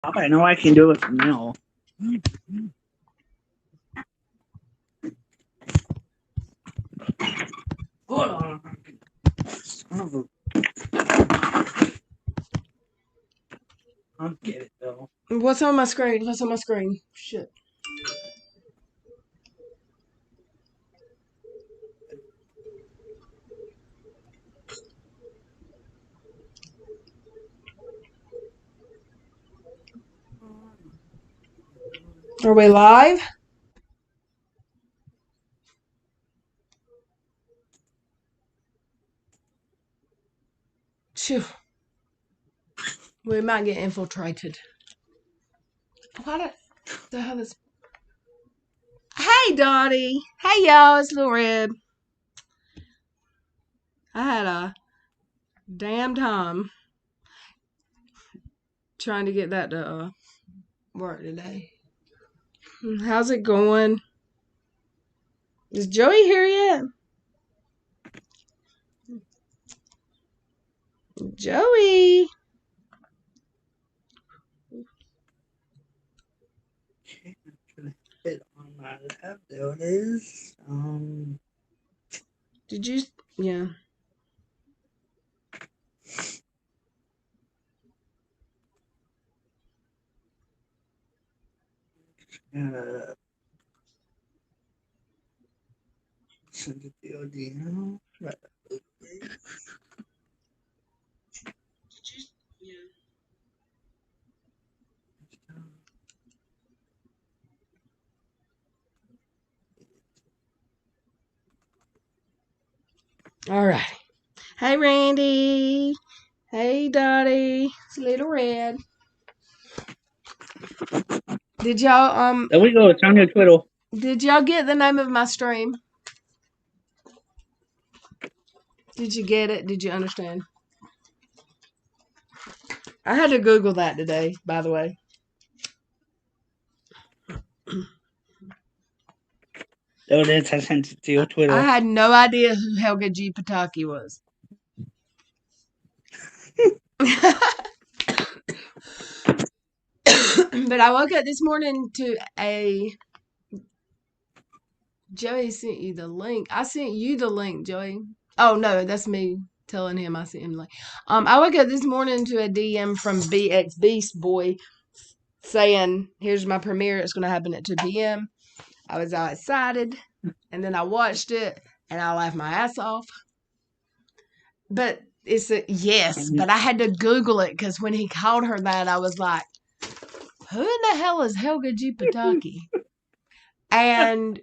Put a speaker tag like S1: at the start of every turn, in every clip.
S1: I know I can do it from now. Hold on. Son of a... I'll get it though.
S2: What's on my screen? What's on my screen? Shit. Are we live? Phew. We might get infiltrated. What the hell is... Hey, Dottie. Hey, y'all. It's Lil Red. I had a damn time trying to get that to work today. How's it going? Is Joey here yet? Joey.
S1: It on my lap. There it is.
S2: Did you? Yeah.
S1: Send it to the now. Right.
S2: Yeah. All right. Hey, Randy. Hey, Dottie. It's Little Red. Did y'all
S1: There we go. It's on your Twitter.
S2: Did y'all get the name of my stream? Did you get it? Did you understand? I had to Google that today, by the way.
S1: There it is. I sent it to your Twitter.
S2: I had no idea who Helga G. Pataki was. But I woke up this morning to a... Joey sent you the link. I sent you the link, Joey. Oh, no, that's me telling him I sent him the link. I woke up this morning to a DM from BX Beast Boy saying, here's my premiere. It's going to happen at 2 p.m. I was all excited. And then I watched it and I laughed my ass off. But it's a yes, but I had to Google it because when he called her that, I was like, who in the hell is Helga G. Pataki? And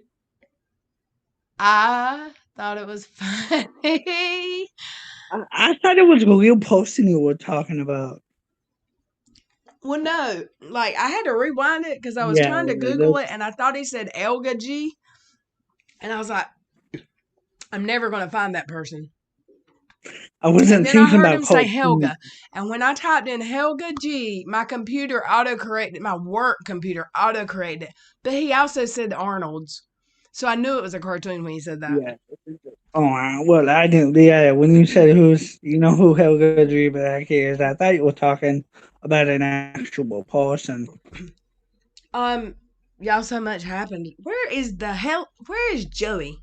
S2: I thought it was funny.
S1: I thought it was a real person you were talking about.
S2: Well, no, like I had to rewind it because I was trying to Google it and I thought he said Helga G. And I was like, I'm never going to find that person.
S1: I wasn't thinking
S2: I heard
S1: about
S2: him say Helga. And when I typed in Helga G, my computer autocorrected, my work computer autocorrected. But he also said Arnold's. So I knew it was a cartoon when he said that.
S1: Yeah. Oh, well, I didn't. Yeah, when you said who Helga G. Pataki is, I thought you were talking about an actual person.
S2: Y'all, so much happened. Where is Joey?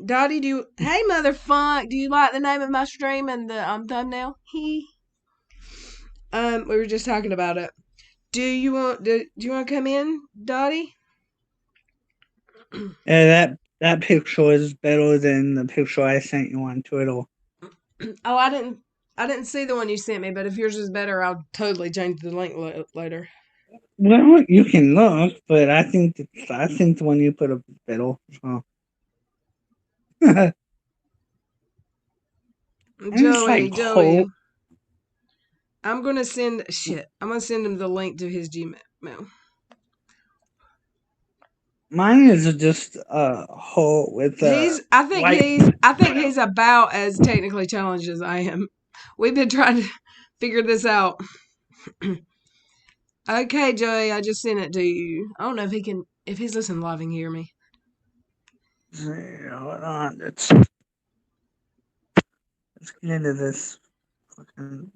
S2: Dottie, hey motherfuck, do you like the name of my stream and the thumbnail? We were just talking about it. Do you want to come in, Dottie?
S1: Yeah, that picture is better than the picture I sent you on Twitter.
S2: Oh, I didn't see the one you sent me, but if yours is better, I'll totally change the link later.
S1: Well, you can look, but I think the one you put up is better. So.
S2: Joey. I'm gonna send him the link to his Gmail.
S1: Mine is just a hole with
S2: I think he's about as technically challenged as I am. We've been trying to figure this out. Okay, Joey, I just sent it to you. I don't know if he's listening live and hear me.
S1: Hold on, let's get into this fucking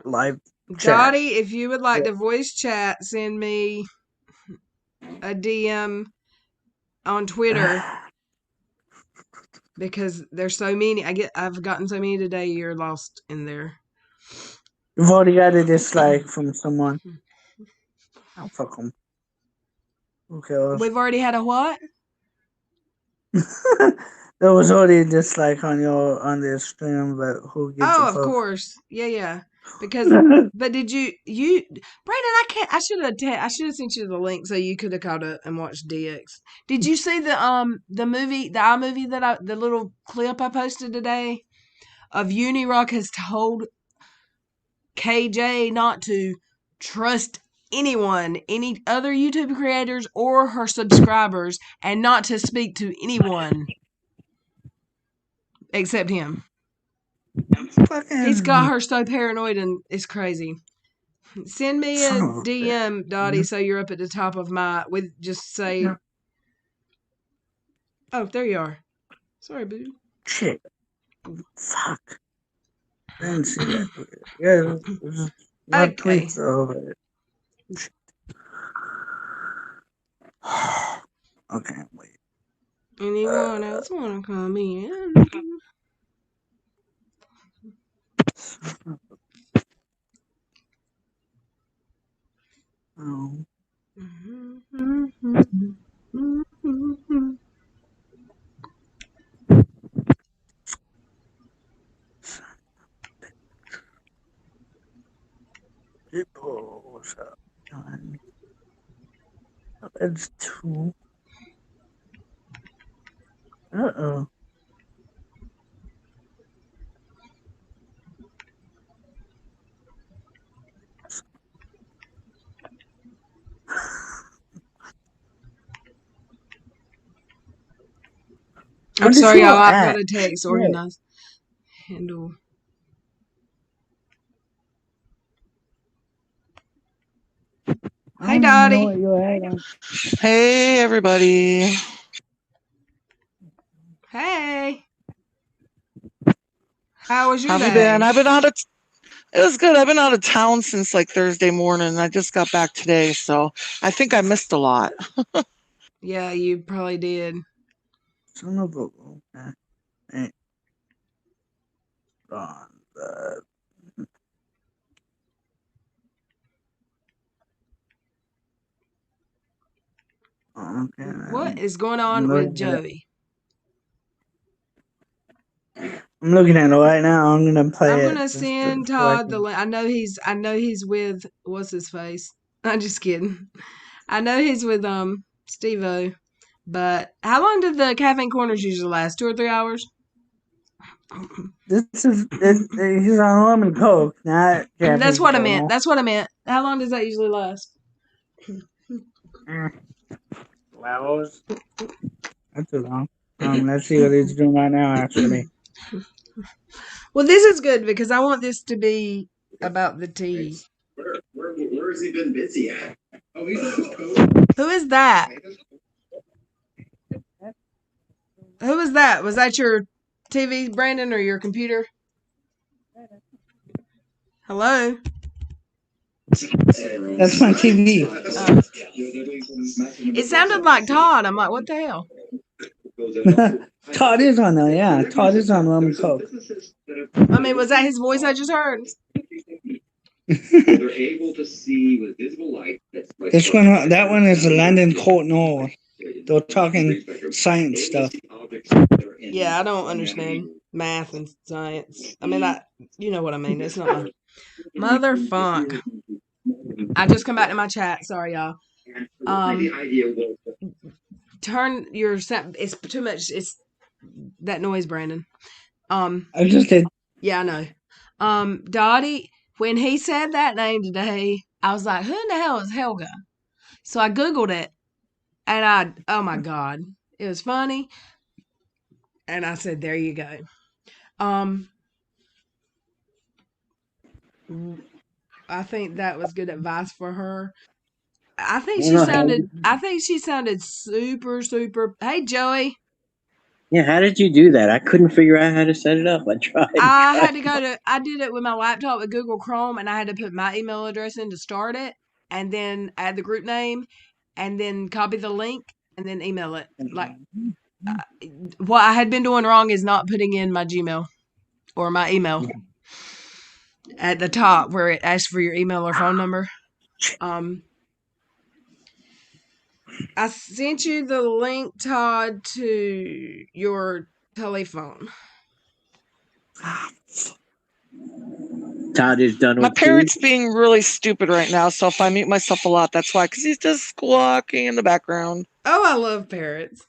S1: live chat.
S2: Dottie, if you would like to voice chat, send me a DM on Twitter because there's so many. I've gotten so many today. You're lost in there.
S1: You've already got a dislike from someone. Oh, fuck them. Who cares?
S2: We've already had a what?
S1: There was already a dislike on the stream, but who gives a
S2: Oh, of
S1: fuck?
S2: course. Yeah. Because, but did you, Brandon? I should have sent you the link so you could have caught up and watched DX. Did you see the movie, the iMovie the little clip I posted today of Unirock has told KJ not to trust anyone, any other YouTube creators or her subscribers, and not to speak to anyone except him. He's got her so paranoid and it's crazy. Send me a DM, Dottie, so you're up at the top of my with just say. Oh, there you are. Sorry, boo.
S1: Shit. Fuck. I didn't see that. Yeah, my tweets over it. Okay, wait.
S2: Anyone else want to come in?
S1: Oh. People, what's up? It's 2. Uh-oh.
S2: I'm sorry, y'all. I've got a text organized. Handle. Hey, Dottie.
S3: Hey, everybody.
S2: Hey. How was your
S3: How have
S2: day?
S3: you been? It was good. I've been out of town since like Thursday morning. I just got back today, so I think I missed a lot.
S2: Yeah, you probably did.
S1: Son of a... Okay. Okay.
S2: What is going on with Joey?
S1: I'm looking at it right now. I'm gonna play it.
S2: I'm gonna send Todd the link. I know he's with what's his face. I'm just kidding. I know he's with Steve-O. But how long did the caffeine corners usually last? 2 or 3 hours?
S1: He's on rum and coke, not caffeine.
S2: That's what I meant. That's what I meant. How long does that usually last?
S1: 2 hours. That's too long. Let's see what he's doing right now. Actually,
S2: Well, this is good because I want this to be about the tea.
S4: Where has he been busy at? Oh, he's on his code.
S2: Who is that? Who was that? Was that your TV, Brandon, or your computer? Hello?
S1: that's my TV.
S2: It sounded like Todd. I'm like, what the hell?
S1: Todd is on there. Yeah, Todd is on rum and coke.
S2: I mean, was that his voice I just heard?
S4: They're able to see with visible light.
S1: This one, that one is the London Court Noone. They're talking science stuff.
S2: Yeah, I don't understand math and science. I mean, you know what I mean. It's not my motherfuck. I just come back to my chat. Sorry, y'all. Turn your sound. It's too much. It's that noise, Brandon.
S1: I just did.
S2: Yeah, I know. Dottie, when he said that name today, I was like, who in the hell is Helga? So I Googled it and oh my God, it was funny. And I said, there you go. I think that was good advice for her. I think she sounded super, super. Hey, Joey.
S5: Yeah, how did you do that? I couldn't figure out how to set it up. I tried.
S2: I did it with my laptop with Google Chrome, and I had to put my email address in to start it, and then add the group name, and then copy the link, and then email it. Like, what I had been doing wrong is not putting in my Gmail or my email at the top where it asks for your email or phone number. I sent you the link, Todd, to your telephone.
S5: Todd is done
S3: My
S5: with
S3: parrot's being really stupid right now, so if I mute myself a lot, that's why, because he's just squawking in the background.
S2: Oh, I love parrots.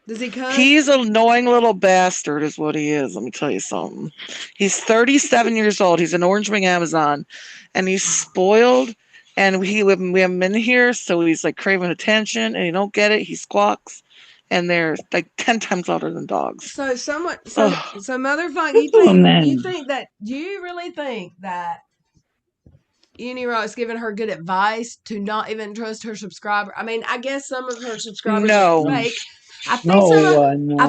S2: Does he cuss?
S3: He's an annoying little bastard is what he is. Let me tell you something. He's 37 years old. He's an Orange Wing Amazon, and he's spoiled. And we haven't been here, so he's like craving attention, and he don't get it. He squawks, and they're like 10 times louder than dogs.
S2: So motherfucker, you really think that Unirock's giving her good advice to not even trust her subscriber? I mean, I guess some of her subscribers
S3: No.
S2: are fake. I think
S1: No.
S2: I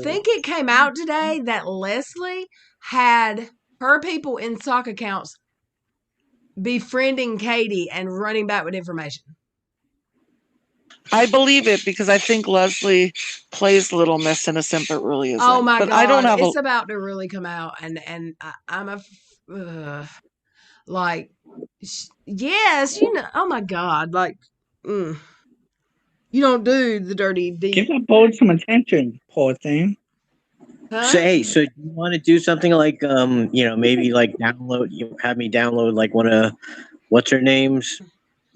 S2: think it came out today that Leslie had her people in sock accounts befriending Katie and running back with information.
S3: I believe it because I think Leslie plays Little Miss Innocent, but really isn't.
S2: Oh my
S3: but
S2: God.
S3: I don't have
S2: it's about to really come out. And I'm like, yes, you know, oh my God. Like, you don't do the dirty deed.
S1: Give that boy some attention, poor thing.
S2: Huh?
S5: So hey, so do you want to do something like maybe like have me download like one of what's her name's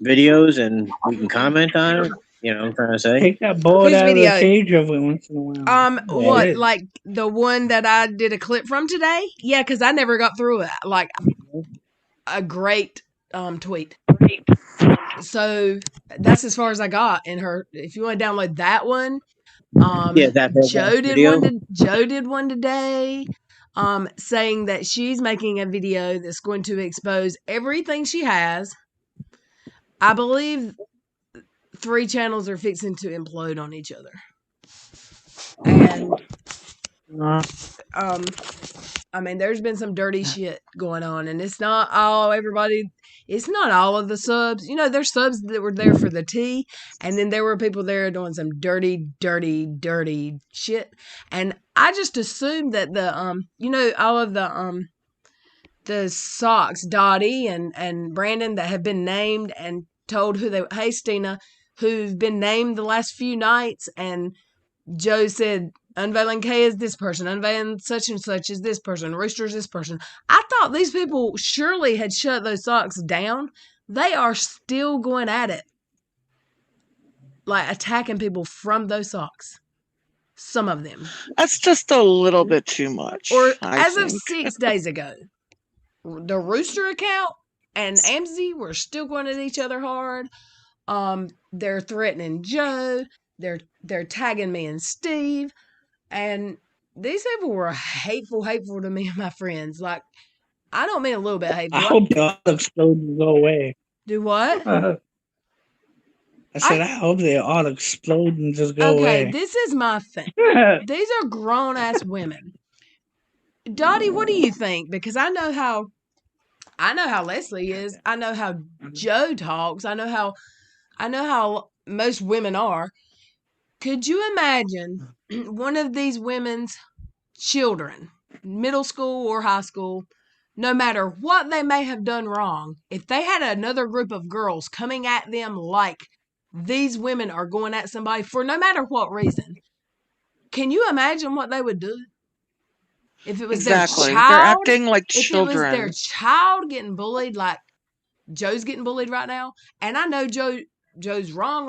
S5: videos and we can comment on it? You know what I'm trying to say?
S1: Take that board
S2: Whose
S1: out of the
S2: video?
S1: cage every once in a while.
S2: What, like the one that I did a clip from today? Yeah, because I never got through it. Like a great tweet. So that's as far as I got in her. If you want to download that one, Joe did one today, saying that she's making a video that's going to expose everything she has. I believe 3 channels are fixing to implode on each other. And I mean, there's been some dirty shit going on, and it's not all of the subs. You know, there's subs that were there for the tea, and then there were people there doing some dirty, dirty, dirty shit. And I just assumed that all of the socks, Dottie and Brandon, that have been named and told hey Stina, who've been named the last few nights, and Joe said, unveiling K is this person, unveiling such and such is this person, Rooster is this person. I thought these people surely had shut those socks down. They are still going at it. Like attacking people from those socks. Some of them.
S3: That's just a little bit too much.
S2: Or as of 6 days ago, the Rooster account and Amzy were still going at each other hard. They're threatening Joe. They're tagging me and Steve. And these people were hateful to me and my friends. Like, I don't mean a little bit hateful.
S1: I hope the auto explosions go away.
S2: Do what?
S1: I said, I hope they all explode and just go away.
S2: Okay, this is my thing. These are grown-ass women. Dottie, what do you think? Because I know how Leslie is. I know how Joe talks. I know how most women are. Could you imagine one of these women's children, middle school or high school, no matter what they may have done wrong, if they had another group of girls coming at them like these women are going at somebody for no matter what reason, can you imagine what they would do? If it was their child,
S3: they're acting like children.
S2: If it was their child getting bullied, like Joe's getting bullied right now, and I know Joe's wrong,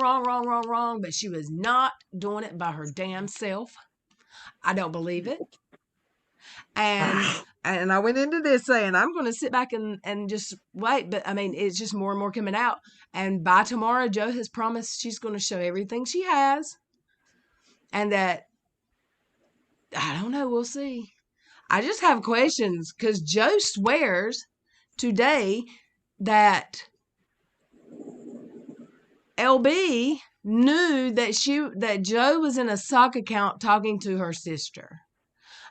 S2: but she was not doing it by her damn self. I don't believe it. And I went into this saying I'm going to sit back and just wait, but I mean, it's just more and more coming out. And by tomorrow, Joe has promised she's going to show everything she has. And that, I don't know, we'll see. I just have questions because Joe swears today that LB knew that Joe was in a sock account talking to her sister.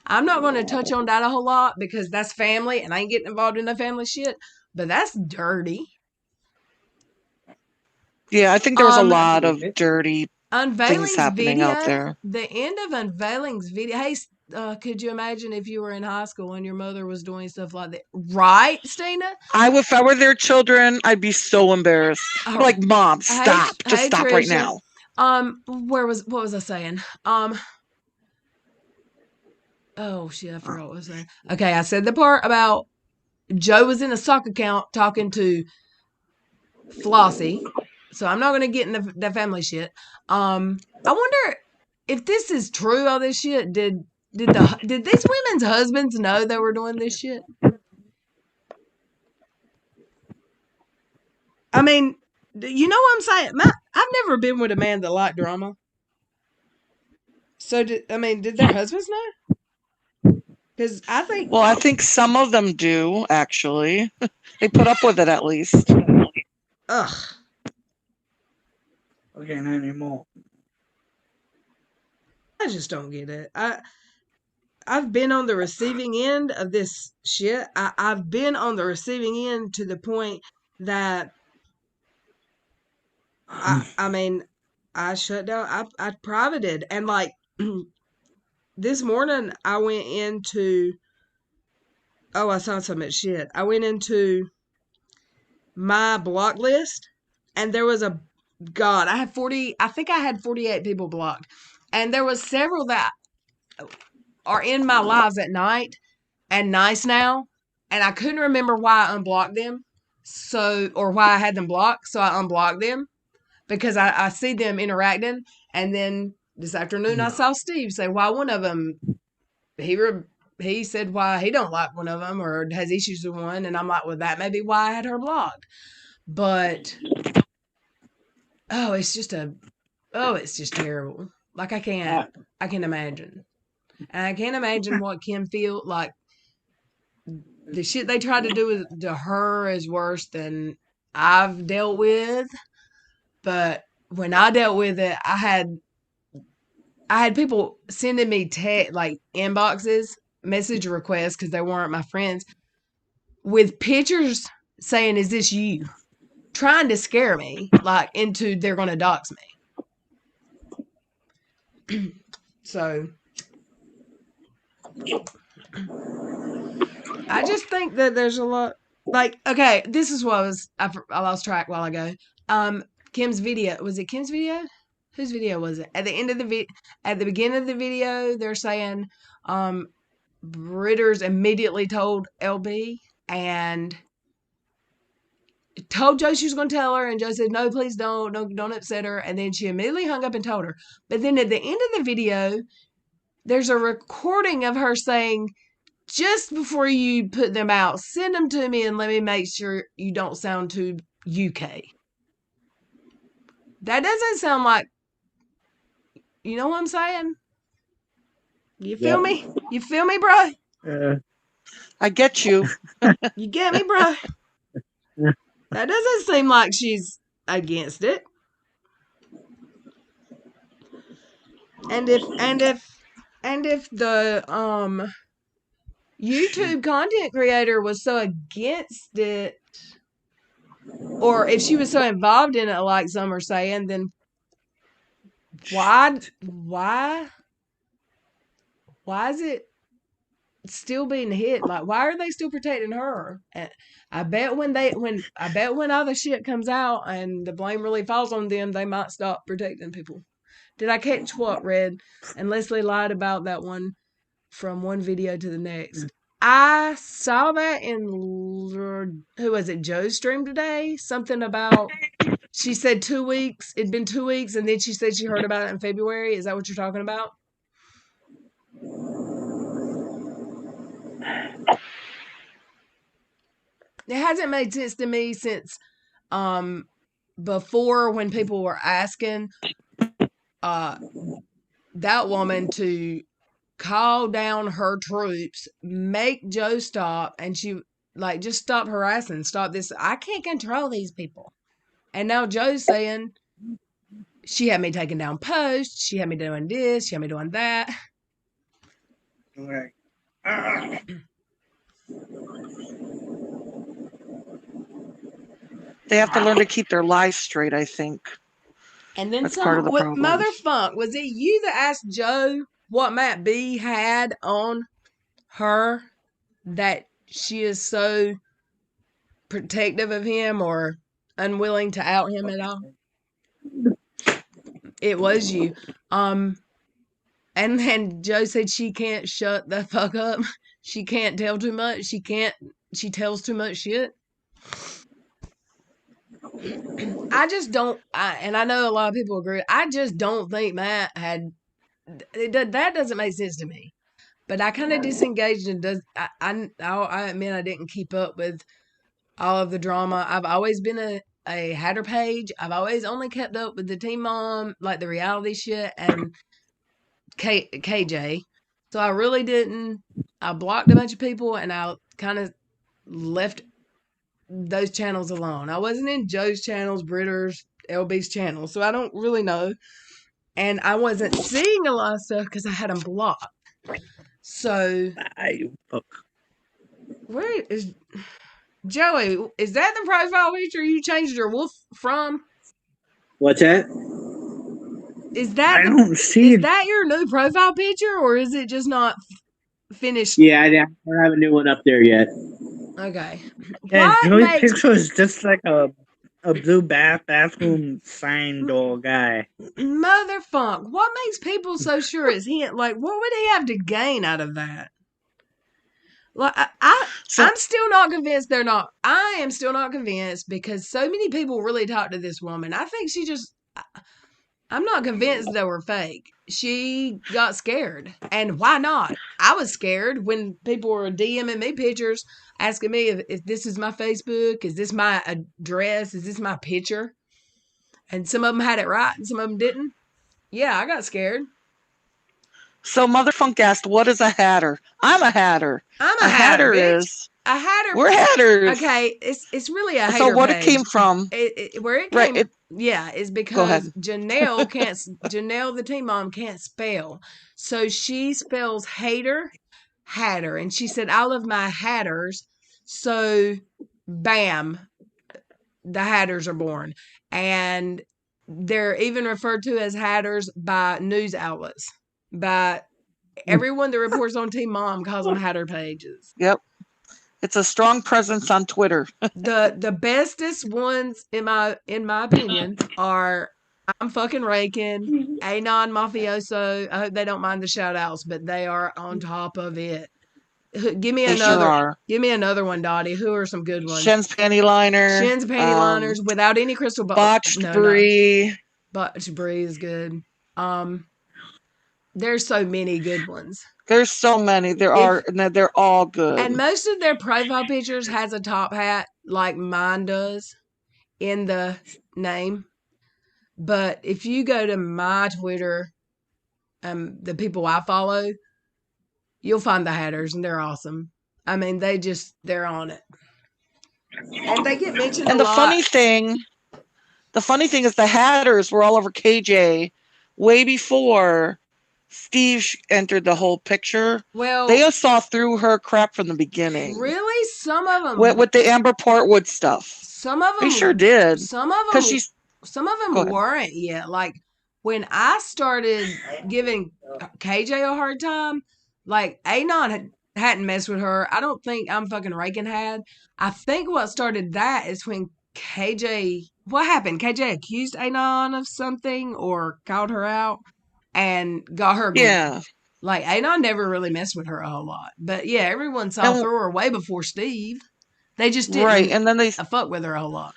S2: I'm not going to touch on that a whole lot because that's family and I ain't getting involved in no family shit, but that's dirty.
S3: Yeah, I think there was a lot of dirty things
S2: Unveiling's
S3: happening out
S2: video,
S3: there.
S2: the end of Unveiling's video. Hey, could you imagine if you were in high school and your mother was doing stuff like that? Right, Stina?
S3: If I were their children, I'd be so embarrassed. I'm like, Mom, stop. Just stop
S2: Tricia.
S3: right now.
S2: What was I saying? Oh shit, I forgot what I was saying. Okay, I said the part about Joe was in a sock account talking to Flossie. So I'm not gonna get into the family shit. I wonder if this is true, all this shit. Did these women's husbands know they were doing this shit? I mean, you know what I'm saying? I've never been with a man that liked drama. So did their husbands know? Because I think
S3: some of them do, actually. They put up with it at least.
S2: Ugh.
S1: Okay, not anymore.
S2: I just don't get it. I've been on the receiving end of this shit. I've been on the receiving end to the point that I shut down. I privated, and like this morning I went into. Oh, I saw so much shit. I went into my block list, and there was a God. I had 40. I think I had 48 people blocked, and there was several that are in my lives at night and nice now, and I couldn't remember why I unblocked them, or why I had them blocked, so I unblocked them because I see them interacting, and then this afternoon I saw Steve say why one of them he said why he don't like one of them or has issues with one, and I'm like, well, that may be why I had her blocked, but it's just terrible. Like I can imagine. And I can't imagine what Kim feel like. The shit they tried to do to her is worse than I've dealt with. But when I dealt with it, I had people sending me inboxes, message requests because they weren't my friends, with pictures saying, "Is this you?" Trying to scare me, like into they're gonna dox me. So I just think that there's a lot. Like, okay, this is what I lost track a while ago. Kim's video, was it Kim's video? Whose video was it? At the end of at the beginning of the video, they're saying, Britters immediately told LB and told Joe she was going to tell her, and Joe said, "No, please don't upset her." And then she immediately hung up and told her. But then at the end of the video, there's a recording of her saying, just before you put them out, send them to me and let me make sure you don't sound too UK. That doesn't sound like, you know what I'm saying? You feel me? You feel me, bro?
S3: I get you.
S2: You get me, bro? That doesn't seem like she's against it. And if the YouTube content creator was so against it, or if she was so involved in it, like some are saying, then why is it still being hit? Like, why are they still protecting her? And I bet when all the shit comes out and the blame really falls on them, they might stop protecting people. Did I catch what, Red? And Leslie lied about that one from one video to the next. I saw that in, who was it, Joe's stream today? Something about, she said 2 weeks. It'd been 2 weeks, and then she said she heard about it in February. Is that what you're talking about? It hasn't made sense to me since before, when people were asking that woman to call down her troops, make Joe stop, and she just stop harassing, stop this. I can't control these people. And now Joe's saying she had me taking down posts. She had me doing this. She had me doing that.
S1: Right.
S3: They have to learn to keep their lives straight, I think.
S2: And then
S3: That's part of the problem.
S2: Mother Funk, was it you that asked Joe what Matt B had on her that she is so protective of him or unwilling to out him at all? It was you. And then Joe said she can't shut the fuck up. She can't tell too much. She tells too much shit. I just don't, and I know a lot of people agree, I just don't think Matt had, that doesn't make sense to me. But I kind of disengaged and I admit I didn't keep up with all of the drama. I've always been a Hatter page. I've always only kept up with the Teen Mom, like the reality shit, and KJ. So I really didn't. I blocked a bunch of people and I kind of left those channels alone. I wasn't in Joe's channels, Britter's, LB's channels, so I don't really know. And I wasn't seeing a lot of stuff because I had them blocked. So, where is Joey? Is that the profile picture you changed your wolf from?
S5: What's that?
S2: Is that
S1: I don't see
S2: is that your new profile picture, or is it just not finished?
S5: Yeah, I don't have a new one up there yet.
S2: Okay.
S1: Yeah,
S2: What
S1: Joey's
S2: makes
S1: picture is just like a blue bathroom sign doll guy.
S2: Motherfunk? What makes people so sure it's him? Like, what would he have to gain out of that? Like, I'm still not convinced they're not. I am still not convinced because so many people really talk to this woman. I think she just. I'm not convinced they were fake. She got scared. And why not? I was scared when people were DMing me pictures asking me if this is my Facebook, is this my address, is this my picture? And some of them had it right and some of them didn't. Yeah, I got scared.
S3: So Motherfunk asked, what is a hatter? I'm a hatter.
S2: I'm a hatter, bitch.
S3: is...
S2: A hatter.
S3: We're hatters.
S2: Okay, it's really a hater
S3: So what
S2: page.
S3: it came from...
S2: Where it came... Right, yeah, is because Janelle, the Teen Mom, can't spell. So she spells hater, hatter. And she said, I love my hatters. So, bam, the hatters are born. And they're even referred to as hatters by news outlets. By everyone that reports on Teen Mom calls them hatter pages.
S3: Yep. It's a strong presence on Twitter.
S2: The bestest ones, in my opinion, are I'm fucking raking, Anon Mafioso. I hope they don't mind the shout outs, but they are on top of it. Give me another. Sure, give me another one, Dottie. Who are some good ones?
S3: Shen's panty liner.
S2: Shen's panty liners without any crystal ball.
S3: Botched Brie.
S2: Botched Brie is good. There's so many good ones.
S3: There's so many. They're all good.
S2: And most of their profile pictures has a top hat like mine does in the name. But if you go to my Twitter, the people I follow, you'll find the hatters and they're awesome. I mean, they're on it. And they get mentioned
S3: and a lot. The funny thing is the hatters were all over KJ way before Steve entered the whole picture. Well, they saw through her crap from the beginning.
S2: Really? Some of them.
S3: With the Amber Portwood stuff.
S2: Some of them.
S3: They sure did.
S2: Some of them. Some of them weren't yet. Like, when I started giving KJ a hard time, like, Anon hadn't messed with her. I don't think I'm fucking raking had. I think what started that is when KJ... What happened? KJ accused Anon of something or called her out and got her...
S3: Yeah.
S2: Like, Anon never really messed with her a whole lot. But, yeah, everyone saw through her way before Steve. They just didn't
S3: and then they
S2: fuck with her a whole lot.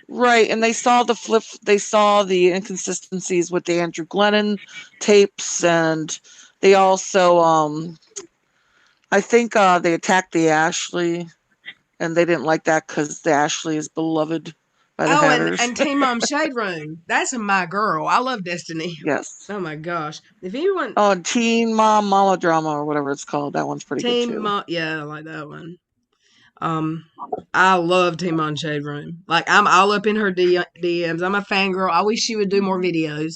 S3: Right, and they saw the inconsistencies with the Andrew Glennon tapes, and they also, I think they attacked the Ashley, and they didn't like that because the Ashley is beloved by the hatters.
S2: and Teen Mom Shade Room. That's my girl. I love Destiny.
S3: Yes.
S2: Oh my gosh. If anyone...
S3: Oh, Teen Mom Mama Drama or whatever it's called. That one's pretty good too.
S2: Yeah, I like that one. I love Team on Shade Room. Like, I'm all up in her DMs. I'm a fangirl. I wish she would do more videos.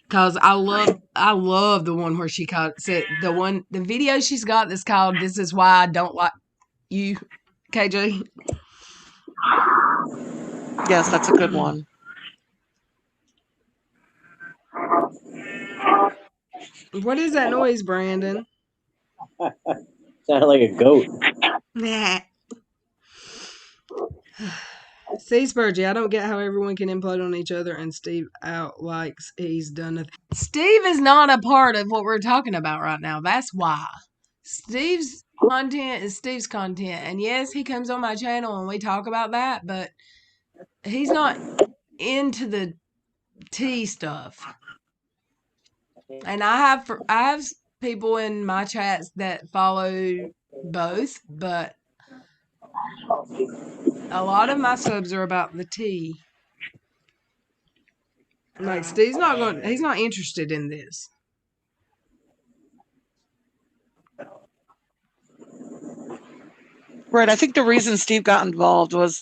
S2: Cause I love the one where she said the video she's got that's called "This Is Why I Don't Like You," KJ.
S3: Yes, that's a good one.
S2: What is that noise, Brandon?
S5: Sounded like a goat.
S2: Nah. See, Spurgey, I don't get how everyone can implode on each other and Steve out likes he's done nothing. Steve is not a part of what we're talking about right now. That's why. Steve's content is Steve's content. And yes, he comes on my channel and we talk about that, but he's not into the tea stuff. And I have people in my chats that follow both, but a lot of my subs are about the tea. Like, Steve's he's not interested in this.
S3: Right. I think the reason Steve got involved was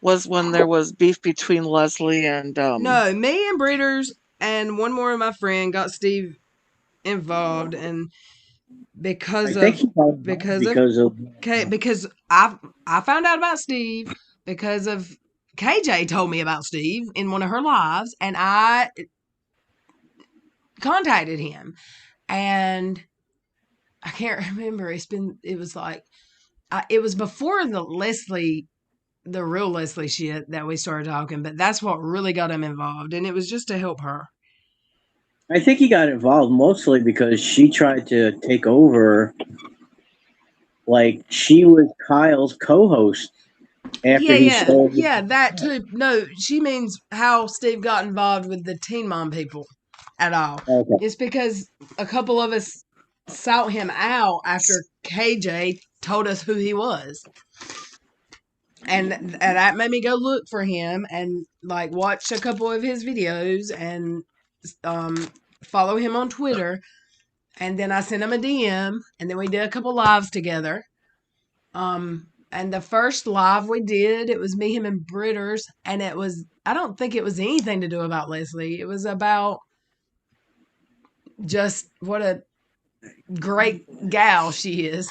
S3: was when there was beef between Leslie and
S2: No, me and Breeders and one more of my friend got Steve involved, and because I found out about Steve because of KJ told me about Steve in one of her lives, and I contacted him, and I can't remember. It was like it was before the real Leslie shit that we started talking, but that's what really got him involved, and it was just to help her.
S5: I think he got involved mostly because she tried to take over. Like, she was Kyle's co-host after he sold.
S2: Yeah, that too. No, she means how Steve got involved with the Teen Mom people at all.
S5: Okay.
S2: It's because a couple of us sought him out after KJ told us who he was. And that made me go look for him and like watch a couple of his videos and follow him on Twitter. And then I sent him a DM, and then we did a couple lives together. And the first live we did, it was me, him, and Britters, and I don't think it was anything to do about Leslie. It was about just what a great gal she is.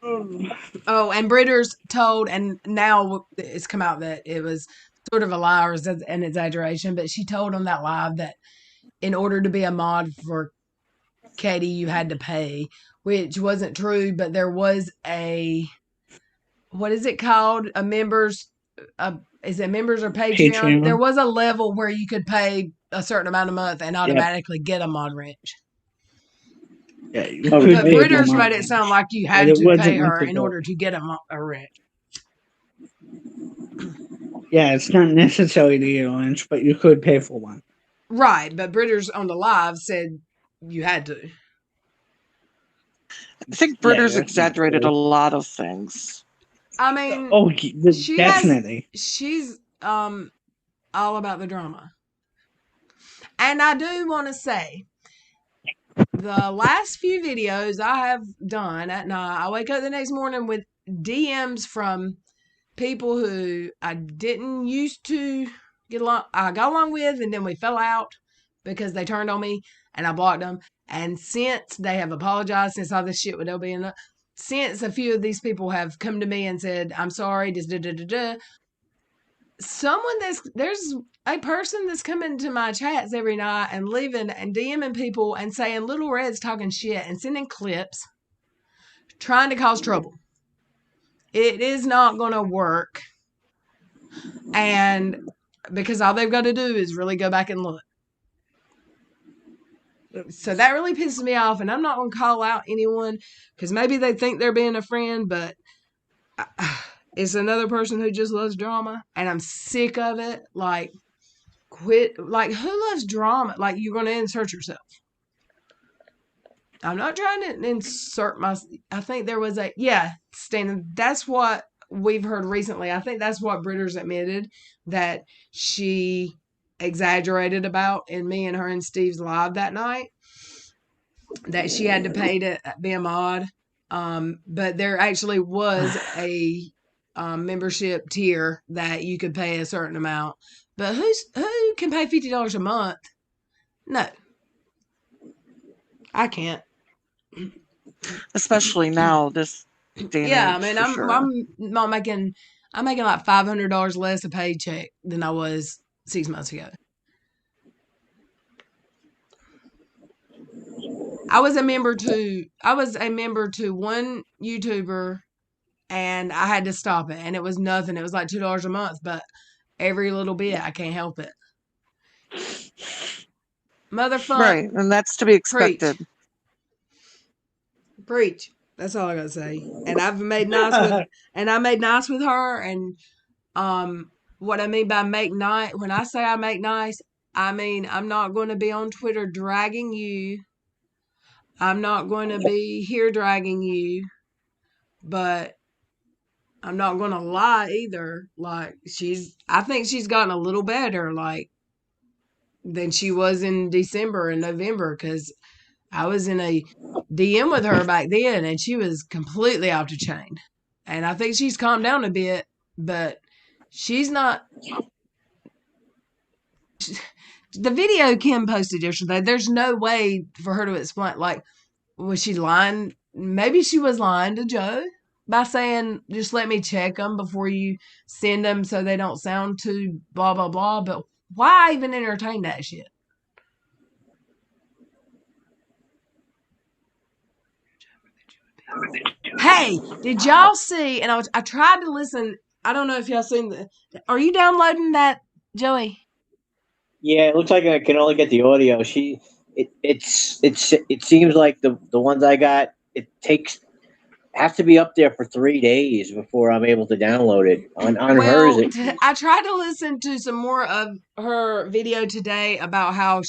S2: Oh, and Britters told, and now it's come out that it was sort of a lie or an exaggeration, but she told on that live that in order to be a mod for Katie, you had to pay, which wasn't true, but there was what is it called? Is it members or Patreon? There was a level where you could pay a certain amount a month and automatically get a mod wrench.
S1: Yeah,
S2: but Britters made it sound like you had to pay her in order to get a wrench.
S1: Yeah, it's not necessary to get a wrench, but you could pay for one.
S2: Right, but Britters on the live said you had to.
S3: I think Britters exaggerated a lot of things.
S2: I mean,
S1: definitely.
S2: She's all about the drama. And I do want to say, the last few videos I have done at night, I wake up the next morning with DMs from people who I didn't used to I got along with, and then we fell out because they turned on me and I blocked them. And since they have apologized, since all this shit with LB and since a few of these people have come to me and said, I'm sorry, there's a person that's coming to my chats every night and leaving and DMing people and saying Little Red's talking shit and sending clips, trying to cause trouble. It is not going to work. And because all they've got to do is really go back and look. So that really pisses me off, and I'm not going to call out anyone because maybe they think they're being a friend, but it's another person who just loves drama, and I'm sick of it. Like, quit. Like, who loves drama? Like, you're going to insert yourself. I'm not trying to insert I think there was Stan, that's what we've heard recently. I think that's what Britters admitted that she exaggerated about in me and her and Steve's live that night. that she had to pay to be a mod. But there actually was a membership tier that you could pay a certain amount. But who can pay $50 a month? No, I can't.
S3: Especially now, this day and
S2: Yeah, I
S3: age,
S2: mean,
S3: for sure.
S2: I'm making like $500 less a paycheck than I was 6 months ago. I was a member to one YouTuber, and I had to stop it, and it was nothing. It was like $2 a month, but every little bit, I can't help it. Motherfucker,
S3: Right, and that's to be expected.
S2: preach. That's all I gotta say. And I've made nice with, and I made nice with her. And what I mean by make nice, when I say I make nice, I mean I'm not going to be on Twitter dragging you. I'm not going to be here dragging you, but I'm not going to lie either. Like I think she's gotten a little better, like than she was in December and November, because I was in a DM with her back then, and she was completely off the chain. And I think she's calmed down a bit, but she's not. The video Kim posted yesterday, there's no way for her to explain. Like, was she lying? Maybe she was lying to Joe by saying, just let me check them before you send them so they don't sound too blah, blah, blah. But why even entertain that shit? Hey, did y'all see? And I tried to listen. I don't know if y'all seen the. Are you downloading that, Joey?
S5: Yeah, it looks like I can only get the audio. It seems like the ones I got, has to be up there for 3 days before I'm able to download it. On hers,
S2: I tried to listen to some more of her video today about how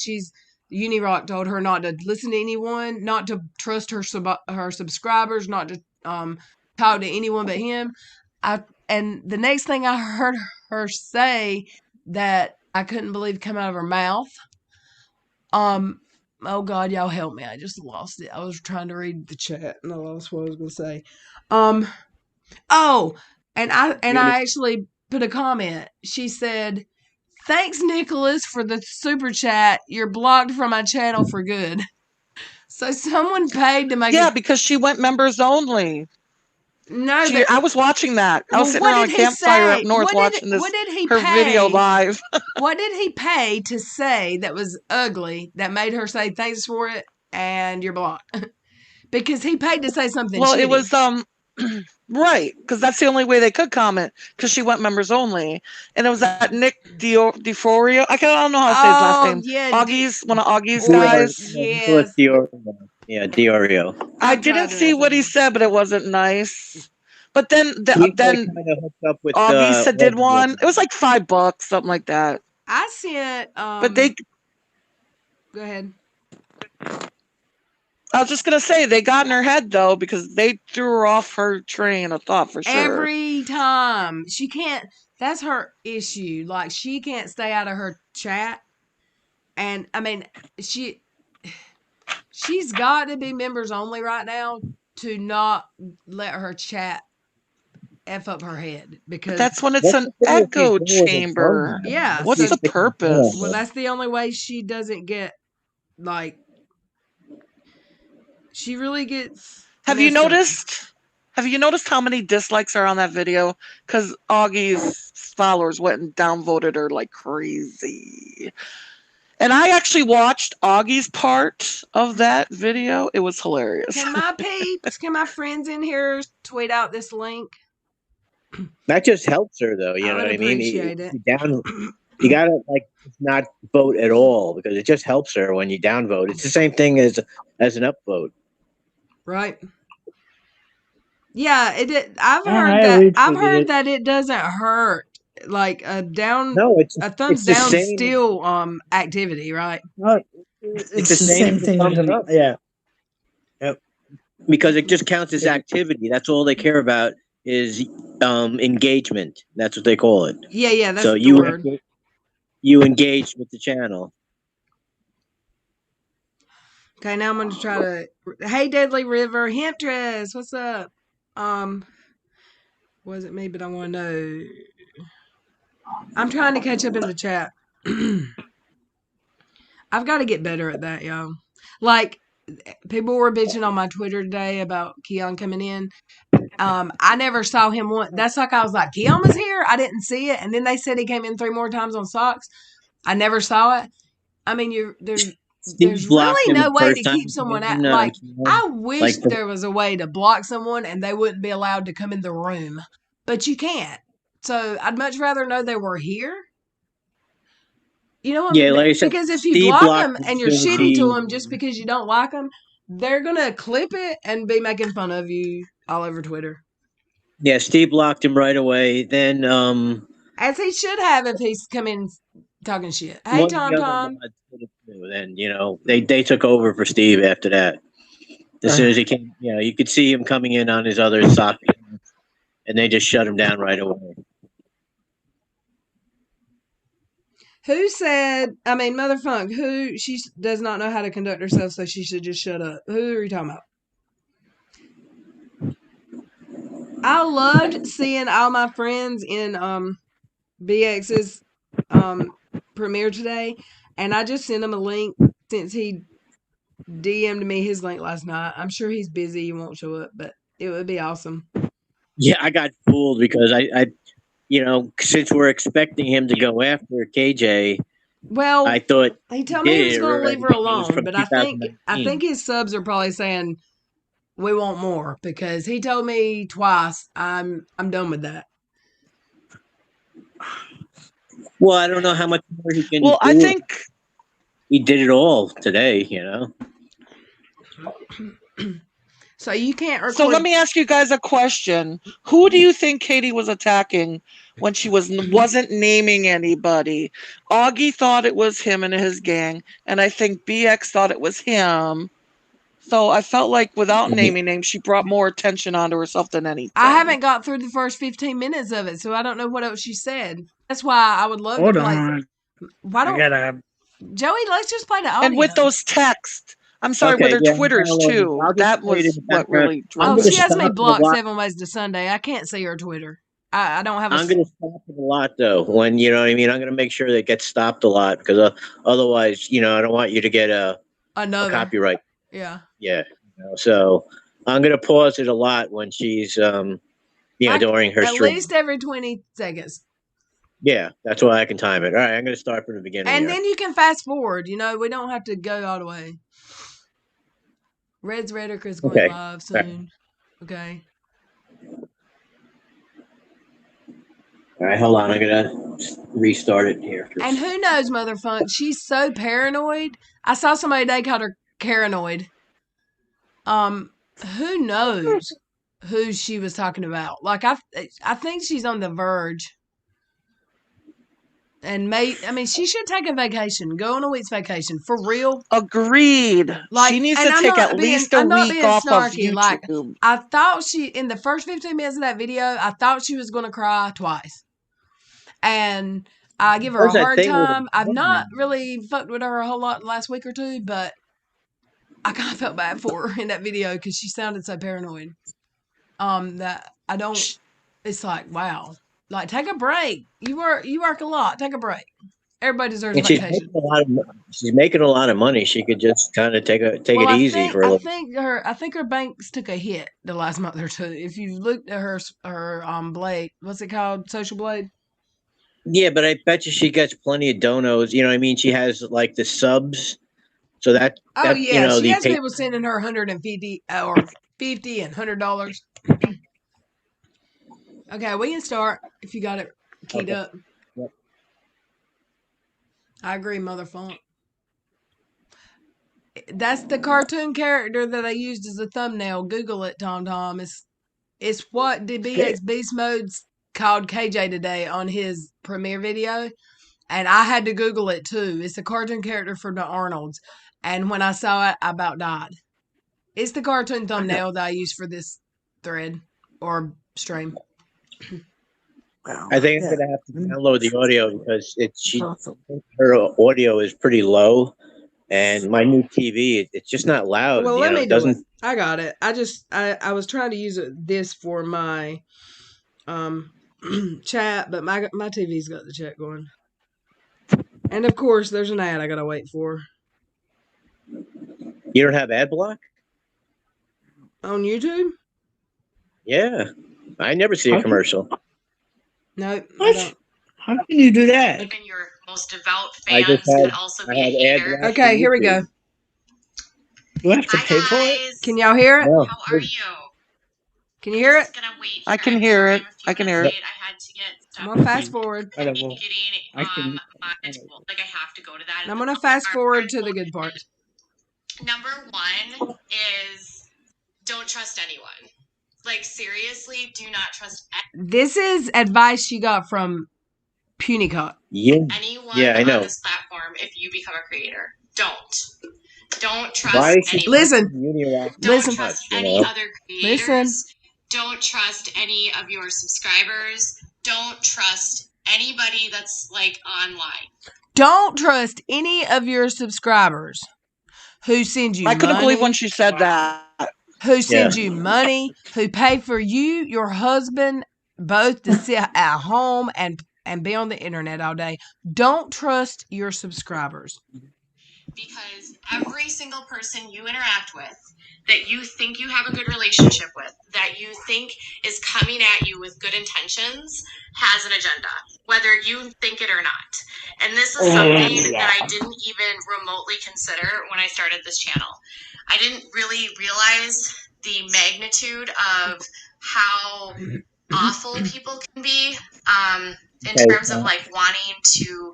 S2: Unirock told her not to listen to anyone, not to trust her subscribers, not to talk to anyone but him. And the next thing I heard her say that I couldn't believe come out of her mouth. Oh God, y'all help me! I just lost it. I was trying to read the chat and I lost what I was gonna say. Oh, and I actually put a comment. She said, "Thanks, Nicholas, for the super chat. You're blocked from my channel for good." So someone paid to make
S3: Yeah, because she went members only.
S2: No,
S3: I was watching that. I was sitting around a campfire up north watching her video live.
S2: What did he pay to say that was ugly that made her say thanks for it and you're blocked? Because he paid to say something
S3: Well,
S2: shitty.
S3: it was right, because that's the only way they could comment, because she went members only, and it was that Nick DeForio. I don't know how to say his last name.
S2: Yeah,
S3: Augie's one of Augie's guys.
S2: Yes.
S5: Yeah, Diorio.
S3: I didn't see what he said, but it wasn't nice. But then then
S5: up with
S3: Augie did one. It was like $5, something like that.
S2: I sent
S3: but they
S2: go ahead.
S3: I was just gonna say they got in her head though, because they threw her off her train of thought for sure.
S2: Every time. She can't, that's her issue. Like, she can't stay out of her chat. And I mean, she's got to be members only right now to not let her chat F up her head, because
S3: but that's when it's an echo chamber.
S2: Yeah.
S3: What's the purpose?
S2: Well, that's the only way she doesn't get, like, she really gets.
S3: Have you noticed how many dislikes are on that video? Because Augie's followers went and downvoted her like crazy. And I actually watched Augie's part of that video. It was hilarious.
S2: Can my peeps, can my friends in here tweet out this link?
S5: That just helps her, though. You know what I mean?
S2: Appreciate it.
S5: You gotta not vote at all, because it just helps her when you downvote. It's the same thing as an upvote.
S2: Right. Yeah, I've heard that it doesn't hurt. Like a thumbs down still activity, right?
S1: It's the same thing as yeah. Yep.
S5: Because it just counts as activity. That's all they care about is engagement. That's what they call it.
S2: Yeah, that's
S5: so
S2: the word.
S5: You engage with the channel.
S2: Okay, now I'm gonna try to. Hey, Deadly River, Hemptress, what's up? Was it me? But I want to know. I'm trying to catch up in the chat. I've got to get better at that, y'all. Like, people were bitching on my Twitter today about Keon coming in. I never saw him once. That's like I was like, Keon was here. I didn't see it, and then they said he came in 3 more times on socks. I never saw it. I mean, there's
S5: Steve blocked
S2: really
S5: him
S2: no
S5: the
S2: way to
S5: first time
S2: keep
S5: he
S2: someone
S5: came
S2: out.
S5: in.
S2: Like, I wish
S5: like the,
S2: there was a way to block someone and they wouldn't be allowed to come in the room, but you can't. So I'd much rather know they were here. You know what?
S5: yeah, like I said,
S2: Because if you
S5: Steve
S2: block
S5: blocked
S2: them
S5: him
S2: and
S5: as
S2: you're
S5: soon as
S2: shitty to
S5: he.
S2: them just because you don't like them, they're gonna clip it and be making fun of you all over Twitter.
S5: Yeah, Steve blocked him right away. Then
S2: As he should have if he's come in talking shit. Hey,
S5: one of the
S2: Tom
S5: other
S2: Tom.
S5: mods did it too. Then they took over for Steve after that. As soon as he came, you could see him coming in on his other sock, and they just shut him down right away.
S2: Who said, I mean, Mother Funk, who, she does not know how to conduct herself, so she should just shut up. Who are you talking about? I loved seeing all my friends in BX's premiere today, and I just sent him a link since he DM'd me his link last night. I'm sure he's busy, he won't show up, but it would be awesome.
S5: Yeah, I got fooled because I since we're expecting him to go after KJ,
S2: Well,
S5: I thought
S2: he told me he was going to leave her
S5: It was
S2: alone,
S5: from
S2: but I think
S5: 2019.
S2: his subs are probably saying we want more because he told me twice. I'm done with that.
S5: Well, I don't know how much more he can do.
S3: Well, I think
S5: He did it all today,
S2: So you can't record.
S3: so. Let me ask you guys a question. Who do you think Katie was attacking when she wasn't naming anybody? Augie thought it was him and his gang, and I think BX thought it was him. So I felt like without naming names, she brought more attention onto herself than anything.
S2: I haven't got through the first 15 minutes of it, so I don't know what else she said. That's why I would love
S1: Hold
S2: to play.
S1: on.
S2: Why
S1: I
S2: don't
S1: gotta.
S2: Joey? Let's just play the audio.
S3: And with those texts, I'm sorry,
S5: Okay,
S3: with her
S5: yeah,
S3: Twitters too.
S5: I'll just
S3: That
S5: play it in
S3: was
S5: the
S3: what
S5: background.
S3: really
S2: Oh,
S3: drove
S2: she has me
S5: stop it a
S2: blocked
S5: lot.
S2: 7 ways to Sunday. I can't see her Twitter. I don't have a.
S5: I'm going to stop it a lot, though. When you know what I mean, I'm going to make sure that it gets stopped a lot because otherwise, I don't want you to get a
S2: another
S5: copyright.
S2: Yeah.
S5: Yeah. So I'm going to pause it a lot when she's,
S2: Like,
S5: during her
S2: at
S5: stream.
S2: least every 20 seconds.
S5: Yeah, that's why I can time it. All right, I'm going to start from the beginning.
S2: And then you can fast forward. We don't have to go all the way. Red's Rhetoric is going live soon. Okay.
S5: All right, hold on. I'm going to restart it here.
S2: And who knows, Motherfunk? She's so paranoid. I saw somebody today called her paranoid. Who knows who she was talking about? Like I think she's on the verge. And she should take a vacation. Go on a week's vacation for real.
S3: Agreed.
S2: Like,
S3: She needs
S2: and
S3: to take at least a
S2: I'm not
S3: week
S2: being
S3: off of
S2: snarky.
S3: YouTube.
S2: Like, I thought in the first 15 minutes of that video, I thought she was going to cry twice. And I give her a hard time. I've not really fucked with her a whole lot the last week or two, but I kind of felt bad for her in that video because she sounded so paranoid. That I don't. It's like, wow, like take a break. You work a lot. Take a break. Everybody deserves a vacation.
S5: She's making a lot of money. She could just kind of take it easy for a little.
S2: I think her banks took a hit the last month or two. If you looked at her Blade, what's it called? Social Blade.
S5: Yeah, but I bet you she gets plenty of donos. You know what I mean? She has like the subs. So that
S2: she has people sending her 150 or $50 and $100. Okay, we can start if you got it keyed up.
S5: Yep.
S2: I agree, Motherfunk. That's the cartoon character that I used as a thumbnail. Google it, Tom Tom. It's what DBX Beast Mode's called KJ today on his premiere video. And I had to Google it too. It's a cartoon character for the Arnolds. And when I saw it, I about died. It's the cartoon thumbnail that I use for this thread or stream.
S5: I think I'm gonna have to download the audio because her audio is pretty low, And my new TV, it's just not loud.
S2: Well,
S5: you
S2: let
S5: know,
S2: me
S5: it
S2: do it.
S5: doesn't.
S2: I got it. I was trying to use this for my chat, but my TV's got the chat going. And of course, there's an ad I gotta wait for
S5: You don't have ad block?
S2: on YouTube.
S5: Yeah, I never see a commercial.
S2: No, I
S1: What?
S2: don't.
S1: How can you do that?
S6: Even your most devout
S5: I
S6: fans
S5: just had,
S6: could also
S5: I
S6: be a
S5: had ad
S6: hater.
S5: block.
S2: Okay, here we go.
S1: Do I have to
S6: Hi
S1: pay for it?
S6: guys.
S2: Can y'all hear it?
S5: No,
S6: How are you?
S2: Can you hear it?
S6: Just gonna wait.
S3: I can hear it. I can hear it.
S6: I had to get
S2: I'm
S6: stuff.
S2: gonna fast forward.
S1: Whatever.
S6: Getting
S1: I can.
S6: my school. Like I have to go to that.
S2: I'm gonna fast forward to the good part.
S6: Number one is don't trust anyone. Like seriously, do not trust
S2: This is advice she got from Punicott.
S5: yeah,
S6: anyone
S5: yeah, I know.
S6: on this platform if you become a creator. Don't trust
S5: Why is she
S6: anyone.
S2: Listen.
S5: Don't
S2: Listen.
S6: Trust
S5: you
S6: any
S5: know?
S6: other creators.
S2: Listen.
S6: Don't trust any of your subscribers. Don't trust anybody that's like online.
S2: Don't trust any of your subscribers who send you
S3: I couldn't
S2: money,
S3: believe when she said that.
S2: who send you money, who pay for you, your husband, both to sit at home and be on the internet all day. Don't trust your subscribers.
S6: Because every single person you interact with that you think you have a good relationship with, that you think is coming at you with good intentions, has an agenda, whether you think it or not. And this is something that I didn't even remotely consider when I started this channel. I didn't really realize the magnitude of how awful people can be in terms of like wanting to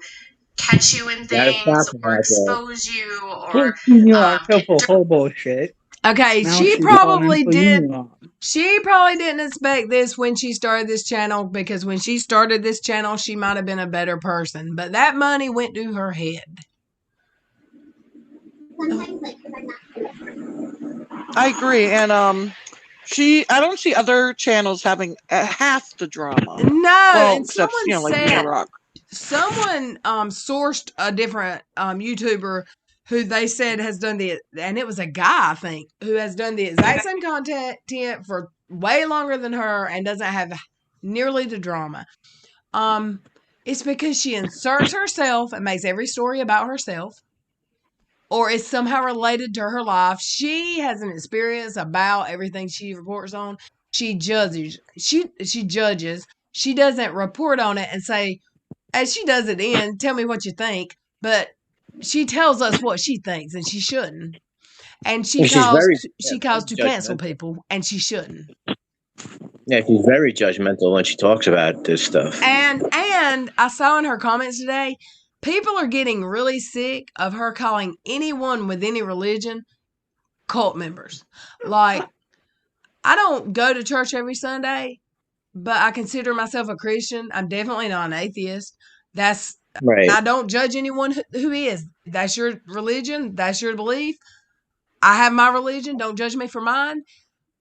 S6: catch you in things or expose you or
S1: Locked up for hobo shit.
S2: Okay,
S1: Now
S2: she
S1: she's
S2: probably
S1: calling for
S2: did.
S1: union.
S2: She probably didn't expect this when she started this channel, because when she started this channel, she might have been a better person. But that money went to her head.
S3: I agree, and I don't see other channels having half the drama.
S2: No,
S3: Well,
S2: and
S3: except
S2: someone
S3: like
S2: said,
S3: Rock.
S2: someone sourced a different YouTuber who they said has done and it was a guy, I think, who has done the exact same content for way longer than her and doesn't have nearly the drama. It's because she inserts herself and makes every story about herself, or is somehow related to her life. She has an experience about everything she reports on. She judges. She judges. She doesn't report on it and say, as she does it tell me what you think, but she tells us what she thinks, and she shouldn't. And she calls to cancel people, and she shouldn't.
S5: Yeah, she's very judgmental when she talks about this stuff.
S2: And I saw in her comments today, people are getting really sick of her calling anyone with any religion cult members. Like, I don't go to church every Sunday, but I consider myself a Christian. I'm definitely not an atheist. That's
S5: right.
S2: I don't judge anyone who is. That's your religion. That's your belief. I have my religion. Don't judge me for mine.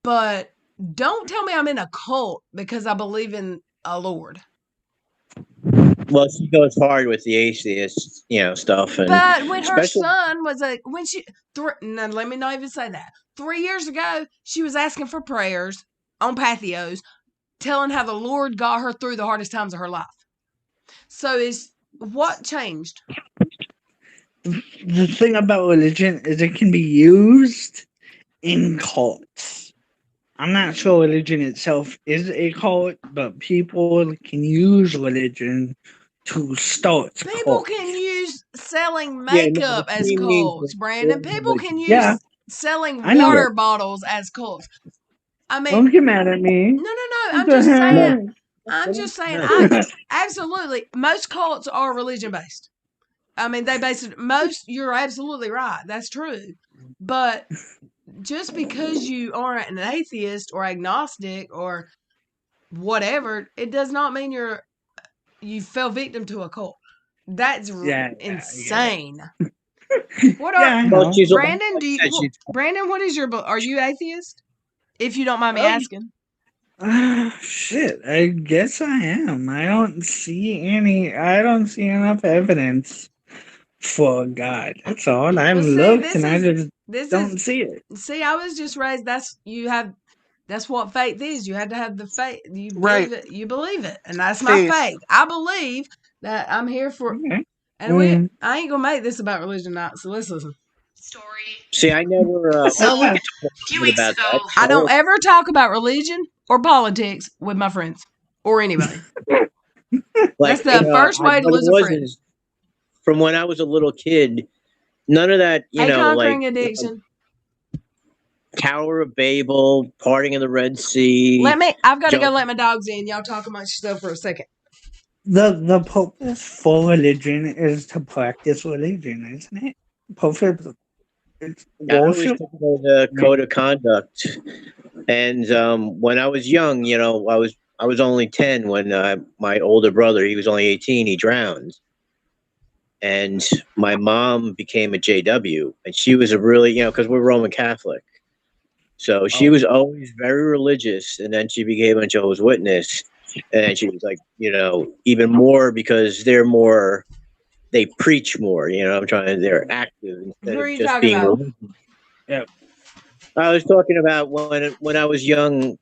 S2: But don't tell me I'm in a cult because I believe in a Lord.
S5: Well, she goes hard with the atheist, stuff. And
S2: but when her son was now let me not even say that. 3 years ago, she was asking for prayers on patios, telling how the Lord got her through the hardest times of her life. So what changed?
S1: The thing about religion is it can be used in cults. I'm not sure religion itself is a cult, but people can use religion to start
S2: People
S1: cults.
S2: can use selling makeup as cults, Brandon. People can use selling water bottles as cults. I mean,
S1: don't get mad at me.
S2: No. I'm just saying. Absolutely. Most cults are religion based. I mean, you're absolutely right. That's true. But just because you aren't an atheist or agnostic or whatever, it does not mean you fell victim to a cult. That's insane. Brandon? Brandon, what is are you atheist? If you don't mind me asking.
S1: Shit, I guess I am. I don't see enough evidence for God. That's all. I've
S2: Well, see,
S1: looked and I just
S2: this
S1: don't
S2: is
S1: see it.
S2: see. I was just raised. That's what faith is. You had to have the faith. You
S3: Right.
S2: believe it. You believe it, and that's my
S3: Faith.
S2: faith. I believe that I'm here for.
S1: Okay.
S2: And I ain't gonna make this about religion now. So let's listen.
S6: Story.
S5: See, I never.
S6: So,
S5: we can
S6: a
S5: talk
S6: few
S5: a bit
S6: weeks
S5: about
S6: ago,
S5: that.
S2: I don't ever talk about religion or politics with my friends or anybody.
S5: Like,
S2: That's the first way to
S5: what it
S2: lose a
S5: was
S2: friend.
S5: is from when I was a little kid. None of that,
S2: A conquering
S5: like
S2: addiction.
S5: Tower of Babel, parting of the Red Sea.
S2: I've got to go let my dogs in. Y'all talk amongst yourself for a second.
S1: The purpose for religion is to practice religion, isn't it? Purpose. It's
S5: I always
S1: worship.
S5: took the code of conduct, and when I was young, I was only 10 when my older brother, he was only 18, he drowned, and my mom became a JW, and she was a really, because we're Roman Catholic, so she was always very religious, and then she became a Jehovah's Witness, and she was like, even more because they preach more, they're active instead
S2: Who are
S5: of
S2: you
S5: just
S2: talking
S5: being
S2: about?
S5: religious.
S1: Yeah.
S5: I was talking about when I was young,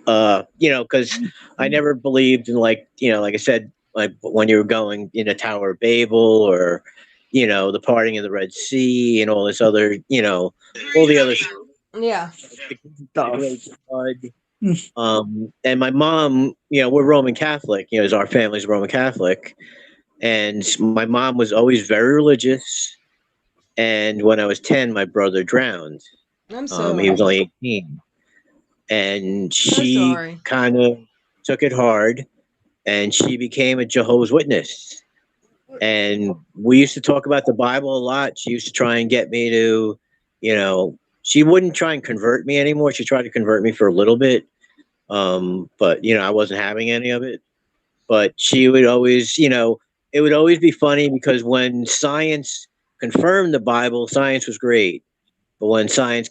S5: because I never believed in like I said, like when you were going in a Tower of Babel or, the parting of the Red Sea and all this other, all the other
S2: Yeah.
S5: great blood. And my mom, we're Roman Catholic, our family's Roman Catholic. And my mom was always very religious. And when I was 10, my brother drowned.
S2: I'm sorry.
S5: He was only 18. And
S2: So
S5: she
S2: sorry.
S5: kind of took it hard and she became a Jehovah's Witness. And we used to talk about the Bible a lot. She used to try and get me to, she wouldn't try and convert me anymore. She tried to convert me for a little bit. But, I wasn't having any of it. But she would always, it would always be funny because when science confirmed the Bible, science was great. But when science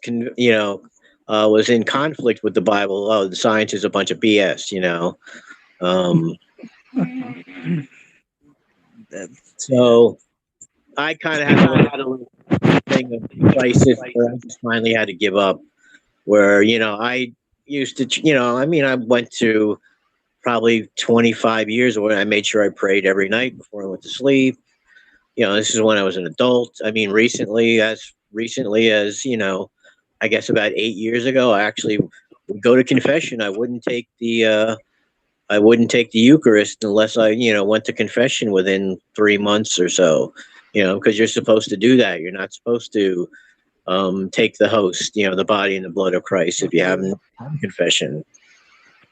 S5: was in conflict with the Bible, the science is a bunch of BS, So I kind of had a little thing of crisis where I just finally had to give up. Where I used to, I went to probably 25 years where I made sure I prayed every night before I went to sleep. This is when I was an adult. I mean, as recently as I guess about 8 years ago, I actually would go to confession. I wouldn't take the Eucharist unless I, went to confession within 3 months or so, because you're supposed to do that. You're not supposed to take the host, the body and the blood of Christ if you haven't had confession.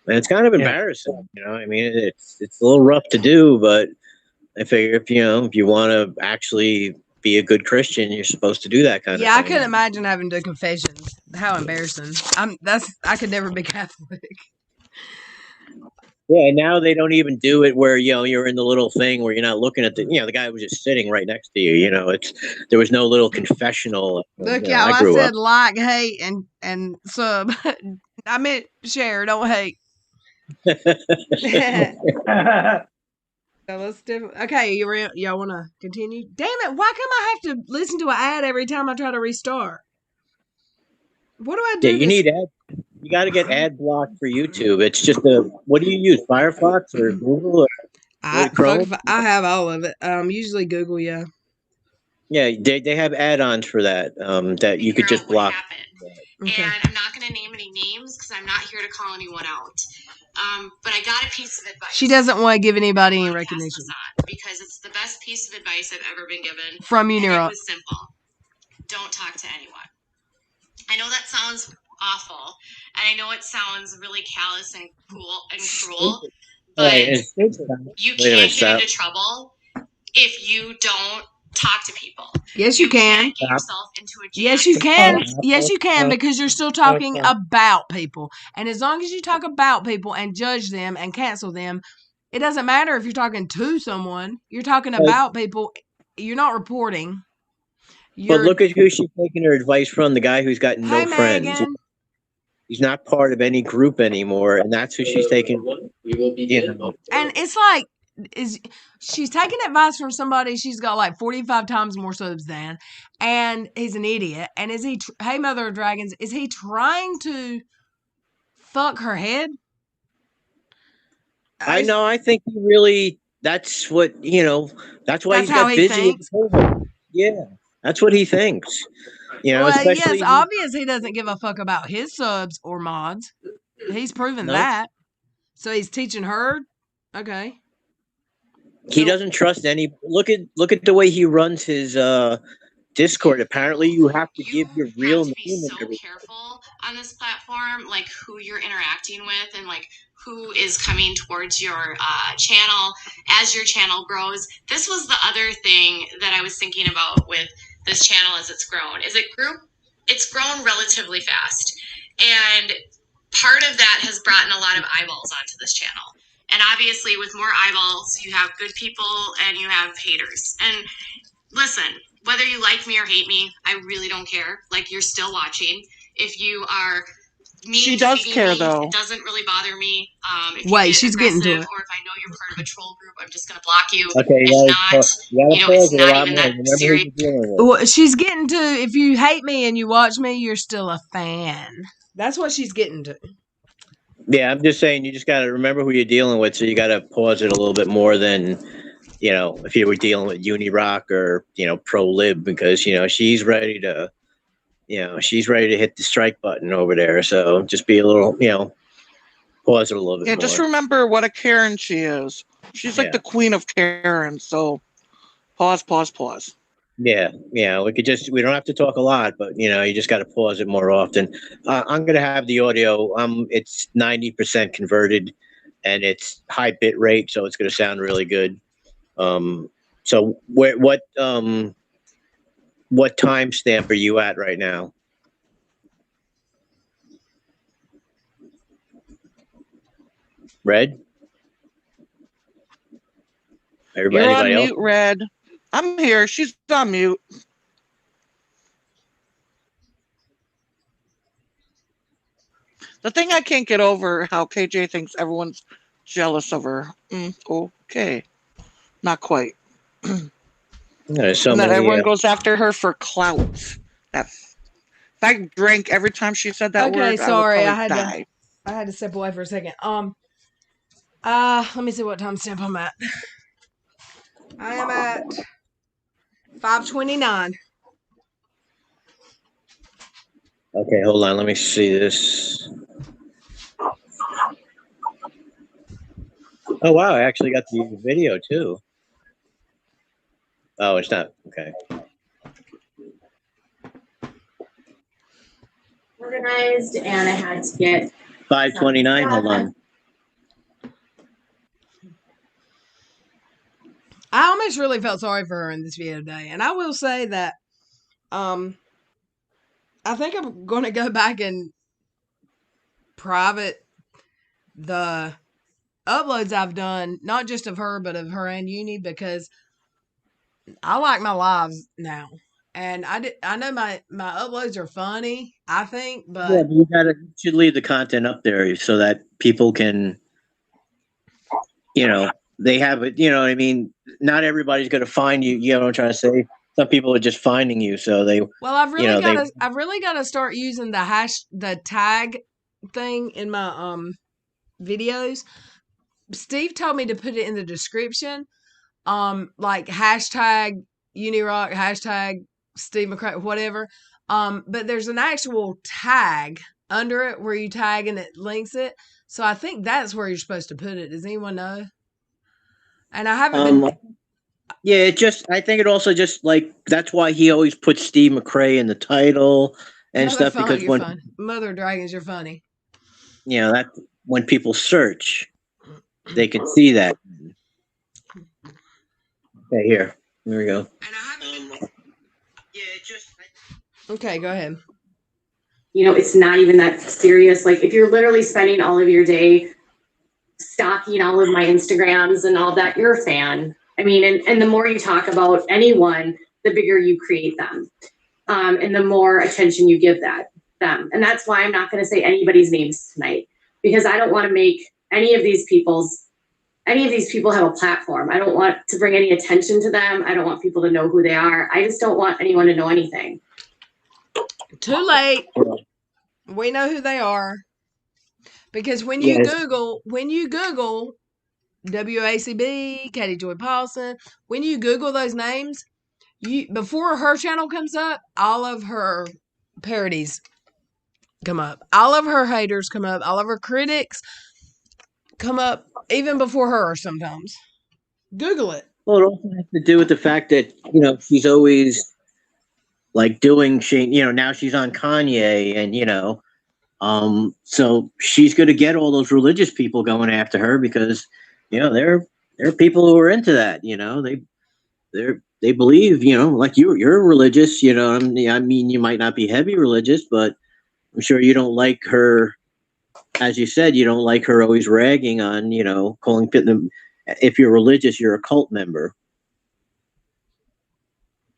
S5: And it's kind of embarrassing, I mean, it's a little rough to do, but I figure if you want to actually be a good Christian, you're supposed to do that kind of thing.
S2: Yeah, I couldn't imagine having to do confessions. How embarrassing. I could never be Catholic.
S5: Yeah, now they don't even do it where you're in the little thing where you're not looking at the guy was just sitting right next to you. There was no little confessional.
S2: Look, y'all, I said like, hate, and sub. I meant share, don't hate. So let's do. Okay, y'all want to continue? Damn it! Why come I have to listen to an ad every time I try to restart? What do I do?
S5: Yeah, you need ad. You got to get ad block for YouTube. It's just what do you use? Firefox or Google or Chrome?
S2: I have all of it. Usually Google, yeah.
S5: Yeah, they have add-ons for that. That you could just block.
S6: Okay. And I'm not going to name any names because I'm not here to call anyone out. But I got a piece of advice.
S2: She doesn't want to give anybody any recognition
S6: because it's the best piece of advice I've ever been given
S2: from you, Nero.
S6: It was simple. Don't talk to anyone. I know that sounds awful, and I know it sounds really callous and cruel, but you can't get into trouble if you don't talk to people.
S2: Yes, you can.
S6: Get yourself into a jam.
S2: Yes, you can. Yes, you can, because you're still talking about people. And as long as you talk about people and judge them and cancel them, it doesn't matter if you're talking to someone. You're talking about people. You're not reporting.
S5: But look at who she's taking her advice from, the guy who's got no friends.
S2: Megan.
S5: He's not part of any group anymore, and that's who she's taking.
S2: And it's like, she's taking advice from somebody she's got like 45 times more subs than, and he's an idiot. And is he, hey, Mother of Dragons, is he trying to fuck her head?
S5: I know. I think he really. That's what That's why
S2: That's
S5: he's
S2: how
S5: got
S2: he
S5: busy with
S2: thinks.
S5: the COVID. Yeah, that's what he thinks.
S2: Well,
S5: Especially
S2: yes, obvious he doesn't give a fuck about his subs or mods. He's proven
S5: no,
S2: that. So he's teaching her. Okay.
S5: he
S2: So,
S5: doesn't trust any. Look at the way he runs his Discord. Apparently, you have to
S6: You
S5: give your
S6: have
S5: real
S6: to
S5: name
S6: be
S5: and
S6: so
S5: everything.
S6: careful on this platform, like who you're interacting with and like who is coming towards your channel as your channel grows. This was the other thing that I was thinking about with this channel as it's grown. It's grown relatively fast. And part of that has brought in a lot of eyeballs onto this channel. And obviously with more eyeballs, you have good people and you have haters. And listen, whether you like me or hate me, I really don't care. Like, you're still watching. If you are
S3: She does
S6: tweeting
S3: care,
S6: me,
S3: though.
S6: it doesn't really bother me. If you
S2: wait,
S6: get
S2: she's getting
S6: aggressive,
S2: to it.
S6: or if I know you're part of a troll group, I'm just gonna block you.
S5: Okay, you gotta pause
S6: It's
S5: it a
S6: not
S5: lot
S6: even
S5: more.
S6: that
S5: Remember who
S6: serious.
S5: you're dealing with.
S2: Well, she's getting to, if you hate me and you watch me, you're still a fan. That's what she's getting to.
S5: Yeah, I'm just saying you just got to remember who you're dealing with, so you got to pause it a little bit more than if you were dealing with Unirock or Pro Lib, because she's ready to hit the strike button over there. So just be a little pause it a little bit
S3: Yeah,
S5: more.
S3: just remember what a Karen she is. She's like the queen of Karen. So pause.
S5: Yeah, we don't have to talk a lot, but you just got to pause it more often. I'm gonna have the audio. It's 90% converted, and it's high bit rate, so it's gonna sound really good. So what timestamp are you at right now? Red?
S3: You're on
S5: Anybody else?
S3: mute, Red. I'm here. She's on mute. The thing I can't get over, how KJ thinks everyone's jealous of her. Okay. Not quite.
S5: There's so
S3: And that
S5: many.
S3: everyone goes after her for clout. If I drank every time she said that word,
S2: sorry,
S3: I would probably die.
S2: I had to step away for a second. Let me see what timestamp I'm at. I am at 5:29.
S5: Okay, hold on. Let me see this. Oh wow, I actually got the video too. Oh, it's not okay.
S6: Organized, and I had to get
S5: 5:29. Hold on.
S2: I almost really felt sorry for her in this video today, and I will say that I think I'm going to go back and private the uploads I've done, not just of her, but of her and Uni, because I like my lives now. And I know my uploads are funny, I think, but
S5: Yeah, but you should leave the content up there so that people can, they have it. You know what I mean? Not everybody's going to find you. You know what I'm trying to say? Some people are just finding you, so they.
S2: well, I've really got to start using the tag thing in my videos. Steve told me to put it in the description, like hashtag Unirock, hashtag Steve McCray, whatever. But there's an actual tag under it where you tag and it links it. So I think that's where you're supposed to put it. Does anyone know? And I haven't been.
S5: Yeah, I think it also just like that's why he always puts Steve McCray in the title and stuff, because
S2: You're fun. Mother Dragons, you're funny.
S5: That when people search, they can see that. Okay, here we go.
S2: And I haven't Okay, go ahead.
S6: It's not even that serious. Like, if you're literally spending all of your day stalking all of my Instagrams and all that, you're a fan. I mean, and the more you talk about anyone, the bigger you create them. And the more attention you give them. And that's why I'm not going to say anybody's names tonight, because I don't want to make any of these people's any of these people have a platform. I don't want to bring any attention to them. I don't want people to know who they are. I just don't want anyone to know anything.
S2: Too late. We know who they are. Because when you Google WACB, Katie Joy Paulson, when you Google those names, before her channel comes up, all of her parodies come up. All of her haters come up. All of her critics come up even before her sometimes. Google it.
S5: Well, it also has to do with the fact that, she's always like doing now she's on Kanye and, so she's going to get all those religious people going after her because, there are people who are into that, they believe, like you're religious, I mean, you might not be heavy religious, but I'm sure you don't like her, as you said, you don't like her always ragging on, calling them, if you're religious, you're a cult member.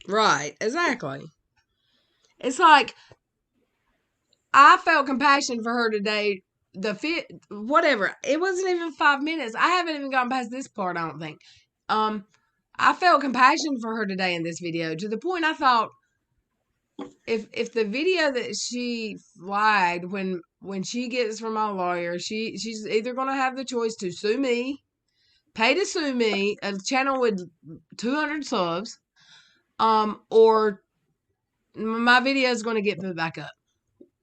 S2: Right, exactly. It's like, I felt compassion for her today. Whatever. It wasn't even 5 minutes. I haven't even gotten past this part, I don't think. I felt compassion for her today in this video to the point I thought, if the video that she flagged when she gets from my lawyer, she's either going to have the choice to sue me, pay to sue me, a channel with 200 subs, or my video is going to get put back up.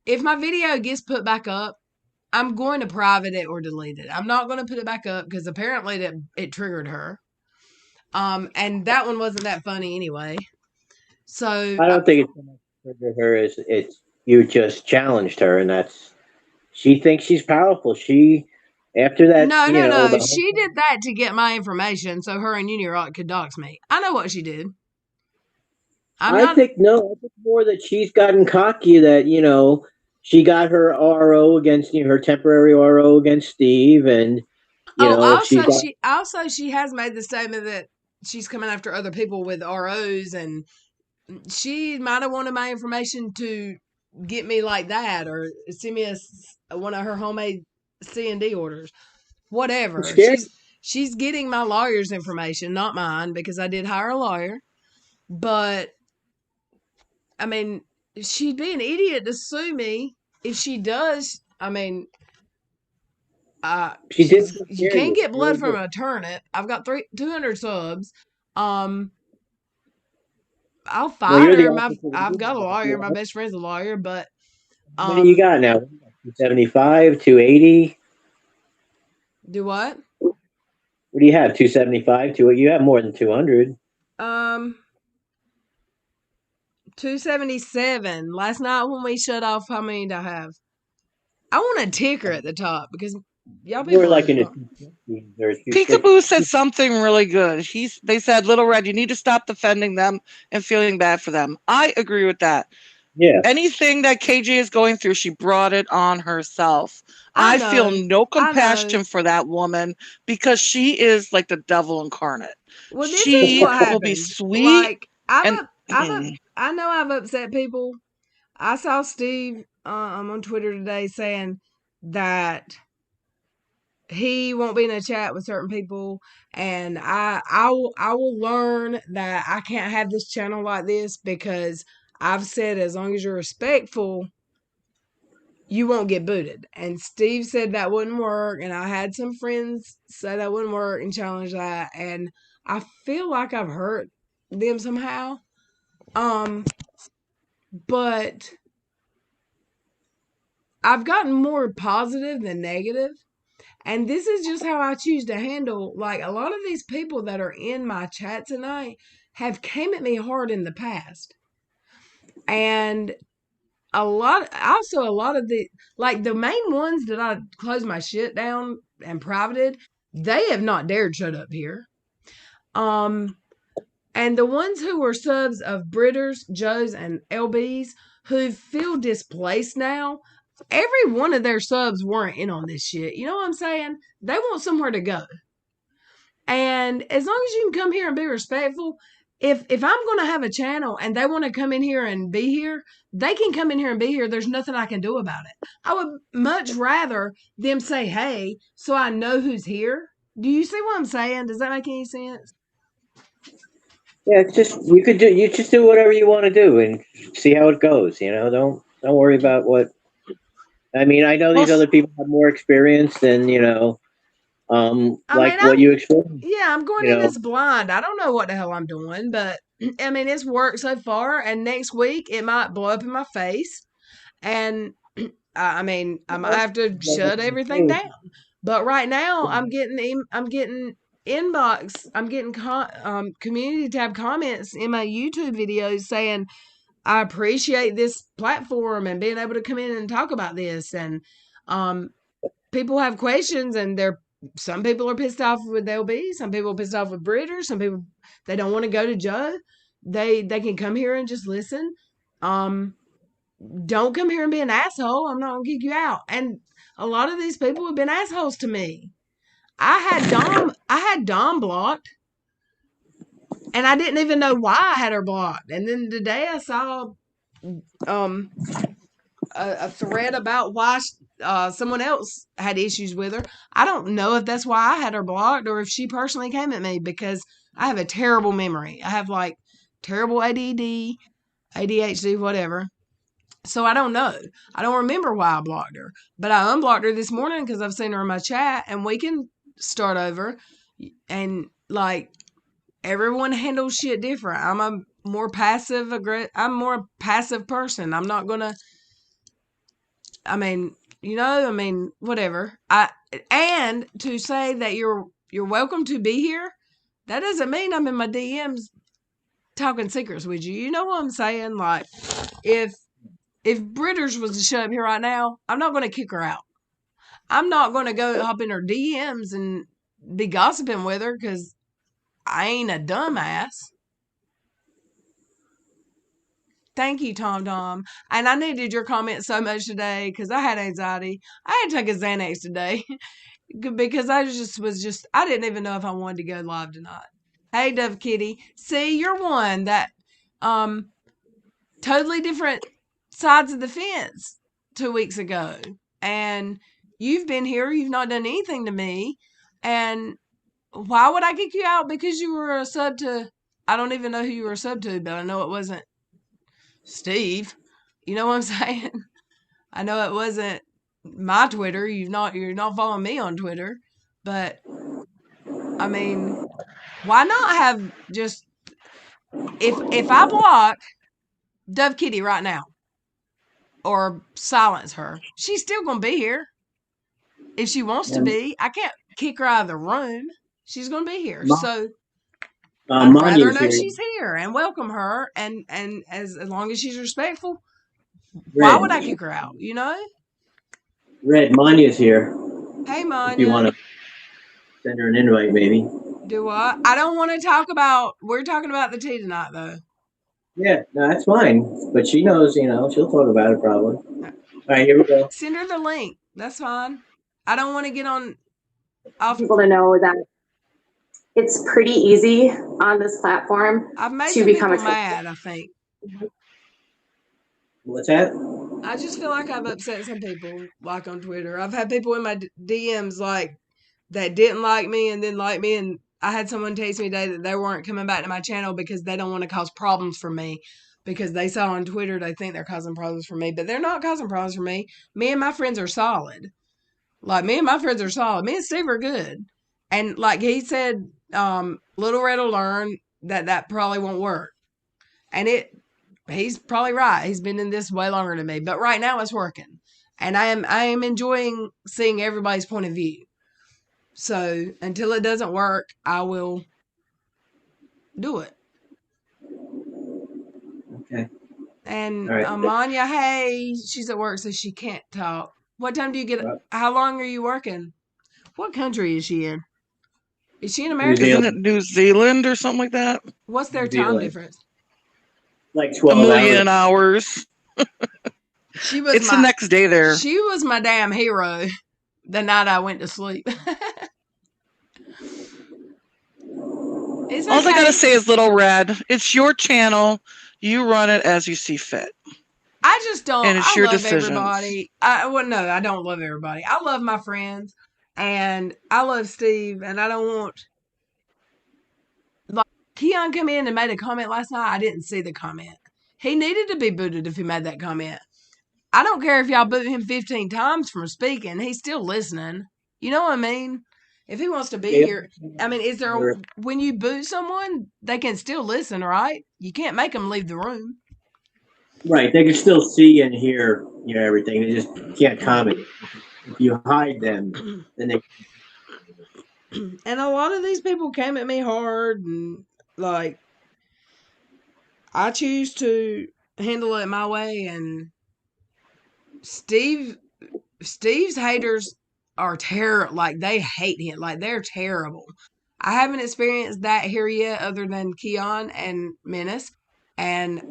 S2: If my video gets put back up, I'm going to private it or delete it. I'm not going to put it back up because apparently it triggered her. And that one wasn't that funny anyway. So
S5: I don't think it's so much trigger her as it's you just challenged her, and she thinks she's powerful. She after that,
S2: no. She did that to get my information so her and Unirock could dox me. I know what she did. I think
S5: more that she's gotten cocky that, she got her RO against her temporary RO against Steve, and
S2: she has made the statement that she's coming after other people with ROs, and she might have wanted my information to get me like that, or send me one of her homemade C&D orders, whatever. She's getting my lawyer's information, not mine, because I did hire a lawyer. But I mean, she'd be an idiot to sue me if she does. I mean, you can't get blood from a turnip. I've got 200 subs. I'll fight her. I've got a lawyer. My best friend's a lawyer, but
S5: what do you got now? 275, 280?
S2: Do what?
S5: What do you have? 275? You have more than 200.
S2: 277. Last night when we shut off, how many do I have? I want a ticker at the top because y'all people
S5: were like in
S3: Peekaboo said something really good. They said, Little Red, you need to stop defending them and feeling bad for them. I agree with that.
S5: Yeah.
S3: Anything that KJ is going through, she brought it on herself. I feel no compassion for that woman because she is like the devil incarnate.
S2: Well, this is what happens.
S3: Will be sweet.
S2: Like, I know I've upset people. I saw Steve on Twitter today saying that he won't be in a chat with certain people, and I will learn that I can't have this channel like this because I've said as long as you're respectful, you won't get booted. And Steve said that wouldn't work, and I had some friends say that wouldn't work and challenge that, and I feel like I've hurt them somehow. But I've gotten more positive than negative. And this is just how I choose to handle, like, a lot of these people that are in my chat tonight have came at me hard in the past. And a lot of the, like, the main ones that I closed my shit down and privated, they have not dared shut up here. And the ones who were subs of Britters, Joes, and LBs who feel displaced now, every one of their subs weren't in on this shit. You know what I'm saying? They want somewhere to go. And as long as you can come here and be respectful, if I'm going to have a channel and they want to come in here and be here, they can come in here and be here. There's nothing I can do about it. I would much rather them say, hey, so I know who's here, Do you see what I'm saying? Does that make any sense?
S5: Yeah, it's just you just do whatever you want to do and see how it goes. Don't worry about what. I mean, I know these
S3: Well,
S5: other people have more experience than
S2: I
S5: like
S2: mean,
S5: what you explained.
S2: I'm going
S5: You
S2: in
S5: know,
S2: this blind. I don't know what the hell I'm doing, but I mean, it's worked so far. And next week it might blow up in my face, and I mean, I might have to shut everything down. But right now, I'm getting inbox. I'm getting community tab comments in my YouTube videos saying I appreciate this platform and being able to come in and talk about this. And people have questions, and some people are pissed off with LB. Some people are pissed off with Britters. Some people they don't want to go to Joe. They can come here and just listen. Don't come here and be an asshole. I'm not gonna kick you out. And a lot of these people have been assholes to me. I had Dom blocked, and I didn't even know why I had her blocked. And then today I saw a thread about why someone else had issues with her. I don't know if that's why I had her blocked or if she personally came at me, because I have a terrible memory. I have like terrible ADD, ADHD, whatever. So I don't know. I don't remember why I blocked her, but I unblocked her this morning because I've seen her in my chat, and we can start over. And like, everyone handles shit different. I'm a more I'm more a passive person. I'm not gonna. I mean, whatever. And to say that you're welcome to be here, that doesn't mean I'm in my DMs talking secrets with you. You know what I'm saying? Like, if Britters was to show up here right now, I'm not going to kick her out. I'm not going to go hop in her DMs and be gossiping with her because I ain't a dumbass. Thank you, Tom Tom. And I needed your comment so much today because I had anxiety. I had to take a Xanax today because I didn't even know if I wanted to go live tonight. Hey, Dove Kitty. See, you're one that totally different sides of the fence 2 weeks ago. And you've been here, you've not done anything to me. And why would I kick you out? Because you were a sub to, I don't even know who you were a sub to, but I know it wasn't Steve. You know what I'm saying? I know it wasn't my Twitter. You're not following me on Twitter. But I mean, why not have just, if I block Dove Kitty right now or silence her, she's still gonna be here if she wants to be. I can't kick her out of the room. She's gonna be here. So I'd rather
S5: Manya's
S2: know
S5: here.
S2: she's here and welcome her, and as long as she's respectful, why
S5: Red,
S2: would I kick her out? You know?
S5: Red, Manya's here.
S2: Hey,
S5: If you want
S2: Manya.
S5: to send her an invite, maybe.
S2: Do what? I don't want to talk about. We're talking about the tea tonight, though.
S5: Yeah, no, that's fine. But she knows, she'll talk about it probably. All right, here we go.
S2: Send her the link. That's fine. I don't want to get on.
S7: People to know that it's pretty easy on this platform
S2: I've made
S7: to
S2: some
S7: become
S2: people
S7: a
S2: mad, I think.
S5: What's that?
S2: I just feel like I've upset some people, like on Twitter. I've had people in my DMs like that didn't like me and then like me, and I had someone text me today that they weren't coming back to my channel because they don't want to cause problems for me, because they saw on Twitter they think they're causing problems for me, but they're not causing problems for me. Me and my friends are solid. Like, me and my friends are solid. Me and Steve are good. And like he said, Little Red will learn that probably won't work. And he's probably right. He's been in this way longer than me, but right now it's working. And I am enjoying seeing everybody's point of view. So until it doesn't work, I will do it.
S5: Okay.
S2: And
S5: All right.
S2: Amanya, hey, she's at work, so she can't talk. What time do you get? How long are you working? What country is she in? Is she in America?
S3: Isn't it New Zealand or something like that?
S2: What's their
S5: New
S2: time
S5: Zealand.
S2: difference?
S5: Like
S3: A
S5: 12
S3: million
S5: hours.
S3: It's the next day there.
S2: She was my damn hero the night I went to sleep. It's
S3: All I
S2: okay.
S3: gotta say is, Little Red, it's your channel. You run it as you see fit.
S2: I just don't.
S3: And it's
S2: I
S3: your
S2: love
S3: decisions.
S2: everybody. I don't love everybody. I love my friends. And I love Steve, and I don't want, like, Keon come in and made a comment last night. I didn't see the comment. He needed to be booted if he made that comment. I don't care if y'all boot him 15 times from speaking. He's still listening. You know what I mean? If he wants to be here, I mean, is there, when you boot someone, they can still listen, right? You can't make them leave the room.
S5: Right, they can still see and hear, everything. They just can't comment. If you hide them, then they.
S2: And a lot of these people came at me hard, and like, I choose to handle it my way. And Steve's haters are terrible. Like, they hate him. Like, they're terrible. I haven't experienced that here yet, other than Keon and Menace. And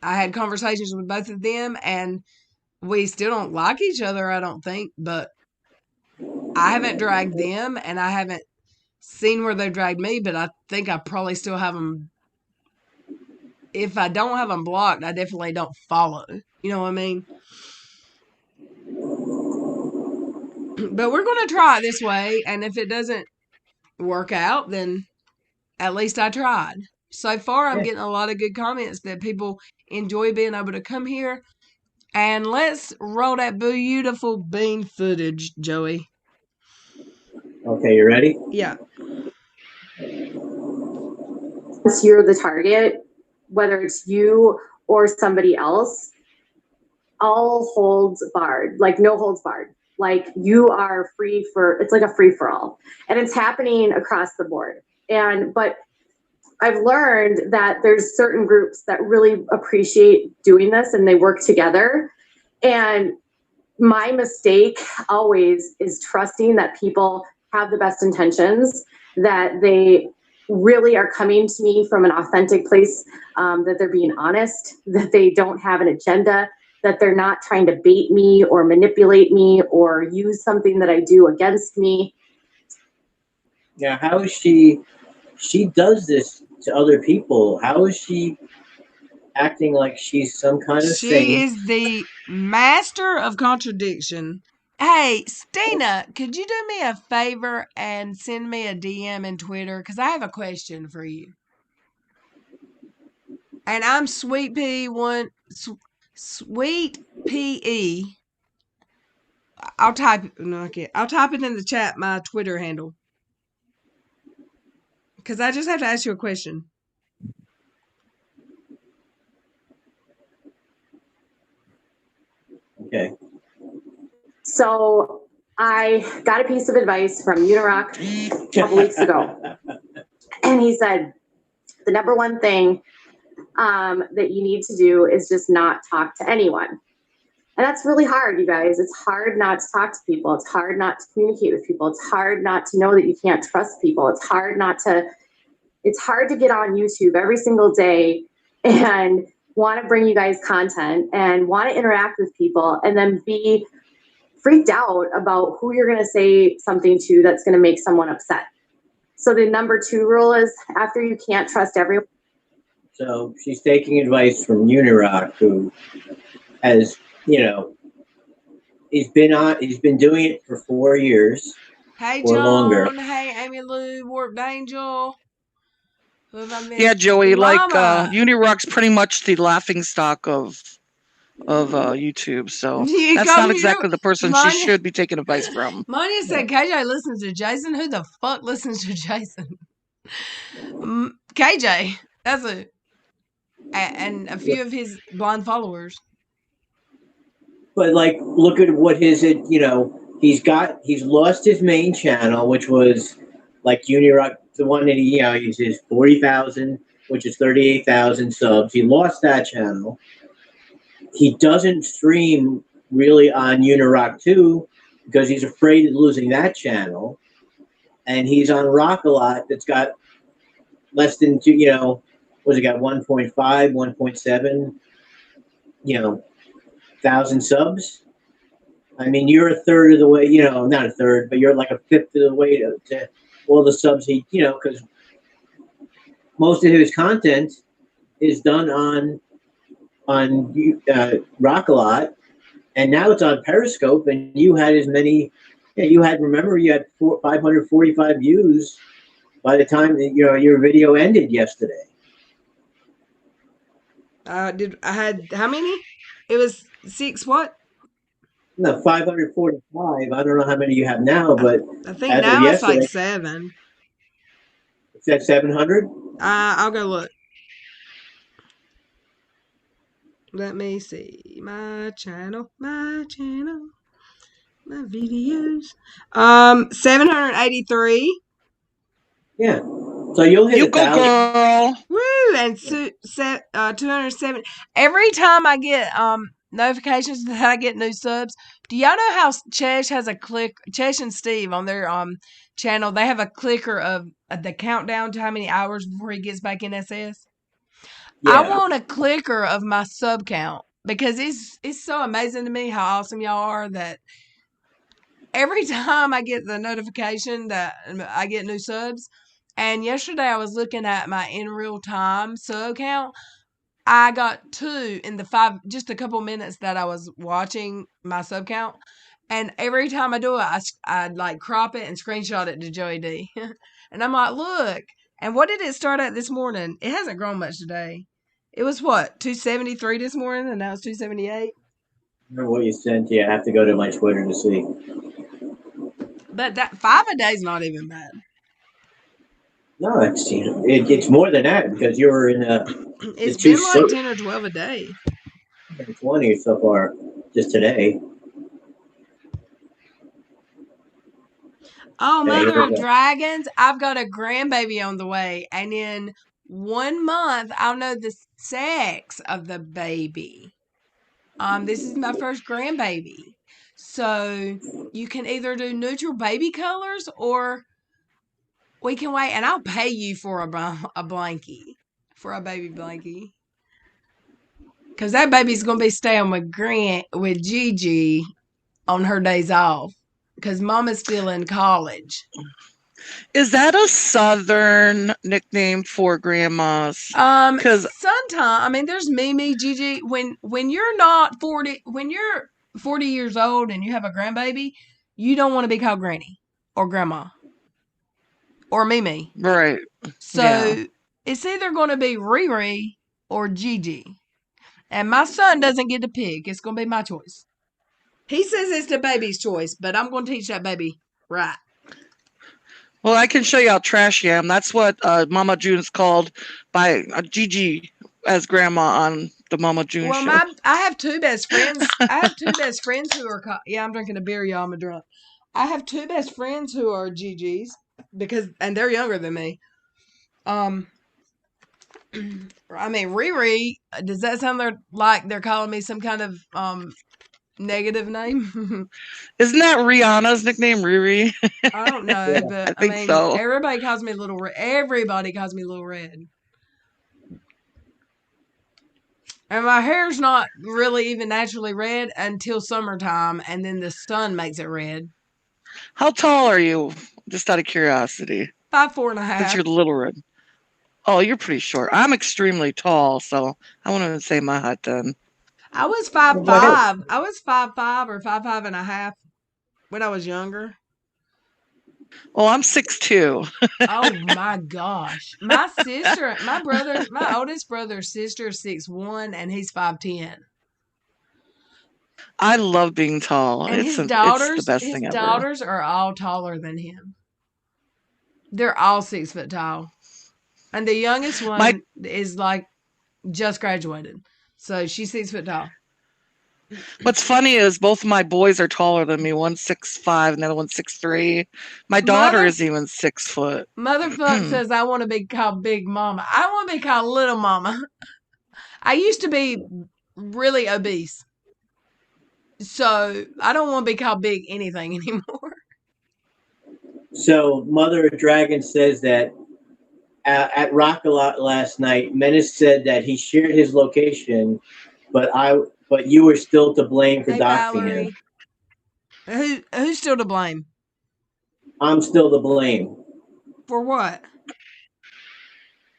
S2: I had conversations with both of them, and we still don't like each other, I don't think. But I haven't dragged them, and I haven't seen where they dragged me. But I think I probably still have them. If I don't have them blocked, I definitely don't follow. You know what I mean? But we're going to try it this way. And if it doesn't work out, then at least I tried. So far, I'm getting a lot of good comments that people enjoy being able to come here. And let's roll that beautiful bean footage, Joey.
S5: Okay, you ready?
S2: Yeah.
S7: Once you're the target, whether it's you or somebody else, all holds barred, like no holds barred. Like, you are free for, it's like a free for all. And it's happening across the board. But I've learned that there's certain groups that really appreciate doing this and they work together. And my mistake always is trusting that people have the best intentions, that they really are coming to me from an authentic place, that they're being honest, that they don't have an agenda, that they're not trying to bait me or manipulate me or use something that I do against me.
S5: Yeah, how is she does this to other people? How is she acting like she's some kind of
S2: She
S5: saint?
S2: is the master of contradiction. Hey, Stina, could you do me a favor and send me a DM in Twitter? Because I have a question for you. And I'm Sweet PE. I'll type it in the chat, my Twitter handle. Because I just have to ask you a question.
S5: Okay.
S7: So I got a piece of advice from Unirock a couple weeks ago. And he said, the number one thing that you need to do is just not talk to anyone. And that's really hard, you guys. It's hard not to talk to people. It's hard not to communicate with people. It's hard not to know that you can't trust people. It's hard to get on YouTube every single day and want to bring you guys content and want to interact with people and then be freaked out about who you're going to say something to that's going to make someone upset. So the number 2 rule is, after you can't trust everyone.
S5: So she's taking advice from Unirock, who has, he's been doing it for 4 years.
S2: Hey,
S5: or
S2: John.
S5: longer.
S2: Hey, Amy Lou, Warped Angel. Who have I missed?
S3: Yeah, Joey,
S2: Llama.
S3: Unirock's pretty much the laughing stock of YouTube, so
S2: You
S3: that's
S2: come
S3: not
S2: here-
S3: exactly the person she
S2: Mine-
S3: should be taking advice from.
S2: Monia said KJ listens to Jason. Who the fuck listens to Jason? KJ. That's and a few of his blind followers.
S5: But look at what he's lost his main channel, which was like Unirock, the one that he's his 40,000, which is 38,000 subs. He lost that channel. He doesn't stream really on Unirock 2 because he's afraid of losing that channel. And he's on Rock a lot, that's got less than 2, what's it got, 1.5, 1.7, thousand subs. I mean, you're a third of the way, not a third, but you're like a fifth of the way to all the subs because most of his content is done on Rock a lot, and now it's on Periscope, and you had as many Yeah, remember you had 545 views by the time that your video ended yesterday.
S2: I had how many? It was 6 what?
S5: No, 545. I don't know how many you have now, but
S2: I think
S5: as of
S2: now it's like
S5: yesterday,
S2: 7.
S5: it's at 700.
S2: I'll go look. Let me see my channel, my videos. 783.
S5: Yeah, so you'll hit
S3: You go,
S5: 1,000.
S3: girl.
S2: Woo! And 207. Every time I get notifications that I get new subs, do y'all know how Chesh has a Chesh and Steve on their channel, they have a clicker of the countdown to how many hours before he gets back in SS? I
S5: Yeah,
S2: want a clicker of my sub count because it's so amazing to me how awesome y'all are that every time I get the notification that I get new subs, and yesterday I was looking at my in real time sub count. I got 2 in the just a couple minutes that I was watching my sub count. And every time I do it, I'd like crop it and screenshot it to Joey D. And I'm like, look. And what did it start at this morning? It hasn't grown much today. It was what, 273 this morning, and now it's 278.
S5: remember what you sent? Yeah, I have to go to my Twitter to see.
S2: But that 5 a day is not even bad.
S5: No, it's more than that because you were in
S2: It's been like 10 or 12 a day.
S5: 20 so far just today.
S2: Oh,
S5: Yeah,
S2: Mother of Dragons, I've got a grandbaby on the way. And in 1 month, I'll know the sex of the baby. This is my first grandbaby. So you can either do neutral baby colors or we can wait and I'll pay you for a blankie, for a baby blankie. Because that baby's going to be staying with Gigi on her days off. Because Mama's still in college.
S3: Is that a Southern nickname for grandmas?
S2: Sometimes, I mean, there's Mimi, Gigi. When you're not 40, when you're 40 years old and you have a grandbaby, you don't want to be called Granny or Grandma or Mimi.
S3: Right.
S2: So
S3: Yeah.
S2: it's either going to be Riri or Gigi. And my son doesn't get to pick. It's going to be my choice. He says it's the baby's choice, but I'm going to teach that baby right.
S3: Well, I can show you how trashy I am. That's what Mama June's called by Gigi as grandma on the Mama June show.
S2: I have 2 best friends. I have 2 best friends who are I'm drinking a beer, y'all. I'm a drunk. I have 2 best friends who are Gigi's and they're younger than me. I mean, Riri, does that sound like they're calling me some kind of negative name?
S3: Isn't that Rihanna's nickname, Riri?
S2: I don't know,
S5: Yeah,
S2: but
S3: I think so.
S2: everybody calls me Little Red. Everybody calls me Little Red. And my hair's not really even naturally red until summertime, and then the sun makes it red.
S3: How tall are you? Just out of curiosity.
S2: 5'4.5".
S3: Since you're Little Red. Oh, you're pretty short. I'm extremely tall, so I won't even say my height then.
S2: I was 5'5". I was 5'5" or 5'5.5" when I was younger.
S3: Well, I'm 6'2".
S2: Oh my gosh. My oldest brother's sister is 6'1" and he's 5'10".
S3: I love being tall.
S2: And
S3: It's the best
S2: his
S3: thing ever.
S2: daughters are all taller than him. They're all 6 foot tall. And the youngest one is like just graduated. So she's 6 foot tall.
S3: What's funny is both of my boys are taller than me. One's 6'5" and the other one's 6'3". My daughter is even 6 foot.
S2: Motherfucker says I want to be called Big Mama. I want to be called Little Mama. I used to be really obese. So I don't want to be called big anything anymore.
S5: So Mother of Dragon says that at Rock-A-Lot last night, Menace said that he shared his location, but you were still to blame for doxing him.
S2: Who's still to blame?
S5: I'm still to blame.
S2: For what?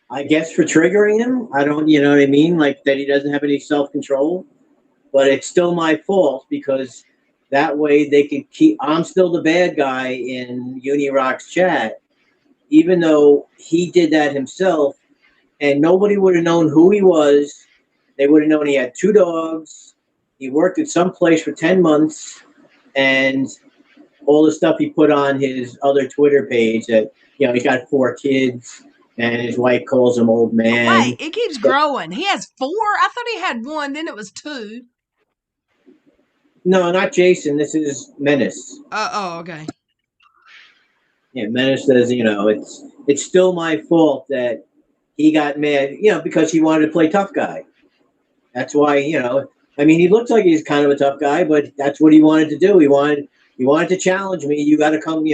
S5: I guess for triggering him. I don't, you know what I mean? Like that he doesn't have any self-control. But it's still my fault because That way they can keep. I'm still the bad guy in Unirock's chat, even though he did that himself, and nobody would have known who he was. They would have known he had 2 dogs. He worked at some place for 10 months, and all the stuff he put on his other Twitter page that, he's got 4 kids and his wife calls him old man.
S2: Wait, it keeps growing. He has 4? I thought he had 1, then it was 2.
S5: No, not Jason. This is Menace.
S2: Oh, okay.
S5: Yeah, Menace says, it's still my fault that he got mad, because he wanted to play tough guy. That's why, he looks like he's kind of a tough guy, but that's what he wanted to do. He wanted to challenge me. You got to come,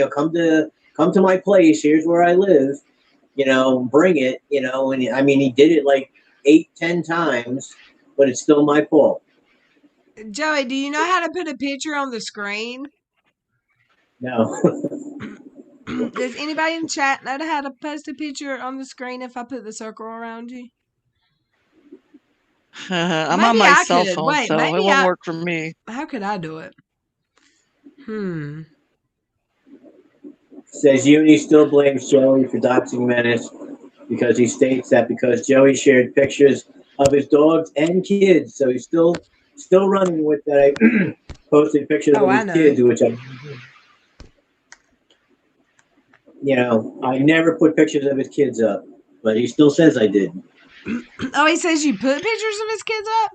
S5: come to my place. Here's where I live. Bring it. And he did it like 8-10 times, but it's still my fault.
S2: Joey, do you know how to put a picture on the screen?
S5: No.
S2: Does anybody in chat know how to post a picture on the screen if I put the circle around you?
S3: I'm
S2: Maybe
S3: on my
S2: I
S3: cell
S2: could.
S3: phone,
S2: Wait,
S3: so
S2: maybe
S3: it won't work for me.
S2: How could I do it?
S5: Says Uni still blames Joey for doxing Menace because he states that because Joey shared pictures of his dogs and kids, so he's still running with that. I posted pictures of his kids, which I never put pictures of his kids up, but he still says I did.
S2: Oh, he says you put pictures of his kids up?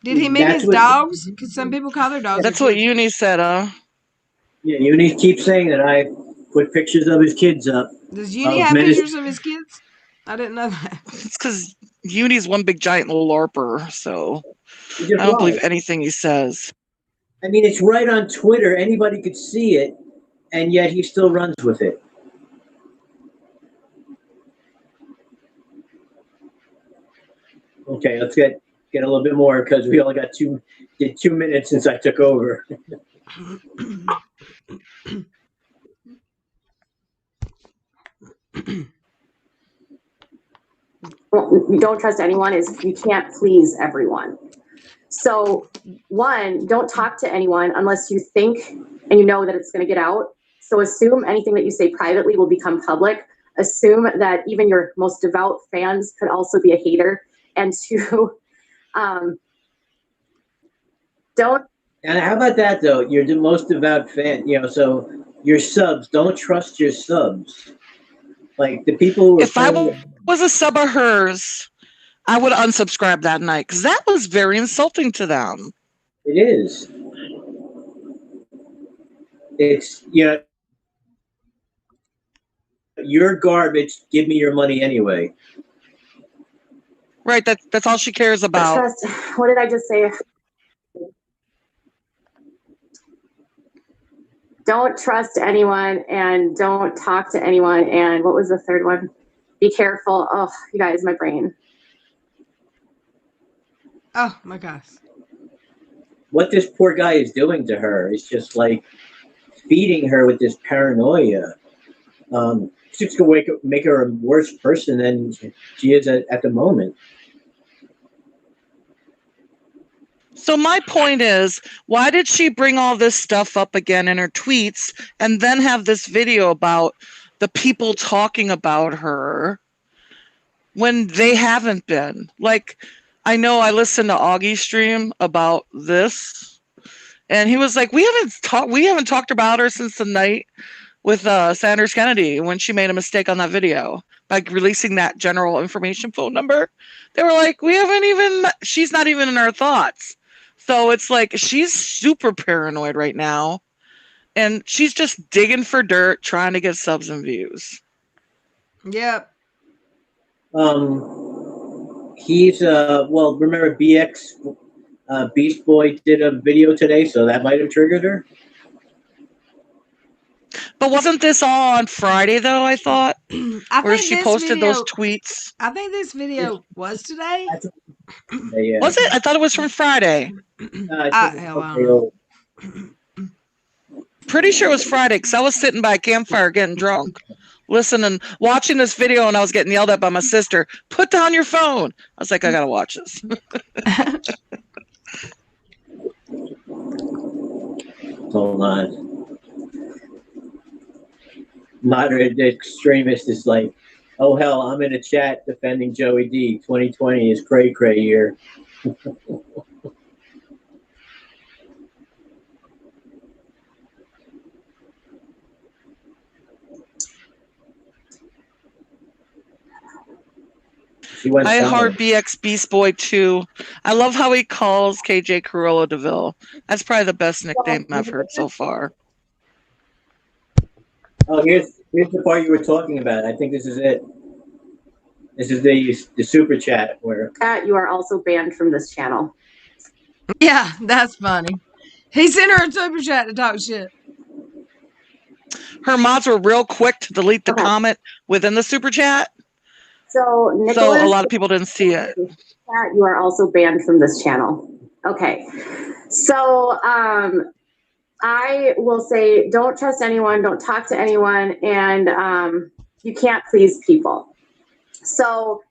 S2: Did he mean his dogs? Because some people call their dogs.
S3: That's what Uni said,
S5: Yeah, Uni keeps saying that I put pictures of his kids up.
S2: Does Uni have pictures of his kids? I didn't know that.
S3: It's because Uni's one big giant LARPer, so I don't believe anything he says.
S5: It's right on Twitter. Anybody could see it, and yet he still runs with it. Okay, let's get a little bit more because we only got 2 minutes since I took over.
S7: Don't trust anyone is you can't please everyone. So 1, don't talk to anyone unless you think and you know that it's going to get out. So assume anything that you say privately will become public. Assume that even your most devout fans could also be a hater. And 2, don't.
S5: And how about that though? You're the most devout fan, so your subs, don't trust your subs. Like the people who are.
S3: If I was a sub of hers, I would unsubscribe that night because that was very insulting to them.
S5: It is. It's, you're garbage. Give me your money anyway.
S3: Right. That's all she cares about.
S7: What did I just say? Don't trust anyone and don't talk to anyone. And what was the third one? Be careful. Oh, you guys, my brain.
S2: Oh my gosh.
S5: What this poor guy is doing to her is just like feeding her with this paranoia. It's going to make her a worse person than she is at the moment.
S3: So my point is, why did she bring all this stuff up again in her tweets and then have this video about the people talking about her when they haven't been? Like, I know I listened to Augie's stream about this, and he was like, we haven't talked about her since the night with Sanders Kennedy when she made a mistake on that video by releasing that general information phone number. They were like, she's not even in our thoughts. So it's like she's super paranoid right now, and she's just digging for dirt, trying to get subs and views.
S2: Yep.
S5: He's remember BX Beast Boy did a video today, so that might have triggered her.
S3: But wasn't this all on Friday though? I thought, where she posted those tweets.
S2: I think this video was today.
S5: Yeah.
S3: Was it? I thought it was from Friday. Pretty sure it was Friday because I was sitting by a campfire getting drunk, listening, watching this video, and I was getting yelled at by my sister. Put down your phone. I was like, I gotta watch this.
S5: Hold on. Moderate extremist is like, oh hell, I'm in a chat defending Joey D. 2020 is cray year.
S3: I heart BX Beast Boy too. I love how he calls KJ Corolla DeVille. That's probably the best nickname I've heard so far.
S5: Oh, here's the part you were talking about. I think this is it. This is the super chat where
S7: you are also banned from this channel.
S2: Yeah, that's funny. He sent her a super chat to talk shit.
S3: Her mods were real quick to delete the comment within the super chat.
S7: So, Nicholas,
S3: so a lot of people didn't see it.
S7: You are also banned from this channel. Okay. So, I will say, don't trust anyone, don't talk to anyone, and you can't please people. So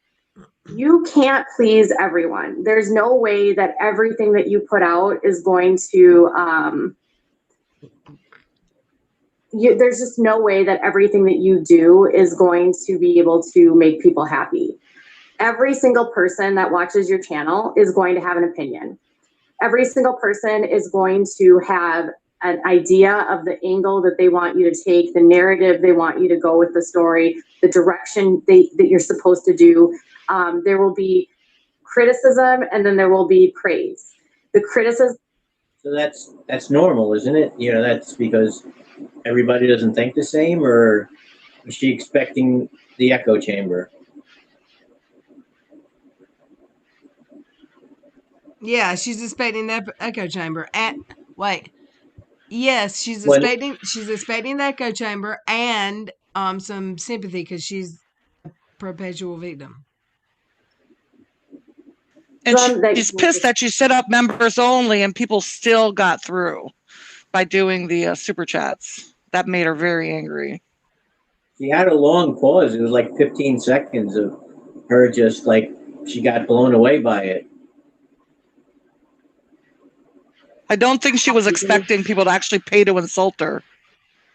S7: you can't please everyone. There's no way that everything that you put out is going to, there's just no way that everything that you do is going to be able to make people happy. Every single person that watches your channel is going to have an opinion. Every single person is going to have an idea of the angle that they want you to take, the narrative they want you to go with the story, the direction that you're supposed to do. There will be criticism and then there will be praise. The criticism.
S5: So that's normal, isn't it? You know, that's because everybody doesn't think the same, or is she expecting the echo chamber?
S2: Yeah, she's expecting the echo chamber. Yes, she's expecting the echo chamber and some sympathy because she's a perpetual victim.
S3: And she's pissed that she set up members only and people still got through by doing the super chats. That made her very angry.
S5: She had a long pause. It was like 15 seconds of her just like, she got blown away by it.
S3: I don't think she was expecting people to actually pay to insult her.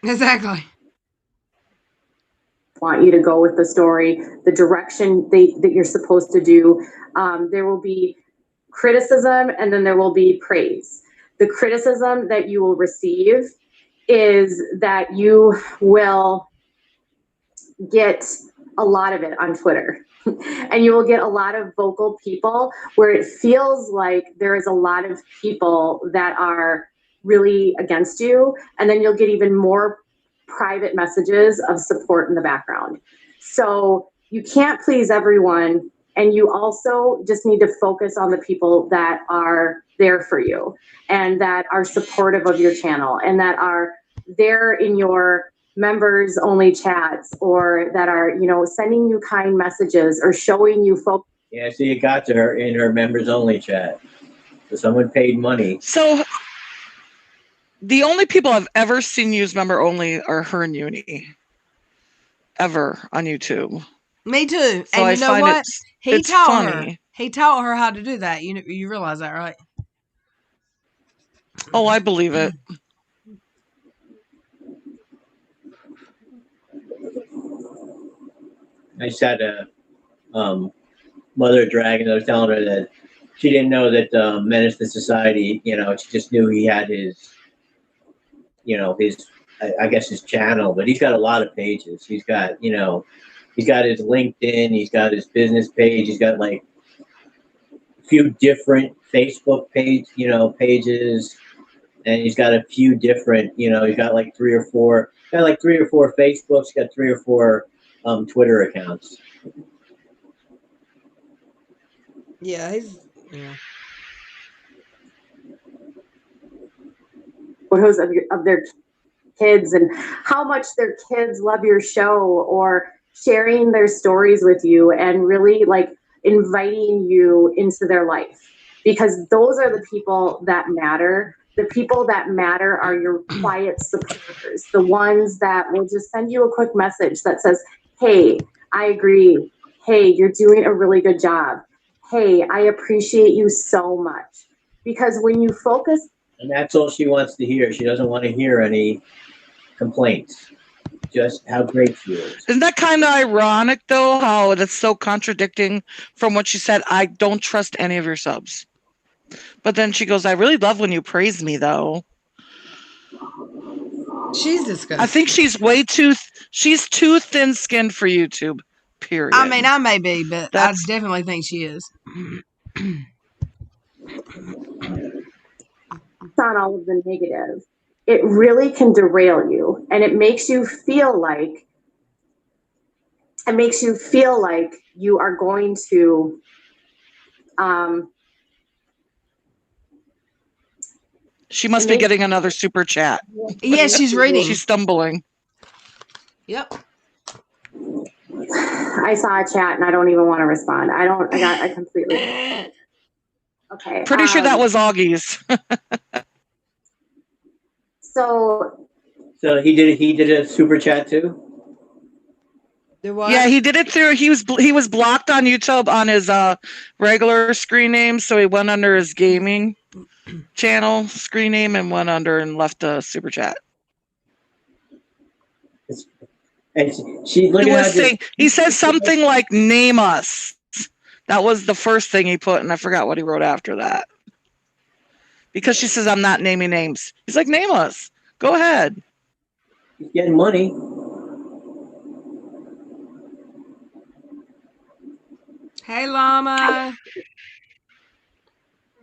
S2: Exactly.
S7: Want you to go with the story, the direction that you're supposed to do. There will be criticism and then there will be praise. The criticism that you will receive is that you will get a lot of it on Twitter. And you will get a lot of vocal people where it feels like there is a lot of people that are really against you. And then you'll get even more private messages of support in the background. So you can't please everyone. And you also just need to focus on the people that are there for you and that are supportive of your channel and that are there in your members only chats or that are, you know, sending you kind messages or showing you focus.
S5: Yeah, so you got to her in her members only chat. So someone paid money.
S3: So the only people I've ever seen use member only are her and Uni. Ever on YouTube.
S2: Me too.
S3: So
S2: and you know what?
S3: He taught her.
S2: He taught her how to do that. You realize that, right?
S3: Oh, I believe it.
S5: I just had a mother dragon. I was telling her that she didn't know that Menace to Society, you know, she just knew he had his, you know, his, I guess his channel, but he's got a lot of pages. He's got, you know, he's got his LinkedIn, he's got his business page, he's got like a few different Facebook pages, and he's got a few different, you know, he's got like three or four Facebooks, he's got 3 or 4 Twitter accounts.
S2: Yeah, yeah.
S7: Photos of their kids and how much their kids love your show or sharing their stories with you and really like inviting you into their life, because those are the people that matter. The people that matter are your quiet supporters, the ones that will just send you a quick message that says, hey, I agree. Hey, you're doing a really good job. Hey, I appreciate you so much. Because when you focus
S5: And that's all she wants to hear. She doesn't want to hear any complaints. Just how great she is.
S3: Isn't that kind of ironic, though, how it's so contradicting from what she said? I don't trust any of your subs. But then she goes, I really love when you praise me, though.
S2: She's disgusting.
S3: I think she's too thin-skinned for YouTube, period.
S2: I mean, I may be, but I
S3: That's-
S2: definitely think she is.
S7: On all of the negative, it really can derail you, and it makes you feel like you are going to
S3: she must be getting another super chat.
S2: Yeah, she's reading.
S3: She's stumbling.
S2: Yep.
S7: I saw a chat and I don't even want to respond. I completely. Okay.
S3: Pretty sure that was Augie's.
S7: So
S5: he did a super chat too?
S3: Yeah, he did it through. He was blocked on YouTube on his regular screen name, so he went under his gaming channel screen name and went under and left a super chat.
S5: And he
S3: said something like "name us." That was the first thing he put, and I forgot what he wrote after that. Because she says I'm not naming names. He's like, name us. Go ahead.
S5: He's getting money.
S2: Hey, Llama.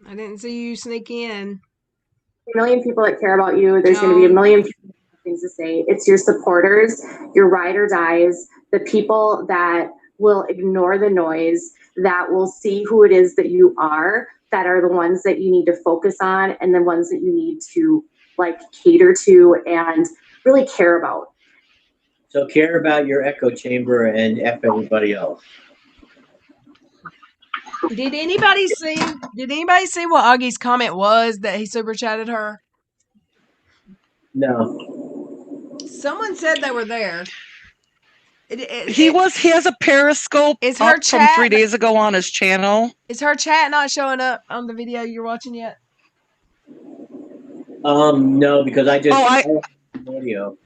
S2: I didn't see you sneak in.
S7: A million people that care about you. There's going to be a million people things to say. It's your supporters, your ride or dies, the people that will ignore the noise, that will see who it is that you are, that are the ones that you need to focus on, and the ones that you need to like cater to and really care about.
S5: So care about your echo chamber and F everybody else.
S2: Did anybody see what Augie's comment was that he super chatted her?
S5: No.
S2: Someone said they were there.
S3: He has a Periscope
S2: is her
S3: up from 3 days ago on his channel.
S2: Is her chat not showing up on the video you're watching yet?
S5: No, because I just audio.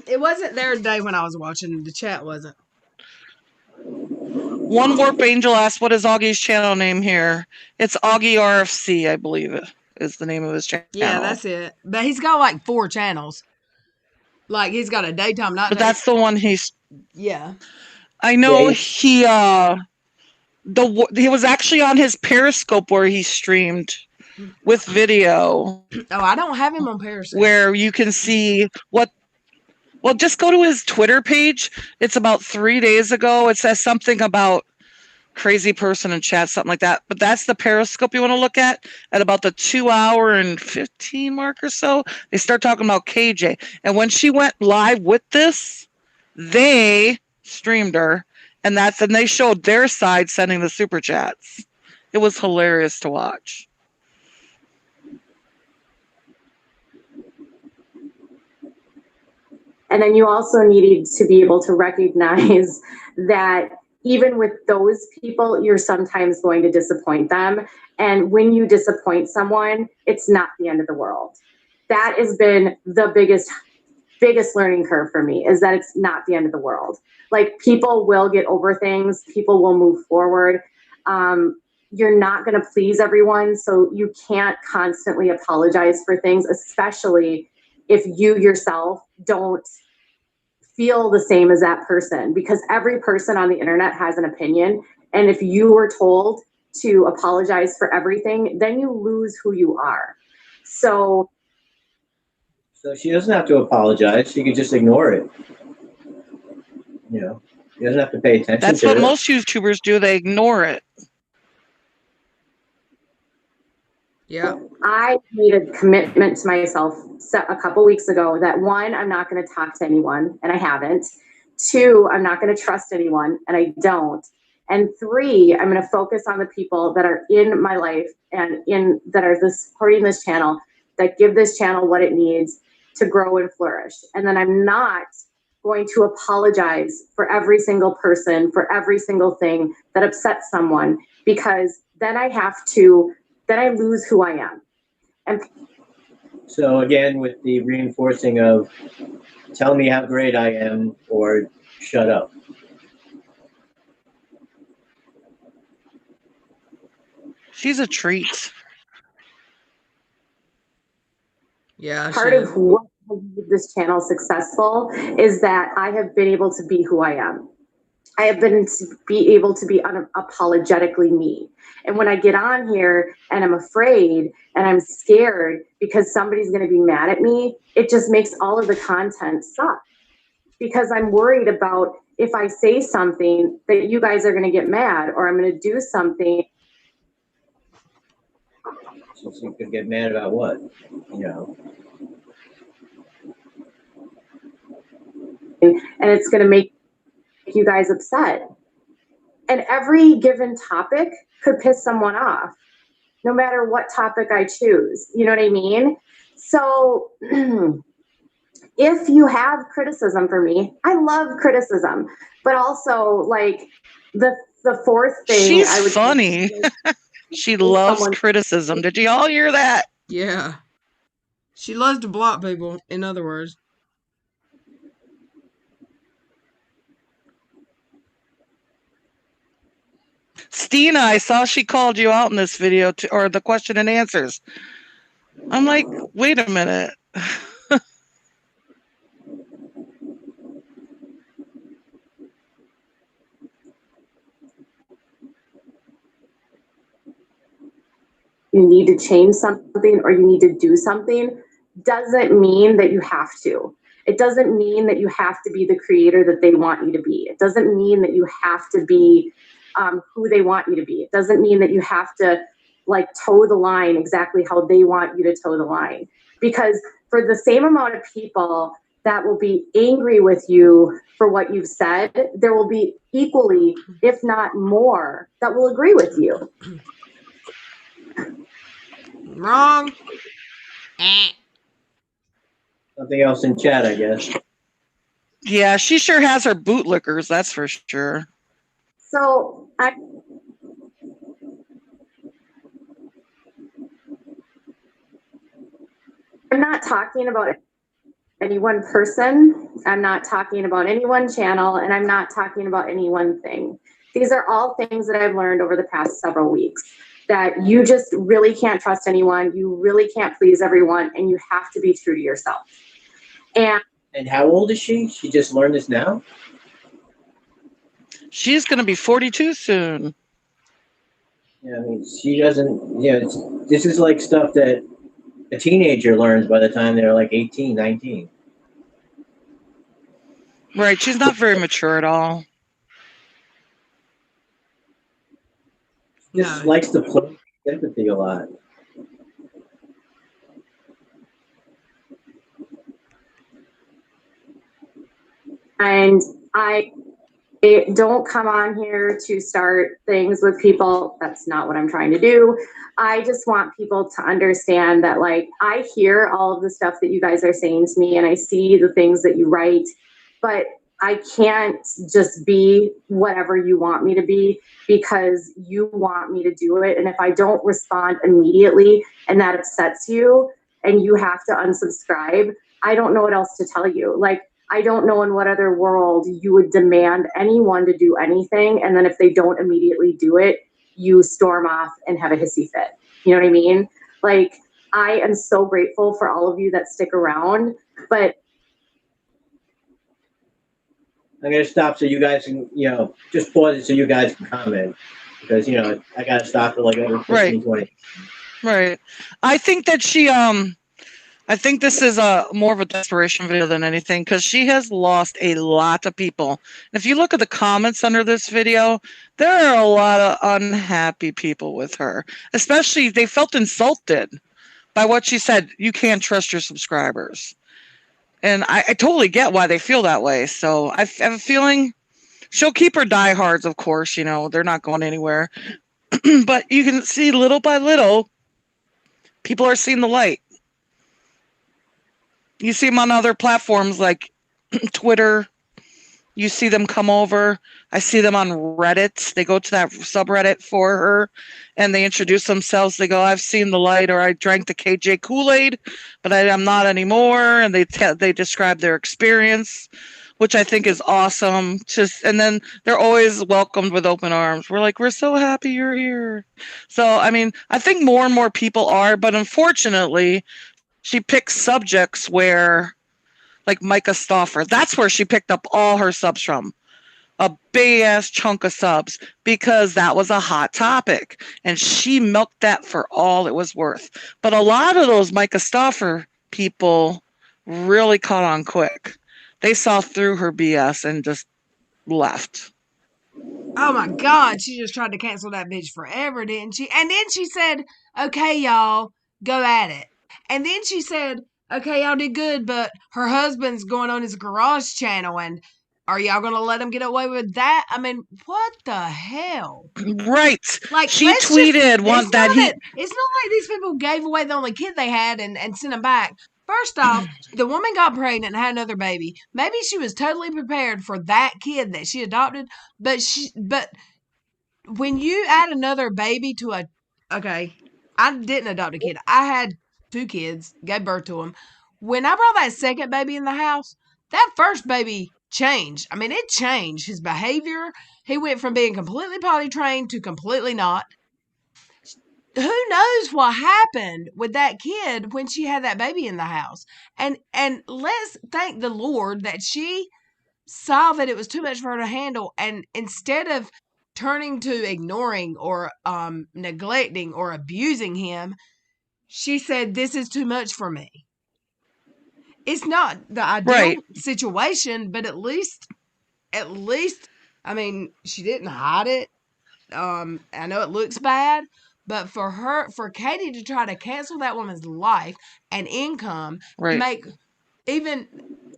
S2: It wasn't there today when I was watching. The chat wasn't.
S3: One Warp Angel asked, what is Augie's channel name here? It's Augie RFC, I believe it is the name of his channel.
S2: Yeah, that's it. But he's got like 4 channels. Like he's got a daytime, night.
S3: But that's the one he's.
S2: Yeah.
S3: I know he was actually on his Periscope where he streamed with video.
S2: Oh, I don't have him on Periscope.
S3: Where you can see what. Well, just go to his Twitter page. It's about 3 days ago. It says something about crazy person in chat, something like that. But that's the Periscope you want to look at about the 2 hour and 15 mark or so. They start talking about KJ. And when she went live with this, they streamed her. And they showed their side sending the super chats. It was hilarious to watch.
S7: And then you also needed to be able to recognize that even with those people, you're sometimes going to disappoint them. And when you disappoint someone, it's not the end of the world. That has been the biggest learning curve for me, is that it's not the end of the world. Like, people will get over things. People will move forward. You're not going to please everyone. So you can't constantly apologize for things, especially if you yourself don't feel the same as that person, because every person on the internet has an opinion. And if you were told to apologize for everything, then you lose who you are. So
S5: she doesn't have to apologize. She can just ignore it. You know, she doesn't have to pay attention to it.
S3: That's what most YouTubers do. They ignore it.
S2: Yeah.
S7: I made a commitment to myself a couple weeks ago that 1, I'm not going to talk to anyone, and I haven't. 2, I'm not going to trust anyone, and I don't. And 3, I'm going to focus on the people that are in my life and that are supporting this channel, that give this channel what it needs to grow and flourish. And then I'm not going to apologize for every single person, for every single thing that upsets someone, because then I lose who I am. And
S5: So again, with the reinforcing of tell me how great I am or shut up.
S3: She's a treat.
S2: Yeah,
S7: Part of what has made this channel successful is that I have been able to be who I am. I have been to be able to be unapologetically me. And when I get on here and I'm afraid and I'm scared because somebody's going to be mad at me, it just makes all of the content suck. Because I'm worried about if I say something that you guys are going to get mad, or I'm going to do something.
S5: So you could get mad about what? You know.
S7: And it's going to make you guys upset. And every given topic could piss someone off, no matter what topic I choose. You know what I mean? So if you have criticism for me, I love criticism, but also like the fourth thing.
S3: She's
S7: I would
S3: funny. She loves criticism. Did you all hear that?
S2: Yeah. She loves to block people, in other words.
S3: Stina, I saw she called you out in this video, or the question and answers. I'm like, wait a minute.
S7: You need to change something or you need to do something doesn't mean that you have to. It doesn't mean that you have to be the creator that they want you to be. It doesn't mean that you have to be who they want you to be. It doesn't mean that you have to like toe the line exactly how they want you to toe the line. Because for the same amount of people that will be angry with you for what you've said, there will be equally, if not more, that will agree with you.
S2: Wrong.
S5: Something else in chat, I guess.
S3: Yeah, she sure has her bootlickers, that's for sure.
S7: So I'm not talking about any one person. I'm not talking about any one channel, and I'm not talking about any one thing. These are all things that I've learned over the past several weeks, that you just really can't trust anyone. You really can't please everyone, and you have to be true to yourself.
S5: And how old is she? She just learned this now?
S3: She's going to be 42 soon.
S5: Yeah, I mean, she doesn't, you know, this is like stuff that a teenager learns by the time they're like 18, 19.
S3: Right, she's not very mature at all.
S5: Just likes to play sympathy a lot.
S7: And I don't come on here to start things with people. That's not what I'm trying to do. I just want people to understand that, like, I hear all of the stuff that you guys are saying to me and I see the things that you write, but I can't just be whatever you want me to be because you want me to do it. And if I don't respond immediately and that upsets you and you have to unsubscribe, I don't know what else to tell you. Like, I don't know in what other world you would demand anyone to do anything, and then if they don't immediately do it, you storm off and have a hissy fit. You know what I mean? Like, I am so grateful for all of you that stick around, but
S5: I'm going to stop so you guys can, you know, just pause it so you guys can comment. Because, you know, I got to stop at like over 15, 20.
S3: Right. I think that she, I think this is more of a desperation video than anything because she has lost a lot of people. If you look at the comments under this video, there are a lot of unhappy people with her. Especially, they felt insulted by what she said. You can't trust your subscribers. And I totally get why they feel that way. So I have a feeling she'll keep her diehards, of course. You know, they're not going anywhere. But you can see little by little, people are seeing the light. You see them on other platforms like Twitter, You see them come over. I see them on Reddit. They go to that subreddit for her and they introduce themselves. They go, I've seen the light, or I drank the KJ Kool-Aid, but I'm not anymore. And they describe their experience, which I think is awesome. And then they're always welcomed with open arms. We're like, we're so happy you're here. So, I mean, I think more and more people are, but unfortunately, she picks subjects where, like Micah Stauffer, that's where she picked up all her subs from. A big ass chunk of subs, because that was a hot topic and she milked that for all it was worth. But a lot of those Micah Stauffer people really caught on quick. They saw through her BS and just left.
S2: Oh my God, she just tried to cancel that bitch forever, didn't she? And then she said, okay, y'all, go at it. And then she said, okay, y'all did good, but her husband's going on his garage channel, and are y'all going to let him get away with that? I mean, what the hell?
S3: Right.
S2: Like,
S3: she tweeted one that he...
S2: It's not like these people gave away the only kid they had and sent him back. First off, the woman got pregnant and had another baby. Maybe she was totally prepared for that kid that she adopted, but when you add another baby to okay, I didn't adopt a kid. I had 2 kids, gave birth to them. When I brought that second baby in the house, that first baby changed. I mean, it changed his behavior. He went from being completely potty trained to completely not. Who knows what happened with that kid when she had that baby in the house? And let's thank the Lord that she saw that it was too much for her to handle, and instead of turning to ignoring or neglecting or abusing him, she said, this is too much for me. It's not the ideal situation, but at least, I mean, she didn't hide it. I know it looks bad, but for Katie to try to cancel that woman's life and income, make even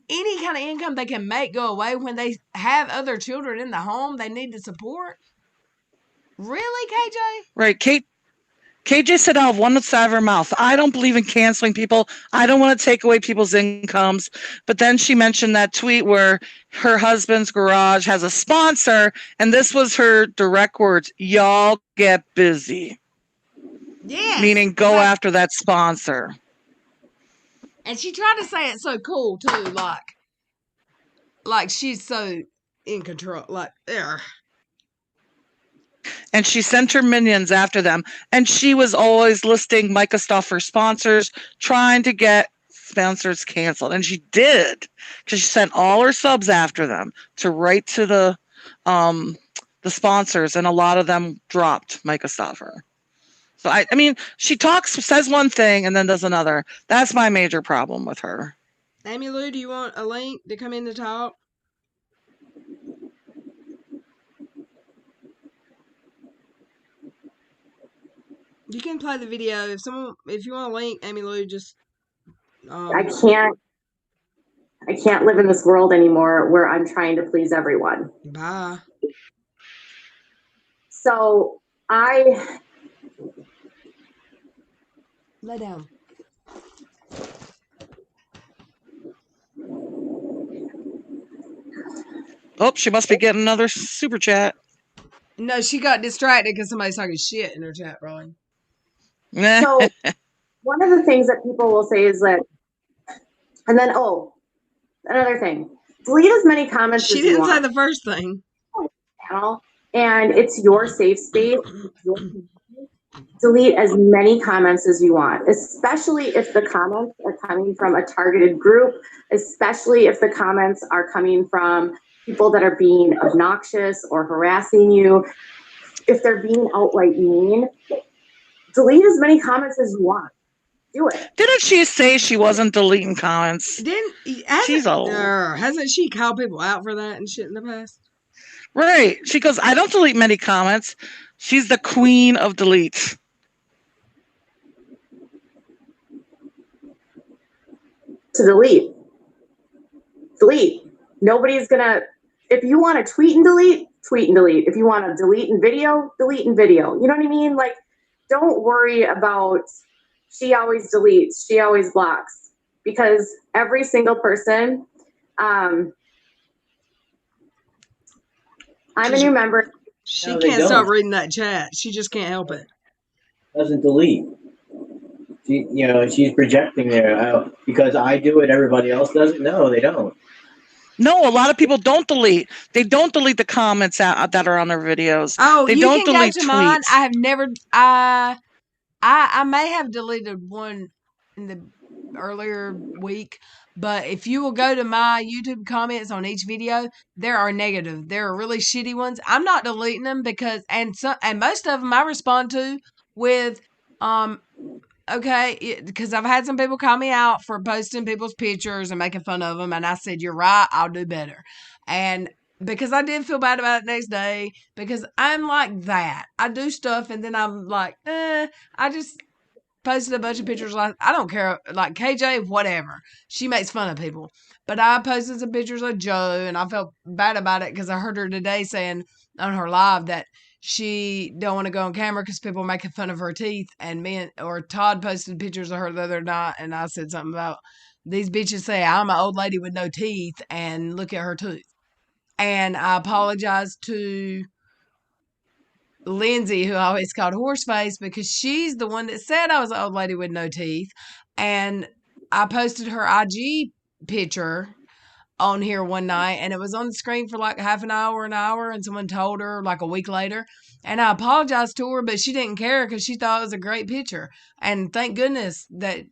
S2: any kind of income they can make go away when they have other children in the home they need to support. Really, KJ?
S3: Right. KJ said out of one side of her mouth, I don't believe in canceling people. I don't want to take away people's incomes. But then she mentioned that tweet where her husband's garage has a sponsor, and this was her direct words, y'all get busy.
S2: Yes.
S3: Meaning go after that sponsor.
S2: And she tried to say it so cool, too, like she's so in control, like, ugh.
S3: And she sent her minions after them. And she was always listing Micah Stauffer sponsors, trying to get sponsors canceled. And she did, because she sent all her subs after them to write to the sponsors, and a lot of them dropped Micah Stauffer. So I mean, she says one thing and then does another. That's my major problem with her.
S2: Amy Lou, do you want a link to come in to talk? You can play the video. If you want a link, Amy Lou, just
S7: I can't live in this world anymore where I'm trying to please everyone.
S2: Bye.
S7: So
S2: lay down.
S3: Oh, she must be getting another super chat.
S2: No, she got distracted because somebody's talking shit in her chat, probably.
S7: So one of the things that people will say is that, and then, another thing, delete as many comments as you want.
S2: She didn't say the first thing.
S7: And it's your safe space. Delete as many comments as you want, especially if the comments are coming from a targeted group, especially if the comments are coming from people that are being obnoxious or harassing you. If they're being outright mean, delete as many comments as you want. Do it.
S3: Didn't she say she wasn't deleting comments?
S2: She's old. Hasn't she called people out for that and shit in the past?
S3: Right. She goes, I don't delete many comments. She's the queen of delete.
S7: To delete. Nobody's gonna, if you want to tweet and delete, tweet and delete. If you want to delete in video, delete in video. You know what I mean? Like, don't worry about she always deletes, she always blocks, because every single person I'm a new member.
S2: She
S5: No, they
S2: can't stop
S5: don't.
S2: reading that chat. She just can't help it.
S5: Doesn't delete. She's projecting there because I do it. Everybody else doesn't. No, they don't.
S3: No, a lot of people don't delete. They don't delete the comments that are on their videos.
S2: Oh,
S3: They
S2: you
S3: don't
S2: can go
S3: delete
S2: to mine.
S3: tweets.
S2: I have never. I may have deleted one in the earlier week, but if you will go to my YouTube comments on each video, there are negative. There are really shitty ones. I'm not deleting them because and most of them I respond to with okay, because I've had some people call me out for posting people's pictures and making fun of them, and I said, "You're right, I'll do better." And because I did feel bad about it next day, because I'm like that. I do stuff, and then I'm like, I just posted a bunch of pictures. Like I don't care, like KJ, whatever. She makes fun of people, but I posted some pictures of Joe, and I felt bad about it because I heard her today saying on her live that she don't want to go on camera because people are making fun of her teeth. And Todd posted pictures of her the other night, and I said something about these bitches say I'm an old lady with no teeth, and look at her tooth. And I apologized to Lindsay, who I always called Horseface, because she's the one that said I was an old lady with no teeth. And I posted her IG picture on here one night, and it was on the screen for like half an hour, and someone told her like a week later. And I apologized to her, but she didn't care because she thought it was a great picture. And thank goodness that,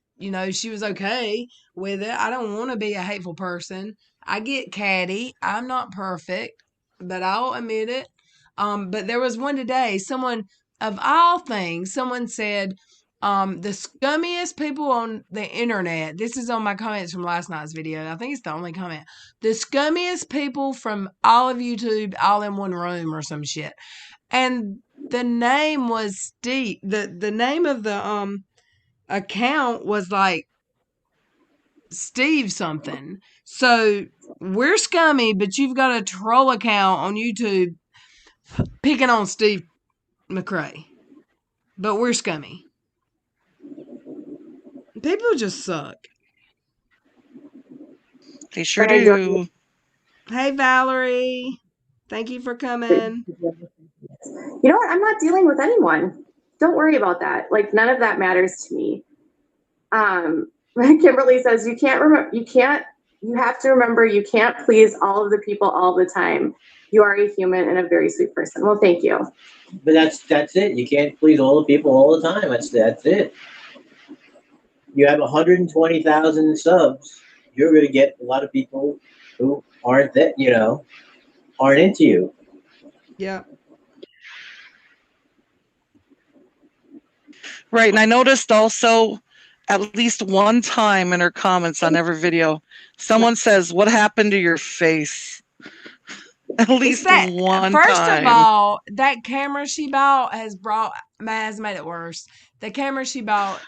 S2: she was okay with it. I don't want to be a hateful person. I get catty. I'm not perfect, but I'll admit it. But there was one today, someone, of all things, someone said, the scummiest people on the internet, this is on my comments from last night's video. I think it's the only comment. The scummiest people from all of YouTube, all in one room or some shit. And the name was Steve. The name of the account was like Steve something. So we're scummy, but you've got a troll account on YouTube picking on Steve McRae. But we're scummy. People just suck.
S3: They sure do.
S2: Hey, Valerie. Thank you for coming.
S7: You know what? I'm not dealing with anyone. Don't worry about that. Like, none of that matters to me. Kimberly says you have to remember you can't please all of the people all the time. You are a human and a very sweet person. Well, thank you.
S5: But that's it. You can't please all the people all the time. That's it. You have 120,000 subs. You're going to get a lot of people who aren't into you.
S2: Yeah.
S3: Right. And I noticed also at least one time in her comments on every video, someone says, "What happened to your face?" At least one
S2: first
S3: time.
S2: of all, that camera she bought has made it worse. The camera she bought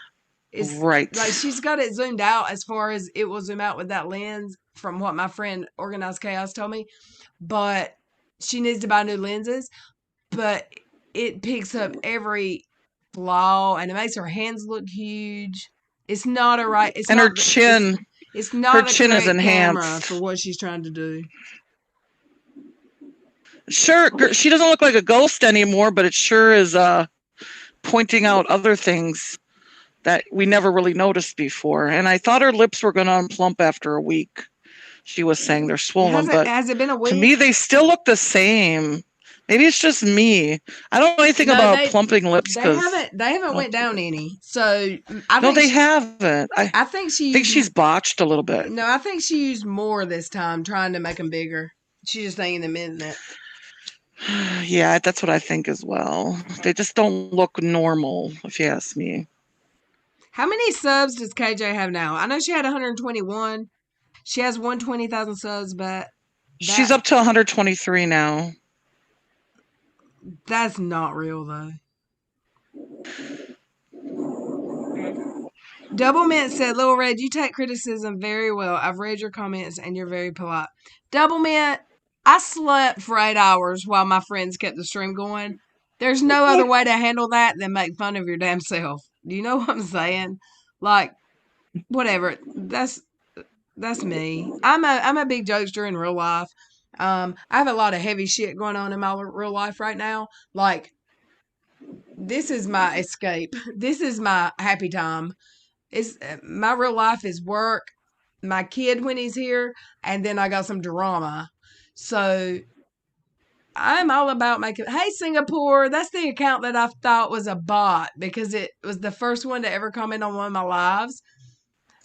S2: is
S3: right.
S2: Like, she's got it zoomed out as far as it will zoom out with that lens, from what my friend Organized Chaos told me. But she needs to buy new lenses. But it picks up every flaw, and it makes her hands look huge. It's not a right. It's
S3: and
S2: not
S3: her chin.
S2: It's not
S3: her
S2: a
S3: chin is
S2: correct camera
S3: enhanced
S2: for what she's trying to do.
S3: Sure, she doesn't look like a ghost anymore, but it sure is pointing out other things that we never really noticed before. And I thought her lips were going to unplump after a week. She was saying they're swollen, but
S2: has it been a week?
S3: To me, they still look the same. Maybe it's just me. I don't know anything about plumping lips.
S2: They haven't went down any. So
S3: they haven't.
S2: I think
S3: she's botched a little bit.
S2: No, I think she used more this time, trying to make them bigger. She's just thinking them in it.
S3: Yeah, that's what I think as well. They just don't look normal, if you ask me.
S2: How many subs does KJ have now? I know she had 121. She has 120,000 subs, but
S3: she's up to 123 now.
S2: That's not real, though. Double Mint said, Lil Red, you take criticism very well. I've read your comments and you're very polite. Double Mint, I slept for 8 hours while my friends kept the stream going. There's no other way to handle that than make fun of your damn self. Do you know what I'm saying? Like, whatever. That's me. I'm a big jokester in real life. I have a lot of heavy shit going on in my real life right now. Like, this is my escape. This is my happy time. It's my real life is work, my kid when he's here, and then I got some drama. So I'm all about making. Hey, Singapore, that's the account that I thought was a bot because it was the first one to ever comment on one of my lives.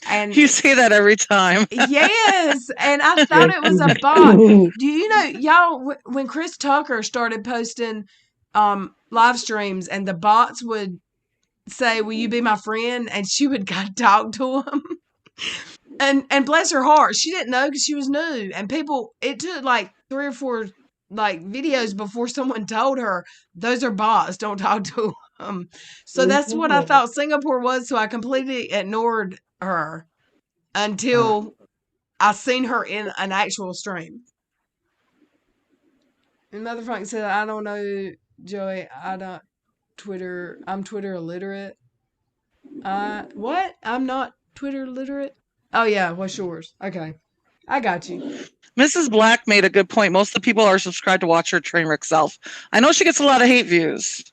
S2: And
S3: You say that every time.
S2: yes, and I thought it was a bot. Do you know, y'all, when Chris Tucker started posting live streams and the bots would say, "Will you be my friend?" and she would go talk to him. And bless her heart, she didn't know because she was new. And people, it took like 3 or 4 like videos before someone told her those are bots. Don't talk to them. So that's what I thought Singapore was. So I completely ignored her until I seen her in an actual stream. And Mother Frank said, "I don't know, Joey. I'm Twitter illiterate." What? I'm not Twitter literate? Oh yeah, what's yours? Okay. I got you.
S3: Mrs. Black made a good point. Most of the people are subscribed to watch her train wreck self. I know she gets a lot of hate views.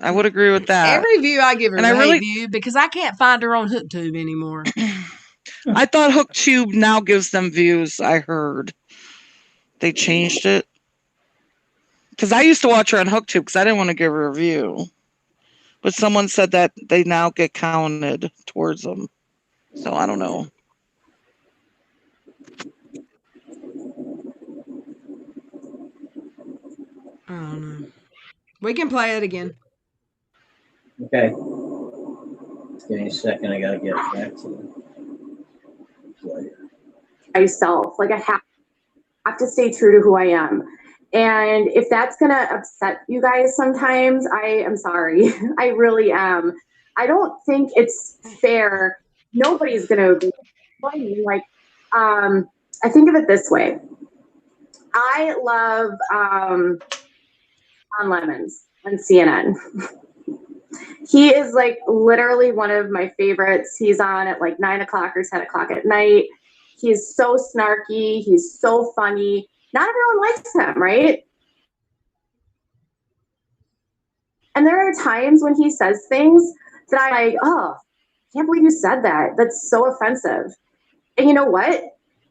S3: I would agree with that.
S2: Every view I give her
S3: And
S2: is
S3: I
S2: a
S3: really-
S2: hate view because I can't find her on HookTube anymore.
S3: I thought HookTube now gives them views. I heard they changed it because I used to watch her on HookTube because I didn't want to give her a view, but someone said that they now get counted towards them. So I don't know.
S2: I don't know. We can play it again.
S5: Okay. Give me a second. I gotta get back to
S7: myself. Like I have to stay true to who I am. And if that's gonna upset you guys sometimes, I am sorry. I really am. I don't think it's fair. Nobody's gonna be like, I think of it this way. I love Don Lemons on CNN. He is like literally one of my favorites. He's on at like 9 o'clock or 10 o'clock at night. He's so snarky. He's so funny. Not everyone likes him, right? And there are times when he says things that I'm like, oh, I can't believe you said that. That's so offensive. And you know what?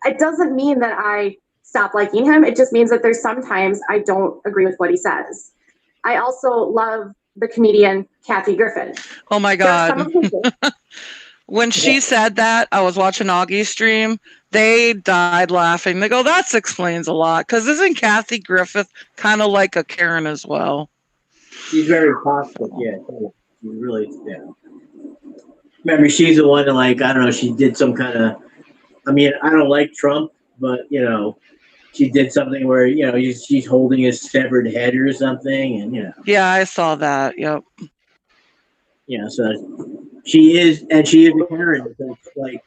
S7: It doesn't mean that I stop liking him. It just means that there's sometimes I don't agree with what he says. I also love the comedian Kathy Griffin.
S3: Oh my God. When she said that, I was watching Augie's stream. They died laughing. They go, that explains a lot. Because isn't Kathy Griffith kind of like a Karen as well?
S5: She's very positive, yeah. She really, yeah. Remember, she's the one that, like, I don't know, she did some kind of, I mean, I don't like Trump, but, you know, she did something where, you know, she's holding his severed head or something, and, you know.
S3: Yeah, I saw that, yep.
S5: You know, so she is a Karen. It's like,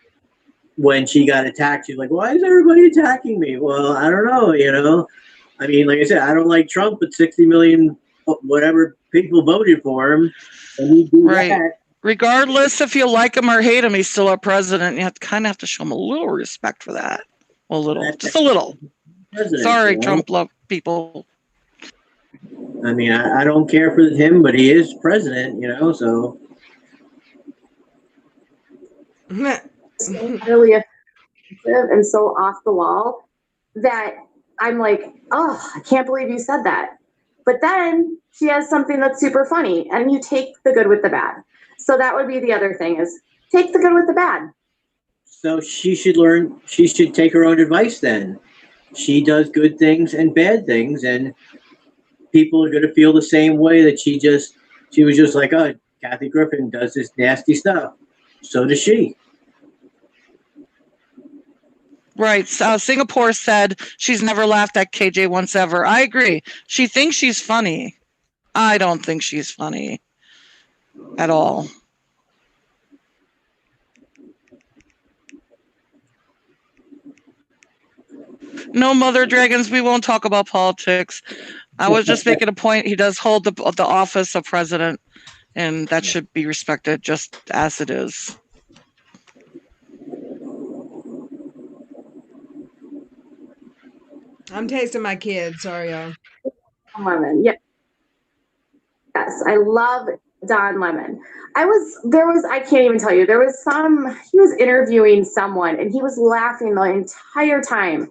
S5: when she got attacked, she's like, why is everybody attacking me? Well, I don't know, you know. I mean, like I said, I don't like Trump, but 60 million whatever people voted for him. And he do
S3: right.
S5: That.
S3: Regardless if you like him or hate him, he's still our president. You have to show him a little respect for that. Well, a little. Just a little. Sorry, you know? Trump love people.
S5: I mean, I don't care for him, but he is president, you know, so.
S7: Really offensive and so off the wall that I'm like, oh, I can't believe you said that. But then she has something that's super funny, and you take the good with the bad. So that would be the other thing, is take the good with the bad.
S5: So she should take her own advice then. She does good things and bad things, and people are going to feel the same way that she was just like, oh, Kathy Griffin does this nasty stuff. So does she.
S3: Right. Singapore said she's never laughed at KJ once ever. I agree. She thinks she's funny. I don't think she's funny at all. No, Mother Dragons, we won't talk about politics. I was just making a point. He does hold the office of president, and that should be respected just as it is.
S2: I'm texting my kid. Sorry, y'all.
S7: Lemon. Yeah. Yes, I love Don Lemon. I can't even tell you, he was interviewing someone and he was laughing the entire time.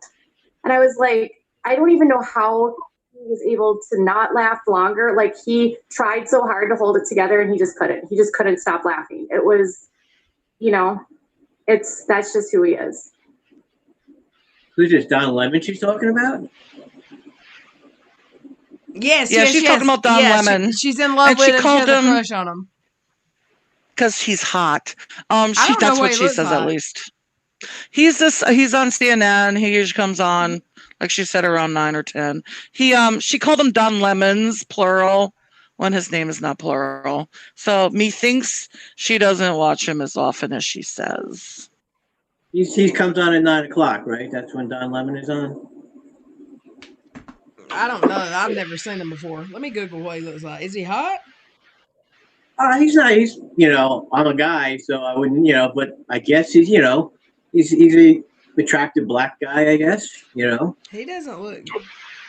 S7: And I was like, I don't even know how he was able to not laugh longer. Like he tried so hard to hold it together and he just couldn't. He just couldn't stop laughing. It was, that's just who he is.
S5: Who's this, Don Lemon she's talking about?
S2: Yes,
S3: Yeah, she's talking about Don Lemon.
S2: She's in love
S3: And
S2: with
S3: she
S2: him. She
S3: called
S2: has a
S3: him-
S2: crush on him.
S3: Because he's hot.
S2: don't know
S3: That's
S2: what
S3: what
S2: he
S3: she
S2: looks
S3: says
S2: like.
S3: at least. He's on CNN. He usually comes on, like she said, around 9 or 10. She called him Don Lemons, plural, when his name is not plural. So methinks she doesn't watch him as often as she says.
S5: He comes on at 9 o'clock, right? That's when Don Lemon is on.
S2: I don't know. I've never seen him before. Let me Google what he looks like. Is he hot?
S5: He's not. He's I'm a guy, so I wouldn't but I guess he's a attractive black guy. I guess
S2: He doesn't look.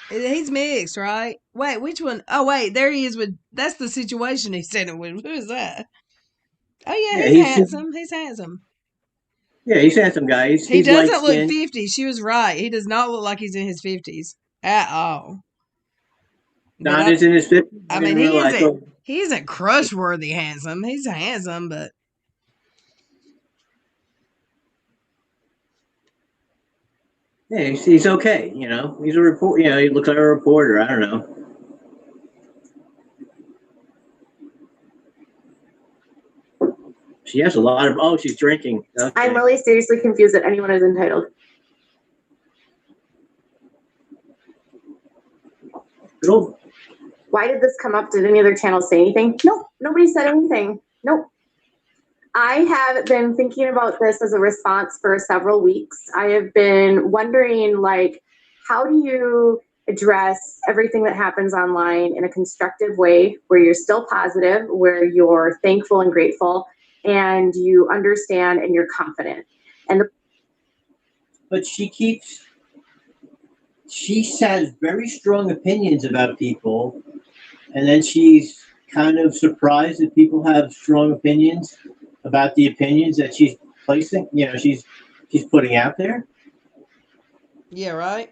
S2: He's mixed, right? Wait, which one? Oh, wait, there he is with. That's the situation he's sitting with. Who is that? Oh yeah, he's handsome. He's handsome.
S5: Yeah, he's a handsome guy.
S2: He doesn't look
S5: light-skinned.
S2: 50. She was right. He does not look like he's in his 50s at all.
S5: Don is in his 50s.
S2: I mean, he isn't crush-worthy handsome. He's handsome, but
S5: yeah, he's okay. He's a report. He looks like a reporter. I don't know. She has a lot of. Oh, she's drinking. Okay.
S7: I'm really seriously confused that anyone is entitled.
S5: Cool.
S7: Why did this come up? Did any other channel say anything? Nope, nobody said anything. Nope. I have been thinking about this as a response for several weeks. I have been wondering, how do you address everything that happens online in a constructive way where you're still positive, where you're thankful and grateful, and you understand and you're confident?
S5: But she has very strong opinions about people, and then she's kind of surprised that people have strong opinions about the opinions that she's placing. She's putting out there.
S2: yeah, right.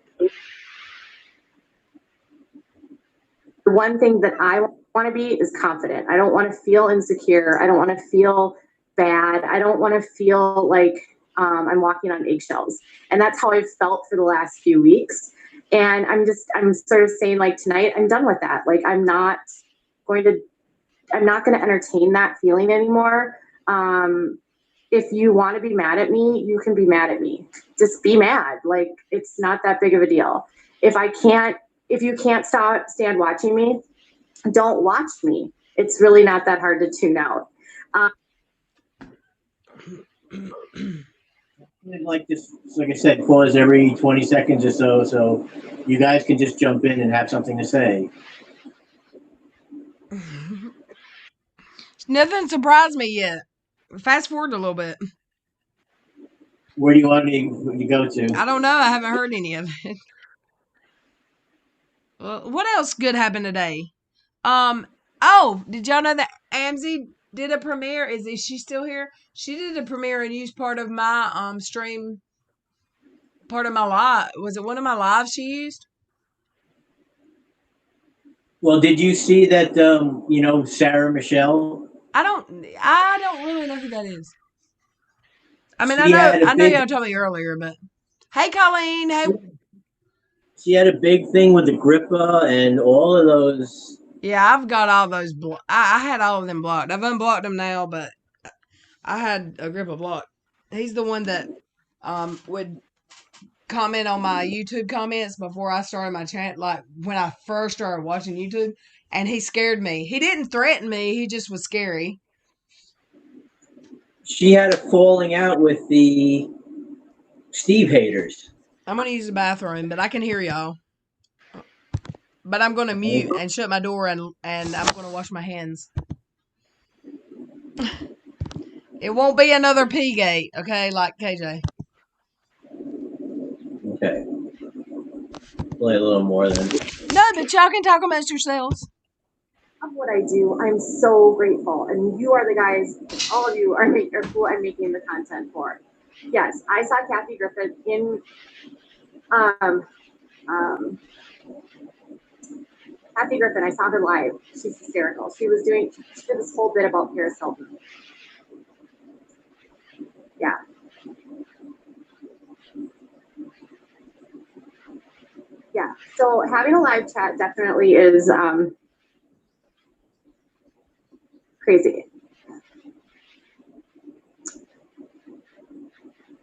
S7: The one thing that I want to be is confident. I don't want to feel insecure. I don't want to feel bad. I don't want to feel like I'm walking on eggshells. And that's how I've felt for the last few weeks. And I'm sort of saying, tonight, I'm done with that. I'm not going to entertain that feeling anymore. If you want to be mad at me, you can be mad at me. Just be mad. It's not that big of a deal. If you can't stand watching me, don't watch me. It's really not that hard to tune out.
S5: Like I said, pause every 20 seconds or so you guys can just jump in and have something to say.
S2: Nothing surprised me yet. Fast forward a little bit.
S5: Where do you want me to go to?
S2: I don't know. I haven't heard any of it. Well, what else good happened today? Oh, did y'all know that Amzie did a premiere? Is she still here? She did a premiere and used part of my stream, part of my live. Was it one of my lives she used?
S5: Well, did you see that? Sarah Michelle.
S2: I don't really know who that is. I mean,
S5: She
S2: I know y'all told me earlier, but hey, Colleen. Hey.
S5: She had a big thing with Agrippa and all of those.
S2: Yeah, I've got all those. I had all of them blocked. I've unblocked them now, but I had Agrippa blocked. He's the one that would comment on my YouTube comments before I started my channel, like when I first started watching YouTube, and he scared me. He didn't threaten me. He just was scary.
S5: She had a falling out with the Steve haters.
S2: I'm going to use the bathroom, but I can hear y'all. But I'm going to mute and shut my door, and I'm going to wash my hands. It won't be another pee gate, okay, like KJ.
S5: Okay. play a little more then.
S2: No, but y'all can talk amongst yourselves.
S7: Of what I do, I'm so grateful, and you are the guys. All of you are who I'm making the content for. Yes, I saw Kathy Griffith in Kathy Griffin. I saw her live. She's hysterical. She did this whole bit about Paris Hilton. Yeah. Yeah. So having a live chat definitely is crazy.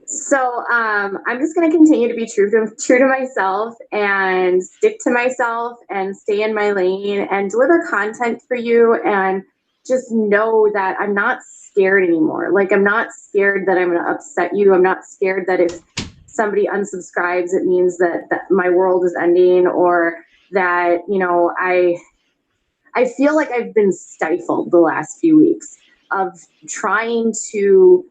S7: So I'm just going to continue to be true to myself and stick to myself and stay in my lane and deliver content for you, and just know that I'm not scared anymore. Like, I'm not scared that I'm going to upset you. I'm not scared that if somebody unsubscribes, it means that my world is ending, or that, you know, I feel like I've been stifled the last few weeks of trying to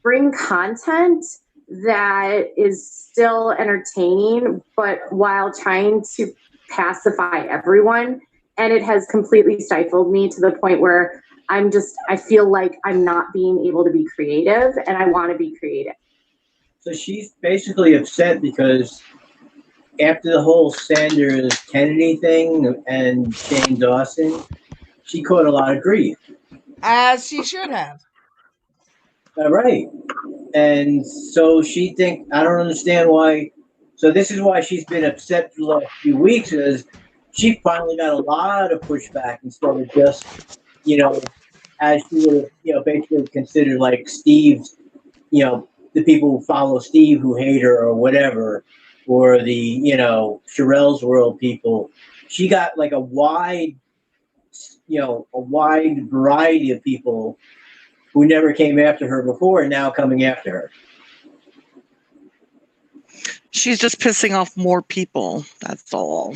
S7: bring content that is still entertaining, but while trying to pacify everyone. And it has completely stifled me to the point where I feel like I'm not being able to be creative, and I want to be creative.
S5: So she's basically upset because after the whole Sanders Kennedy thing and Shane Dawson, she caught a lot of grief.
S2: As she should have.
S5: All right. And so I don't understand why. So this is why she's been upset for the last few weeks, is she finally got a lot of pushback instead of just, you know, as she would have, you know, basically considered like Steve's, you know, the people who follow Steve who hate her or whatever, or the, you know, Sherelle's World people. She got like a wide variety of people who never came after her before and now coming after her.
S3: She's just pissing off more people. That's all.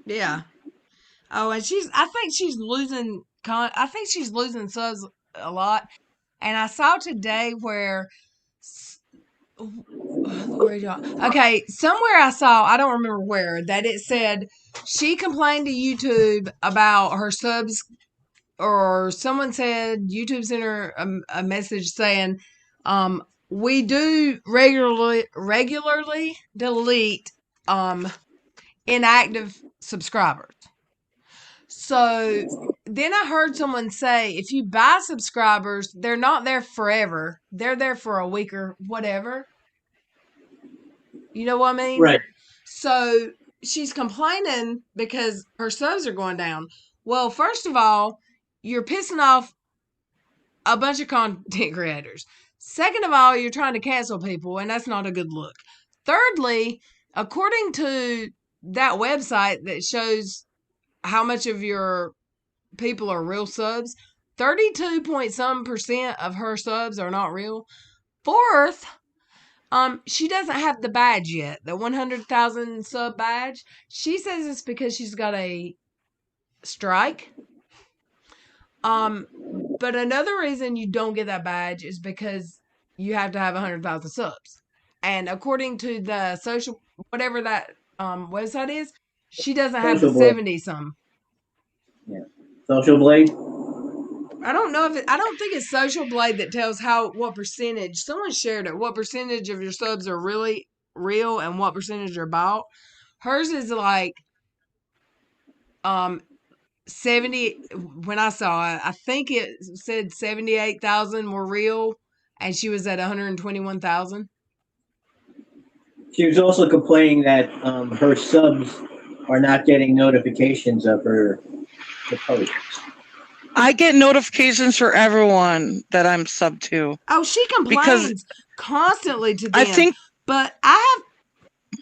S2: Yeah. Oh, and I think she's losing subs a lot. And I saw today where okay, somewhere I saw, I don't remember where, that it said she complained to YouTube about her subs, or someone said YouTube sent her a message saying, we do regularly delete inactive subscribers. So then I heard someone say, if you buy subscribers, they're not there forever. They're there for a week or whatever. You know what I mean?
S5: Right.
S2: So she's complaining because her subs are going down. Well, first of all, you're pissing off a bunch of content creators. Second of all, you're trying to cancel people, and that's not a good look. Thirdly, according to that website that shows how much of your people are real subs, 32% of her subs are not real. Fourth, she doesn't have the badge yet, the 100,000 sub badge. She says it's because she's got a strike. But another reason you don't get that badge is because you have to have 100,000 subs. And according to the social, whatever that website is, she doesn't have the 70 some.
S5: Yeah. Social Blade?
S2: I don't think it's Social Blade that tells what percentage. Someone shared it. What percentage of your subs are really real and what percentage are bought. Hers is like 70. When I saw it, I think it said 78,000 were real, and she was at 121,000.
S5: She was also complaining that her subs are not getting notifications of her posts.
S3: I get notifications for everyone that I'm sub to.
S2: Oh, she complains constantly to them. But I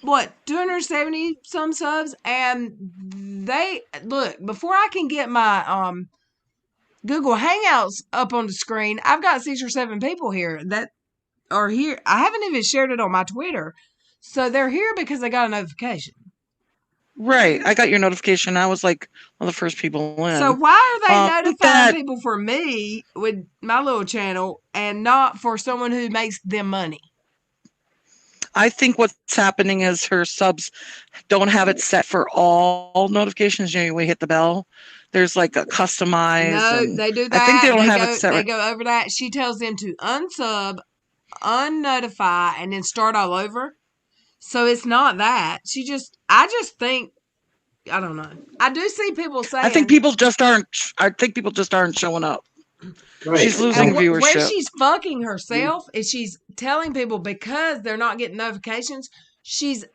S2: have 270 some subs, and they look, before I can get my Google Hangouts up on the screen, I've got 6 or 7 people here that are here. I haven't even shared it on my Twitter. So they're here because they got a notification.
S3: Right. I got your notification. I was like one of the first people in.
S2: So why are they notifying people for me with my little channel and not for someone who makes them money?
S3: I think what's happening is her subs don't have it set for all notifications. You know, when you hit the bell, there's like a customize.
S2: No,
S3: and
S2: they do that.
S3: I think they don't have it set.
S2: They go over that. She tells them to unsub, unnotify, and then start all over. So it's not that. I just think, I don't know. I do see people saying.
S3: I think people just aren't showing up.
S5: Right.
S3: She's losing viewership.
S2: Where she's fucking herself is she's telling people because they're not getting notifications, she's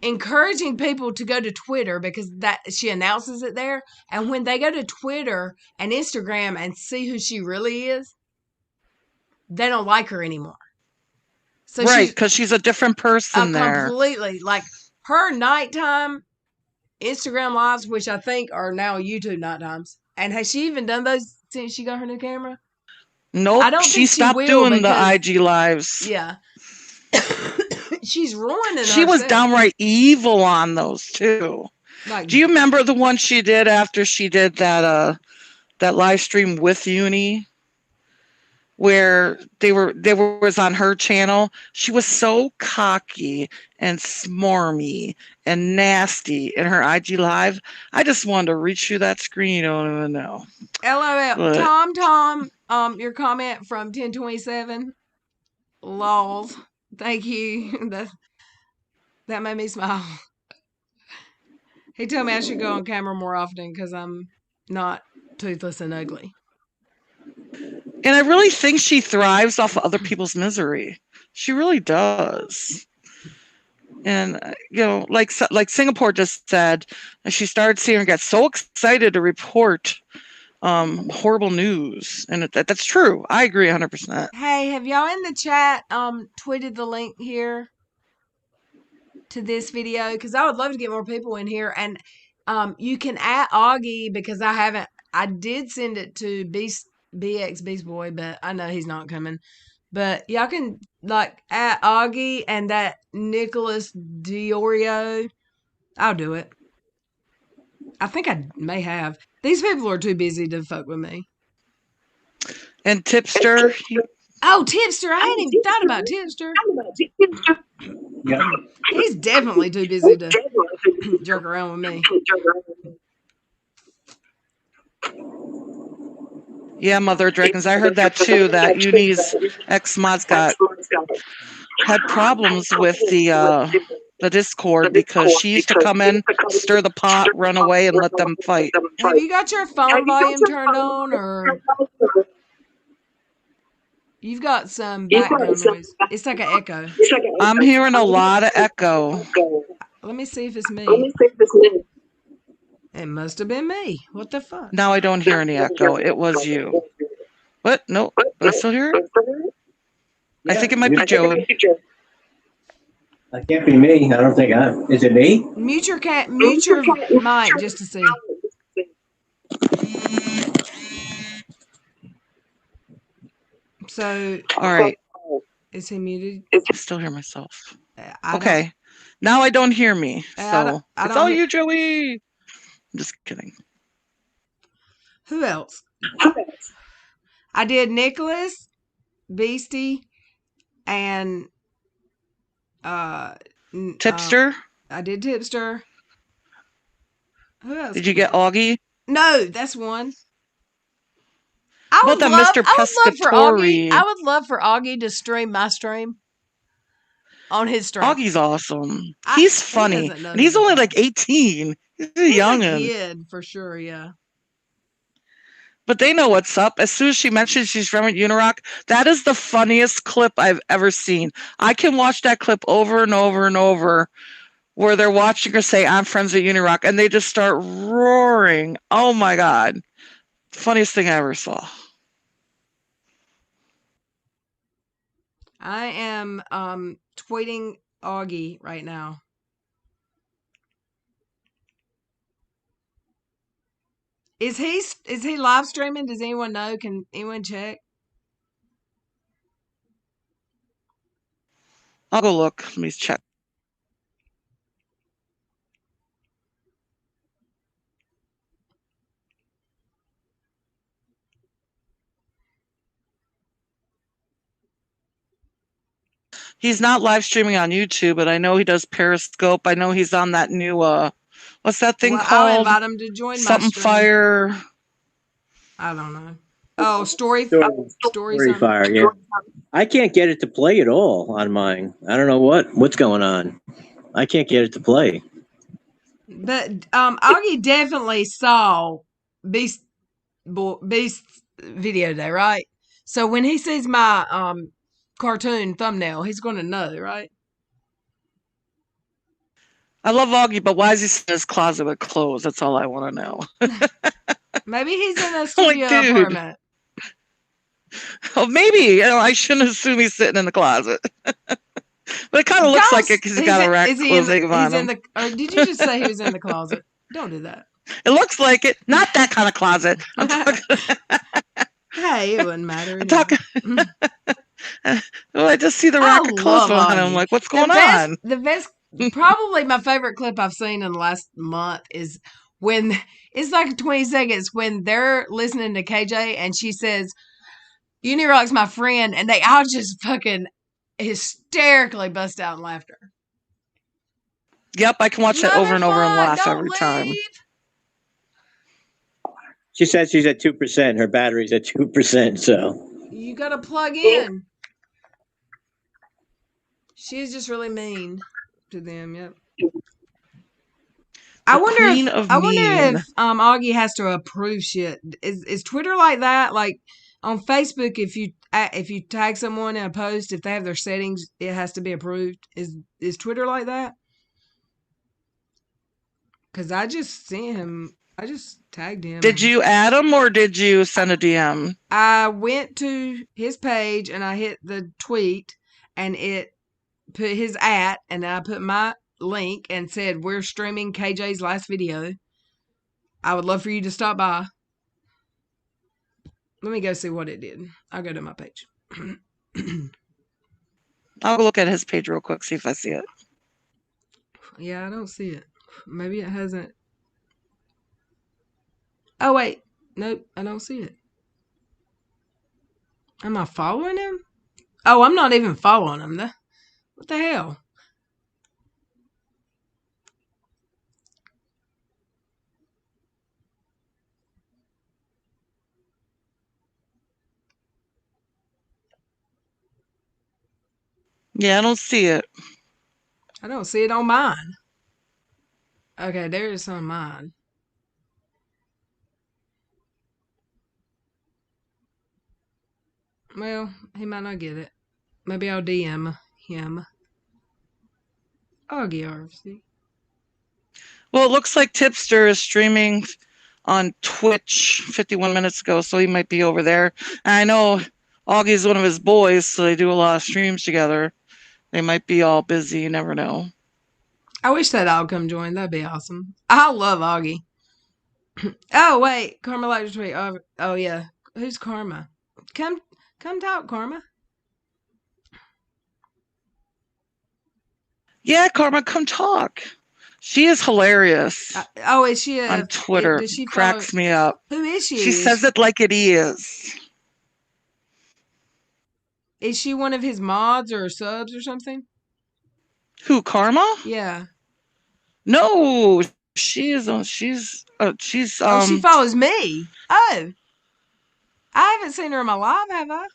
S2: encouraging people to go to Twitter because that she announces it there. And when they go to Twitter and Instagram and see who she really is, they don't like her anymore. So
S3: right, because she's a different person there.
S2: Completely. Like her nighttime Instagram lives, which I think are now YouTube night times. And has she even done those since she got her new camera?
S3: Nope.
S2: I don't think
S3: she stopped doing the IG lives.
S2: Yeah. She's ruining
S3: She
S2: herself.
S3: was downright evil on those too.
S2: Like,
S3: do you remember the one she did after she did that live stream with Uni? Where they was on her channel. She was so cocky and smarmy and nasty in her IG live. I just wanted to reach through that screen. You don't even know.
S2: LOL.
S3: But,
S2: Tom, your comment from 1027. Lols. Thank you. That made me smile. He told me I should go on camera more often because I'm not toothless and ugly.
S3: And I really think she thrives off of other people's misery. She really does. And like Singapore just said, she started seeing her get so excited to report horrible news, and that's true. I agree 100%.
S2: Hey, have y'all in the chat tweeted the link here to this video? Because I would love to get more people in here, and you can add Augie because I did send it to BX Beast Boy, but I know he's not coming. But y'all can add Augie and that Nicholas Diorio. I'll do it. I think I may have. These people are too busy to fuck with me.
S3: And Tipster.
S2: Tipster. I hadn't even thought about Tipster.
S5: Yeah.
S2: He's definitely too busy to jerk around with me.
S3: Yeah, Mother of Dragons. I heard that too, that Uni's ex-mods had problems with the Discord because she used to come in, stir the pot, run away, and let them fight.
S2: Have you got your phone volume turned on, or you've got some background noise? It's like an echo.
S3: I'm hearing a lot of echo.
S2: Let me see if it's me. It must have been me. What the fuck?
S3: Now I don't hear any echo. It was you. What? No. Do I still hear it?
S5: Yeah,
S3: I think it might be Joe.
S5: That can't be me. I don't think is it me?
S2: Mute your mic just to see. So,
S3: all right.
S2: Is he muted?
S3: I still hear myself. Okay. Now I don't hear me. So it's all you, Joey. I'm just kidding.
S2: Who else? I did Nicholas, Beastie, and
S3: Tipster.
S2: I did Tipster. Who else?
S3: Did you get Augie?
S2: No, that's one.
S3: I would love
S2: for Augie to stream my stream on his stream.
S3: Augie's awesome. He's funny, and he's only like 18. He's a youngin'.
S2: He's a kid for sure, yeah.
S3: But they know what's up. As soon as she mentioned she's from Unirock, that is the funniest clip I've ever seen. I can watch that clip over and over and over where they're watching her say, I'm friends with Unirock, and they just start roaring. Oh my God. Funniest thing I ever saw.
S2: I am tweeting Augie right now. Is he live streaming? Does anyone know? Can anyone check?
S3: I'll go look. Let me check. He's not live streaming on YouTube, but I know he does Periscope. I know he's on that new what's that thing
S2: I'll
S3: called?
S2: invite him to join
S3: Something
S2: my stream.
S3: Fire.
S2: I don't know. Oh, story
S5: Story Fire, yeah. I can't get it to play at all on mine. I don't know what's going on. I can't get it to play.
S2: But Augie definitely saw Beast video day, right? So when he sees my cartoon thumbnail, he's going to know, right?
S3: I love Augie, but why is he in his closet with clothes? That's all I want to know.
S2: Maybe he's in a studio
S3: dude.
S2: apartment.
S3: Oh, maybe. I shouldn't assume he's sitting in the closet. But it kind of looks like it because he's got a rack clothing on him.
S2: Or did you just say he was in the closet? Don't do that.
S3: It looks like it. Not that kind of closet. I'm talking.
S2: Hey, it wouldn't matter.
S3: I'm talking. Well, I just see the rack of clothes on, and I'm like, what's going on?
S2: The best, probably my favorite clip I've seen in the last month is when it's like 20 seconds when they're listening to KJ and she says, Unirock's my friend, and they all just fucking hysterically bust out in laughter.
S3: Yep, I can watch that over and over and laugh every time.
S5: She said she's at 2%. Her battery's at 2%, so.
S2: You gotta plug in. She's just really mean to them, yep. I wonder if Augie has to approve shit. Is Twitter like that? Like on Facebook, if you tag someone in a post, if they have their settings, it has to be approved. Is Twitter like that? Because I just sent him. I just tagged him.
S3: Did you add him or did you send a DM?
S2: I went to his page and I hit the tweet and it put his @ and I put my link and said, we're streaming KJ's last video. I would love for you to stop by. Let me go see what it did. I'll go to my page.
S3: I'll look at his page real quick, see if I see it.
S2: Yeah, I don't see it. Maybe it hasn't. Oh, wait. Nope, I don't see it. Am I following him? Oh, I'm not even following him. What the hell?
S3: Yeah, I don't see it.
S2: I don't see it on mine. Okay, there it is on mine. Well, he might not get it. Maybe I'll DM him. Augie RFC.
S3: Well, it looks like Tipster is streaming on Twitch 51 minutes ago, so he might be over there. And I know Augie's one of his boys, so they do a lot of streams together. They might be all busy. You never know.
S2: I wish that I'll come join. That'd be awesome. I love Augie. Oh, wait. Karma liked your tweet. Oh, yeah. Who's Karma? Come talk, Karma.
S3: Yeah, Karma, come talk. She is hilarious.
S2: Is she
S3: on Twitter?
S2: Does she
S3: cracks me up.
S2: Who is she?
S3: She says it like it is.
S2: Is she one of his mods or subs or something?
S3: Who, Karma?
S2: Yeah.
S3: No, she's she's
S2: she follows me. Oh. I haven't seen her in my live, have I?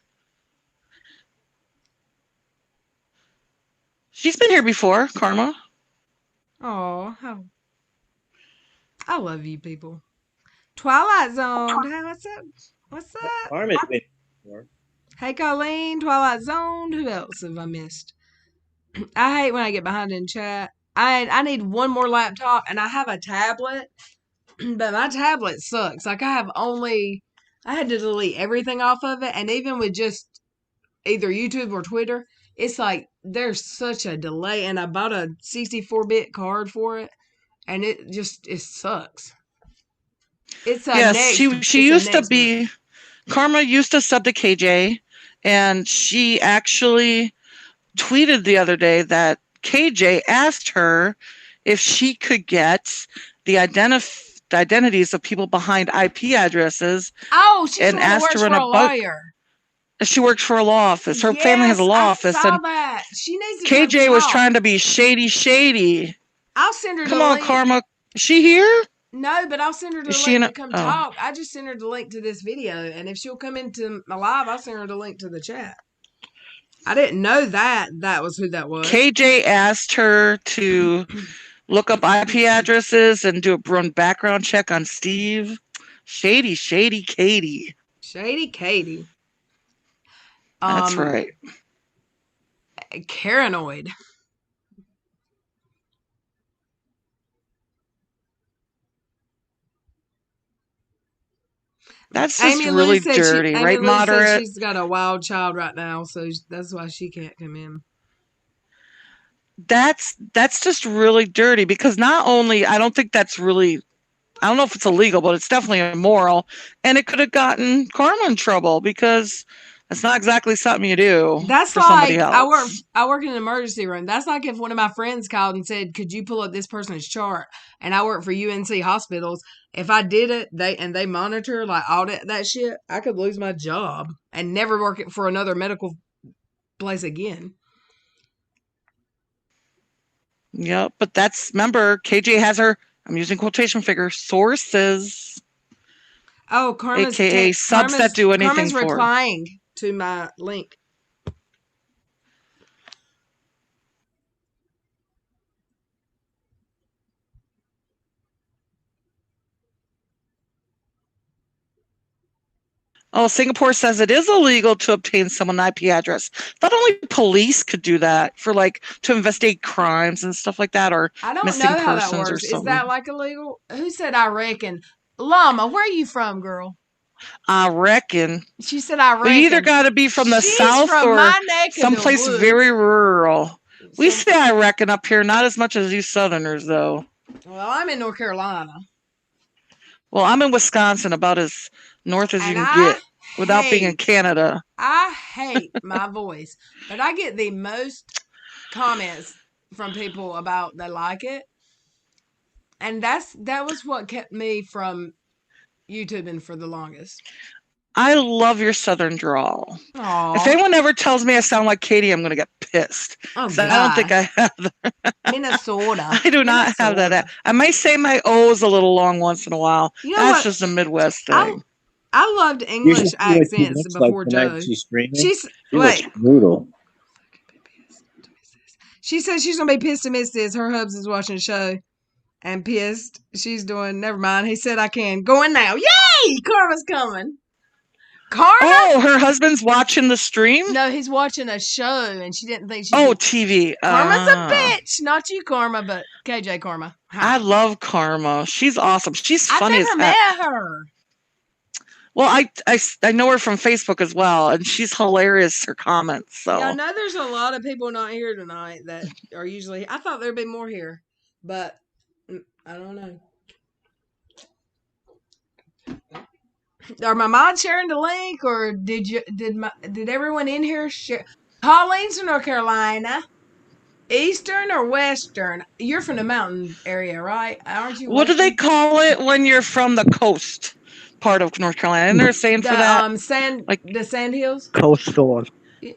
S3: She's been here before, Karma.
S2: Oh, I love you people. Twilight Zone. Hey, what's up? What's up?
S5: Karma's been before.
S2: Hey, Colleen. Twilight Zone. Who else have I missed? I hate when I get behind in chat. I need one more laptop, and I have a tablet, but my tablet sucks. Like, I had to delete everything off of it, and even with just either YouTube or Twitter, it's like there's such a delay, and I bought a 64-bit card for it, and it sucks. It's a
S3: yes, she used to be. Karma used to sub to KJ, and she actually tweeted the other day that KJ asked her if she could get the identities of people behind IP addresses.
S2: Oh, she's
S3: and asked to run a
S2: lawyer.
S3: She works for a law office. Her family has a law office.
S2: I saw
S3: And
S2: that. She needs to
S3: KJ
S2: come
S3: was
S2: talk.
S3: trying to be shady.
S2: I'll send her
S3: Come
S2: the
S3: on,
S2: link.
S3: Karma. Is she here?
S2: No, but I'll send her the
S3: Is she
S2: link
S3: in
S2: to come
S3: oh.
S2: talk. I just sent her the link to this video, and if she'll come into my live, I'll send her the link to the chat. I didn't know that was who that was.
S3: KJ asked her to look up IP addresses and run background check on Steve. Shady Katie.
S2: Shady Katie.
S3: That's right.
S2: Paranoid.
S3: That's just really dirty, right,
S2: Amy
S3: Moderate?
S2: said she's got a wild child right now, so that's why she can't come in.
S3: That's just really dirty because not only I don't think that's really I don't know if it's illegal, but it's definitely immoral, and it could have gotten Karma in trouble because it's not exactly something you do.
S2: That's
S3: for
S2: like
S3: somebody else.
S2: I work in an emergency room. That's like if one of my friends called and said, "Could you pull up this person's chart?" And I work for UNC hospitals. If I did it, they monitor like audit that shit, I could lose my job and never work it for another medical place again.
S3: Yeah, but remember, KJ has her. I'm using quotation figures. Sources.
S2: Oh, Karma's
S3: AKA subs that do anything
S2: Karma's
S3: for
S2: replying to my link.
S3: Oh, Singapore says it is illegal to obtain someone's IP address. Not only police could do that for to investigate crimes and stuff like that, or
S2: I don't
S3: missing
S2: know how that
S3: persons
S2: works.
S3: or something.
S2: Is that like illegal? Who said I reckon? Llama, where are you from, girl?
S3: I reckon.
S2: She said I reckon.
S3: But you either got to be from the south
S2: from
S3: or
S2: my neck
S3: someplace
S2: of the woods.
S3: very rural. We say I reckon up here, not as much as you Southerners, though.
S2: Well, I'm in North Carolina.
S3: Well, I'm in Wisconsin, about as north as you can get without being in Canada.
S2: I hate my voice, but I get the most comments from people about they like it. And that was what kept me from YouTubing for the longest.
S3: I love your Southern drawl.
S2: Aww.
S3: If anyone ever tells me I sound like Katie, I'm going to get pissed.
S2: Oh, God.
S3: I don't think I have that.
S2: Minnesota.
S3: I do not have that. I might say my O's a little long once in a while.
S2: You know
S3: That's
S2: what?
S3: just a Midwest thing.
S2: I loved English accents before Joe.
S5: She's brutal.
S2: She says she's gonna be pissed to miss this. Her hubs is watching the show and pissed. She's doing. Never mind. He said I can go in now. Yay! Karma's coming. Karma?
S3: Oh, her husband's watching the stream?
S2: No, he's watching a show, and she didn't think she.
S3: Oh, TV.
S2: Karma's a bitch. Not you, Karma, but KJ Karma.
S3: I love Karma. She's awesome. She's funny as heck.
S2: I've never met her.
S3: Well, I know her from Facebook as well, and she's hilarious, her comments. So
S2: yeah, I know there's a lot of people not here tonight that are usually. I thought there'd be more here, but I don't know. Are my mods sharing the link, or did everyone in here share? Colleen's from North Carolina. Eastern or Western? You're from the mountain area, right? Aren't you?
S3: What do they call it when you're from the coast part of North Carolina? Isn't there a saying for that?
S2: The sand hills?
S1: Coastal.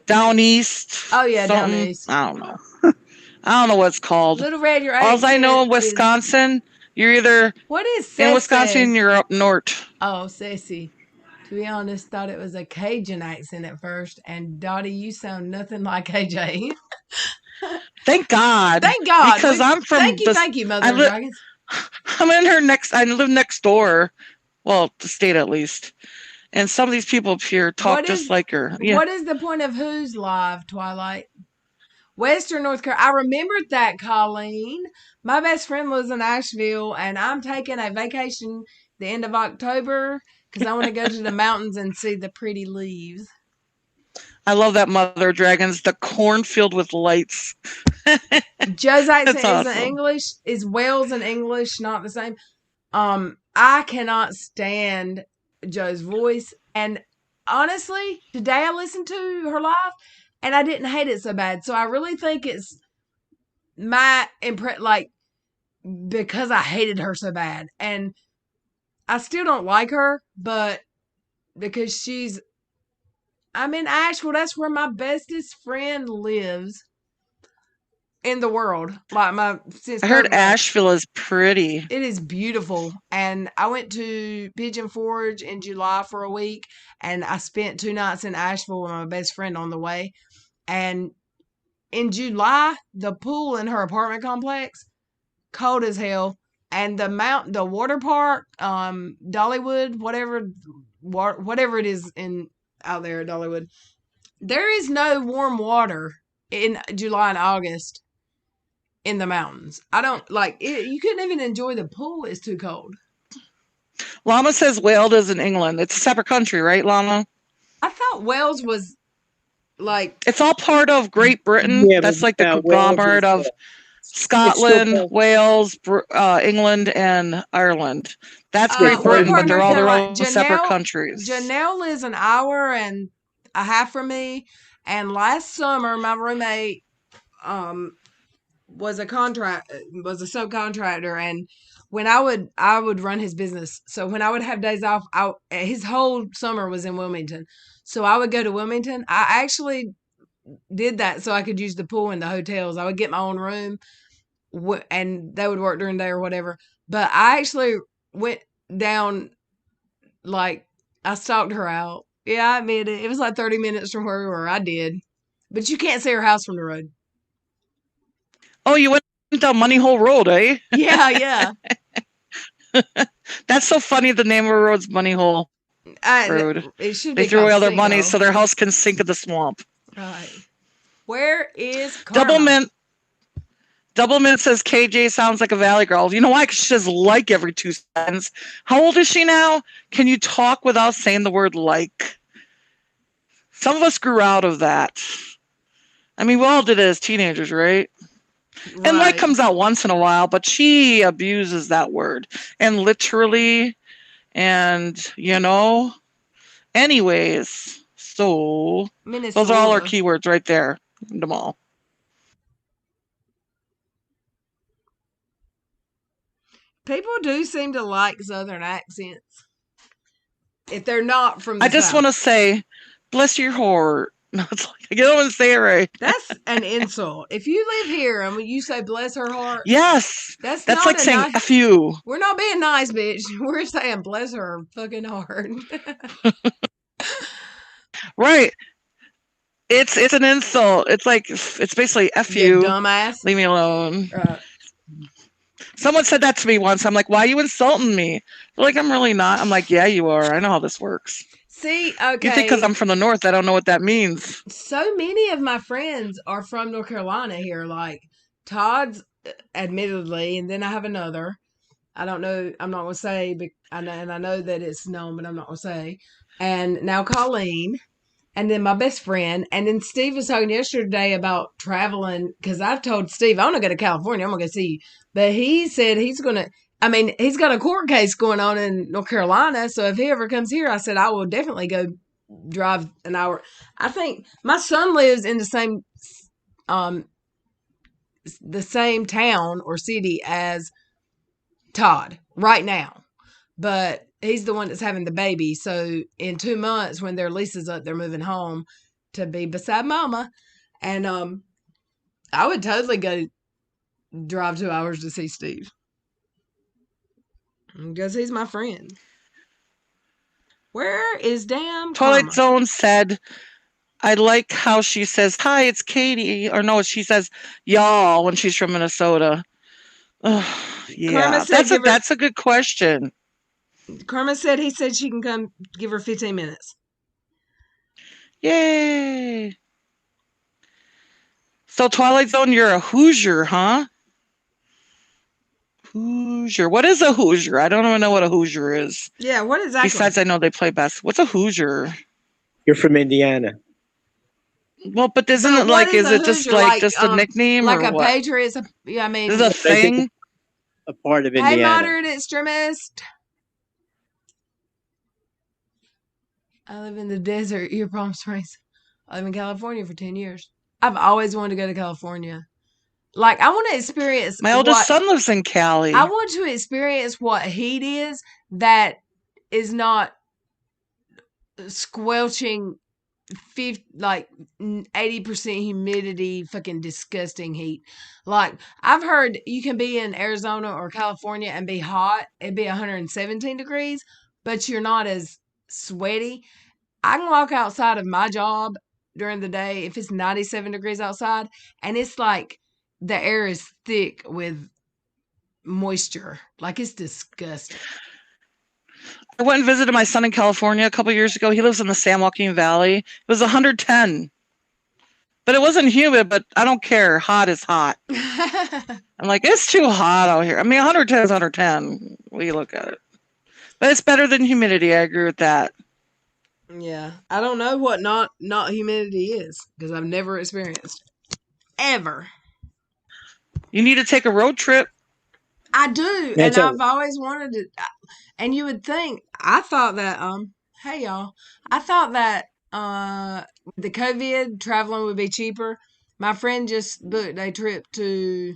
S3: Down east.
S2: Oh yeah,
S3: something?
S2: down east.
S3: I don't know. I don't know what it's called.
S2: Little Red, your
S3: all I know in Wisconsin, you're either
S2: what is
S3: in Wisconsin, you're up north.
S2: Oh, Sassy. To be honest, thought it was a Cajun accent at first, and Dottie, you sound nothing like KJ.
S3: Thank God.
S2: Thank God.
S3: Because I'm from.
S2: Thank you, Mother of Dragons.
S3: I'm in her next. I live next door. Well, the state at least. And some of these people up here talk just like her. Yeah.
S2: What is the point of who's live, Twilight? Western North Carolina. I remembered that, Colleen. My best friend lives in Asheville, and I'm taking a vacation the end of October because I want to go to the mountains and see the pretty leaves.
S3: I love that, Mother Dragons. The cornfield with lights.
S2: Joe's accent is in English. Is Wales in English not the same? I cannot stand Joe's voice. And honestly, today I listened to her live and I didn't hate it so bad. So I really think it's my because I hated her so bad. And I still don't like her, but because she's I'm in Asheville. That's where my bestest friend lives in the world. Like since
S3: I heard
S2: third grade.
S3: Asheville is pretty.
S2: It is beautiful. And I went to Pigeon Forge in July for a week, and I spent 2 nights in Asheville with my best friend on the way. And in July, the pool in her apartment complex, cold as hell. And the water park, Dollywood, whatever it is out there at Dollywood, there is no warm water in July and August in the mountains. I don't like it. You couldn't even enjoy the pool. It's too cold.
S3: Llama says Wales is in England. It's a separate country, right, Llama?
S2: I thought Wales was like.
S3: It's all part of Great Britain.
S5: Yeah,
S3: That's
S5: but,
S3: like the conglomerate of Scotland, Wales, England, and Ireland. That's Great Britain, but they're all their own separate countries.
S2: Janelle lives an hour and a half from me, and last summer my roommate was a subcontractor, and when I would run his business. So when I would have days off, his whole summer was in Wilmington. So I would go to Wilmington. I actually did that so I could use the pool in the hotels. I would get my own room, and they would work during the day or whatever. But I actually went down, like, I stalked her out. Yeah, I admit it. It was like 30 minutes from where we were. I did. But you can't see her house from the road.
S3: Oh, you went down Money Hole Road, eh?
S2: Yeah.
S3: That's so funny. The name of the road's Money Hole Road.
S2: It should be.
S3: They threw away all their money so their house can sink in the swamp.
S2: Right. Where is Karma?
S3: Double Mint says KJ sounds like a Valley girl. You know why? Because she says like every 2 seconds. How old is she now? Can you talk without saying the word like? Some of us grew out of that. I mean, we all did it as teenagers, right? And like comes out once in a while, but she abuses that word. And literally, and anyways, so those are all our keywords right there. Them all.
S2: People do seem to like Southern accents. If they're not from the
S3: I just want to say, bless your heart. No, it's like, I don't want to say it right.
S2: That's an insult. If you live here and when you say bless her heart.
S3: Yes. That's like saying
S2: nice,
S3: F you.
S2: We're not being nice, bitch. We're saying bless her fucking heart.
S3: Right. It's an insult. It's like, it's basically F you.
S2: Dumbass.
S3: Leave me alone. Someone said that to me once. I'm like, why are you insulting me? They're like, I'm really not. I'm like, yeah, you are. I know how this works.
S2: See, okay.
S3: You think because I'm from the North, I don't know what that means.
S2: So many of my friends are from North Carolina here. Like Todd's, admittedly, and then I have another. I don't know. I'm not going to say, but I know that it's known, but I'm not going to say. And now Colleen, and then my best friend, and then Steve was talking yesterday about traveling, because I've told Steve I want to go to California. I'm going to go see you, but he said he's going to. I mean, he's got a court case going on in North Carolina, so if he ever comes here, I said I will definitely go drive an hour. I think my son lives in the same town or city as Todd right now, but he's the one that's having the baby. So in 2 months, when their lease is up, they're moving home to be beside Mama, and I would totally go drive 2 hours to see Steve. Because he's my friend. Where is damn
S3: Twilight Zone said, I like how she says, hi, it's Katie. Or no, she says, y'all, when she's from Minnesota. Yeah, that's a good question.
S2: Karma said he said she can come give her 15 minutes.
S3: Yay. So Twilight Zone, you're a Hoosier, huh? Hoosier. What is a Hoosier? I don't even know what a Hoosier is.
S2: Yeah, what exactly?
S3: Besides, I know they play basketball. What's a Hoosier?
S5: You're from Indiana.
S3: Well, but isn't it like, is it just like just a nickname
S2: like
S3: or
S2: a
S3: what?
S2: Patriot? I mean,
S3: is it a thing?
S5: A part of Indiana.
S2: Hey, moderate extremist. I live in the desert, your Palm Springs. I live in California for 10 years. I've always wanted to go to California. Like, I want to experience.
S3: My oldest son lives in Cali.
S2: I want to experience what heat is that is not squelching like 80% humidity, fucking disgusting heat. Like, I've heard you can be in Arizona or California and be hot. It'd be 117 degrees, but you're not as sweaty. I can walk outside of my job during the day if it's 97 degrees outside, and it's like the air is thick with moisture. Like, it's disgusting.
S3: I went and visited my son in California a couple years ago. He lives in the San Joaquin Valley. It was 110. But it wasn't humid, but I don't care. Hot is hot. I'm like, it's too hot out here. I mean, 110 is 110. We look at it. But it's better than humidity. I agree with that.
S2: Yeah. I don't know what not humidity is because I've never experienced it. Ever.
S3: You need to take a road trip.
S2: I do.
S5: That's
S2: And
S5: a-
S2: I've always wanted to. And you would think, I thought that, hey y'all, I thought that, the COVID traveling would be cheaper. My friend just booked a trip to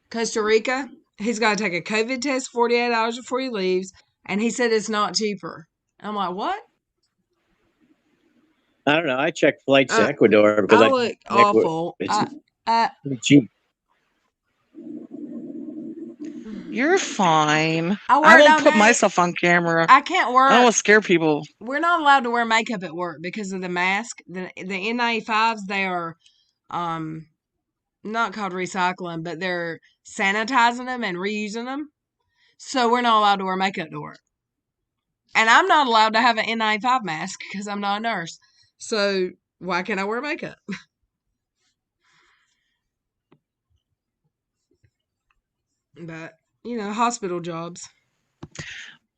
S2: Costa Rica. He's got to take a COVID test 48 hours before he leaves. And he said it's not cheaper. I'm like, what?
S5: I don't know. I checked flights to Ecuador because
S2: I look awful.
S5: It's
S2: I
S5: pretty cheap.
S3: You're fine.
S2: I
S3: I
S2: worked
S3: won't
S2: on
S3: put
S2: that.
S3: myself on camera.
S2: I can't
S3: I don't
S2: work.
S3: want to scare people.
S2: We're not allowed to wear makeup at work because of the mask. The N95s, they are not called recycling, but they're sanitizing them and reusing them. So we're not allowed to wear makeup to work. And I'm not allowed to have an N95 mask because I'm not a nurse. So why can't I wear makeup? But, hospital jobs.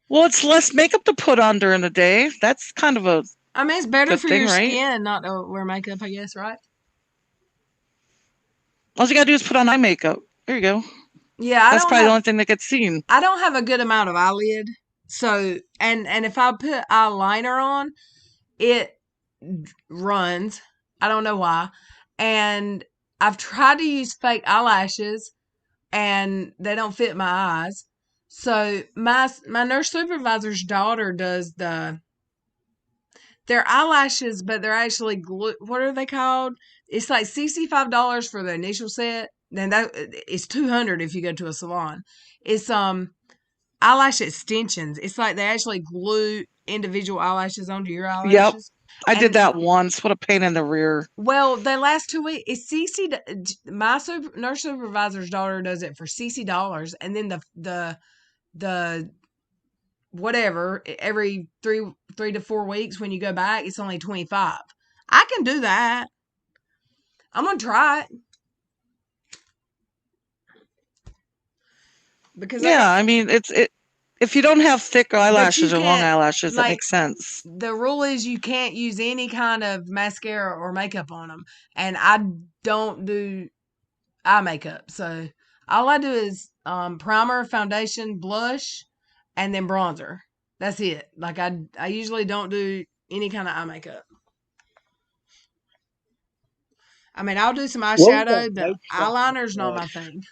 S3: Well, it's less makeup to put on during the day. That's kind of a
S2: I mean, it's better
S3: good
S2: for
S3: thing,
S2: your
S3: right?
S2: skin not to wear makeup, I guess, right?
S3: All you gotta do is put on eye makeup. There you go.
S2: Yeah,
S3: That's probably the only thing that gets seen.
S2: I don't have a good amount of eyelid. So, and if I put eyeliner on, it runs. I don't know why. And I've tried to use fake eyelashes and they don't fit my eyes. So my nurse supervisor's daughter does they're eyelashes, but they're actually glue. What are they called? It's like $65 for the initial set. Then that it's $200 if you go to a salon. It's eyelash extensions. It's like they actually glue individual eyelashes onto your
S3: Yep.
S2: eyelashes.
S3: I did that once. What a pain in the rear.
S2: Well, the last 2 weeks, it's my nurse supervisor's daughter does it for $60, and then the whatever every three to 4 weeks when you go back, it's only $25. I can do that. I'm gonna try it because
S3: I mean, if you don't have thick eyelashes or long
S2: can't,
S3: eyelashes, that
S2: like,
S3: makes sense.
S2: the rule is you can't use any kind of mascara or makeup on them, and I don't do eye makeup, so all I do is primer, foundation, blush, and then bronzer. That's it. Like, I usually don't do any kind of eye makeup. I mean, I'll do some eyeshadow, but eyeliner's not my thing.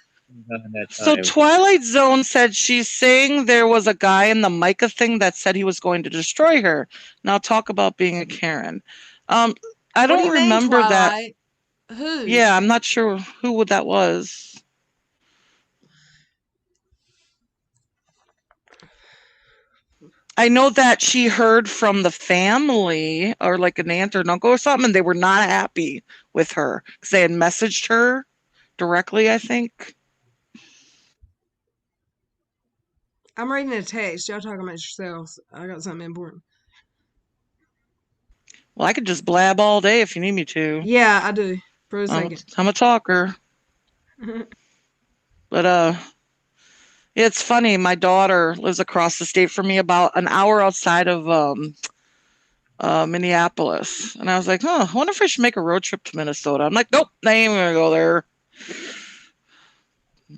S3: So Twilight Zone said she's saying there was a guy in the Micah thing that said he was going to destroy her. Now talk about being a Karen. I don't remember that.
S2: Who?
S3: Yeah, I'm not sure who that was. I know that she heard from the family or like an aunt or an uncle or something, and they were not happy with her because they had messaged her directly, I think.
S2: I'm reading a text. Y'all talking about yourselves. I got something important.
S3: Well, I could just blab all day if you need me to.
S2: Yeah, I do. For a second.
S3: I'm a talker. But it's funny. My daughter lives across the state from me, about an hour outside of Minneapolis, and I was like, I wonder if I should make a road trip to Minnesota. I'm like, nope, I ain't gonna go there.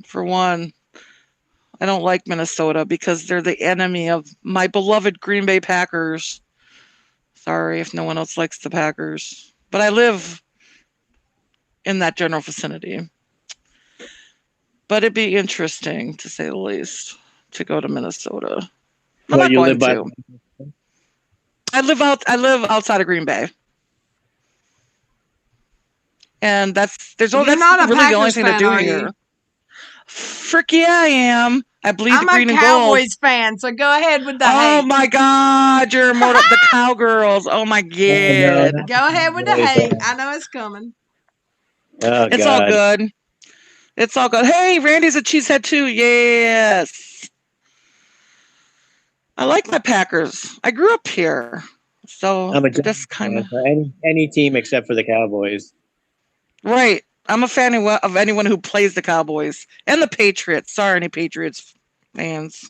S3: For one, I don't like Minnesota because they're the enemy of my beloved Green Bay Packers. Sorry if no one else likes the Packers, but I live in that general vicinity. But it'd be interesting, to say the least, to go to Minnesota. I'm not going to. I live outside of Green Bay. And that's
S2: You're
S3: that's
S2: not a
S3: really the only
S2: Packers
S3: thing to
S2: fan,
S3: do
S2: are
S3: here.
S2: you?
S3: Frick yeah, I am. I bleed
S2: I'm
S3: green
S2: a
S3: and gold.
S2: Cowboys fan, so go ahead with the
S3: Oh
S2: hate.
S3: my God, you're more the Cowgirls. Oh my
S5: no,
S3: God.
S2: Go ahead with the
S5: Cowboys
S2: hate.
S5: fan.
S2: I know it's coming.
S5: Oh,
S3: It's
S5: God.
S3: all good. It's all good. Hey, Randy's a cheesehead too. Yes. I like my Packers. I grew up here. So
S5: I'm a
S3: that's
S5: Giants
S3: kind of
S5: fan for any team except for the Cowboys.
S3: right. I'm a fan of anyone who plays the Cowboys and the Patriots. Sorry, any Patriots fans.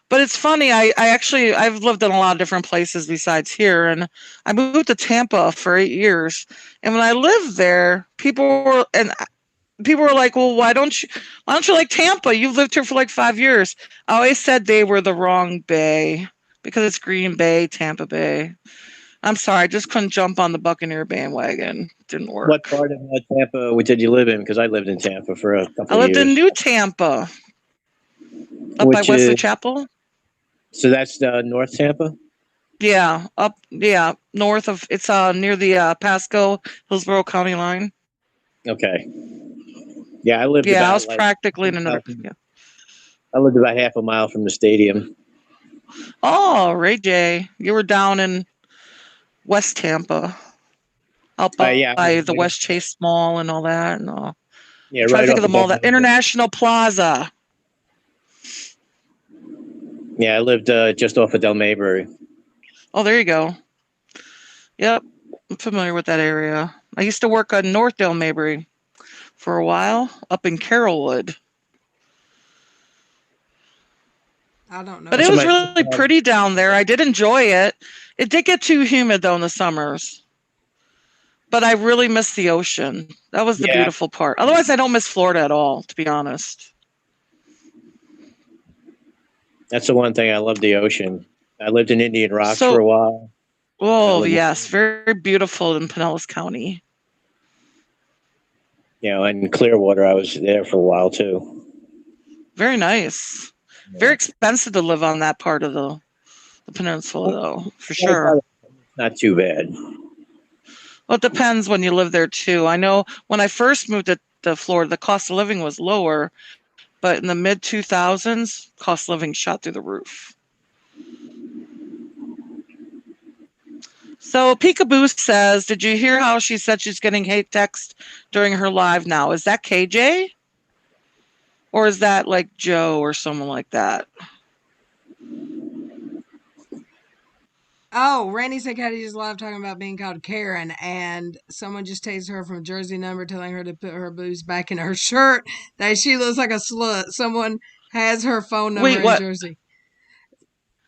S3: But it's funny. I've lived in a lot of different places besides here, and I moved to Tampa for 8 years. And when I lived there, people were like, "Well, why don't you like Tampa? You've lived here for like 5 years." I always said they were the wrong bay because it's Green Bay, Tampa Bay. I'm sorry, I just couldn't jump on the Buccaneer bandwagon. Didn't work.
S5: What part of Tampa did you live in? Because I lived in Tampa for a couple
S3: I lived
S5: years.
S3: in New Tampa, up by Wesley Chapel.
S5: So that's North Tampa?
S3: Yeah, north of it's near the Pasco Hillsborough County line.
S5: Okay. Yeah, I lived
S3: Yeah,
S5: about
S3: I was practically in another. Yeah.
S5: I lived about half a mile from the stadium.
S3: Oh, Ray J, you were down in West Tampa, out by,
S5: yeah,
S3: the West Chase Mall and all that. And
S5: yeah,
S3: trying
S5: right
S3: to think
S5: off
S3: of the mall,
S5: Del
S3: that International Plaza.
S5: Yeah, I lived just off of Del Maybury.
S3: Oh, there you go. Yep, I'm familiar with that area. I used to work on North Del Maybury for a while, up in Carrollwood.
S2: I don't know.
S3: But it was really pretty down there. I did enjoy it. It did get too humid though in the summers. But I really miss the ocean. That was the beautiful part. Otherwise, I don't miss Florida at all, to be honest.
S5: That's the one thing. I love the ocean. I lived in Indian Rocks for a while.
S3: Oh, yes. Very beautiful in Pinellas County.
S5: And Clearwater, I was there for a while too.
S3: Very nice. Yeah. Very expensive to live on that part of the peninsula, though, for sure.
S5: Not too bad.
S3: Well, it depends when you live there, too. I know when I first moved to Florida, the cost of living was lower, but in the mid-2000s, cost of living shot through the roof. So Peekaboo says, did you hear how she said she's getting hate text during her live now? Is that KJ? Or is that like Joe or someone like that?
S2: Oh, Randy said Katie's live talking about being called Karen, and someone just texted her from Jersey number telling her to put her boobs back in her shirt, that she looks like a slut. Someone has her phone number in Jersey.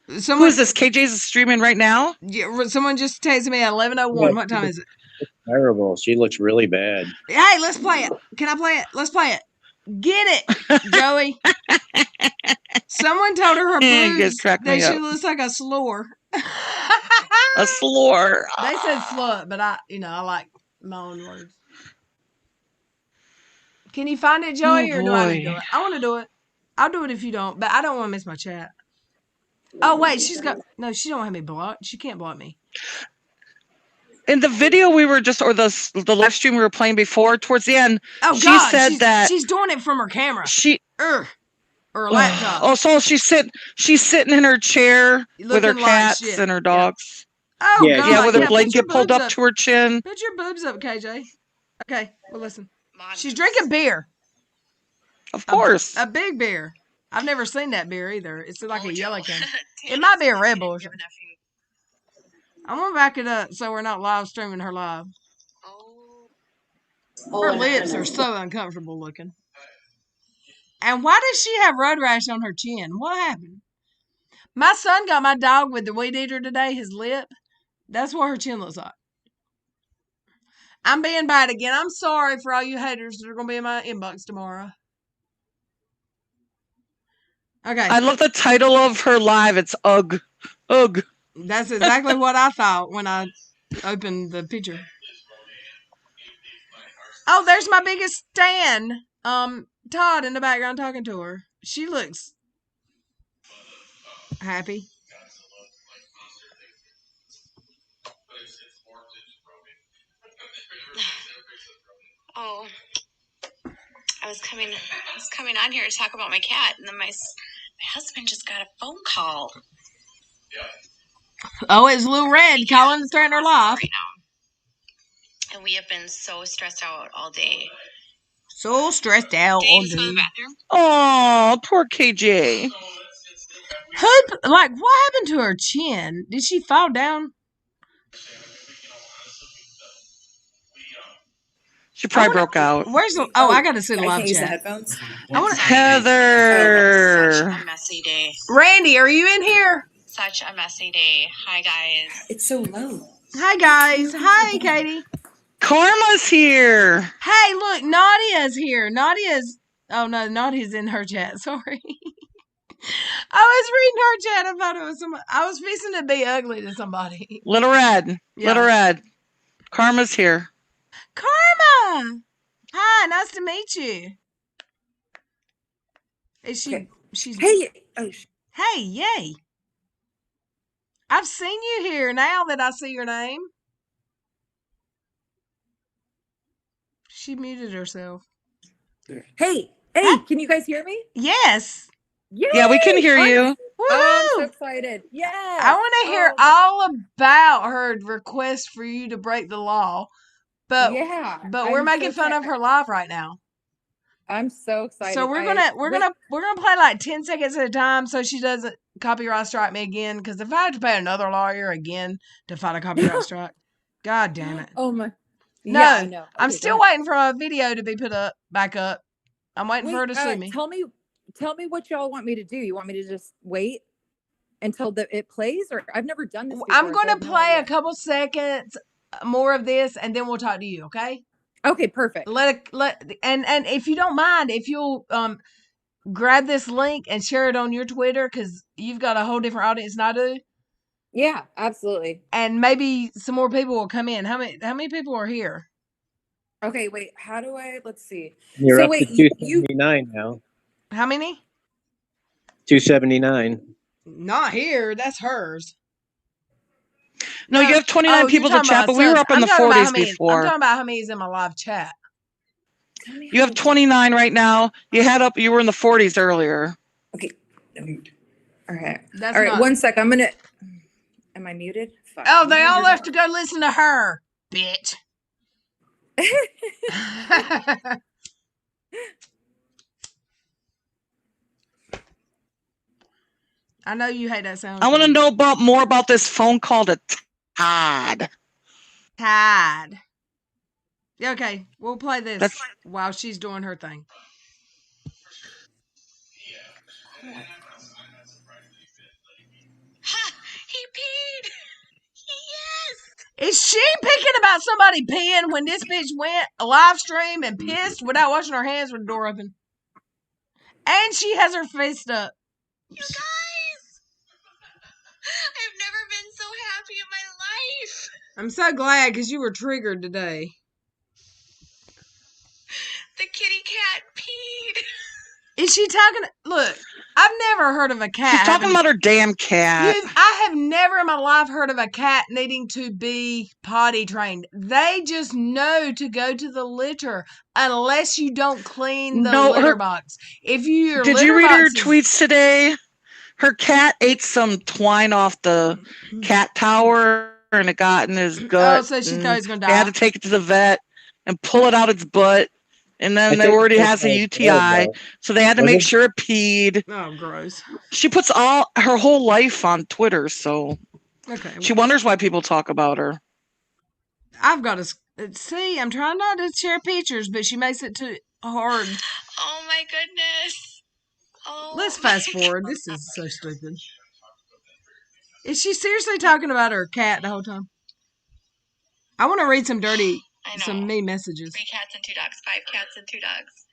S3: Who is this? KJ's streaming right now?
S2: Yeah, someone just texted me at 11:01. What time is it?
S5: It's terrible. She looks really bad.
S2: Hey, let's play it. Can I play it? Let's play it. Get it, Joey. Someone told her boobs that she looks like a slore.
S3: A slore.
S2: They said slut, but I like my own words. Can you find it, Joey, or do I need to do it? I want to do it. I'll do it if you don't, but I don't want to miss my chat. Oh, wait, she don't have me blocked. She can't block me.
S3: In the video we were just, or the live stream we were playing before, towards the end,
S2: she said that she's doing it from her camera. Or her laptop.
S3: Oh, so she's sitting in her chair with her cats and her dogs.
S2: Yeah. Oh, God.
S3: Yeah, with her blanket pulled up to her chin.
S2: Put your boobs up, KJ. Okay, well, listen. She's drinking beer.
S3: Of course.
S2: A big beer. I've never seen that beer either. It's like a yellow can. It might be a Red Bull. I'm going to back it up so we're not live streaming her live. Her lips are so uncomfortable looking. And why does she have road rash on her chin? What happened? My son got my dog with the weed eater today, his lip. That's what her chin looks like. I'm being bad again. I'm sorry for all you haters that are going to be in my inbox tomorrow. Okay.
S3: I love the title of her live. It's Ugh. Ugh.
S2: That's exactly what I thought when I opened the picture. Oh, there's my biggest stan. Todd in the background talking to her. She looks happy.
S6: Oh, I was coming on here to talk about my cat, and then my husband just got a phone call.
S2: Oh, it's Lou Red calling to threaten her life.
S6: Right now. And we have been so stressed out all day.
S2: So stressed out all
S6: Dave's going to
S2: day.
S6: the bathroom.
S3: Oh, poor KJ.
S2: What happened to her chin? Did she fall down?
S3: She probably broke out.
S2: Where's the? Oh, I gotta see the
S8: I
S2: live
S8: can't use the
S2: chat.
S8: headphones.
S2: I want
S3: Heather.
S6: Such a messy day.
S2: Randy, are you in here?
S6: Such a messy day. Hi, guys.
S8: It's so low.
S2: Hi, guys. Hi, Katie.
S3: Karma's here.
S2: Hey, look, Nadia's here. Oh no, Nadia's in her chat. Sorry. I was reading her chat. I thought it was somebody. I was fixing to be ugly to somebody.
S3: Little Red.
S2: Yeah.
S3: Little Red. Karma's here.
S2: Karma. Hi, nice to meet you. Is she?
S8: Okay.
S2: She's.
S8: Hey. Oh,
S2: Hey, yay. I've seen you here now that I see your name. She muted herself.
S8: Hey. Can you guys hear me?
S2: Yes.
S8: Yay!
S3: Yeah, we can hear you.
S2: Woo-hoo!
S8: Oh, I'm so excited. Yeah.
S2: I want to hear all about her request for you to break the law. But we're making fun of her live right now.
S8: I'm so excited.
S2: So we're gonna play like 10 seconds at a time so she doesn't copyright strike me again. Because if I have to pay another lawyer again to fight a copyright strike, god damn it.
S8: Oh my.
S2: No,
S8: yeah, I know. Okay,
S2: I'm still waiting for a video to be put back up. I'm waiting for her to sue me.
S8: Tell me what y'all want me to do. You want me to just wait until it plays, or I've never done this before.
S2: I'm going to play a couple seconds more of this, and then we'll talk to you. Okay?
S8: Okay, perfect.
S2: And if you don't mind, if you'll grab this link and share it on your Twitter, because you've got a whole different audience than I do.
S8: Yeah, absolutely.
S2: And maybe some more people will come in. How many people are here?
S8: Okay, wait. How do I? Let's see.
S5: You're up to 279 now.
S2: How many?
S5: 279.
S2: Not here. That's hers.
S3: No, you have 29 people to chat, but we were up in the 40s before.
S2: I'm talking about how many's in my live chat.
S3: You have 29 right now. You were in the 40s earlier.
S8: Okay. All right.
S2: That's
S8: all right. 1 sec. Am I muted? Fuck.
S2: Oh, they all have to go listen to her, bitch. I know you hate that sound.
S3: I want to know more about this phone call to Todd.
S2: Todd. Okay, we'll play this while she's doing her thing.
S6: Ha! He peed! Yes!
S2: Is she picking about somebody peeing when this bitch went live stream and pissed without washing her hands with the door open? And she has her face up.
S6: You guys! I've never been so happy in my life.
S2: I'm so glad because you were triggered today.
S6: The kitty cat peed.
S2: Is she talking? Look, I've never heard of a cat.
S3: She's talking about her damn cat.
S2: I have never in my life heard of a cat needing to be potty trained. They just know to go to the litter unless you don't clean the litter box. Did
S3: you read her tweets today? Her cat ate some twine off the cat tower and it got in his gut.
S2: Oh, so she thought he was going to die.
S3: They had to take it to the vet and pull it out its butt. And then they already has a UTI, so they had to make sure it peed.
S2: Oh, gross.
S3: She puts her whole life on Twitter, so she wonders why people talk about her.
S2: I've got to see. I'm trying not to share pictures, but she makes it too hard.
S6: Oh my goodness! Oh,
S2: let's fast forward. This is so stupid. Is she seriously talking about her cat the whole time? I want to read some mean messages.
S6: 3 cats and 2 dogs. 5 cats and 2 dogs.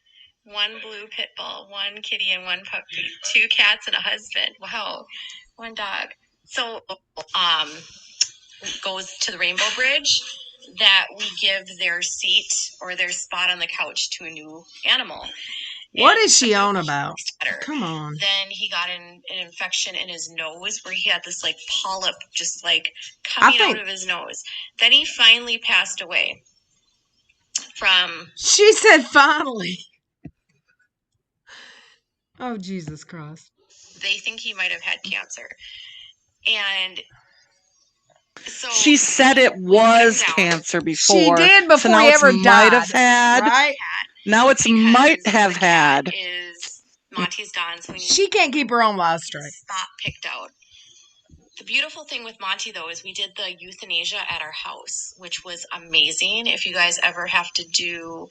S6: 1 blue pit bull. 1 kitty and 1 puppy. 2 cats and a husband. Wow. 1 dog. So, goes to the Rainbow Bridge that we give their seat or their spot on the couch to a new animal.
S2: What is she on about? Come on.
S6: Then he got an infection in his nose where he had this like polyp just like coming out of his nose. Then he finally passed away. from.
S2: She said finally. Oh, Jesus Christ.
S6: They think he might have had cancer. And so
S3: She said it was cancer before.
S2: She did before
S3: so now
S2: he
S3: it's
S2: ever
S3: might
S2: died,
S3: have had.
S2: right?
S3: Now it's might have
S6: the cat
S3: had.
S6: is Monty's gone, so we need
S2: She can't keep her own lies straight.
S6: spot picked out. The beautiful thing with Monty, though, is we did the euthanasia at our house, which was amazing. If you guys ever have to do,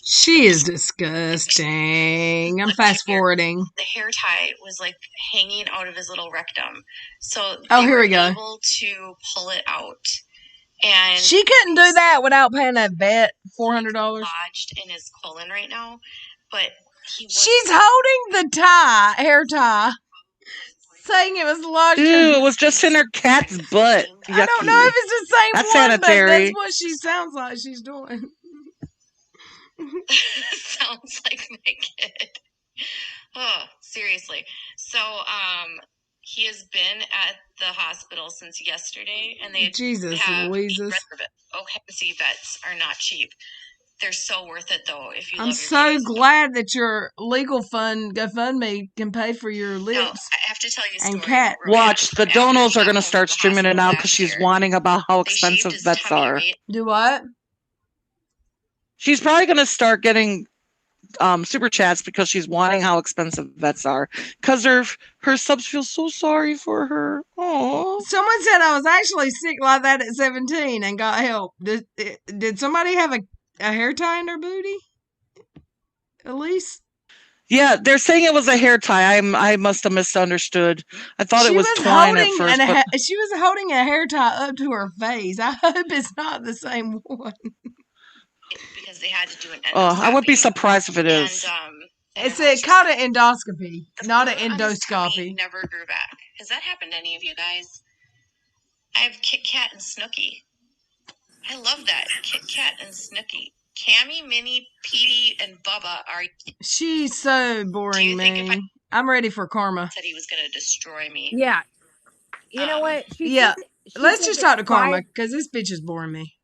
S2: She is disgusting. I'm fast forwarding.
S6: the hair tie was like hanging out of his little rectum, so
S2: Oh,
S6: they
S2: here
S6: were
S2: we go.
S6: able to pull it out. And
S2: She couldn't do that without paying that vet $400.
S6: lodged in his colon right now, but
S2: she's holding the hair tie, saying it was lodged.
S3: Ew, it was just in her cat's butt. Yucky.
S2: I don't know if it's the same
S3: That's
S2: one,
S3: sanitary.
S2: but that's what she sounds like she's doing.
S6: sounds like my kid. Oh, seriously. So, he has been at the hospital since yesterday, and they
S2: Jesus
S6: have
S2: Louises.
S6: Okay, vets are not cheap. They're so worth it, though, if you
S2: I'm
S6: love your
S2: so
S6: kids.
S2: glad that your legal fund GoFundMe can pay for your lips.
S6: No, I have to tell you a story.
S2: And cat.
S3: Watch, the donos are going to start streaming it now because she's whining about how expensive vets are.
S2: Do what?
S3: She's probably going to start getting super chats because she's whining how expensive vets are. Because her subs feel so sorry for her. Aww.
S2: Someone said I was actually sick like that at 17 and got help. Did somebody have a hair tie in their booty? Elise?
S3: Yeah, they're saying it was a hair tie. I must have misunderstood. I thought it was twine at first.
S2: She was holding a hair tie up to her face. I hope it's not the same one.
S6: Because they had to do an endoscopy.
S3: Oh, I wouldn't be surprised if it is.
S2: It's called an endoscopy, not an endoscopy.
S6: Never grew back. Has that happened to any of you guys? I have Kit Kat and Snooki. I love that. Kit Kat and Snooki. Cammy, Minnie, Petey, and Bubba are.
S2: She's so boring, man. I'm ready for karma.
S6: Said he was going to destroy me.
S8: Yeah. You know what?
S2: Let's just talk to karma because this bitch is boring me.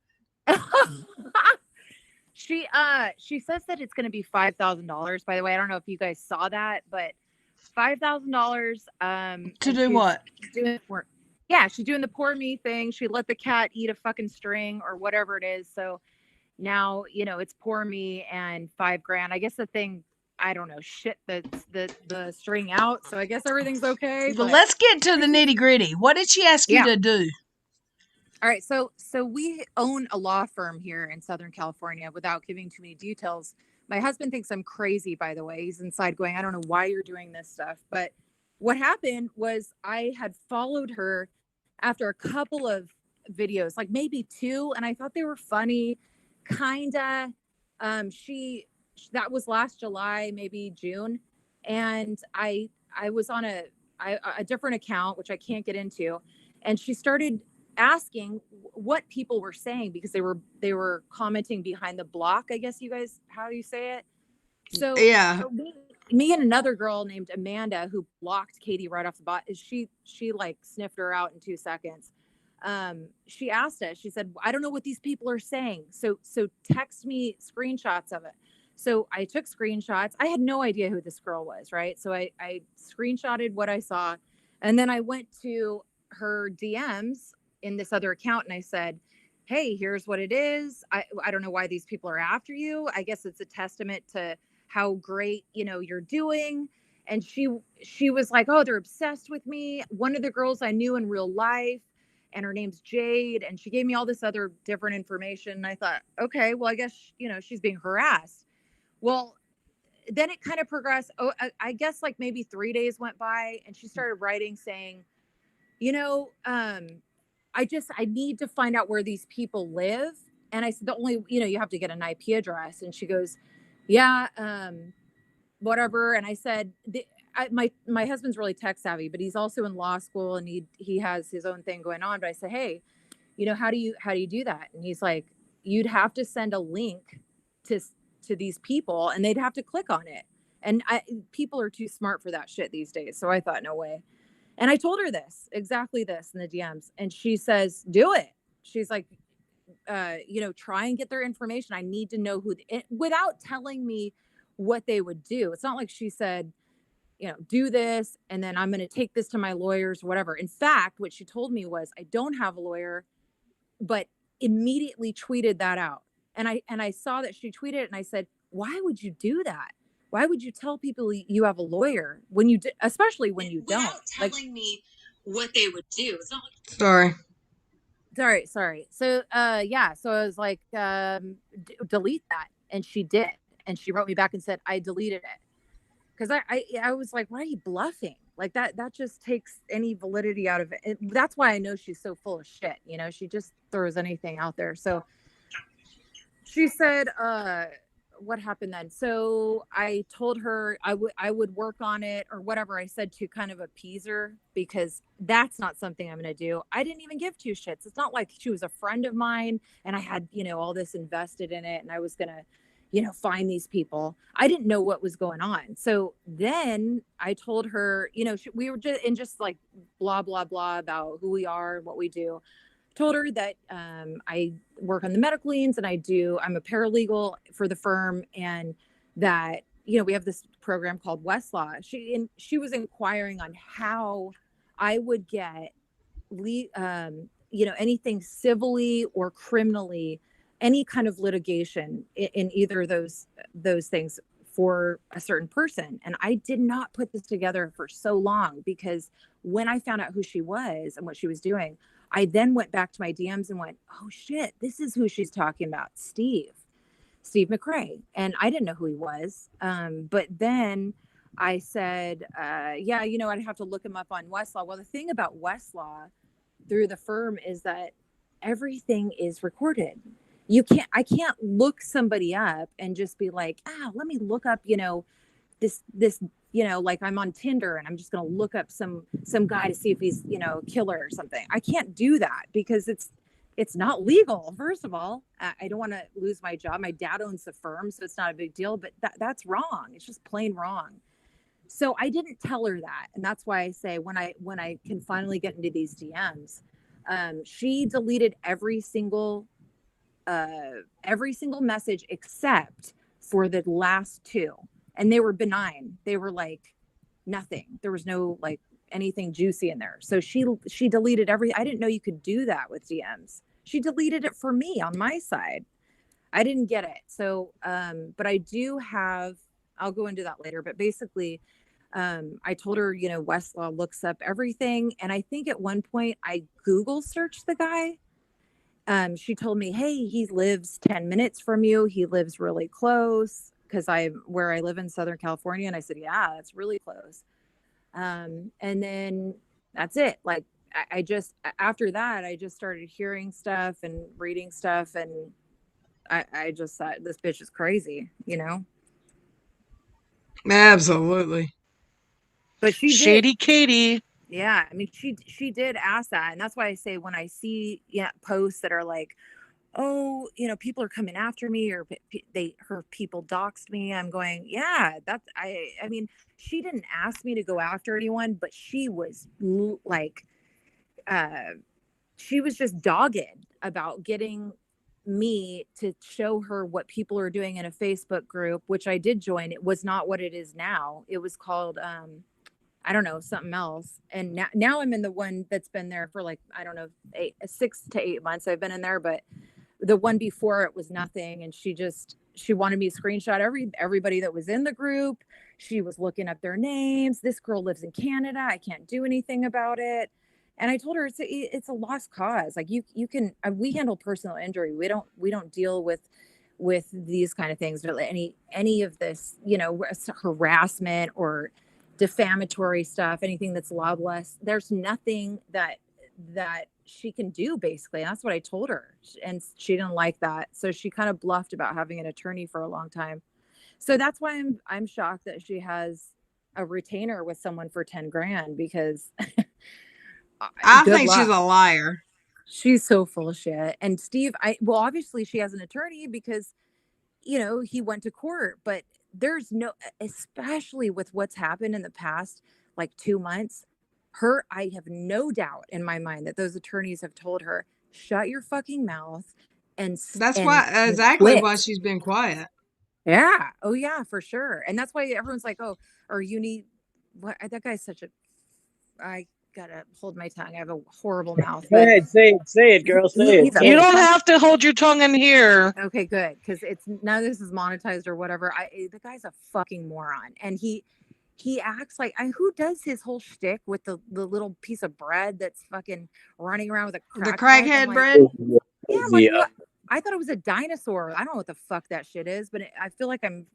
S8: She says that it's going to be $5,000. By the way, I don't know if you guys saw that, but $5,000.
S2: To do what?
S8: She's doing the poor me thing. She let the cat eat a fucking string or whatever it is. So now, it's poor me and $5,000. I guess the thing, I don't know, shit the string out. So I guess everything's okay.
S2: But let's get to the nitty gritty. What did she ask you to do?
S8: All right. So we own a law firm here in Southern California without giving too many details. My husband thinks I'm crazy, by the way. He's inside going, I don't know why you're doing this stuff. But what happened was I had followed her after a couple of videos, like maybe 2, and I thought they were funny. Kinda. That was last July, maybe June. And I was on a different account, which I can't get into. And she started asking what people were saying because they were commenting behind the block, I guess how you say it. So me and another girl named Amanda who blocked Katie right off the bat, she like sniffed her out in 2 seconds. She asked us, she said, I don't know what these people are saying. So text me screenshots of it. So I took screenshots. I had no idea who this girl was, right? So I screenshotted what I saw. And then I went to her DMs in this other account and I said, hey, here's what it is. I don't know why these people are after you. I guess it's a testament to how great, you're doing. And she was like, oh, they're obsessed with me. One of the girls I knew in real life, and her name's Jade. And she gave me all this other different information. And I thought, okay, well, I guess, she's being harassed. Well, then it kind of progressed. Oh, I guess like maybe 3 days went by and she started writing saying, I need to find out where these people live. And I said, the only, you have to get an IP address. And she goes, yeah, whatever. And I said, my husband's really tech savvy, but he's also in law school and he has his own thing going on. But I said, hey, how do you do that? And he's like, you'd have to send a link to these people and they'd have to click on it. And people are too smart for that shit these days. So I thought, no way. And I told her exactly this in the DMs. And she says, do it. She's like, try and get their information. I need to know without telling me what they would do. It's not like she said, do this, and then I'm going to take this to my lawyers, whatever. In fact, what she told me was, I don't have a lawyer, but immediately tweeted that out. And I saw that she tweeted it, and I said, why would you do that? Why would you tell people you have a lawyer when you especially when you don't?
S6: Without telling me what they would do. It's not
S2: Sorry.
S8: Sorry. So, so I was like, delete that. And she did. And she wrote me back and said, I deleted it. Cause I was like, why are you bluffing? Like that just takes any validity out of it. That's why I know she's so full of shit. She just throws anything out there. So she said, what happened then? So I told her I would work on it or whatever I said to kind of appease her, because that's not something I'm going to do. I didn't even give two shits. It's not like she was a friend of mine and I had, all this invested in it and I was going to, find these people. I didn't know what was going on. So then I told her, we were just like blah, blah, blah about who we are and what we do. Told her that I work on the medical liens and I'm a paralegal for the firm, and that, we have this program called Westlaw. She was inquiring on how I would get, anything civilly or criminally, any kind of litigation in either of those things for a certain person. And I did not put this together for so long, because when I found out who she was and what she was doing, I then went back to my DMs and went, oh shit, this is who she's talking about. Steve McRae. And I didn't know who he was. But then I said, I'd have to look him up on Westlaw. Well, the thing about Westlaw through the firm is that everything is recorded. I can't look somebody up and just be like, let me look up, this, like I'm on Tinder and I'm just going to look up some guy to see if he's, a killer or something. I can't do that because it's not legal. First of all, I don't want to lose my job. My dad owns the firm, so it's not a big deal, but that's wrong. It's just plain wrong. So I didn't tell her that. And that's why I say when I can finally get into these DMs, she deleted every single message except for the last two. And they were benign. They were like nothing. There was no like anything juicy in there. So she deleted I didn't know you could do that with DMs. She deleted it for me on my side. I didn't get it. So, but I do have, I'll go into that later, but basically, I told her, Westlaw looks up everything. And I think at one point I Google searched the guy. She told me, hey, he lives 10 minutes from you. He lives really close, because where I live in Southern California. And I said, yeah, that's really close. And then that's it. Like, I just, after that, I just started hearing stuff and reading stuff. And I just thought, this bitch is crazy,
S2: Absolutely.
S8: But she
S3: Shady
S8: did.
S3: Katie.
S8: Yeah, I mean, she did ask that, and that's why I say when I see posts that are like, oh, people are coming after me, or her people doxed me, I'm going, yeah, that's I mean, she didn't ask me to go after anyone, but she was like, she was just dogged about getting me to show her what people are doing in a Facebook group, which I did join. It was not what it is now. It was called I don't know, something else. And now I'm in the one that's been there for like, I don't know, 6 to 8 months I've been in there, but the one before it was nothing. And she wanted me to screenshot everybody that was in the group. She was looking up their names. This girl lives in Canada. I can't do anything about it. And I told her it's a lost cause. Like you can, we handle personal injury. We don't deal with these kind of things, or any of this, harassment or defamatory stuff, anything that's libelous. There's nothing that she can do, basically. And that's what I told her, and she didn't like that, so she kind of bluffed about having an attorney for a long time. So that's why I'm shocked that she has a retainer with someone for 10 grand, because
S2: I think she's a liar.
S8: She's so full of shit. And Steve, obviously she has an attorney because he went to court, but there's no, especially with what's happened in the past, like 2 months, I have no doubt in my mind that those attorneys have told her, shut your fucking mouth. and
S2: That's
S8: and
S2: why exactly
S8: quit.
S2: why she's been quiet.
S8: Yeah. Oh yeah, for sure. And that's why everyone's like, oh, or you need what that guy's such a I gotta hold my tongue. I have a horrible mouth.
S5: Go
S8: But
S5: ahead, say it, girl, say
S8: he's
S5: it.
S3: You
S8: a
S3: don't have to hold your tongue in here.
S8: okay, good. Because it's none of this is monetized or whatever. The guy's a fucking moron. And he acts like who does his whole shtick with the little piece of bread that's fucking running around with a
S2: The
S8: crack pipe?
S2: crackhead
S8: I'm like,
S2: bread.
S8: yeah, I'm like, what? I thought it was a dinosaur. I don't know what the fuck that shit is, but I feel like I'm,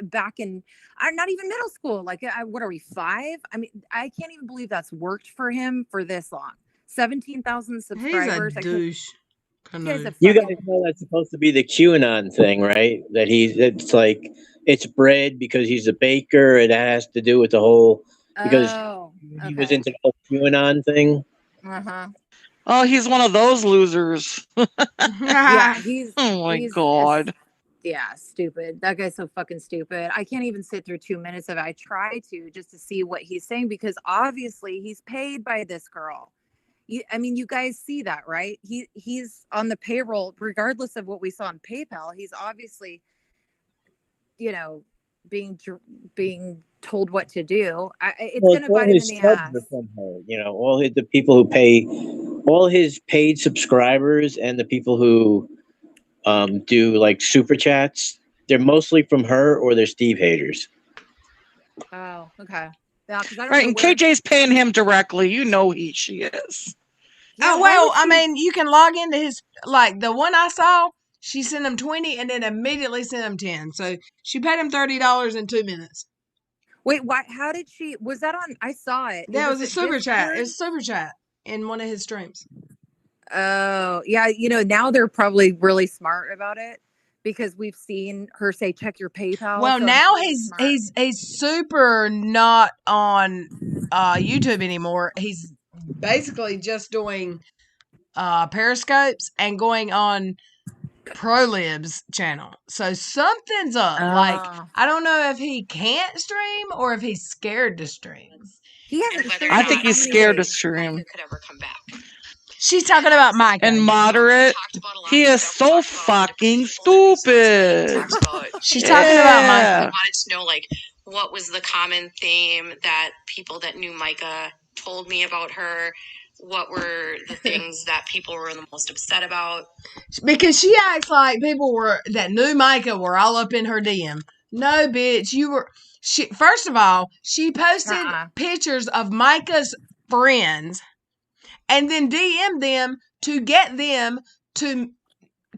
S8: back in, I'm not even middle school. Like, what are we, 5? I mean, I can't even believe that's worked for him for this long. 17,000 subscribers.
S2: He's a douche.
S5: You guys know that's supposed to be the QAnon thing, right? That it's like it's bread because he's a baker. It has to do with the whole because he was into the whole QAnon thing.
S3: Oh, he's one of those losers.
S8: Yeah, he's.
S3: Oh my
S8: he's
S3: God.
S8: Yeah, stupid. That guy's so fucking stupid. I can't even sit through 2 minutes of it. I try to just to see what he's saying because obviously he's paid by this girl. You guys see that, right? He's on the payroll, regardless of what we saw on PayPal. He's obviously, being told what to do. It's gonna bite him in the ass.
S5: From her, all the people who pay, all his paid subscribers, and the people who do like super chats. They're mostly from her or they're Steve haters.
S8: Oh, okay. Yeah,
S3: right, and KJ's paying him directly. You know she is.
S2: Oh, well, I mean, you can log into his, like, the one I saw, she sent him 20 and then immediately sent him 10. So she paid him $30 in 2 minutes.
S8: Wait, why? How did she, was that on, I saw it.
S2: That was a super chat. It was super chat in one of his streams.
S8: Oh, yeah. Now they're probably really smart about it because we've seen her say, check your PayPal.
S2: Well,
S8: so
S2: now he's super not on YouTube anymore. He's basically just doing periscopes and going on ProLib's channel. So something's up. Like, I don't know if he can't stream or if he's scared to stream.
S3: I think he's scared to stream.
S6: Could ever come back.
S2: She's talking about Micah.
S3: And moderate. He is so fucking stupid.
S2: She's talking about Micah.
S6: I wanted to know, like, what was the common theme that people that knew Micah told me about her? What were the things that people were the most upset about?
S2: Because she acts like people that knew Micah were all up in her DM. No, bitch, first of all, she posted pictures of Micah's friends and then DM them to get them to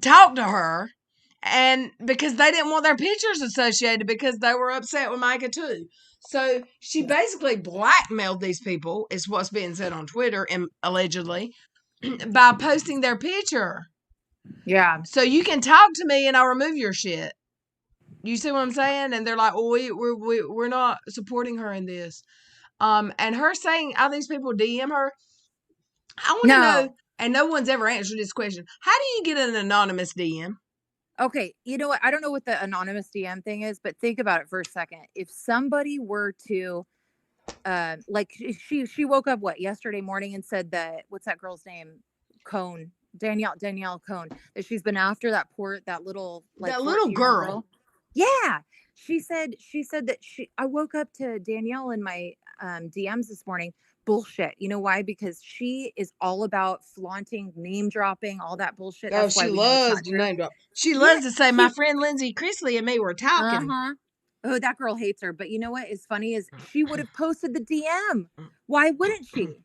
S2: talk to her, and because they didn't want their pictures associated because they were upset with Micah too. So she basically blackmailed these people, is what's being said on Twitter, allegedly, by posting their picture.
S8: Yeah.
S2: So you can talk to me and I'll remove your shit. You see what I'm saying? And they're like, well, we're not supporting her in this. And her saying all these people DM her, I want to know, and no one's ever answered this question. How do you get an anonymous DM?
S8: Okay, you know what? I don't know what the anonymous DM thing is, but think about it for a second. If somebody were to, like, she woke up yesterday morning and said that, what's that girl's name? Danielle Cohn, that she's been after that little, like,
S2: that little girl.
S8: Yeah, she said that I woke up to Danielle in my DMs this morning. Bullshit. You know why? Because she is all about flaunting, name dropping, all that bullshit.
S2: That's why she loves to name drop. She loves to say, my friend Lindsay Chrisley and me were talking.
S8: Oh, that girl hates her. But you know what is funny is she would have posted the DM. Why wouldn't she?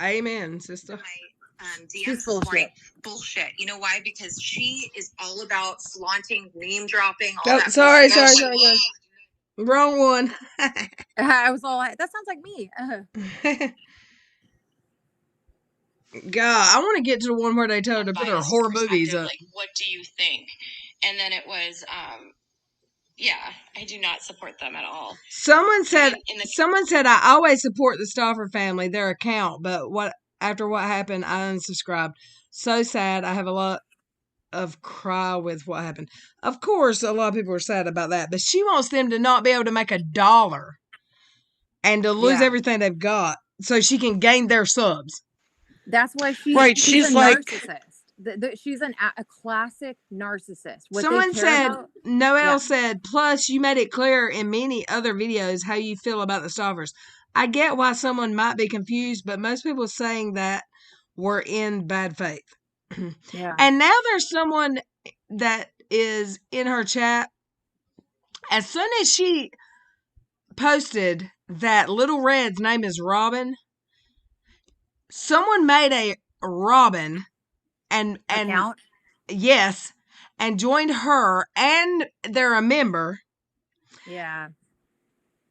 S2: Amen, sister.
S8: She's
S6: bullshit. You know why? Because she is all about flaunting, name dropping, all that.
S2: Sorry. Wrong one.
S8: I was all like, that sounds like me.
S2: God, I want to get to the one where they tell her to put her horror movies up.
S6: Like, what do you think? And then it was, I do not support them at all.
S2: Someone said I always support the Stauffer family, their account, but after what happened, I unsubscribed. So sad. I have a lot of cry with what happened. Of course, a lot of people are sad about that, but she wants them to not be able to make $1 and to lose everything they've got so she can gain their subs.
S8: That's why she's
S3: a
S8: like narcissist. she's a classic narcissist. What
S2: Someone
S8: they care
S2: said,
S8: about,
S2: Noelle said, plus you made it clear in many other videos how you feel about the stalkers. I get why someone might be confused, but most people saying that were in bad faith.
S8: Yeah.
S2: And now there's someone that is in her chat. As soon as she posted that Little Red's name is Robin, someone made a Robin and
S8: account.
S2: Yes, and joined her, and they're a member.
S8: Yeah.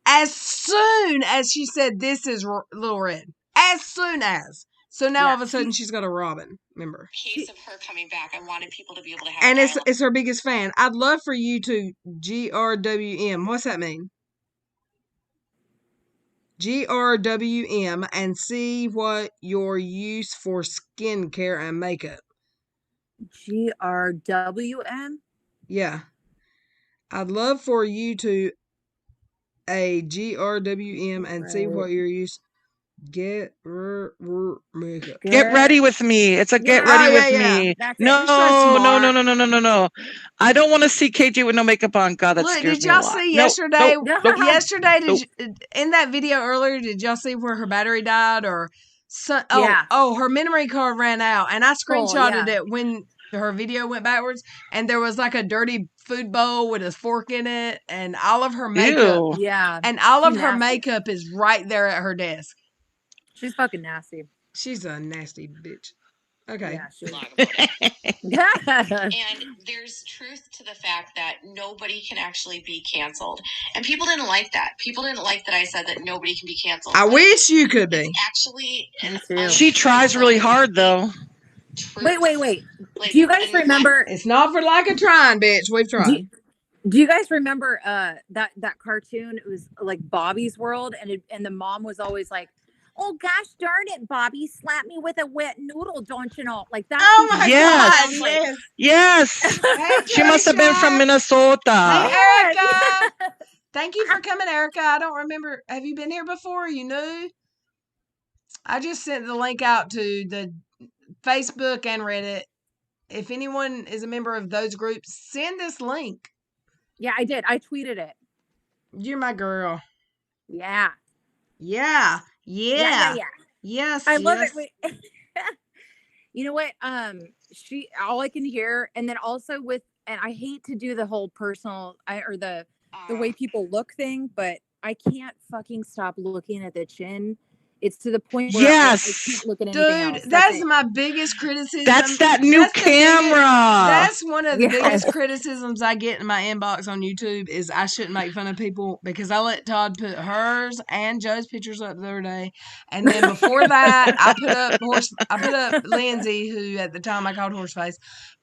S2: As soon as she said, "This is Little Red," as soon as. So now all of a sudden she's got a Robin member.
S6: Case of her coming back. I wanted people to be able to have.
S2: And it's her biggest fan. I'd love for you to GRWM. What's that mean? GRWM and see what your use for skincare and makeup.
S8: GRWM?
S2: Yeah. I'd love for you to a GRWM and see what your use. Get makeup.
S3: Get ready with me. It's a get ready with me. No. I don't want to see KJ with no makeup on. God, that scares me a lot.
S2: Did y'all see yesterday?
S3: Nope.
S2: Yesterday, in that video earlier, did y'all see where her battery died or? Her memory card ran out, and I screenshotted it when her video went backwards, and there was like a dirty food bowl with a fork in it, and all of her makeup.
S3: Ew.
S8: Yeah,
S2: and all of her makeup is right there at her desk.
S8: She's fucking nasty.
S2: She's a nasty bitch. Okay.
S8: Yeah,
S6: and there's truth to the fact that nobody can actually be canceled. And people didn't like that. People didn't like that I said that nobody can be canceled.
S2: I wish you could be.
S6: Actually,
S3: she tries really hard, though.
S8: Wait. Do you guys remember?
S2: It's not for like a trying, bitch. We've tried.
S8: Do you guys remember that cartoon? It was like Bobby's World, and the mom was always like, "Oh gosh darn it, Bobby, slap me with a wet noodle, don't you know?" Like that.
S2: Oh my God!
S3: Like, yes. She must have been from Minnesota.
S2: Hey, Erica. Thank you for coming, Erica. I don't remember. Have you been here before? You knew? I just sent the link out to the Facebook and Reddit. If anyone is a member of those groups, send this link.
S8: Yeah, I did. I tweeted it.
S2: You're my girl.
S8: Yeah.
S2: Yeah. Yes.
S8: I love it. You know what? All I can hear, and then also and I hate to do the whole personal the way people look thing, but I can't fucking stop looking at the chin. It's to the point where I can't look at anything else.
S2: That's my biggest criticism.
S3: That's that new camera.
S2: That's one of the biggest criticisms I get in my inbox on YouTube is I shouldn't make fun of people because I let Todd put hers and Joe's pictures up the other day. And then before that, I put up Lindsay, who at the time I called Horseface.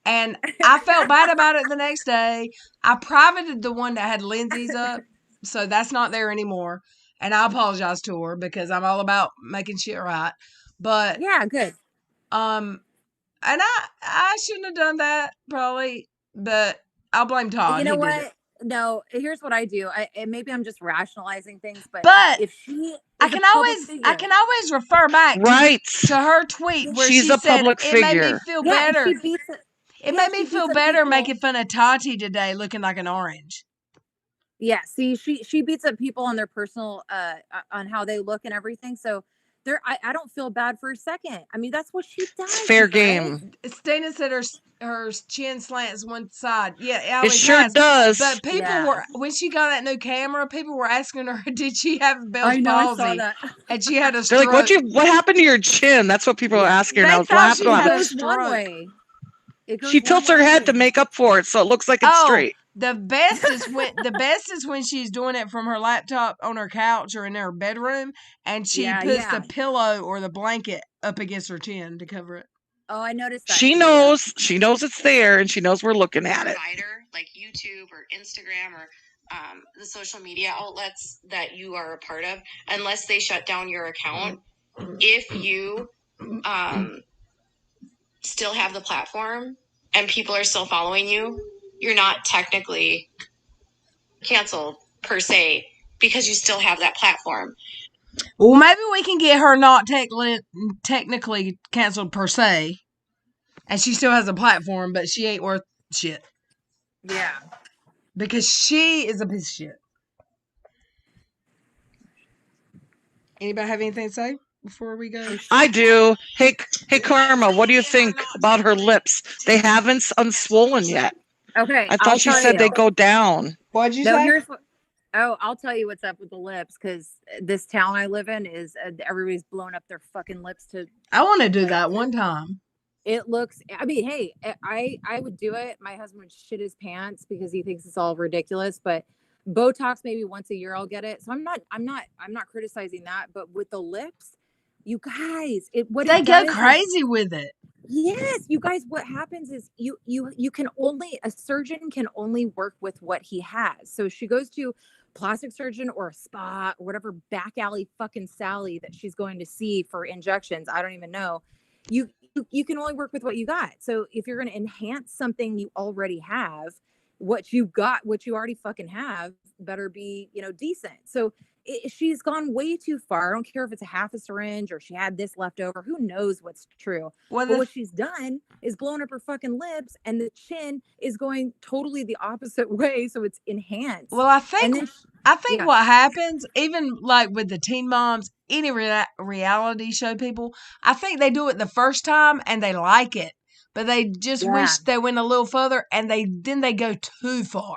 S2: And I felt bad about it the next day. I privated the one that had Lindsay's up. So that's not there anymore. And I apologize to her because I'm all about making shit right. But
S8: yeah, good.
S2: And I shouldn't have done that probably, but I'll blame Todd.
S8: You know what? No, here's what I do. Maybe I'm just rationalizing things, but if she,
S2: I can always refer back to her tweet where
S3: she's
S2: she
S3: a
S2: said
S3: public figure.
S2: It made me feel better. It made me feel better
S8: people.
S2: making fun of Tati today, looking like an orange.
S8: Yeah, see, she beats up people on their personal on how they look and everything. So I don't feel bad for a second. I mean, that's what she does.
S3: It's fair game.
S2: Stana said her chin slants one side. Yeah,
S3: it sure does.
S2: But people were, when she got that new camera, people were asking her, did she have Bell's palsy?
S8: I saw that.
S2: And she had a stroke.
S3: They're like, what happened to your chin? That's what people are asking her now. What happened?
S8: One way.
S3: She tilts her head to make up for it, so it looks like it's straight.
S2: The best is when she's doing it from her laptop on her couch or in her bedroom, and she puts the pillow or the blanket up against her chin to cover it.
S8: Oh, I noticed that.
S3: She knows it's there, and she knows we're looking at it.
S6: Like YouTube or Instagram or the social media outlets that you are a part of, unless they shut down your account, if you still have the platform and people are still following you, you're not technically canceled per se because you still have that platform.
S2: Well, maybe we can get her not technically canceled per se. And she still has a platform, but she ain't worth shit.
S8: Yeah.
S2: Because she is a piece of shit. Anybody have anything to say before we go?
S3: I do. Hey, Karma, what do you think about her lips? They haven't unswollen yet.
S8: Okay.
S3: I thought she said they go down.
S2: What'd you
S8: No,
S2: say?
S8: here's what. Oh, I'll tell you what's up with the lips, because this town I live in is everybody's blown up their fucking lips to.
S2: I want to do that one time.
S8: It looks. I mean, hey, I would do it. My husband would shit his pants because he thinks it's all ridiculous. But Botox, maybe once a year I'll get it. So I'm not criticizing that. But with the lips, you guys,
S2: They go crazy with it.
S8: Yes, you guys, what happens is you can only, a surgeon can only work with what he has. So she goes to plastic surgeon or a spa or whatever back alley fucking Sally that she's going to see for injections. I don't even know. You can only work with what you got. So if you're going to enhance something you already have, what you already fucking have better be, decent. So she's gone way too far. I don't care if it's a half a syringe or she had this left over. Who knows what's true? But what she's done is blown up her fucking lips, and the chin is going totally the opposite way. So it's enhanced.
S2: Well, I think
S8: yeah.
S2: what happens, even like with the teen moms, any reality show people, I think they do it the first time and they like it, but they just wish they went a little further, and then they go too far.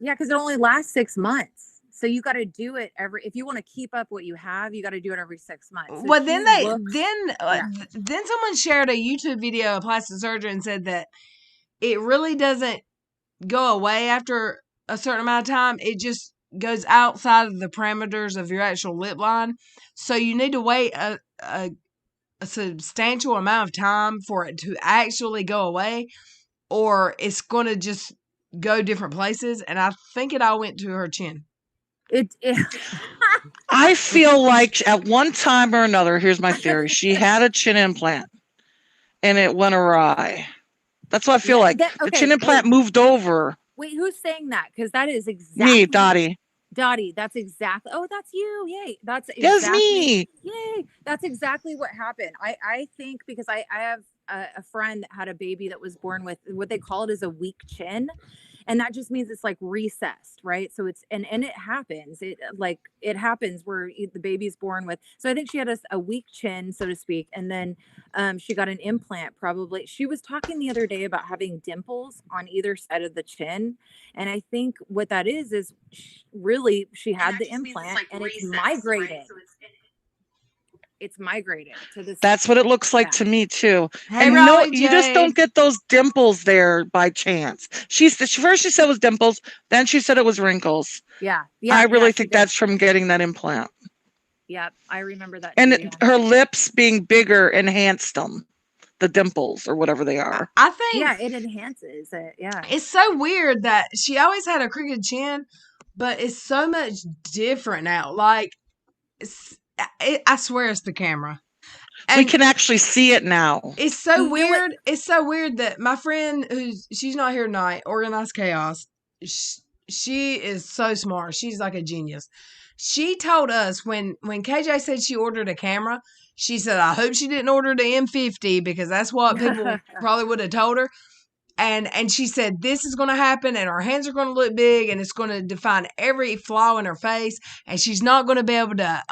S8: Yeah, because it only lasts 6 months. So you got to do it if you want to keep up what you have, you got to do it every 6 months. So
S2: well, then someone shared a YouTube video of plastic surgery and said that it really doesn't go away after a certain amount of time. It just goes outside of the parameters of your actual lip line. So you need to wait a substantial amount of time for it to actually go away, or it's going to just go different places. And I think it all went to her chin.
S3: I feel like at one time or another, here's my theory, she had a chin implant and it went awry. That's what I feel like. The chin implant moved over.
S8: Wait, who's saying that? Because that is exactly
S3: me, Dottie.
S8: Dottie, that's exactly. Oh, that's you. Yay. That's
S3: exactly me.
S8: Yay. That's exactly what happened. I think because I have a friend that had a baby that was born with what they call it is a weak chin. And that just means it's like recessed, right? So it's and it happens. It happens where the baby's born with. So I think she had a weak chin, so to speak, and then she got an implant. Probably she was talking the other day about having dimples on either side of the chin, and I think what that is really she had the implant and it's migrated. Right? So it's migrated to this.
S3: That's what it looks like to me too.
S2: Hey,
S3: and
S2: Raleigh
S3: you just don't get those dimples there by chance. First she said it was dimples, then she said it was wrinkles.
S8: Yeah.
S3: I really think that's from getting that implant.
S8: Yeah, I remember that.
S3: And her lips being bigger enhanced them, the dimples or whatever they are.
S2: I think
S8: it enhances it. Yeah,
S2: it's so weird that she always had a crooked chin, but it's so much different now. Like I swear it's the camera.
S3: And we can actually see it now.
S2: It's so weird. It's so weird that my friend, she's not here tonight, Organized Chaos, she is so smart. She's like a genius. She told us when KJ said she ordered a camera, she said, I hope she didn't order the M50 because that's what people probably would have told her. And she said, this is going to happen and her hands are going to look big and it's going to define every flaw in her face. And she's not going to be able to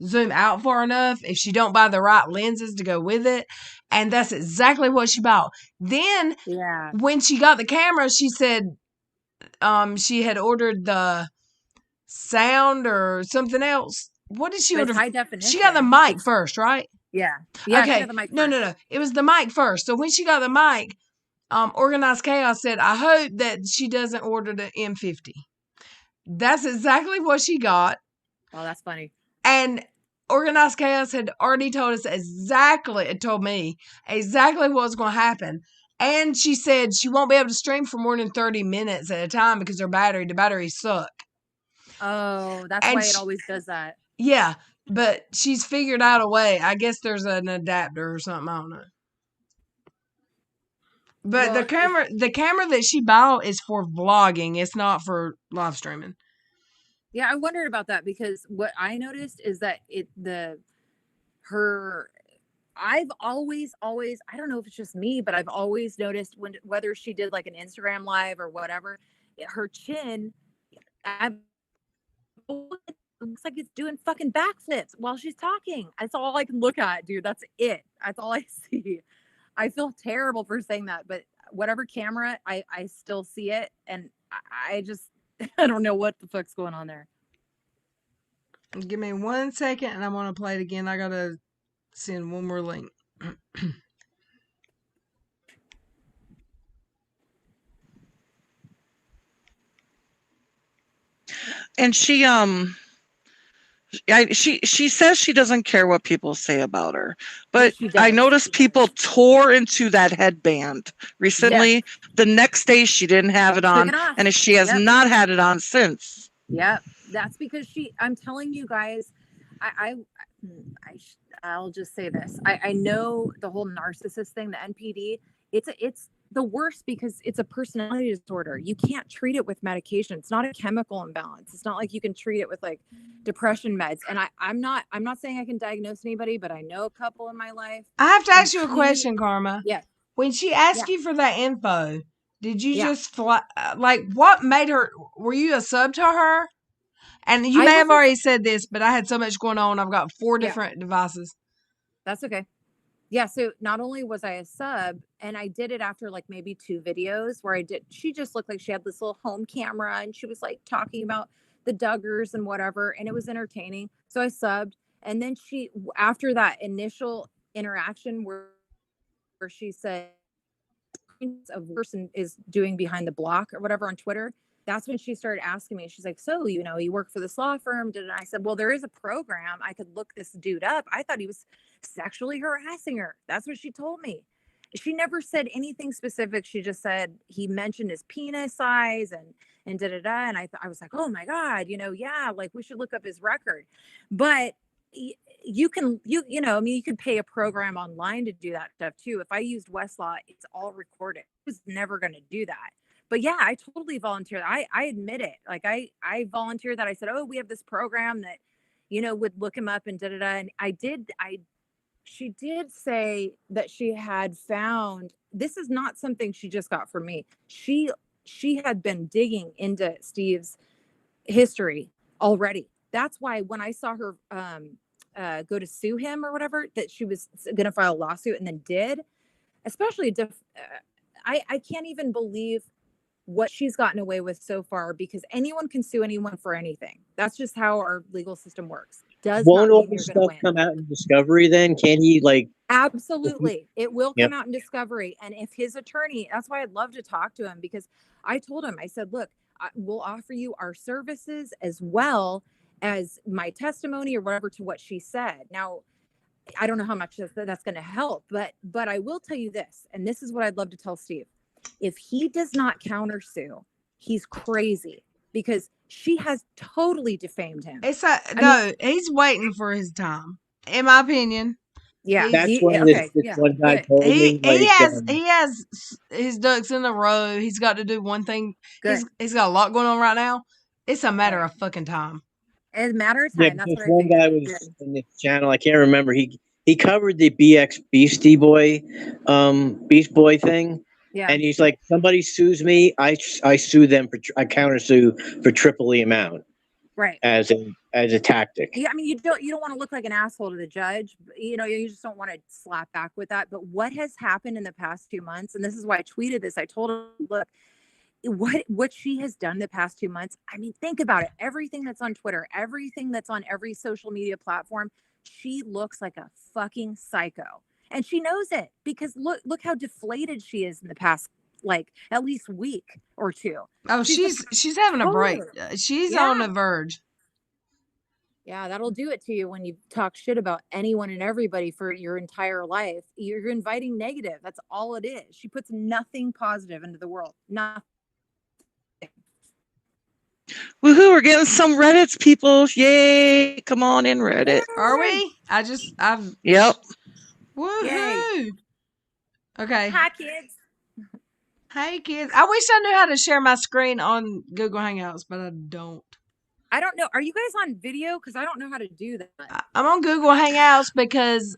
S2: zoom out far enough if she don't buy the right lenses to go with it. And that's exactly what she bought. Then when she got the camera, she said she had ordered the sound or something else. What did she order?
S8: High definition.
S2: She got the mic first, right?
S8: Yeah.
S2: Okay. No. It was the mic first. So when she got the mic, Organized Chaos said, I hope that she doesn't order the M50. That's exactly what she got.
S8: Oh, that's funny.
S2: And Organized Chaos had already told me exactly what was going to happen. And she said she won't be able to stream for more than 30 minutes at a time because the batteries suck.
S8: Oh, that's why it always does that.
S2: Yeah, but she's figured out a way. I guess there's an adapter or something. I don't know. But the camera that she bought is for vlogging. It's not for live streaming.
S8: Yeah, I wondered about that because what I noticed is that I've always, I don't know if it's just me, but I've always noticed whether she did like an Instagram live or whatever, her chin, it looks like it's doing fucking backflips while she's talking. That's all I can look at, dude. That's it. That's all I see. I feel terrible for saying that, but whatever camera, I still see it. And I just, I don't know what the fuck's going on there.
S2: Give me 1 second and I want to play it again. I got to send one more link.
S3: And she says she doesn't care what people say about her, but
S8: Yes, she
S3: I
S8: does.
S3: noticed people tore into that headband recently. The next day she didn't have it
S8: Took
S3: on,
S8: it off.
S3: and she has
S8: Yep.
S3: not had it on since.
S8: Yep, that's because I'm telling you guys, I'll just say this. I know the whole narcissist thing, the NPD. It's the worst because it's a personality disorder. You can't treat it with medication. It's not a chemical imbalance. It's not like you can treat it with like depression meds. And I'm not saying I can diagnose anybody, but I know a couple in my life.
S2: I have to ask you a question, Karma.
S8: Yeah.
S2: When she asked you for that info, did you
S8: Yeah.
S2: just fly? Like, what made her? Were you a sub to her? And you
S8: I
S2: may have
S8: wasn't-
S2: already said this, but I had so much going on. I've got 4
S8: Yeah.
S2: different devices.
S8: That's okay. Yeah, so not only was I a sub, and I did it after like maybe 2 videos where she just looked like she had this little home camera and she was like talking about the Duggars and whatever, and it was entertaining. So I subbed, and then after that initial interaction where she said a person is doing behind the block or whatever on Twitter, that's when she started asking me. She's like, so, you work for this law firm? And I said, well, there is a program. I could look this dude up. I thought he was sexually harassing her. That's what she told me. She never said anything specific. She just said he mentioned his penis size and da-da-da. And I was like, oh my God, yeah, like we should look up his record. But you can pay a program online to do that stuff too. If I used Westlaw, it's all recorded. I was never going to do that. But yeah, I totally volunteered. I admit it. Like I volunteered that. I said, oh, we have this program that, would look him up and da-da-da. And she did say that she had found, this is not something she just got from me. She had been digging into Steve's history already. That's why when I saw her go to sue him or whatever, that she was going to file a lawsuit and then did, especially I can't even believe what she's gotten away with so far, because anyone can sue anyone for anything. That's just how our legal system works.
S5: Won't all this stuff come out in discovery then? Can he
S8: Absolutely. It will come out in discovery. And if his attorney, that's why I'd love to talk to him, because I told him, I said, look, we'll offer you our services as well as my testimony or whatever to what she said. Now, I don't know how much that's going to help, but I will tell you this, and this is what I'd love to tell Steve. If he does not countersue, he's crazy, because she has totally defamed him.
S2: He's waiting for his time, in my opinion.
S8: Yeah,
S5: that's one guy told me.
S2: He has his ducks in a row. He's got to do one thing. He's got a lot going on right now. It's a matter of fucking time.
S8: It's a matter of time.
S5: Yeah,
S8: that's what
S5: one guy was in this channel. I can't remember. He covered the Beast Boy thing.
S8: Yeah.
S5: And he's like, somebody sues me, I sue them I countersue for triple the amount.
S8: Right.
S5: As a tactic.
S8: Yeah, I mean, you don't want to look like an asshole to the judge. You just don't want to slap back with that. But what has happened in the past 2 months, and this is why I tweeted this. I told her, look, what she has done the past 2 months. I mean, think about it. Everything that's on Twitter, everything that's on every social media platform, she looks like a fucking psycho. And she knows it, because look how deflated she is in the past, like at least week or two.
S2: Oh, she's having a break. She's on the verge.
S8: Yeah, that'll do it to you when you talk shit about anyone and everybody for your entire life. You're inviting negative. That's all it is. She puts nothing positive into the world. Nothing.
S3: Woohoo, we're getting some Reddits, people. Yay. Come on in, Reddit.
S2: Are we?
S3: Yep.
S2: Woohoo.
S8: Yay.
S2: Okay.
S8: Hi, kids.
S2: Hey, kids. I wish I knew how to share my screen on Google Hangouts, but I don't.
S8: I don't know. Are you guys on video? Because I don't know how to do that.
S2: I'm on Google Hangouts because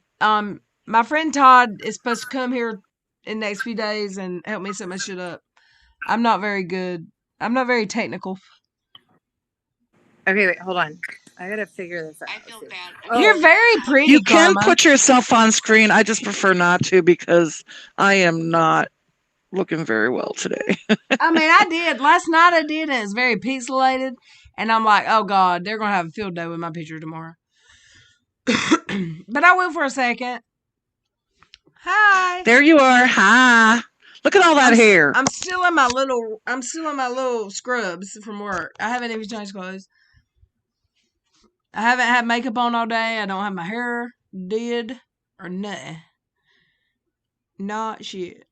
S2: My friend Todd is supposed to come here in the next few days and help me set my shit up. I'm not very good. I'm not very technical.
S8: Okay, wait, hold on. I gotta figure this out.
S6: I feel bad.
S2: You're very pretty,
S3: You can
S2: Karma.
S3: put yourself on screen. I just prefer not to because I am not looking very well today.
S2: I mean, I did. Last night I did, and it's very pixelated. And I'm like, oh, God, they're going to have a field day with my picture tomorrow. But I will for a second. Hi.
S3: There you are. Hi. Look at all that hair.
S2: I'm still in my little scrubs from work. I haven't even changed clothes. I haven't had makeup on all day. I don't have my hair did or nothing. Not shit.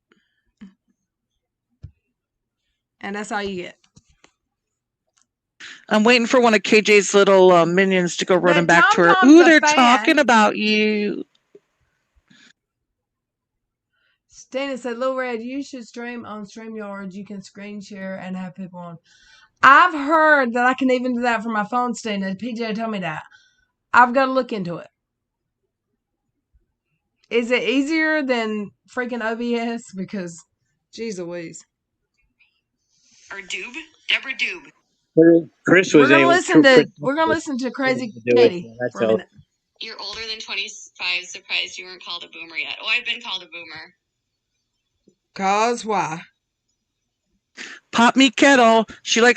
S2: And that's all you get.
S3: I'm waiting for one of KJ's little minions to go running back to her.
S2: Tom-Tom's
S3: Ooh,
S2: a
S3: they're
S2: fan.
S3: talking about you.
S2: Dana said, Lil Red, you should stream on StreamYard. You can screen share and have people on. I've heard that I can even do that from my phone, Stina. PJ told me that. I've got to look into it. Is it easier than freaking OBS? Because, geez Louise.
S6: Or Doob? Deborah Doob.
S5: Chris
S2: We're
S5: was
S2: gonna
S5: able.
S2: listen to Crazy
S5: do it,
S2: Katie
S5: so that's
S2: for a
S5: all.
S2: minute.
S6: You're older than 25. Surprised you weren't called a boomer yet. Oh, I've been called a boomer.
S2: Cause why?
S3: Pop Me Kettle.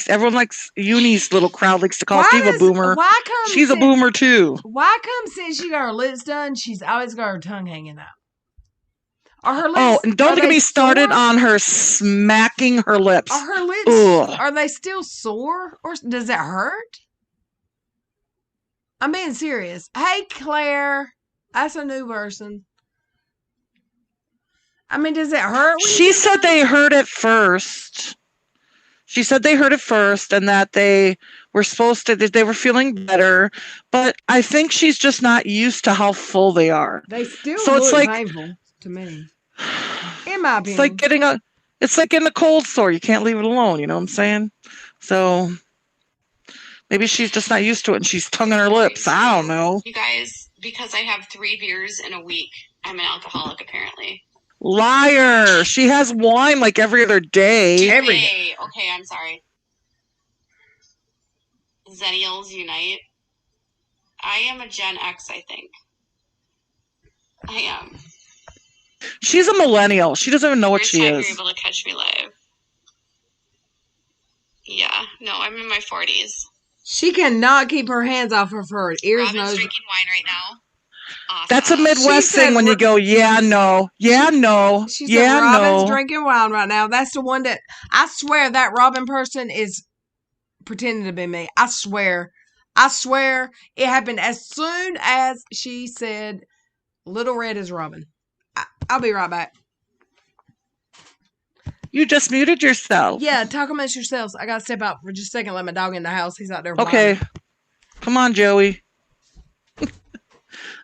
S3: Everyone likes Uni's little crowd likes to call Steve a boomer.
S2: Why come
S3: She's a boomer too.
S2: Why come since she got her lips done, she's always got her tongue hanging out? Are her lips?
S3: Oh, and don't get me started
S2: sore?
S3: on her smacking her lips.
S2: Are her lips?
S3: Ugh.
S2: Are they still sore, or does it hurt? I'm being serious. Hey, Claire, that's a new person. I mean, does it hurt?
S3: She said they hurt at first. She said they hurt at first and that they were they were feeling better, but I think she's just not used to how full they are.
S2: They still
S3: so
S2: look
S3: it's like,
S2: painful to me. In my opinion.
S3: It's like getting a cold sore. You can't leave it alone, you know what I'm saying? So maybe she's just not used to it and she's tonguing her lips. I don't know.
S6: You guys, because I have 3 beers in a week, I'm an alcoholic apparently.
S3: Liar. She has wine like every other day.
S2: Every day.
S6: Okay, I'm sorry. Zennials unite. I am a Gen X, I think. I am.
S3: She's a millennial. She doesn't even know what she is.
S6: First time you're able to catch me live. Yeah. No, I'm in my 40s.
S2: She cannot keep her hands off of her ears.
S6: Robin's drinking wine right now. Awesome.
S3: That's a Midwest thing when you go, yeah, no, yeah, no,
S2: She
S3: yeah,
S2: said Robin's
S3: no.
S2: drinking wine right now. That's the one that I swear that Robin person is pretending to be me. I swear it happened as soon as she said Little Red is Robin. I'll be right back.
S3: You just muted yourself.
S2: Yeah, talk amongst yourselves. I gotta step out for just a second. Let my dog in the house. He's out there.
S3: Okay,
S2: whining.
S3: come on, Joey.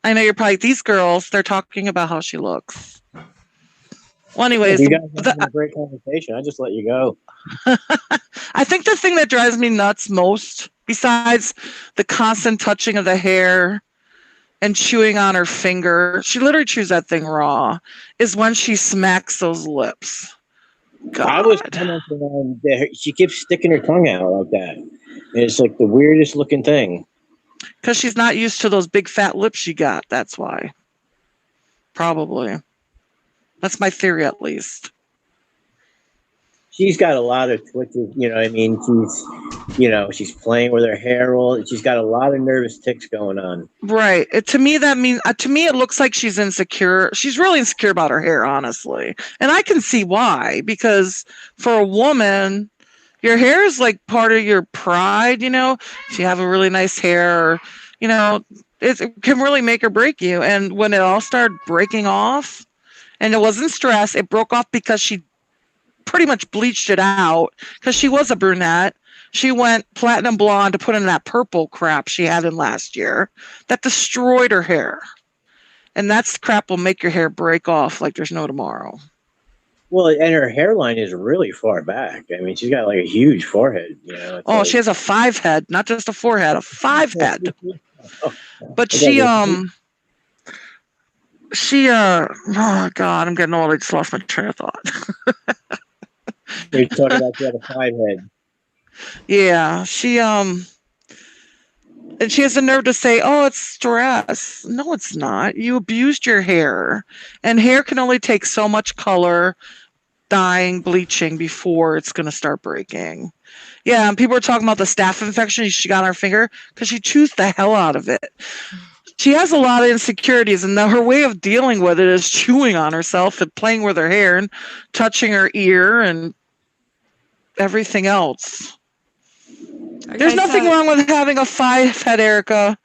S3: I know you're probably these girls. They're talking about how she looks. Well, anyways,
S5: you guys are having a great conversation. I just let you go.
S3: I think the thing that drives me nuts most, besides the constant touching of the hair and chewing on her finger, she literally chews that thing raw, is when she smacks those lips. God.
S5: I was commenting on that she keeps sticking her tongue out like that. And it's like the weirdest looking thing.
S3: Because she's not used to those big fat lips she got. That's why. Probably. That's my theory, at least.
S5: She's got a lot of twitches, you know what I mean? She's playing with her hair. She's got a lot of nervous tics going on.
S3: Right. To me, it looks like she's insecure. She's really insecure about her hair, honestly. And I can see why. Because for a woman, your hair is like part of your pride, you know? If you have a really nice hair, you know, it can really make or break you. And when it all started breaking off, and it wasn't stress, it broke off because she pretty much bleached it out because she was a brunette. She went platinum blonde to put in that purple crap she had in last year that destroyed her hair. And that's crap will make your hair break off like there's no tomorrow.
S5: Well, and her hairline is really far back. I mean, she's got like a huge forehead. You know.
S3: Oh, she has a 5 head, not just a 4 head, a 5 head. But she oh God, I'm getting old. I just lost my train of thought.
S5: You're talking about the other five head.
S3: Yeah, and she has the nerve to say, "Oh, it's stress." No, it's not. You abused your hair, and hair can only take so much color, dyeing, bleaching before it's going to start breaking. Yeah, and people are talking about the staph infection she got on her finger because she chews the hell out of it. She has a lot of insecurities, and her way of dealing with it is chewing on herself and playing with her hair and touching her ear and everything else.
S2: Okay,
S3: There's nothing wrong with having a 5 head, Erica.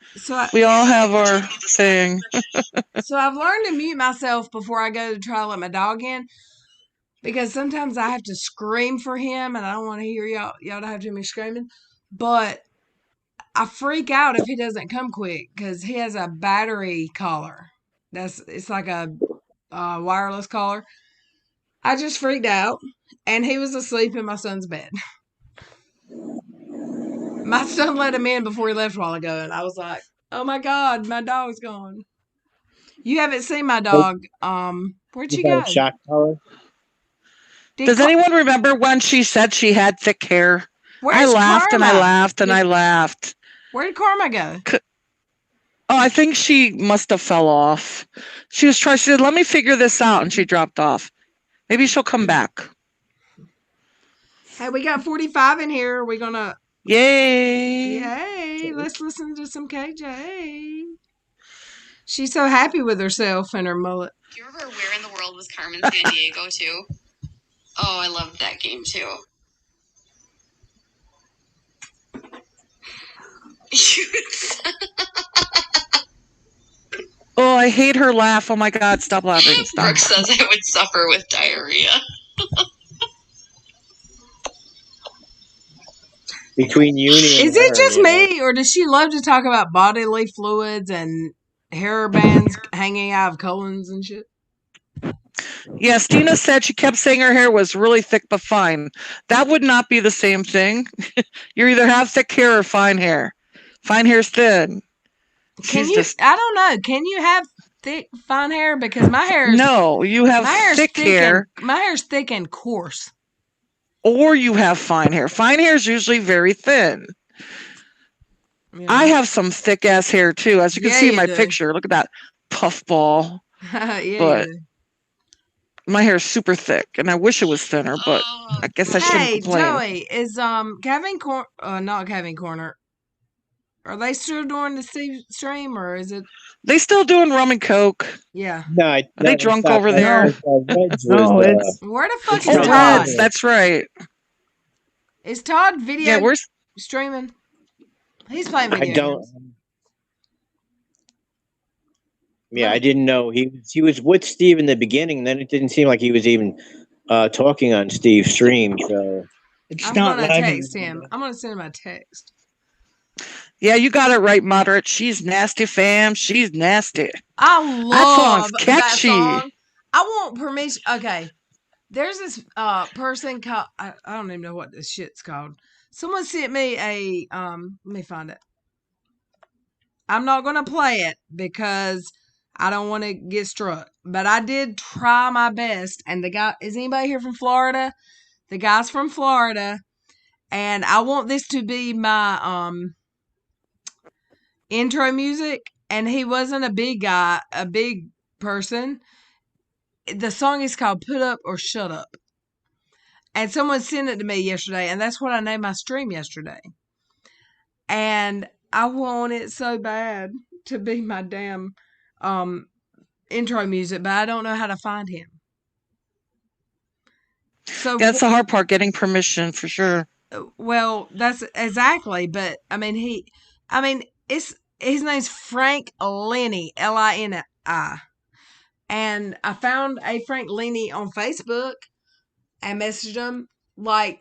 S3: We all have our thing.
S2: So I've learned to mute myself before I go to try to let my dog in, because sometimes I have to scream for him, and I don't want to hear y'all to have to hear me screaming. But I freak out if he doesn't come quick because he has a battery collar. It's like a wireless collar. I just freaked out, and he was asleep in my son's bed. My son let him in before he left a while ago, and I was like, "Oh my God, my dog's gone." You haven't seen my dog. Where'd she go?
S5: Shock collar.
S3: Does anyone remember when she said she had thick hair? I laughed and I laughed and I laughed.
S2: Where did Karma go?
S3: Oh, I think she must have fell off. She said, "Let me figure this out," and she dropped off. Maybe she'll come back.
S2: Hey, we got 45 in here. Are we gonna?
S3: Yay!
S2: Yay! Let's listen to some KJ. She's so happy with herself and her mullet.
S6: Do you remember Where in the World was Carmen Sandiego too? Oh, I loved that game too.
S3: Oh, I hate her laugh. Oh my God, stop laughing. Stop.
S6: Brooke says I would suffer with diarrhea.
S5: Between Uni and
S2: Is it just me, or does she love to talk about bodily fluids and hair bands hanging out of colons and shit?
S3: Yeah, Stina said she kept saying her hair was really thick but fine. That would not be the same thing. You either have thick hair or fine hair. Fine hair's thin.
S2: I don't know. Can you have thick, fine hair? Because my hair is...
S3: No, you have thick hair.
S2: My hair's thick and coarse.
S3: Or you have fine hair. Fine hair is usually very thin. Yeah. I have some thick ass hair too, as you can see in my picture. Look at that puffball. But my hair is super thick, and I wish it was thinner, but I guess I shouldn't complain.
S2: Hey, Joey, is not Kevin Corner. Are they still doing the stream, or is it?
S3: They still doing rum and coke.
S2: Yeah.
S5: No,
S3: are they drunk over there?
S2: No, it's where the fuck is Todd?
S3: That's right.
S2: Is Todd video?
S3: Yeah, we're
S2: streaming. He's playing video.
S5: I don't. Yeah, I didn't know he was with Steve in the beginning. Then it didn't seem like he was even talking on Steve's stream. So
S2: I'm gonna text him. I'm gonna send him a text.
S3: Yeah, you got it right, Moderate. She's nasty, fam. She's nasty.
S2: I love that song. I want permission. Okay. There's this person called, I don't even know what this shit's called. Someone sent me a, let me find it. I'm not going to play it because I don't want to get struck. But I did try my best. And the guy, is anybody here from Florida? The guy's from Florida. And I want this to be my intro music. And he wasn't a big guy, a big person. The song is called Put Up or Shut Up. And someone sent it to me yesterday, and that's what I named my stream yesterday. And I want it so bad to be my damn intro music, but I don't know how to find him. So
S3: that's the hard part, getting permission for sure.
S2: Well, that's exactly, but I mean his name's Frank Lenny, Lini. And I found a Frank Lenny on Facebook and messaged him. Like,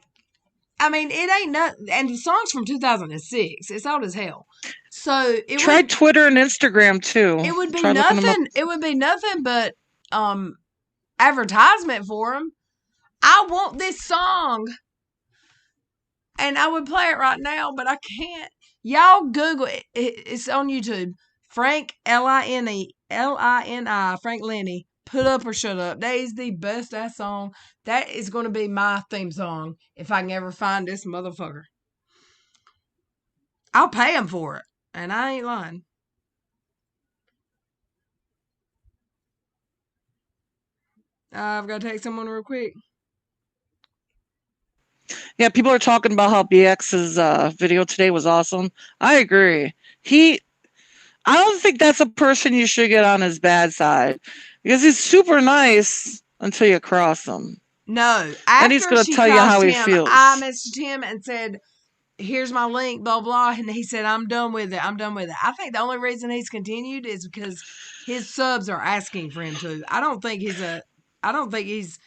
S2: I mean, it ain't nothing. And the song's from 2006. It's old as hell. So
S3: try Twitter and Instagram too.
S2: It would be nothing. It would be nothing but advertisement for him. I want this song, and I would play it right now, but I can't. Y'all Google it. It's on YouTube. Frank Lini, Frank Lenny, Put Up or Shut Up. That is the best ass song. That is going to be my theme song if I can ever find this motherfucker. I'll pay him for it, and I ain't lying. I've got to take someone real quick.
S3: Yeah, people are talking about how BX's video today was awesome. I agree. I don't think that's a person you should get on his bad side because he's super nice until you cross him.
S2: No,
S3: And he's
S2: after
S3: going to
S2: she
S3: tell you how he
S2: crossed him,
S3: feels.
S2: I messaged him and said, here's my link, blah, blah. And he said, I'm done with it. I'm done with it. I think the only reason he's continued is because his subs are asking for him to. I don't think he's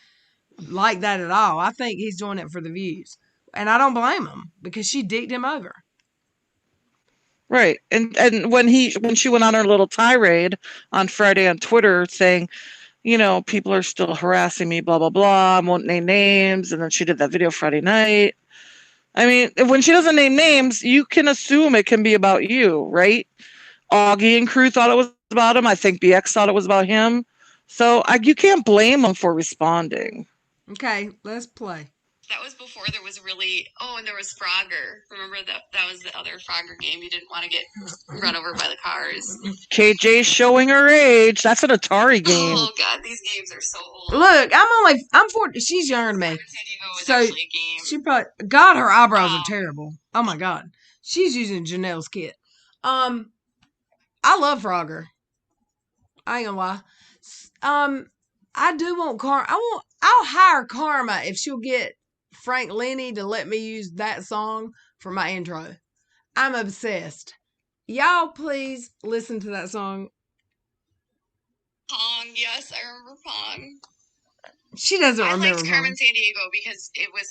S2: like that at all. I think he's doing it for the views. And I don't blame him because she dicked him over.
S3: Right. And when she went on her little tirade on Friday on Twitter saying, you know, people are still harassing me, blah, blah, blah. I won't name names. And then she did that video Friday night. I mean, when she doesn't name names, you can assume it can be about you, right? Augie and crew thought it was about him. I think BX thought it was about him. So you can't blame them for responding.
S2: Okay, let's play.
S6: That was before there was really... Oh, and there was Frogger. Remember that was the other Frogger game. You didn't want to get run over by the cars.
S3: KJ's showing her age. That's an Atari game.
S6: Oh, God, these games are so old.
S2: Look, I'm 40. she's younger than me. So she probably... God, her eyebrows are terrible. Oh, my God. She's using Janelle's kit. I love Frogger. I ain't gonna lie. I do want I'll hire Karma if she'll get Frank Lenny to let me use that song for my intro. I'm obsessed. Y'all please listen to that song.
S6: Pong, yes, I remember Pong.
S2: She doesn't remember.
S6: I liked Carmen Sandiego because it was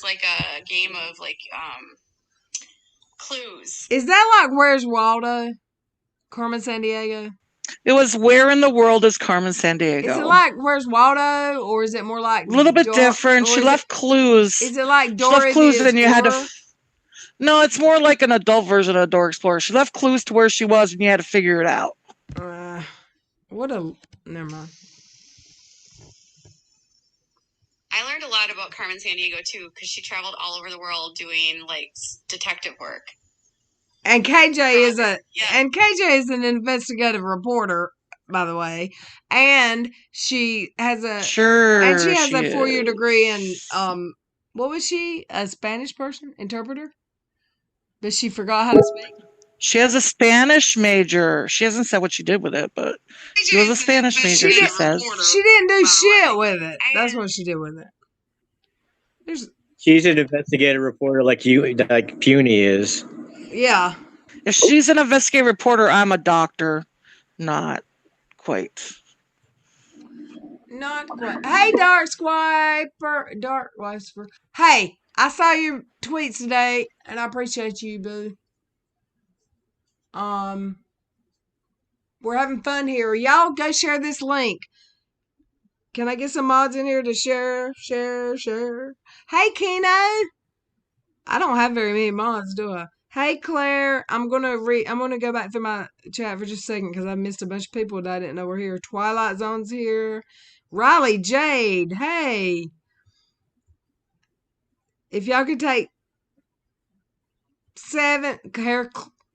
S6: like a game of clues.
S2: Is that like Where's Waldo? Carmen Sandiego?
S3: It was Where in the World is Carmen Sandiego?
S2: Is it like Where's Waldo, or is it more like
S3: a little bit different? She left clues.
S2: Is it like Dora
S3: she left clues,
S2: the
S3: and you had to. No, it's more like an adult version of Dora Explorer. She left clues to where she was, and you had to figure it out.
S2: Never mind.
S6: I learned a lot about Carmen Sandiego too because she traveled all over the world doing detective work.
S2: And KJ is an investigative reporter, by the way, and she has a 4-year degree in what was she? A Spanish person, interpreter, but she forgot how to speak.
S3: She has a Spanish major. She hasn't said what she did with it, but she was a Spanish major. She says
S2: she didn't do shit with it. That's what she did with it.
S5: She's an investigative reporter like Puny is.
S2: Yeah.
S3: If she's an investigative reporter, I'm a doctor. Not quite.
S2: Not quite. Hey, Dark Wiper. Hey, I saw your tweets today, and I appreciate you, boo. We're having fun here. Y'all go share this link. Can I get some mods in here to share? Hey, Keno. I don't have very many mods, do I? Hey, Claire. I'm gonna go back through my chat for just a second because I missed a bunch of people that I didn't know were here. Twilight Zone's here. Riley Jade. Hey. If y'all could take 7,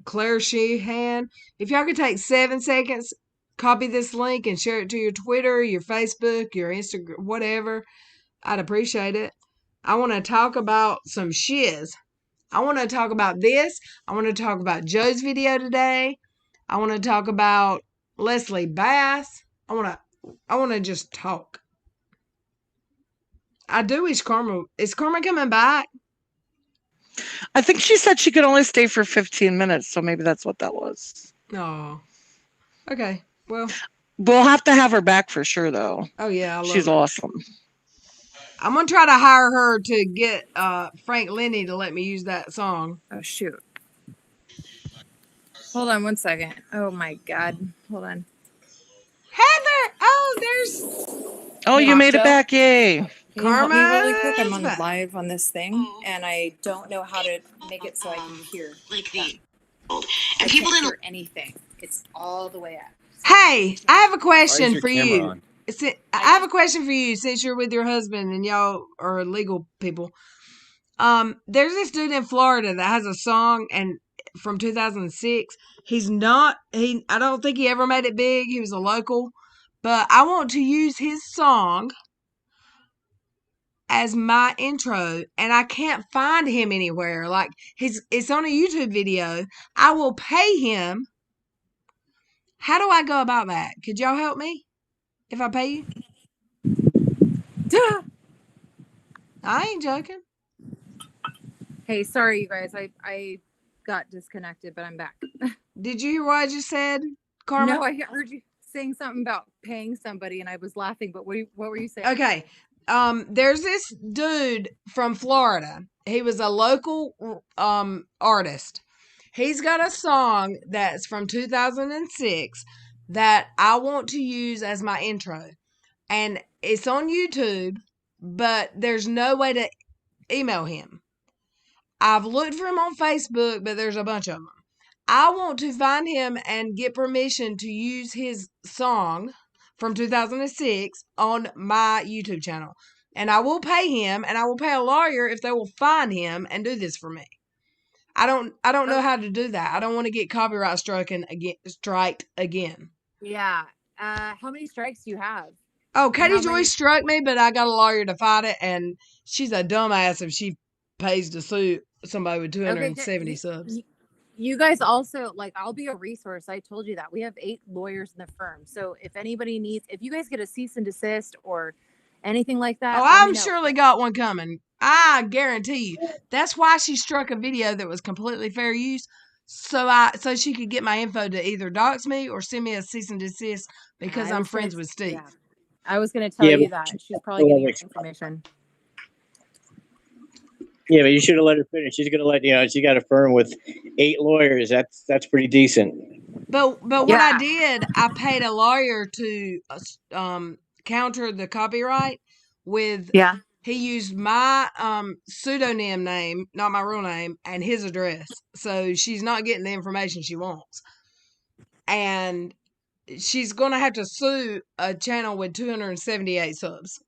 S2: Claire Sheehan. If y'all could take 7 seconds, copy this link and share it to your Twitter, your Facebook, your Instagram, whatever, I'd appreciate it. I want to talk about some shiz. I want to talk about this. I want to talk about Joe's video today. I want to talk about Leslie Bass. I want to just talk. I do wish Karma... Is Karma coming back?
S3: I think she said she could only stay for 15 minutes, so maybe that's what that was.
S2: Oh. Okay, well...
S3: We'll have to have her back for sure, though.
S2: Oh, yeah,
S3: she's awesome.
S2: I'm going to try to hire her to get Frank Lenny to let me use that song.
S8: Oh, shoot. Hold on 1 second. Oh, my God. Hold on.
S2: Heather! Oh, there's...
S3: Oh, you made it back. Yay.
S8: Can you help me really quick? I'm on live on this thing, and I don't know how to make it so I can hear.
S6: Like the... And people didn't
S8: hear anything. It's all the way up.
S2: Hey, I have a
S9: Why is
S2: question
S9: your
S2: for
S9: camera
S2: you.
S9: on?
S2: I have a question for you since you're with your husband and y'all are legal people. There's this dude in Florida that has a song and from 2006. I don't think he ever made it big. He was a local, but I want to use his song as my intro and I can't find him anywhere. Like it's on a YouTube video. I will pay him. How do I go about that? Could y'all help me if I pay you?
S8: Duh.
S2: I ain't joking.
S8: Hey, sorry, you guys. I got disconnected, but I'm back.
S2: Did you hear what I just said, Karma?
S8: No, I heard you saying something about paying somebody, and I was laughing. But what were you saying?
S2: Okay. There's this dude from Florida. He was a local artist. He's got a song that's from 2006 that I want to use as my intro. And it's on YouTube, but there's no way to email him. I've looked for him on Facebook, but there's a bunch of them. I want to find him and get permission to use his song from 2006 on my YouTube channel. And I will pay him and I will pay a lawyer if they will find him and do this for me. I don't know how to do that. I don't want to get copyright striked again.
S8: Yeah. How many strikes do you have?
S2: Oh, Katie Joy struck me, but I got a lawyer to fight it, and she's a dumbass if she pays to sue somebody with 270 subs.
S8: You guys also, like, I'll be a resource. I told you that. We have 8 lawyers in the firm. So if anybody if you guys get a cease and desist or anything like that.
S2: Oh, I'm surely got one coming. I guarantee you. That's why she struck a video that was completely fair use. So she could get my info to either dox me or send me a cease and desist because I'm friends with Steve.
S8: Yeah. I was going to tell you that. She's probably getting your information.
S5: Yeah, but you should have let her finish. She's gonna let she got a firm with 8 lawyers. That's pretty decent.
S2: But what I did, I paid a lawyer to counter the copyright with.
S8: Yeah.
S2: He used my pseudonym name, not my real name, and his address. So she's not getting the information she wants. And she's going to have to sue a channel with 278 subs.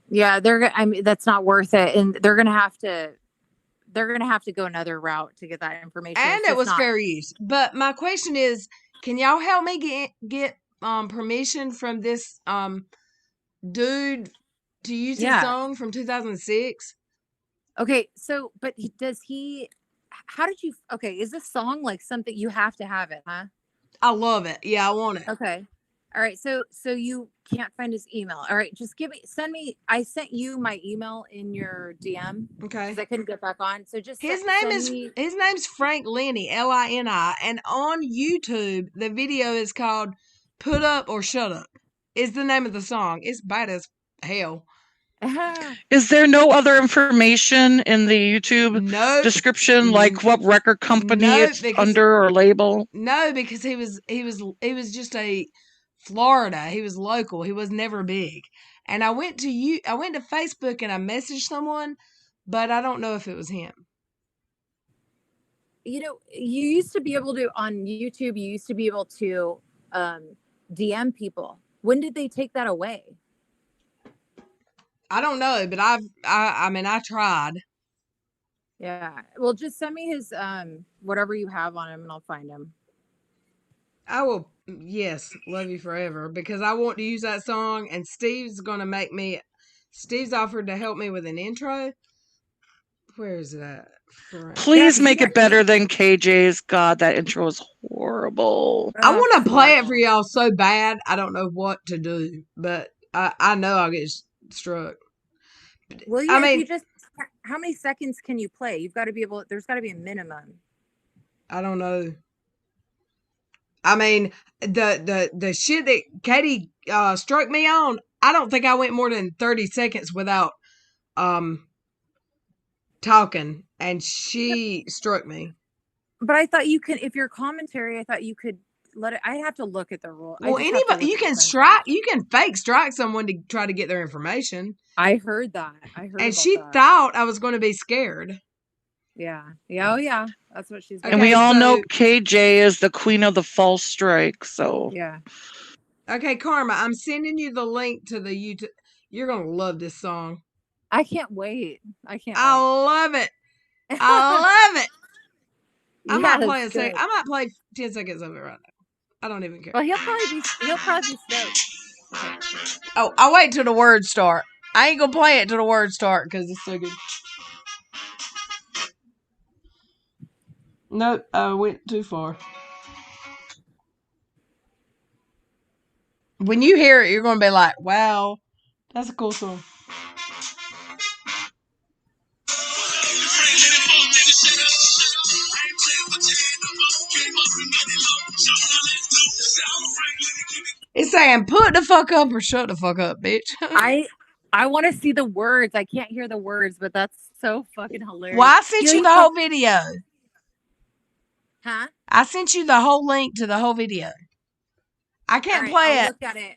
S8: Yeah, that's not worth it. And they're going to have to go another route to get that information.
S2: And it was fair use. But my question is, can y'all help me get permission from this dude to use his song from 2006?
S8: Okay, so but how did you is this song like something you have to have it, huh?
S2: I love it. Yeah, I want it.
S8: Okay. All right, so you can't find his email. All right, just I sent you my email in your DM.
S2: Okay.
S8: Because I couldn't get back on. So just
S2: his name's Frank Lini, Lini, and on YouTube the video is called "Put Up or Shut Up." Is the name of the song. It's bad as hell.
S3: Is there no other information in the YouTube description, like what record company it's under or label?
S2: No, because he was just a Florida. He was local. He was never big. And I went to Facebook and I messaged someone, but I don't know if it was him.
S8: You used to be able to on YouTube. You used to be able to DM people. When did they take that away?
S2: I don't know, but I tried.
S8: Yeah. Well, just send me his whatever you have on him and I'll find him.
S2: I will. Yes. Love you forever, because I want to use that song, and Steve's offered to help me with an intro. Where is that?
S3: Please make it better than KJ's. God, that intro is horrible.
S2: I want to play it for y'all so bad. I don't know what to do, but I know I'll get struck.
S8: Well, yeah, I mean, how many seconds can you play? You've got to be able. There's got to be a minimum.
S2: I don't know. I mean, the shit that Katie struck me on, I don't think I went more than 30 seconds without talking, and she struck me.
S8: But I thought you could, if your commentary, I thought you could let it. I have to look at the rule.
S2: Well, anybody you can fake strike someone to try to get their information.
S8: I heard that.
S2: And she thought I was going to be scared.
S8: Yeah. Yeah. Oh, yeah. That's what she's
S3: And we
S2: Okay,
S3: all know
S2: so-
S3: KJ is the queen of the false strike. So
S8: Yeah.
S2: Okay, Karma, I'm sending you the link to the YouTube. You're gonna love this song.
S8: I can't wait. I can't
S2: I
S8: wait.
S2: love it. I love it. I
S8: Yeah,
S2: might play
S8: it's good.
S2: I might play 10 seconds of it right now. I don't even care.
S8: Well, he'll probably be stoked. Okay.
S2: Oh, I'll wait till the words start. I ain't gonna play it till the words start because it's so good. Nope, I went too far. When you hear it, you're gonna be like, wow, that's a cool song. It's saying, put the fuck up or shut the fuck up, bitch.
S8: I want to see the words. I can't hear the words, but that's so fucking hilarious.
S2: Well, I sent you the whole video.
S8: Huh?
S2: I sent you the whole link to the whole video. I can't play
S8: I'll
S2: it.
S8: look at it.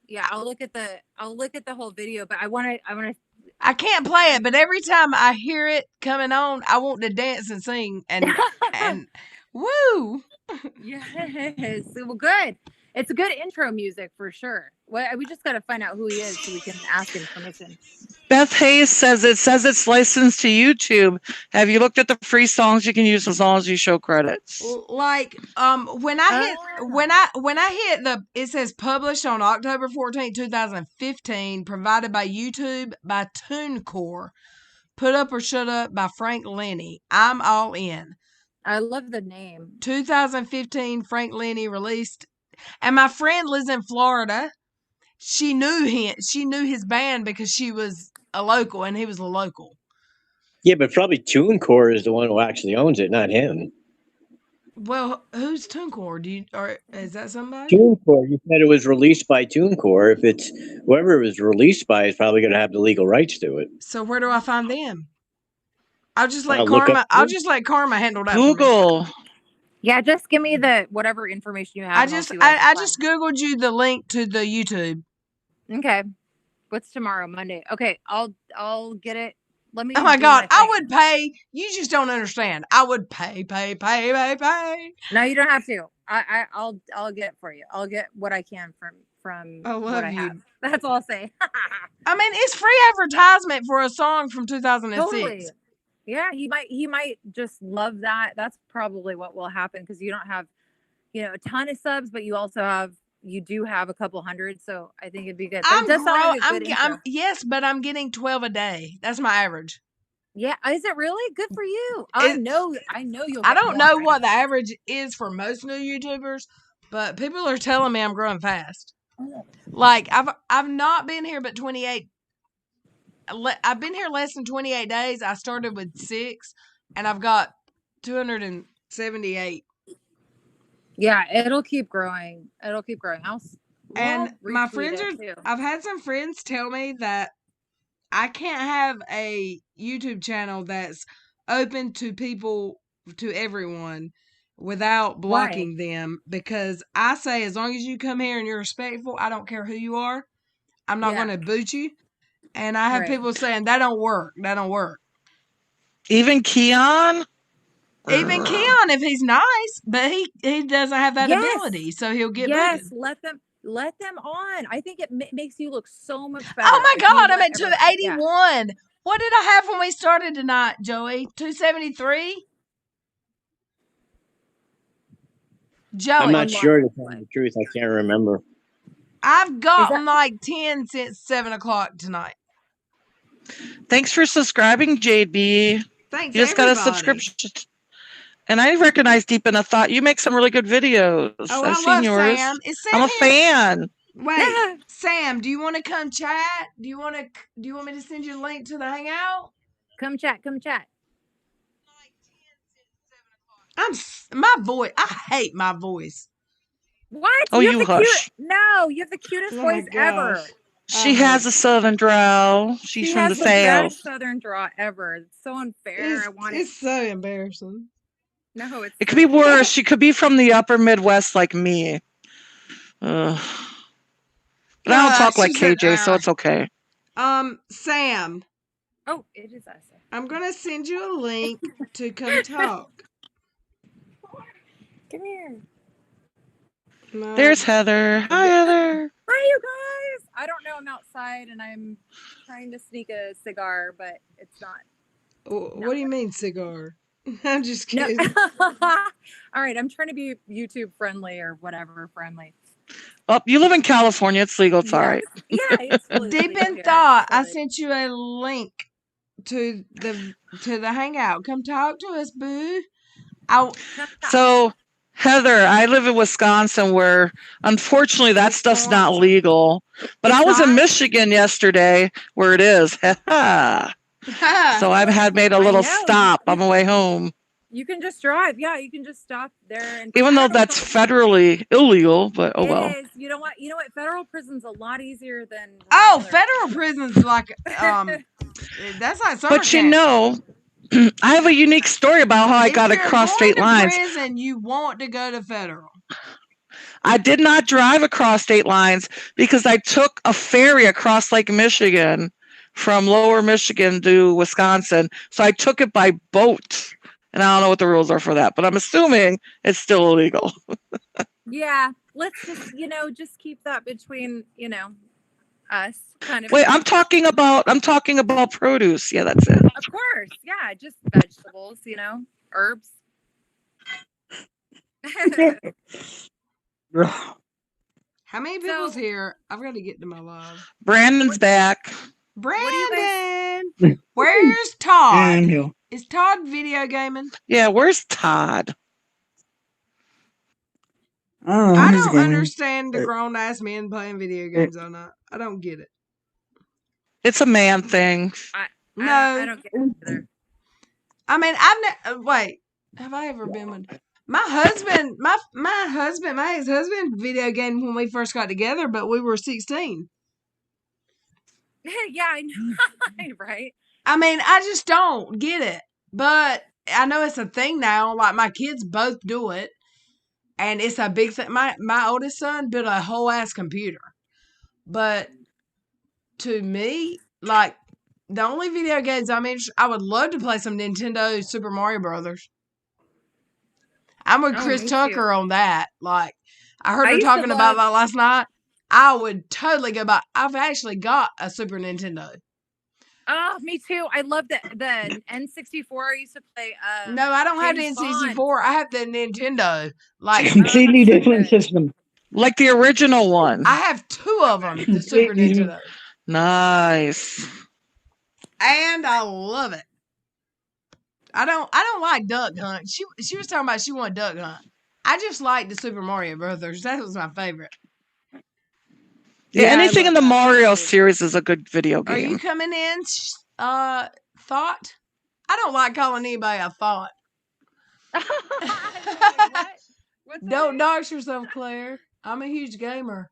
S8: Yeah, I'll look at the whole video, but I want to
S2: I can't play it, but every time I hear it coming on, I want to dance and sing and woo.
S8: Yes. Well, good. It's a good intro music for sure. Well, we just got to find out who he is so we can ask him permission.
S3: Beth Hayes says it's licensed to YouTube. Have you looked at the free songs you can use as long as you show credits?
S2: Like when I hit the it says published on October 14, 2015, provided by YouTube by TuneCore. Put Up or Shut Up by Frank Lenny. I'm all in.
S8: I love the name.
S2: 2015 Frank Lenny released, and my friend lives in Florida. She knew him. She knew his band because she was a local and he was a local.
S5: Yeah, but probably TuneCore is the one who actually owns it, not him.
S2: Well, who's TuneCore? Or is that somebody?
S5: TuneCore. You said it was released by TuneCore. If it's whoever it was released by is probably going to have the legal rights to it.
S2: So where do I find them? I'll just let
S5: Look
S2: Karma.
S5: up-
S2: I'll just let Karma handle that.
S3: Google.
S8: Yeah, just give me the whatever information you have.
S2: I just Googled you the link to the YouTube.
S8: Okay. What's tomorrow? Monday. Okay, I'll get it. Let me.
S2: Oh my God, I would pay. You just don't understand. I would pay.
S8: No, you don't have to. I'll get it for you. I'll get what I can from
S2: I love
S8: what I
S2: you.
S8: have. That's all I'll say.
S2: I mean, it's free advertisement for a song from 2006.
S8: Totally. Yeah, he might just love that. That's probably what will happen because you don't have, a ton of subs, but you do have a couple hundred. So I think it'd be good. But
S2: yes, but I'm getting 12 a day. That's my average.
S8: Yeah, is it really good for you? I know you'll.
S2: I don't know what the average is for most new YouTubers, but people are telling me I'm growing fast. Like I've not been here but 28. I've been here less than 28 days. I started with 6, and I've got 278.
S8: Yeah, it'll keep growing.
S2: My friends I've had some friends tell me that I can't have a YouTube channel that's open to people, to everyone, without blocking them, because I say as long as you come here and you're respectful, I don't care who you are. I'm not going to boot you. And I have people saying that don't work.
S3: Even Keon,
S2: if he's nice, but he doesn't have that ability, so he'll get booted.
S8: Let them on. I think it makes you look so much better.
S2: Oh my God, I'm at 281. Yeah. What did I have when we started tonight, Joey? 273? Joey.
S5: I'm not sure, to tell you the truth. I can't remember.
S2: I've gotten like 10 since 7 o'clock tonight.
S3: Thanks for subscribing, JB.
S2: Thanks,
S3: you just got a subscription. And I recognize Deep in a Thought. You make some really good videos.
S2: Oh,
S3: I've seen yours.
S2: Sam. Is Sam
S3: I'm a fan.
S2: Wait, Sam, do you want to come chat? Do you want me to send you a link to the Hangout?
S8: Come chat.
S2: My voice. I hate my voice.
S8: What?
S3: Oh, you hush.
S8: No, you have the cutest voice ever.
S3: She has a southern drawl. She's from the South.
S8: Best southern drawl ever. It's so unfair.
S2: It's so embarrassing.
S8: No,
S3: it could be worse. She could be from the upper Midwest like me. But I don't talk like KJ, so it's okay.
S2: Sam,
S8: Oh, it is us.
S2: I'm gonna send you a link to come talk.
S8: Come here.
S3: There's Heather. Hi, Heather.
S8: Hi, you guys. I don't know. I'm outside and I'm trying to sneak a cigar, but it's not.
S2: What do you mean cigar? I'm just
S8: No.
S2: kidding.
S8: All right. I'm trying to be YouTube friendly or whatever friendly.
S3: Oh, you live in California. It's legal. It's all
S8: Yes.
S3: right.
S8: Yeah, it's fully
S2: Deep
S8: legal
S2: in
S8: here,
S2: thought, I
S8: but-
S2: sent you a link to the hangout. Come talk to us, boo.
S3: So, Heather, I live in Wisconsin where unfortunately that stuff's not legal. But
S2: It's
S3: I was in
S2: not?
S3: Michigan yesterday where it is. So I've had made a little
S8: know.
S3: stop on my way home.
S8: You can just drive. Yeah, you can just stop there. And
S3: Even though that's federally illegal, but oh well.
S8: It is. You know what? Federal prison's a lot easier than.
S2: Oh, federal prison's like that's like summer
S3: But you
S2: camp.
S3: know, I have a unique story about how I got across state lines.
S2: If you're going to prison, you want to go to federal.
S3: I did not drive across state lines because I took a ferry across Lake Michigan from Lower Michigan to Wisconsin. So I took it by boat. And I don't know what the rules are for that, but I'm assuming it's still illegal.
S8: Yeah, let's just keep that between, us kind of.
S3: Wait, I'm talking about produce. Yeah, that's it.
S8: Of course. Yeah, just vegetables, herbs.
S2: How many people's here? I've got to get to my live.
S3: Brandon's back.
S2: Brandon, where's Todd?
S1: I'm here.
S2: Is Todd video gaming?
S3: Yeah, where's Todd?
S1: Oh,
S2: I
S1: he's
S2: don't
S1: gaming.
S2: understand the grown ass men playing video games all night. I don't get it.
S3: It's a man thing.
S2: No,
S8: I don't get it either.
S2: I mean, wait. Have I ever been with my husband? My ex-husband video gamed when we first got together, but we were 16.
S8: Yeah, I know. Right?
S2: I mean, I just don't get it. But I know it's a thing now. Like, my kids both do it. And it's a big thing. My oldest son built a whole ass computer. But to me, like, the only video games I would love to play some Nintendo Super Mario Brothers. I'm with Chris Tucker on that. Like, I heard her talking about that last night. I would totally go back. I've actually got a Super Nintendo.
S8: Oh, me too. I love the N64. I used to play.
S2: No, I don't have the N64. I have the Nintendo. Like,
S1: completely different system.
S3: Like the original one.
S2: I have two of them. The Super Nintendo.
S3: Nice.
S2: And I love it. I don't like Duck Hunt. She was talking about she wanted Duck Hunt. I just like the Super Mario Brothers. That was my favorite.
S3: Yeah, anything in the Mario series is a good video game.
S2: Are you coming in, Thought? I don't like calling anybody a Thought. Don't dox yourself, Claire. I'm a huge gamer.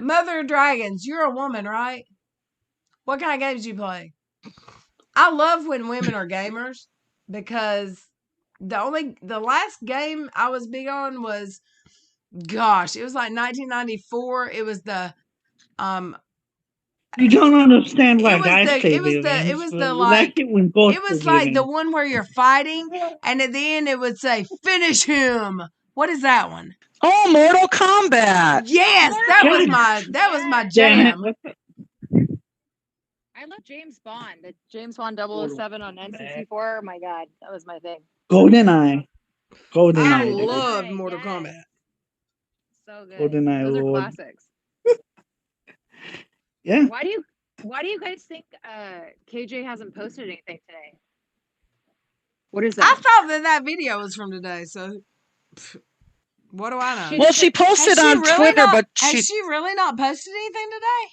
S2: Mother of Dragons, you're a woman, right? What kind of games do you play? I love when women are gamers because the last game I was big on was, gosh, it was like 1994. It was the
S1: You don't understand why guys play
S2: it was
S1: video games.
S2: it was
S1: but
S2: the
S1: we
S2: like
S1: like it when both
S2: it was
S1: are
S2: like
S1: gaming.
S2: the one where you're fighting and at the end it would say finish him. What is that one?
S3: Oh, Mortal Kombat.
S2: Yes, that was my jam.
S8: I love James Bond. The James Bond 007 on N64. Oh my god, that was my thing.
S1: GoldenEye.
S2: I
S1: GoldenEye.
S2: love Mortal Kombat.
S8: So good.
S1: GoldenEye,
S8: Those are
S1: Lord.
S8: classics.
S1: Yeah.
S8: Why do you guys think KJ hasn't posted anything today? What is that?
S2: I thought that video was from today, so what do I know?
S3: Well, she posted on Twitter, but
S2: has she really not posted anything today?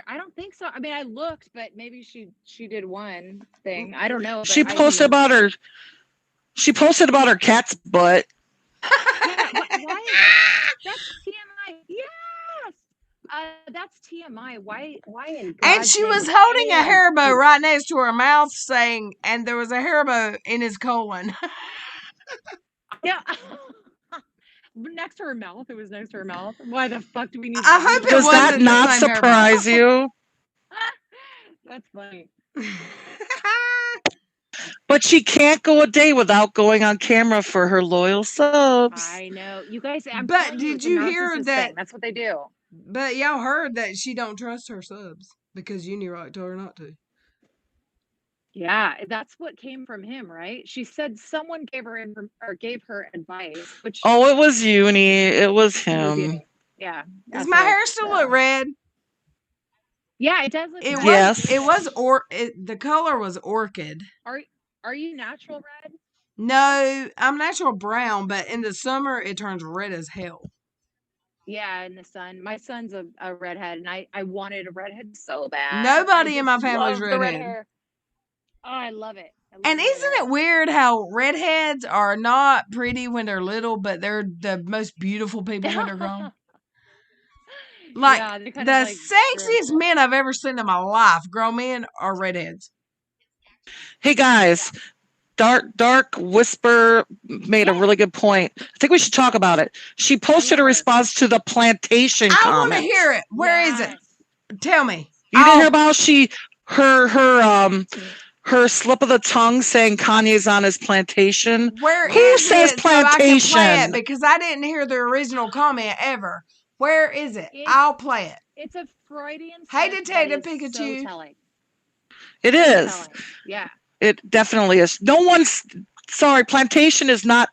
S8: I don't think so. I mean, I looked, but maybe she did one thing. I don't know.
S3: She posted about her. She posted about her cat's butt.
S8: Why? That's TMI. Yes. That's TMI. Why?
S2: And she was holding a Haribo right next to her mouth, saying, "And there was a Haribo in his colon."
S8: Yeah. Next to her mouth. It was next to her mouth. Why the fuck do we need?
S2: I hope it
S3: Does that
S2: wasn't
S3: not
S2: the same
S3: surprise you?
S8: That's funny.
S3: But she can't go a day without going on camera for her loyal subs.
S8: I know. You guys, I'm
S2: But
S8: telling you,
S2: did
S8: it's a
S2: you hear
S8: narcissist
S2: that?
S8: thing. That's what they do.
S2: But y'all heard that she don't trust her subs because Unirock told her not to.
S8: Yeah, that's what came from him, right? She said someone gave her advice, which
S3: Oh, it was Uni. It was
S8: it was
S3: him.
S8: Uni. Yeah.
S2: Does
S8: that's
S2: my
S8: what-
S2: hair still look red?
S8: Yeah, it does look
S2: It
S8: red.
S3: Yes.
S2: It was the color was orchid.
S8: Are you natural red?
S2: No, I'm natural brown, but in the summer it turns red as hell.
S8: Yeah, in the sun. My son's a redhead, and I wanted a redhead so bad.
S2: Nobody
S8: I
S2: in my
S8: just
S2: family's
S8: love the red
S2: redhead.
S8: hair. Oh, I love it.
S2: And isn't it weird how redheads are not pretty when they're little, but they're the most beautiful people when they're grown? Like,
S8: Yeah, they're kind
S2: the
S8: of like
S2: sexiest men I've ever seen in my life, grown men, are redheads.
S3: Hey guys, Dark Whisper made a really good point. I think we should talk about it. She posted a response to the plantation
S2: I
S3: comment.
S2: want to hear it. Where is it? Tell me.
S3: You didn't hear about her slip of the tongue saying Kanye's on his plantation?
S2: Where
S3: Who
S2: is
S3: says
S2: it so I can play it?
S3: plantation?
S2: Because I didn't hear the original comment ever. Where is it? I'll play it.
S8: It's a Freudian
S2: Hey,
S8: slip
S2: Detective
S8: that is
S2: Pikachu.
S8: So telling.
S3: It
S8: So
S3: is.
S8: telling. Yeah.
S3: It definitely is. Sorry, plantation is not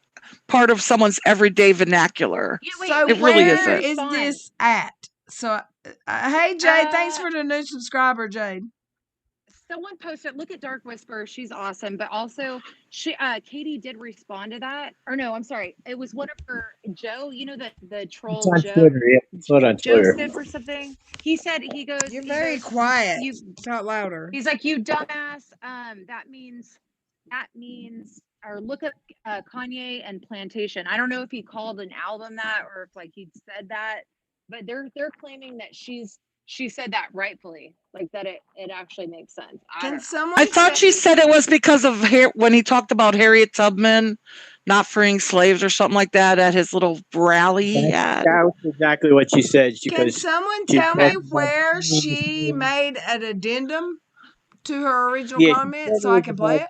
S3: part of someone's everyday vernacular.
S2: So
S3: it really
S2: where
S3: isn't.
S2: is this at? So, hey, Jade, thanks for the new subscriber, Jade.
S8: Someone posted, look at Dark Whisper. She's awesome. But also, Katie did respond to that. Or no, I'm sorry. It was one of her, Joe, you know, the troll
S5: It's on
S8: Joe.
S5: Twitter. Yeah, it's on Twitter.
S8: Joseph or something. He said,
S2: You're very quiet. Talk louder.
S8: He's like, you dumbass. That means, or look up Kanye and Plantation. I don't know if he called an album that or if like he said that, but they're claiming that she said that rightfully, like that it actually makes sense.
S3: I thought she said it was because of when he talked about Harriet Tubman not freeing slaves or something like that at his little rally he had.
S5: That was exactly what she said.
S2: Can someone tell me where she made an addendum to her original comment so I can play it?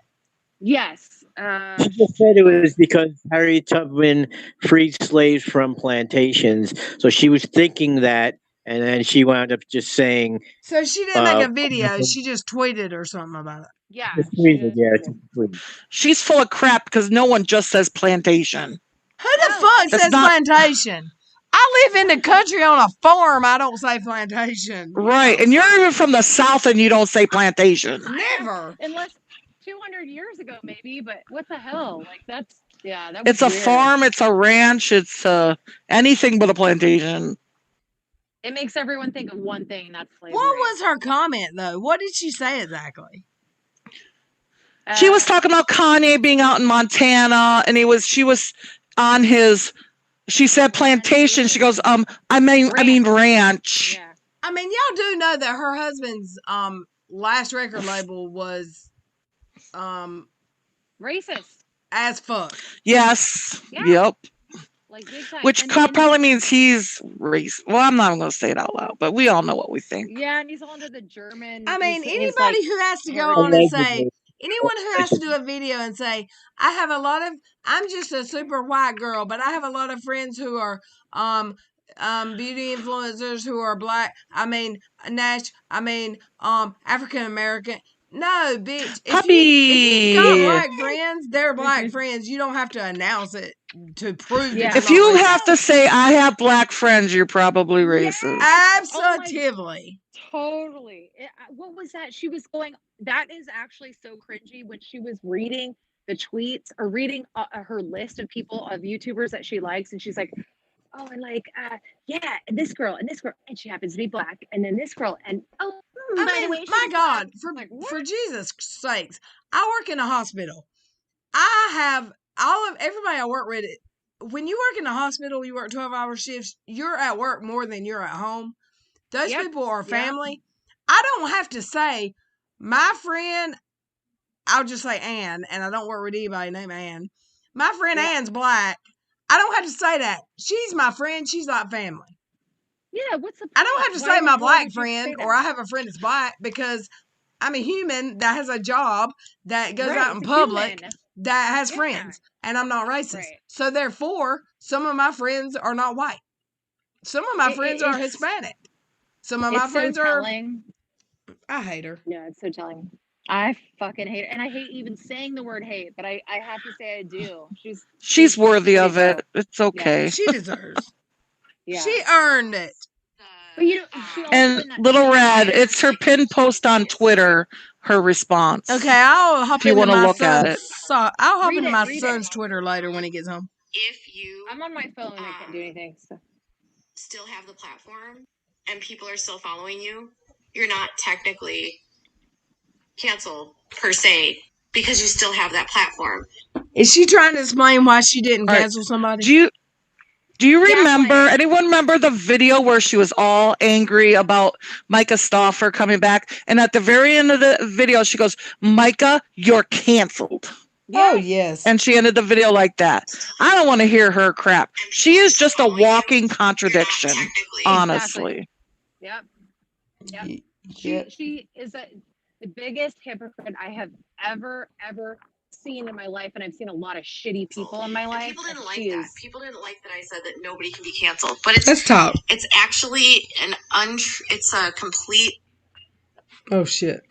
S8: Yes.
S5: She just said it was because Harriet Tubman freed slaves from plantations. So she was thinking that, and then she wound up just saying.
S2: So she didn't make a video. She just tweeted or something about it.
S8: Yeah.
S3: She's full of crap because no one just says plantation.
S2: Who the fuck says plantation? I live in the country on a farm. I don't say plantation.
S3: Right. And you're even from the South and you don't say plantation.
S2: Never.
S8: Unless 200 years ago, maybe, but what the hell? Like, that was
S3: It's a
S8: weird.
S3: farm, it's a ranch, it's anything but a plantation.
S8: It makes everyone think of one thing, and that's slavery.
S2: What was her comment, though? What did she say exactly?
S3: She was talking about Kanye being out in Montana, and she was on his. She said plantation. She goes, I mean ranch.
S2: Yeah. I mean, y'all do know that her husband's last record label was
S8: racist
S2: as fuck.
S3: Yes.
S8: Yeah.
S3: Yep.
S8: Like big time.
S3: Which probably means he's racist. Well, I'm not even going to say it out loud, but we all know what we think.
S8: Yeah, and he's all under the German.
S2: I mean, anybody who has to go on and say, anyone who has to do a video and say, I'm just a super white girl, but I have a lot of friends who are beauty influencers who are black. I mean, African American. No, bitch. If you got black friends, they're black friends. You don't have to announce it to prove it.
S3: If you have to say, I have black friends, you're probably racist.
S2: Absolutely.
S8: Totally. What was that? She was going, that is actually so cringy when she was reading the tweets or reading her list of people, of YouTubers that she likes. And she's like, oh, and like, yeah, and this girl, and she happens to be black, and then this girl, and by the way,
S2: my God, for Jesus' sakes, I work in a hospital. I have everybody I work with. When you work in a hospital, you work 12-hour shifts. You're at work more than you're at home. Those people are family. I don't have to say my friend. I'll just say Ann, and I don't work with anybody named Ann. My friend Ann's black. I don't have to say that. She's my friend. She's not family.
S8: Yeah, what's the point?
S2: I don't have to say my black friend or I have a friend that's black because I'm a human that has a job that goes
S8: Right,
S2: out in
S8: it's a
S2: public
S8: human.
S2: that has
S8: Yeah.
S2: friends, and I'm not racist.
S8: Right.
S2: So therefore, some of my friends are not white. Some of my friends are Hispanic. Some of my
S8: It's so
S2: friends are.
S8: telling.
S2: I hate her.
S8: No, it's so telling. I fucking hate her. And I hate even saying the word hate, but I have to say I do.
S3: She's worthy of
S8: pretty dope.
S3: it. It's okay.
S2: She deserves.
S8: Yeah.
S2: She earned it.
S8: But you know, she also
S3: And
S8: in that
S3: Little
S8: same
S3: Red,
S8: way-
S3: it's her pinned post on Twitter, her response.
S2: Okay, I'll hop
S3: If you
S2: into
S3: wanna
S2: my
S3: look at
S2: son's.
S3: it.
S2: I'll hop
S8: Read
S2: into
S8: it,
S2: my
S8: read
S2: son's
S8: it.
S2: Twitter later when he gets home.
S6: If you
S8: I'm on my phone and I can't do anything. So.
S6: still have the platform and people are still following you, you're not technically canceled per se because you still have that platform.
S2: Is she trying to explain why she didn't
S3: All right.
S2: cancel somebody?
S3: Do you remember,
S8: Gaslighting.
S3: anyone remember the video where she was all angry about Micah Stauffer coming back? And at the very end of the video, she goes, Micah, you're canceled.
S2: Oh, yes.
S3: And she ended the video like that. I don't want to hear her crap. She is just a walking contradiction, honestly.
S8: Yep. Yep.
S2: Yeah.
S8: She is the biggest hypocrite I have ever seen in my life, and I've seen a lot of shitty people in my life.
S6: People didn't like
S8: she
S6: that.
S8: is-
S6: People didn't like that I said that nobody can be canceled. But it's
S2: Let's talk.
S6: it's actually it's a complete.
S2: Oh, shit.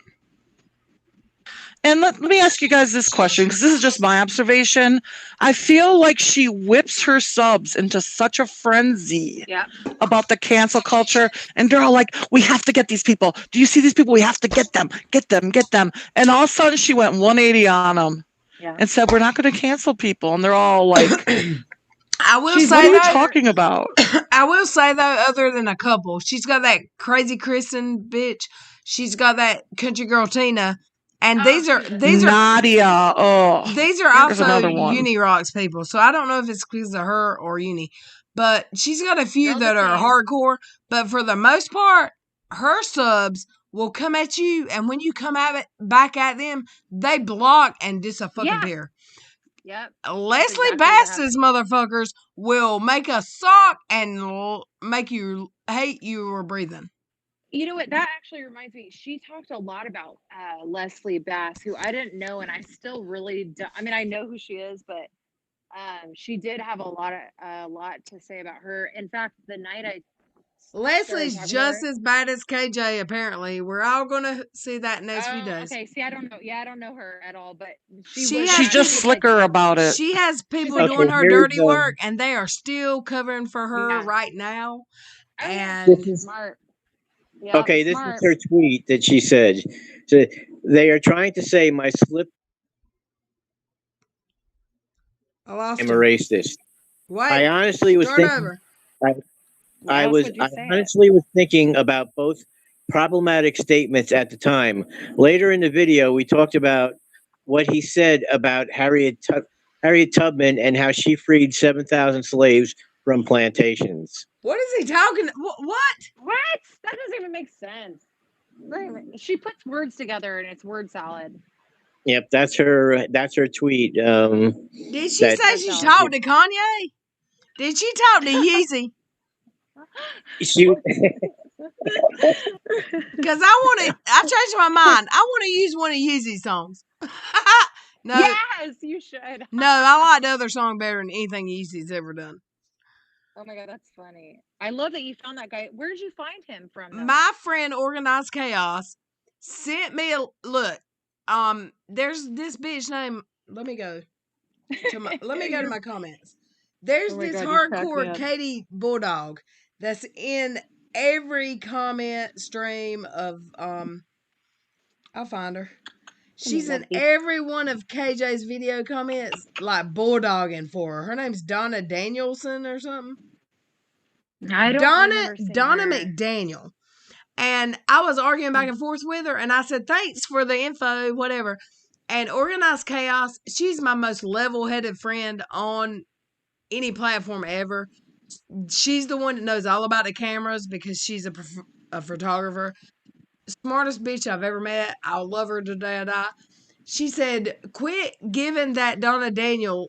S3: And let me ask you guys this question, because this is just my observation. I feel like she whips her subs into such a frenzy
S8: Yep.
S3: about the cancel culture. And they're all like, we have to get these people. Do you see these people? We have to get them, get them, get them. And all of a sudden she went 180 on them and said, we're not going to cancel people. And they're all like,
S2: I will
S3: what
S2: say
S3: are you
S2: though.
S3: talking about?
S2: I will say though, other than a couple, she's got that crazy Kristen bitch. She's got that country girl Tina, and these are
S3: Nadia. Oh,
S2: these are
S3: there's
S2: also
S3: another one.
S2: Uni Rocks people. So I don't know if it's because of her or Uni, but she's got a few that are hardcore. But for the most part, her subs will come at you, and when you come back at them, they block and disappear.
S8: Yep.
S2: Leslie Bass's motherfuckers will make a sock and make you hate you or breathing.
S8: You know what? That actually reminds me. She talked a lot about Leslie Bass, who I didn't know, and I still really don't. I mean, I know who she is, but she did have a lot to say about her. In fact, the night I
S2: Leslie's just as bad as KJ. Apparently, we're all gonna see that next few days.
S8: Okay, see, I don't know. Yeah, I don't know her at all, but she's
S3: just slicker about it.
S2: She has people doing her dirty work, and they are still covering for her right now. And
S8: smart.
S5: Yep, okay, this is her tweet that she said. So they are trying to say my slip. I'm erase this.
S2: Wait,
S5: I honestly was thinking.
S2: Over.
S5: I honestly was thinking about both problematic statements at the time. Later in the video, we talked about what he said about Harriet Tubman and how she freed 7,000 slaves from plantations.
S2: What is he talking? What?
S8: That doesn't even make sense. She puts words together and it's word salad.
S5: Yep, that's her tweet.
S2: Did she say she talked to Kanye? Did she talk to Yeezy? Because I changed my mind. I want to use one of Yeezy's songs. No.
S8: Yes, you should.
S2: No, I like the other song better than anything Yeezy's ever done.
S8: Oh my God, that's funny. I love that you found that guy. Where did you find him from? Though?
S2: My friend Organized Chaos sent me a look. There's this bitch named. Let me go to my comments. There's this hardcore Katie Bulldog that's in every comment stream of I'll find her. She's in every one of KJ's video comments, like bulldogging for her. Her name's Donna Danielson or something. Donna McDaniel. And I was arguing back and forth with her, and I said, thanks for the info, whatever. And Organized Chaos, she's my most level-headed friend on any platform ever. She's the one that knows all about the cameras because she's a photographer. Smartest bitch I've ever met. I'll love her to day I die. She said, quit giving that Donna McDaniel,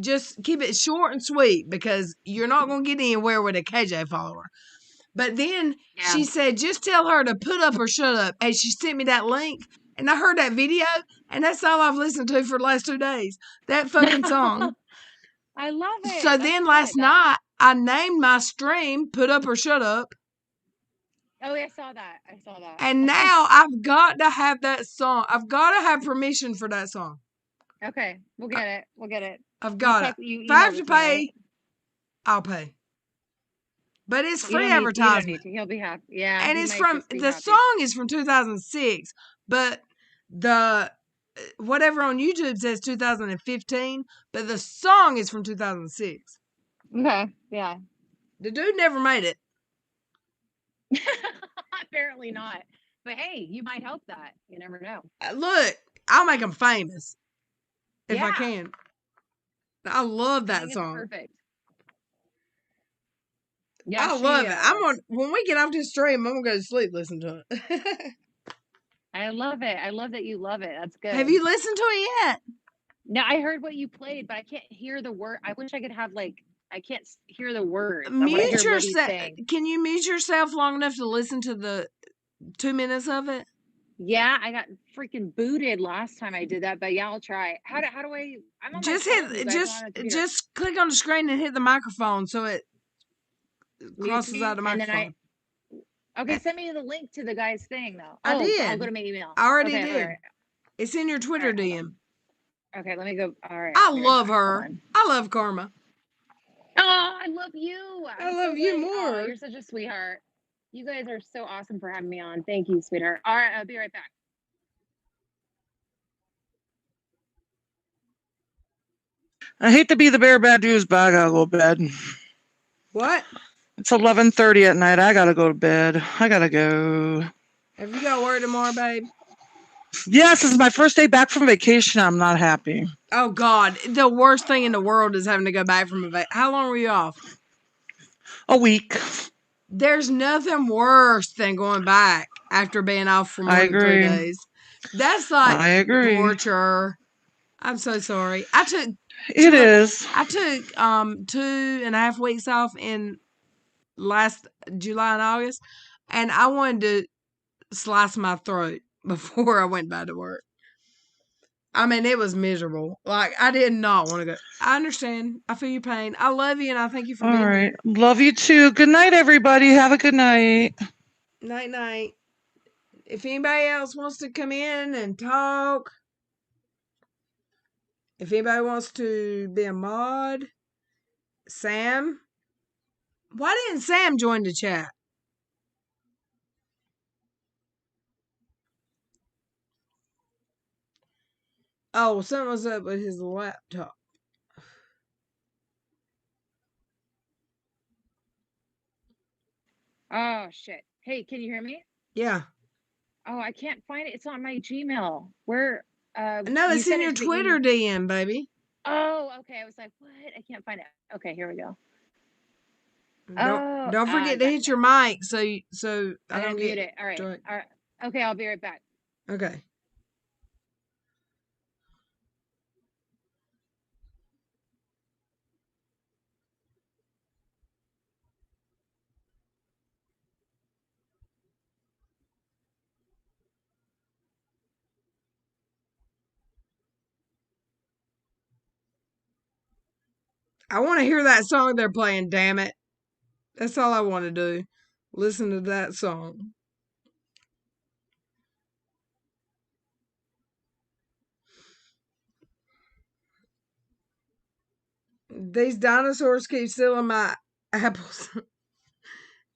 S2: just keep it short and sweet because you're not going to get anywhere with a KJ follower. But then she said, just tell her to put up or shut up. And she sent me that link. And I heard that video. And that's all I've listened to for the last 2 days. That fucking song.
S8: I love it.
S2: So
S8: That's
S2: then
S8: good.
S2: last night, I named my stream Put Up or Shut Up.
S8: Oh, I saw that.
S2: And now I've got to have that song. I've got to have permission for that song.
S8: Okay, we'll get it.
S2: I've got it. If I have to pay, I'll pay. But it's free advertisement.
S8: You don't need to. He'll be happy. Yeah.
S2: And it's from, the song is from 2006, but the, whatever on YouTube says 2015, but the song is from 2006.
S8: Okay, yeah.
S2: The dude never made it.
S8: Apparently not. But hey, you might help that. You never know.
S2: Look, I'll make him famous if I can. I love that song.
S8: Perfect. Yeah,
S2: I love it. When we get off this stream, I'm gonna go to sleep listening to it.
S8: I love it. I love that you love it. That's good.
S2: Have you listened to it yet?
S8: No, I heard what you played, but I can't hear the word. I wish I could have I can't hear the words.
S2: Mute yourself. Can you mute yourself long enough to listen to the 2 minutes of it?
S8: Yeah, I got freaking booted last time I did that, but yeah, I'll try. How do I? I'm on
S2: just click on the screen and hit the microphone so it crosses out the microphone.
S8: Okay, send me the link to the guy's thing though.
S2: I did.
S8: I'll go to my email.
S2: I already did. Right. It's in your Twitter DM.
S8: Okay, let me go. All right.
S2: I love her. I love Karma.
S8: Oh, I love you.
S2: I love you more.
S8: Oh, you're such a sweetheart. You guys are so awesome for having me on. Thank you, sweetheart. All right, I'll be right back.
S3: I hate to be the bearer of bad news, but I gotta go to bed.
S2: What?
S3: It's 11:30 at night. I gotta go to bed. I gotta go.
S2: Have you got work tomorrow, babe?
S3: Yes, this is my first day back from vacation. I'm not happy.
S2: Oh, God. The worst thing in the world is having to go back from a vacation. How long were you off?
S3: A week.
S2: There's nothing worse than going back after being off for more than 3 days. That's like torture. I'm so sorry. I took 2.5 weeks off in last July and August, and I wanted to slice my throat before I went back to work. I mean, it was miserable. Like, I did not want to go. I understand. I feel your pain. I love you, and I thank you for being here. All right.
S3: Love you, too. Good night, everybody. Have a good night.
S2: Night-night. If anybody else wants to come in and talk, if anybody wants to be a mod, Sam. Why didn't Sam join the chat? Oh, something was up with his laptop.
S8: Oh, shit. Hey, can you hear me?
S2: Yeah.
S8: Oh, I can't find it. It's on my Gmail. Where?
S2: No, it's in your Twitter DM, baby.
S8: Oh, okay. I was like, what? I can't find it. Okay, here we go.
S2: Don't forget to hit your mic so I don't
S8: mute it. All right. All right. Okay, I'll be right back.
S2: Okay. I want to hear that song they're playing, damn it. That's all I want to do. Listen to that song. These dinosaurs keep stealing my apples.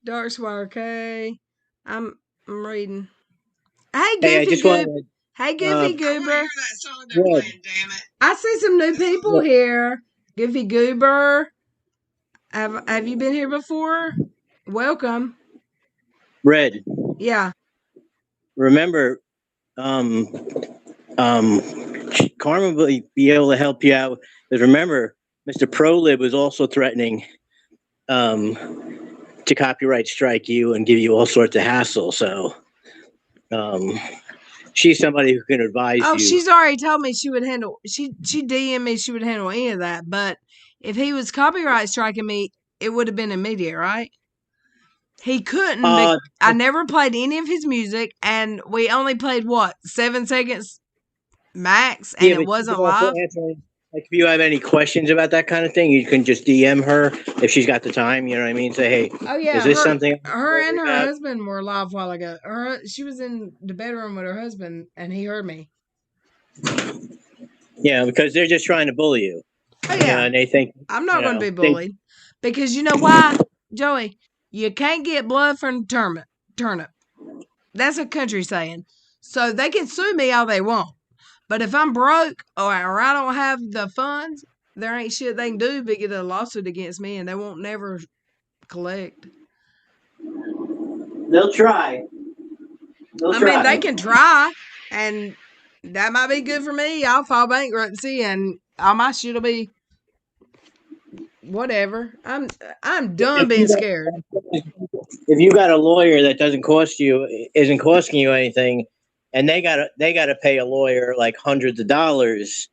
S2: Dark Swire, okay. I'm reading. Hey, Goofy Goober. Hey, Goofy Goober. I see some new people here. Goofy Goober. Have you been here before? Welcome.
S5: Red.
S2: Yeah.
S5: Remember, Karma will be able to help you out. But remember, Mr. ProLib was also threatening to copyright strike you and give you all sorts of hassle. So she's somebody who can advise you.
S2: Oh, she's already told me she would handle. She DM'd me she would handle any of that. But if he was copyright striking me, it would have been immediate, right? He couldn't.
S5: Uh,
S2: I never played any of his music, and we only played, 7 seconds max, and
S5: yeah,
S2: it
S5: but you
S2: wasn't
S5: can also
S2: live?
S5: answer, like, if you have any questions about that kind of thing, you can just DM her if she's got the time. You know what I mean? Say, hey,
S2: Oh,
S5: is
S2: yeah,
S5: this something I can
S2: her and
S5: worry
S2: her
S5: about?
S2: husband were live a while ago. She was in the bedroom with her husband, and he heard me.
S5: Yeah, because they're just trying to bully you.
S2: Oh,
S5: Yeah,
S2: yeah.
S5: and they think
S2: I'm not going to be
S5: they
S2: bullied. Because you know why, Joey? You can't get blood from turnip. That's a country saying. So they can sue me all they want. But if I'm broke or I don't have the funds, there ain't shit they can do but get a lawsuit against me, and they won't never collect.
S5: they'll try.
S2: I mean, they can try, and that might be good for me. I'll file bankruptcy, and all my shit'll be whatever. I'm done being scared.
S5: If you got a lawyer that isn't costing you anything, and they gotta pay a lawyer like hundreds of dollars,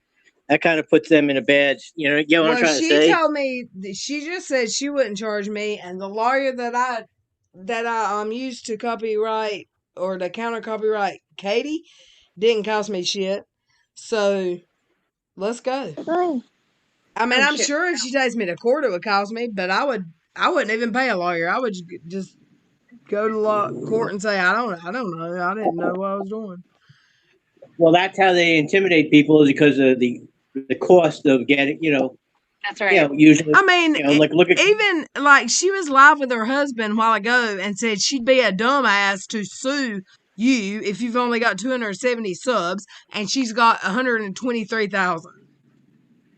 S5: that kind of puts them in a bad. You know what I'm trying to say?
S2: She told me she just said she wouldn't charge me, and the lawyer that I used to copyright or to counter copyright Katie didn't cost me shit. So let's go. I mean, I'm sure if she takes me to court, it would cost me, but I wouldn't even pay a lawyer. I would just go to court and say, I don't know. I didn't know what I was doing.
S5: Well, that's how they intimidate people, is because of the cost of getting.
S8: That's right.
S5: Usually,
S2: I mean,
S5: look at
S2: even like she was live with her husband a while ago and said she'd be a dumbass to sue you if you've only got 270 subs and she's got 123,000.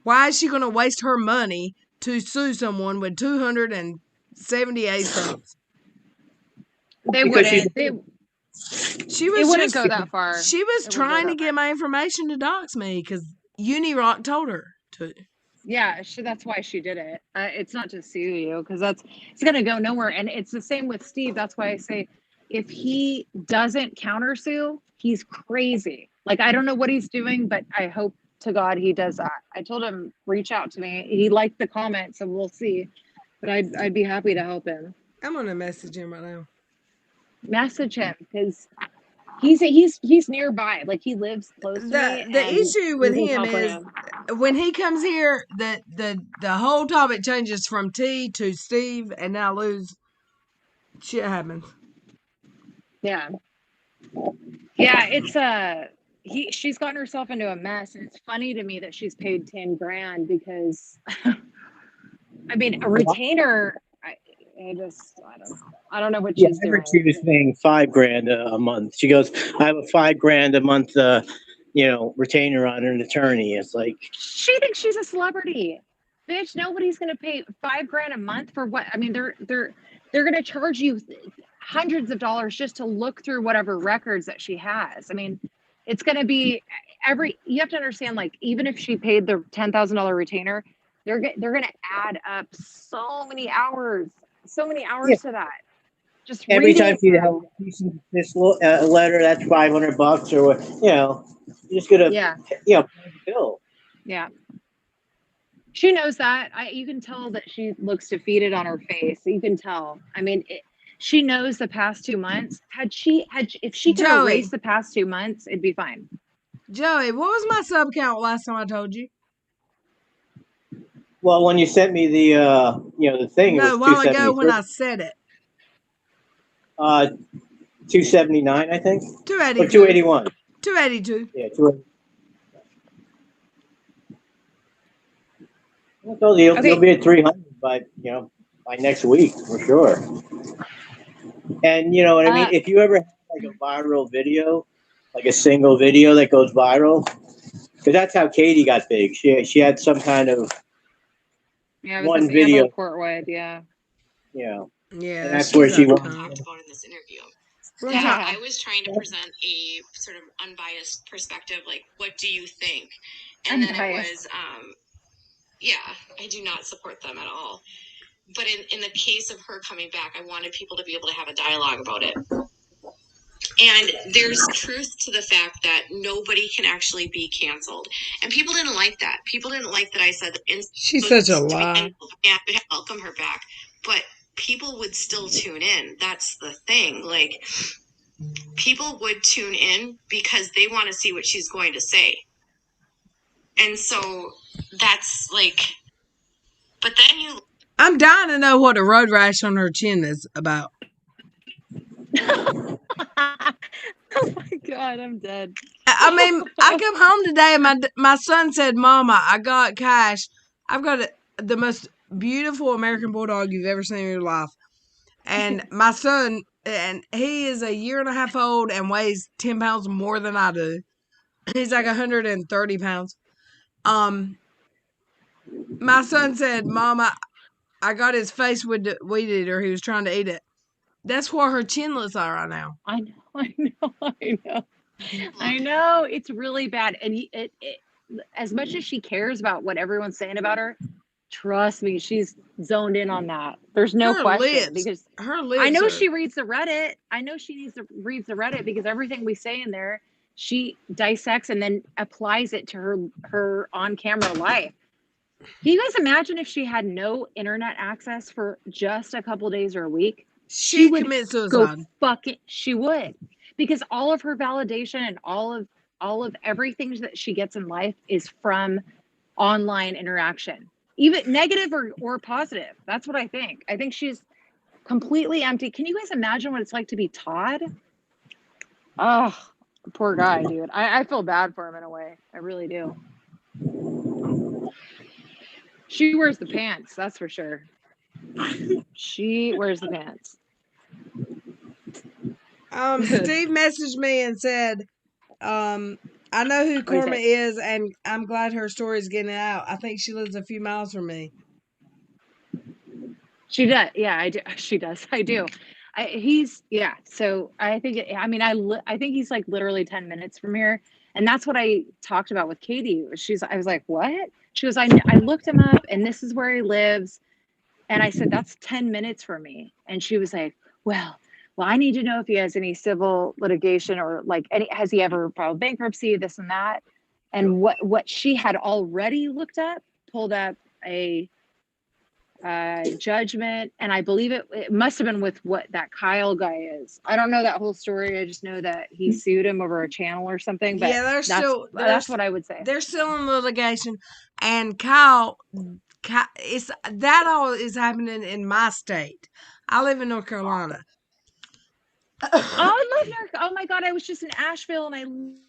S2: Why is she going to waste her money to sue someone with 278 subs?
S8: They
S5: because
S8: wouldn't.
S2: She was
S8: It wouldn't go that far.
S2: She was
S8: It wouldn't go
S2: trying to
S8: that
S2: get my information to dox me because Unirock told her to.
S8: Yeah, that's why she did it. It's not to sue you because it's gonna go nowhere. And it's the same with Steve. That's why I say, if he doesn't countersue, he's crazy. Like, I don't know what he's doing, but I hope to God he does that. I told him reach out to me. He liked the comment, so we'll see. But I'd be happy to help him.
S2: I'm gonna message him right now.
S8: Message him because he's nearby. Like, he lives close to me.
S2: The issue with him is when he comes here, the whole topic changes from T to Steve, and now lose. Shit happens.
S8: Yeah. Yeah, it's she's gotten herself into a mess, and it's funny to me that she's paid 10 grand because I mean, a retainer, I don't know what she's doing.
S5: She was paying $5,000 a month. She goes, I have a $5,000 a month retainer on an attorney. It's like,
S8: she thinks she's a celebrity. Bitch, nobody's gonna pay $5,000 a month for what? I mean, they're gonna charge you hundreds of dollars just to look through whatever records that she has. I mean, it's gonna be you have to understand, like, even if she paid the $10,000 retainer, they're gonna add up so many hours to that. Just
S5: every time she has this letter, that's $500 or what, you're just gonna, bill.
S8: Yeah. She knows that. You can tell that she looks defeated on her face. You can tell. I mean, she knows the past 2 months. If she could erase the past 2 months, it'd be fine.
S2: Joey, what was my sub count last time I told you?
S5: Well, when you sent me the thing,
S2: no,
S5: it was
S2: a while ago when I said it.
S5: 279, I think.
S2: 282.
S5: Or 281.
S2: 282.
S5: Yeah, 282. I told you, you'll be at 300 by next week for sure. And you know what I mean? If you ever have like a viral video, like a single video that goes viral, because that's how Katie got big. She had some kind of one video.
S8: Portwood, yeah.
S5: Yeah.
S2: Yeah.
S5: And that's where she
S6: talked about in this interview. Yeah, I was trying to present a sort of unbiased perspective, like, what do you think? And then it was, I do not support them at all. But in the case of her coming back, I wanted people to be able to have a dialogue about it. And there's truth to the fact that nobody can actually be canceled. And people didn't like that. People didn't like that I said,
S2: she's such a lie.
S6: Yeah, we welcome her back. But people would still tune in. That's the thing. Like, people would tune in because they want to see what she's going to say. And so that's like, but then you.
S2: I'm dying to know what a road rash on her chin is about.
S8: Oh my God, I'm dead.
S2: I mean, I come home today and my son said, Mama, I got Cash. I've got the most beautiful American Bulldog you've ever seen in your life. And my son, and he is 1.5 years old and weighs 10 pounds more than I do. He's like 130 pounds. My son said, Mama, I got his face with the weed eater. He was trying to eat it. That's what her chin looks like right now.
S8: I know. It's really bad. And it as much as she cares about what everyone's saying about her, trust me, she's zoned in on that. There's no question. Because
S2: her lips
S8: I know
S2: are...
S8: she reads the Reddit. I know she reads the Reddit because everything we say in there, she dissects and then applies it to her on-camera life. Can you guys imagine if she had no internet access for just a couple days or a week?
S2: She would commit suicide.
S8: She would, because all of her validation and all of everything that she gets in life is from online interaction, even negative or positive. That's what I think. I think she's completely empty. Can you guys imagine what it's like to be Todd? Oh, poor guy, dude. I feel bad for him in a way. I really do. She wears the pants, that's for sure. She wears the pants.
S2: Steve messaged me and said, I know who Karma is, and I'm glad her story is getting out. I think she lives a few miles from me.
S8: She does. Yeah, I do. She does. I do. So I think, I think he's like literally 10 minutes from here. And that's what I talked about with Katie. I was like, what? She goes, I looked him up and this is where he lives. And I said, that's 10 minutes from me. And she was like, well, I need to know if he has any civil litigation or like has he ever filed bankruptcy, this and that. And what she had already looked up, pulled up a judgment, and I believe it must have been with what that Kyle guy is. I don't know that whole story. I just know that he sued him over a channel or something. But
S2: yeah,
S8: that's what I would say.
S2: They're still in litigation, and Kyle, that all is happening in my state. I live in North Carolina.
S8: Oh, I love North. Oh my God, I was just in Asheville, and I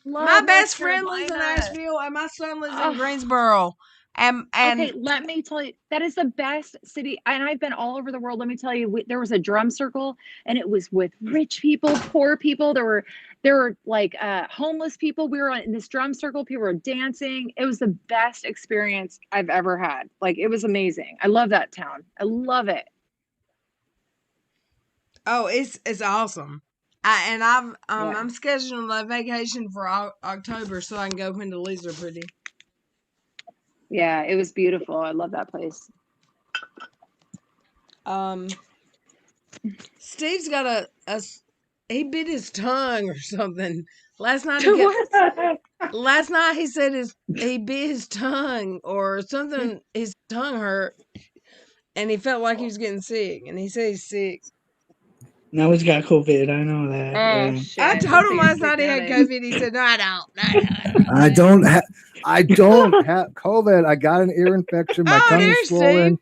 S8: love
S2: my best friend lives in Asheville, and my son lives in Greensboro. And
S8: okay, let me tell you, that is the best city. And I've been all over the world. Let me tell you, there was a drum circle, and it was with rich people, poor people. There were like homeless people. We were in this drum circle. People were dancing. It was the best experience I've ever had. Like, it was amazing. I love that town. I love it.
S2: Oh, it's awesome. I'm scheduling a vacation for October so I can go when the leaves are pretty.
S8: Yeah, it was beautiful. I love that place.
S2: Steve's got he bit his tongue or something. Last night he said he bit his tongue or something. His tongue hurt, and he felt like he was getting sick. And he said he's sick.
S1: Now he's got COVID. I know that.
S8: Oh, shit.
S2: I told him last night he had COVID. He said, "No, I don't.
S9: I don't have COVID. I got an ear infection. My tongue is swollen.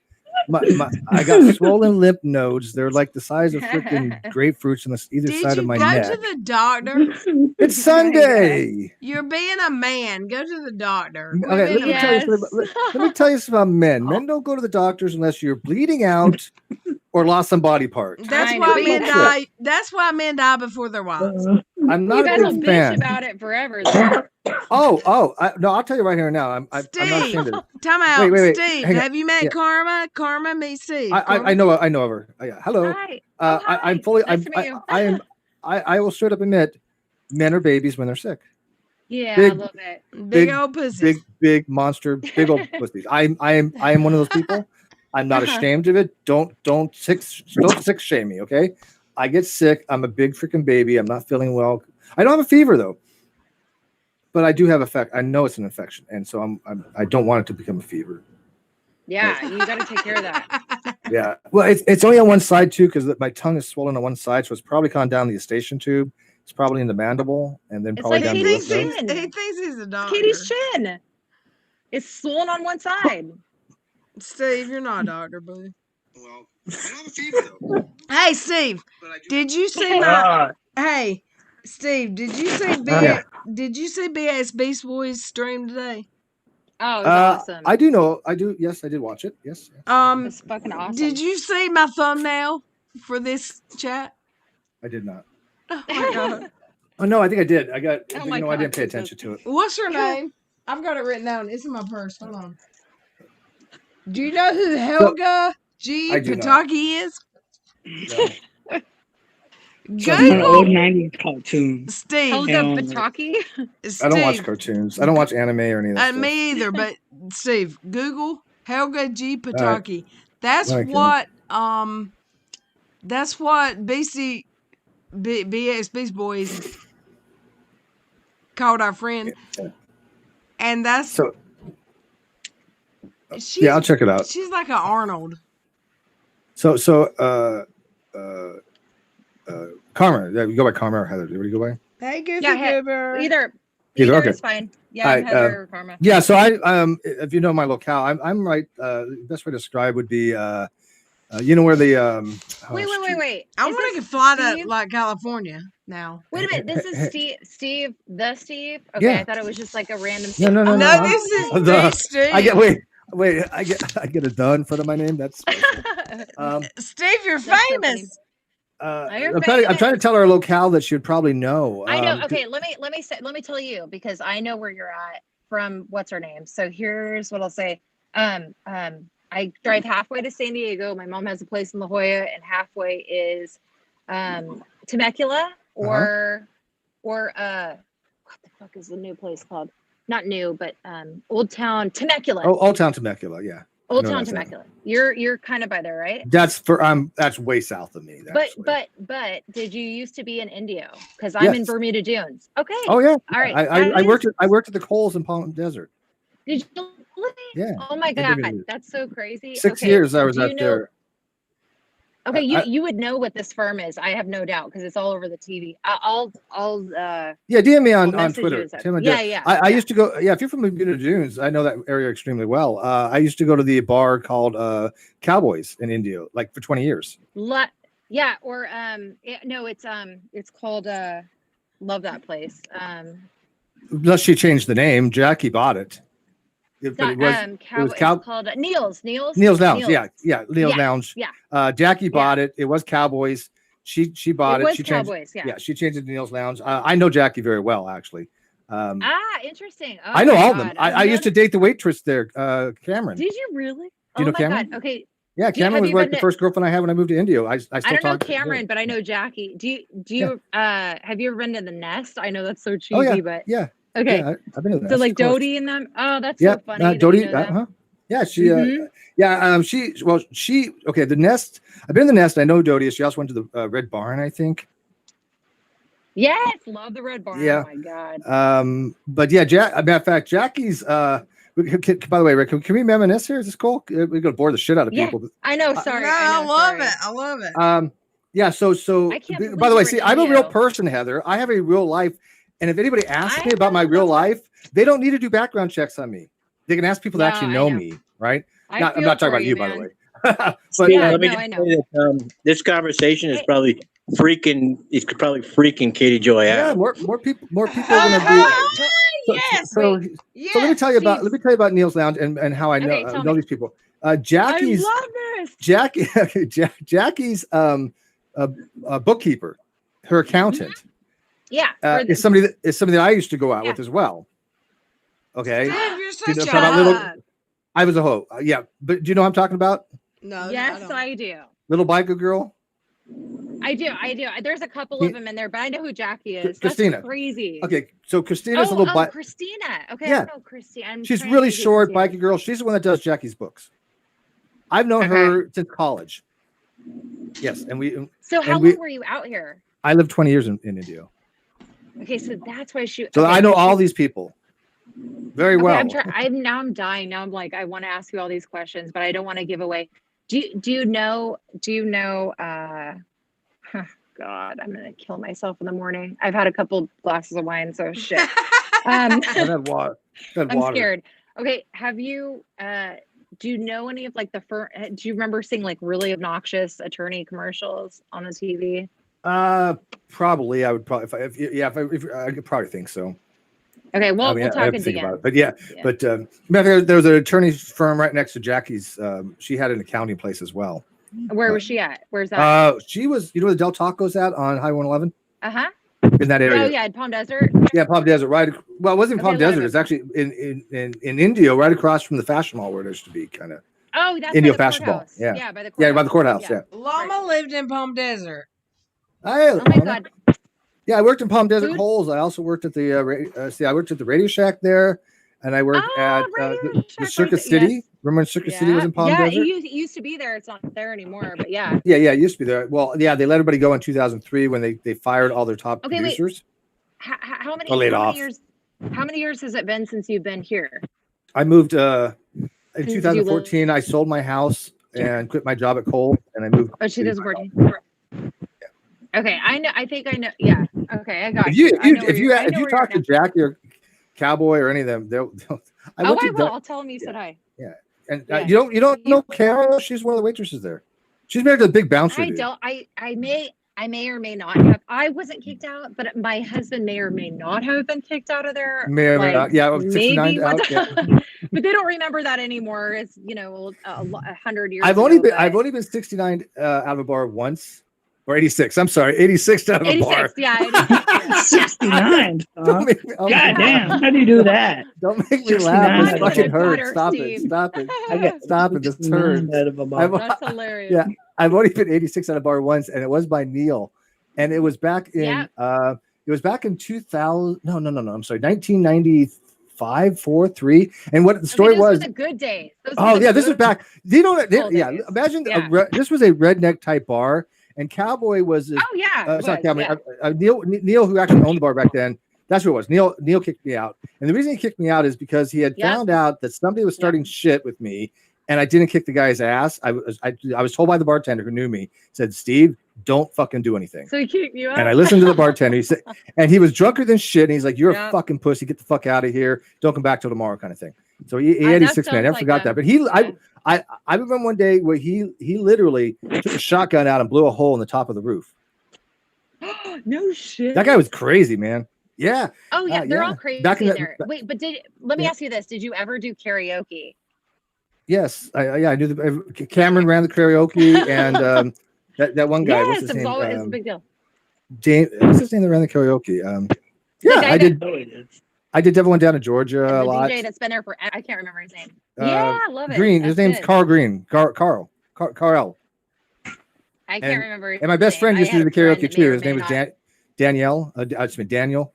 S9: I got swollen lymph nodes. They're like the size of freaking grapefruits on either side of my neck.
S2: Did you go to the doctor?
S9: It's Sunday.
S2: You're being a man. Go to the doctor.
S9: Okay, let me tell you something about men. Men don't go to the doctors unless you're bleeding out or lost some body parts.
S2: That's why men die. That's why men die before their wives.
S9: I'm not a big fan.
S8: Bitch about it forever.
S9: No, I'll tell you right here now. I'm not ashamed of it.
S2: Time out.
S9: Wait.
S2: Steve, have you met Karma? Karma meets Steve.
S9: I know of her. Hello.
S8: Hi.
S9: I'm fully.
S8: Nice to meet you.
S9: I will straight up admit, men are babies when they're sick.
S8: Yeah, I love it.
S2: Big old pussies.
S9: Big monster. Big old pussies. I am one of those people. I'm not ashamed of it. Don't sick shame me. Okay. I get sick. I'm a big freaking baby. I'm not feeling well. I don't have a fever though. But I do have I know it's an infection, and so I don't want it to become a fever.
S8: Yeah, you got to take care of that.
S9: Yeah. Well, it's only on one side too, because my tongue is swollen on one side, so it's probably gone down the eustachian tube. It's probably in the mandible, and then
S8: It's
S9: probably
S8: like
S9: down
S2: He
S9: the
S8: Katie's
S9: lymph
S2: thinks
S9: node.
S2: he's,
S8: chin.
S2: he thinks he's a
S8: It's
S2: doctor.
S8: Katie's chin. It's swollen on one side.
S2: Steve, you're not a doctor, boo.
S4: Well, I don't have a fever though.
S2: Hey, Steve,
S4: But I do.
S2: did you see my?
S1: Ah,
S2: Hey, Steve, did you see
S9: Yeah.
S2: Did you see BS Beast Boys stream today?
S8: Oh, it was awesome.
S9: I do know. I do. Yes, I did watch it. Yes.
S8: It's fucking awesome.
S2: Did you see my thumbnail for this chat?
S9: I did not.
S2: Oh my god.
S9: Oh no, I think I did. I got.
S8: Oh
S9: but,
S8: my
S9: I
S8: God,
S9: didn't pay
S8: Jesus.
S9: attention to it.
S2: What's your name? I've got it written down. It's in my purse. Hold on. Do you know who Helga G.
S9: I do not.
S2: Pataki is?
S9: No.
S1: some of the old
S2: Google
S1: 90s cartoons.
S2: Steve.
S8: Helga
S1: Hell.
S8: Pataki?
S9: I don't watch
S2: Steve.
S9: cartoons. I don't watch anime or any of that stuff.
S2: Me either, but Steve, Google Helga G. Pataki. That's
S9: Okay.
S2: what BC BX Beast Boys called our friend. And that's
S9: So
S2: she's,
S9: yeah, I'll check it out.
S2: She's like an Arnold.
S9: So Karma. Yeah, you go by Karma or Heather. What do you go by?
S2: Hey, Goofy
S8: Yeah,
S2: Goober.
S8: Either
S9: okay.
S8: is fine. Yeah,
S9: All
S8: I'm
S9: right,
S8: Heather or Karma.
S9: Yeah, so I if you know my locale, I'm right. The best way to describe would be you know where the
S8: Wait.
S2: I
S8: Is
S2: want
S8: this
S2: to fly to
S8: Steve?
S2: like California now.
S8: Wait a minute. This is Steve, the Steve? Okay,
S9: Yeah.
S8: I thought it was just like a random
S9: No,
S8: Steve.
S9: no, no,
S2: No,
S9: no.
S2: this is
S9: The-
S2: the Steve.
S9: I get wait. I get a "the" in front of my name. That's special.
S2: Steve, you're
S8: That's so funny.
S2: famous.
S8: You're
S9: I'm trying to
S8: famous.
S9: tell her locale that she would probably know.
S8: I know. Okay, let me tell you, because I know where you're at from what's her name. So here's what I'll say. I drive halfway to San Diego. My mom has a place in La Jolla, and halfway is Temecula or what the fuck is the new place called? Not new, but Old Town Temecula.
S9: Oh, Old Town Temecula. Yeah.
S8: Old
S9: know
S8: Town
S9: that's at.
S8: Temecula. You're kind of by there, right?
S9: That's that's way south of me.
S8: But did you used to be in Indio? Because I'm in
S9: Yes.
S8: Bermuda Dunes. Okay.
S9: Oh yeah.
S8: All right.
S9: I worked at the Coles in Palm Desert.
S8: Did you really?
S9: Yeah.
S8: Oh my
S9: in
S8: god,
S9: Bermuda.
S8: that's so crazy.
S9: 6
S8: Okay,
S9: years I
S8: so
S9: was
S8: do you
S9: out
S8: know-
S9: there.
S8: Okay,
S9: I-
S8: you would know what this firm is. I have no doubt because it's all over the TV. I'll
S9: Yeah, DM me on
S8: message
S9: Twitter.
S8: you.
S9: Tim and
S8: Yeah,
S9: Jeff.
S8: yeah,
S9: I
S8: yeah.
S9: used to go. Yeah, if you're from Bermuda Dunes, I know that area extremely well. I used to go to the bar called Cowboys in Indio, like for 20 years.
S8: Yeah, or no, it's called love that place.
S9: Unless she changed the name, Jackie bought it. But it was
S8: It's called Neil's
S9: Lounge. Yeah, Neil's
S8: Yeah,
S9: Lounge.
S8: yeah.
S9: Jackie bought it. It was Cowboys. She bought it.
S8: was
S9: She changed.
S8: Cowboys, yeah.
S9: Yeah, she changed it to Neil's Lounge. I know Jackie very well, actually.
S8: Interesting. Oh
S9: I know
S8: my
S9: all of them.
S8: God.
S9: I used to date the waitress there, Cameron.
S8: Did you really?
S9: Do you know
S8: my
S9: Cameron?
S8: God. Okay.
S9: Yeah,
S8: Do you-
S9: Cameron
S8: have
S9: was
S8: you
S9: like
S8: been
S9: the
S8: to-
S9: first girlfriend I had when I moved to Indio. I still
S8: I don't know
S9: talk to her.
S8: Cameron, but I know Jackie. Do you have you ever been to the Nest? I know that's so cheesy,
S9: Oh yeah,
S8: but
S9: yeah.
S8: okay.
S9: Yeah, I've been to the
S8: So
S9: Nest,
S8: like
S9: of course.
S8: Dodie and them. Oh, that's
S9: Yeah,
S8: so funny. that you
S9: Dodie.
S8: know them.
S9: Yeah, she.
S8: Mhm.
S9: She. Okay, the Nest. I've been in the Nest. I know Dodie. She also went to the Red Barn, I think.
S8: Yes, love the Red Barn.
S9: Yeah.
S8: Oh my God.
S9: But yeah, matter of fact, Jackie's. By the way, Rick, can we reminisce here? Is this cool? We're gonna bore the shit out of
S8: Yeah.
S9: people.
S8: I know. Sorry.
S2: No,
S8: I
S2: I
S8: know,
S2: love
S8: sorry.
S2: it. I love it.
S9: Yeah. So
S8: I can't believe
S9: by the
S8: you
S9: way,
S8: were
S9: see,
S8: in
S9: I'm a real
S8: Indio.
S9: person, Heather. I have a real life, and if anybody asks
S8: I
S9: me about my
S8: know,
S9: real
S8: that's
S9: life, they don't need to do background checks on me. They can ask people that
S8: No,
S9: actually
S8: I
S9: know
S8: know.
S9: me, right?
S8: I
S9: I'm
S8: feel
S9: not talking
S8: for
S9: about you, by the
S8: man.
S9: way. But
S5: Steve,
S8: Yeah,
S5: let me
S8: no,
S5: just
S8: I
S5: say
S8: know.
S5: that this conversation is
S8: Hey.
S5: probably freaking. It's probably freaking Katie Joy
S9: yeah,
S5: out.
S9: more people are gonna be.
S2: Yes.
S9: So
S2: Yes.
S9: let me tell you about
S8: Steve.
S9: Neil's Lounge and how I know
S8: Okay, tell
S9: know
S8: me.
S9: these people. Jackie's
S8: I love this.
S9: Jackie's bookkeeper, her accountant,
S8: Yeah.
S9: is somebody that I used to go out
S8: Yeah.
S9: with as well. Okay,
S2: Steve, you're such
S9: know
S2: a
S9: about little-
S2: hoe.
S9: I was a hoe. Yeah, but do you know what I'm talking about?
S2: No,
S8: Yes,
S2: I don't.
S8: I do.
S9: Little biker girl.
S8: I do. There's a couple
S9: He-
S8: of them in there, but I know who Jackie is.
S9: Christina.
S8: That's crazy.
S9: Okay, so Christina's a little bike.
S8: Christina. Okay,
S9: Yeah.
S8: I know Christina.
S9: She's really short, biker girl. She's the one that does Jackie's books. I've known her since college. Yes, and
S8: So how long were you out here?
S9: I lived 20 years in Indio,
S8: Okay, so that's why she.
S9: so
S8: okay,
S9: I know
S8: so
S9: all
S8: she-
S9: these people very
S8: Okay,
S9: well.
S8: I'm now I'm dying. Now I'm like, I want to ask you all these questions, but I don't want to give away. Do you know? God, I'm gonna kill myself in the morning. I've had a couple glasses of wine, so shit.
S9: I've had water.
S8: I'm scared. Okay, have you? Do you know any of like the firm? Do you remember seeing like really obnoxious attorney commercials on the TV?
S9: Probably. I would probably. If I could probably think so.
S8: Okay, well,
S9: I mean,
S8: we'll
S9: I
S8: talk
S9: have to
S8: at
S9: think
S8: the
S9: about
S8: end.
S9: it. But yeah. There was an attorney's firm right next to Jackie's. She had an accounting place as well.
S8: Where was she at? Where's that?
S9: She was. You know where the Del Taco's at on Highway 111?
S8: Uh-huh.
S9: In that area.
S8: Oh yeah, in Palm Desert.
S9: Yeah, Palm Desert. Right. Well, it wasn't
S8: Okay,
S9: Palm Desert. It's actually in Indio, right across from the Fashion Mall, where it used to be, kind of.
S8: Oh, that's
S9: Indio
S8: by the
S9: Fashion Mall.
S8: courthouse.
S9: Yeah.
S8: By the courthouse.
S9: Yeah, by the courthouse. Yeah.
S2: Llama lived in Palm Desert.
S8: Oh my God.
S9: Yeah, I worked in Palm Desert
S8: Food?
S9: Holes. I also worked at the I worked at the Radio Shack there, and I worked at the Circus City.
S8: Yes.
S9: Remember when Circus City was in Palm Desert?
S8: Yeah, it used to be there. It's not there anymore, but yeah.
S9: Yeah, it used to be there. Well, yeah, they let everybody go in 2003 when they fired all their top producers.
S8: Wait. How many years? How many years has it been since you've been here?
S9: I moved in 2014. I sold my house and quit my job at Cole, and I moved.
S8: Oh, 2014. Okay, I know. I think I know. Yeah. Okay, I got
S9: If
S8: you.
S9: you talk to Jackie or Cowboy or any of them, they'll.
S8: I will. I'll tell them you said hi.
S9: Yeah, and you don't know Carol? She's one of the waitresses there. She's married to the big bouncer.
S8: I may or may not have. I wasn't kicked out, but my husband may or may not have been kicked out of there.
S9: May or may not. Yeah,
S8: maybe
S9: out, yeah.
S8: But they don't remember that anymore. It's 100 years.
S9: I've only been 69 out of a bar once. Or 86. I'm sorry, 86 out of a bar.
S8: Yeah,
S1: 69. God damn, how do you do that?
S9: Don't make me laugh. It fucking hurts. Stop it. Stop it. This hurts.
S8: That's hilarious.
S9: Yeah, I've only been 86 out of a bar once, and it was by Neil. And it was back in in 2000. No. I'm sorry, 1995, 4, 3. And what the story was
S8: the good days.
S9: This was back. Imagine this was a redneck type bar. And Cowboy was Neil, who actually owned the bar back then. That's who it was. Neil kicked me out. And the reason he kicked me out is because he had found out that somebody was starting shit with me, and I didn't kick the guy's ass. I was told by the bartender who knew me, said, Steve, don't fucking do anything.
S8: So he kicked you out.
S9: And I listened to the bartender. He said, and he was drunker than shit. And he's like, you're a fucking pussy. Get the fuck out of here. Don't come back till tomorrow, kind of thing. So he 86 man. I never forgot that. But I remember one day where he literally took a shotgun out and blew a hole in the top of the roof.
S8: No shit.
S9: That guy was crazy, man. Yeah.
S8: Oh yeah, they're all crazy in there. Wait, but let me ask you this: did you ever do karaoke?
S9: Yes, I knew Cameron ran the karaoke, and that one guy. What's his name?
S8: It's a big deal.
S9: What's his name that ran the karaoke? I did. I did Devil Went Down in Georgia a lot.
S8: DJ that's been there for I can't remember his name. I love it.
S9: Green. His name's Carl Green. Carl.
S8: I can't remember.
S9: And my best friend used to do the karaoke too. His name was Danielle. Daniel.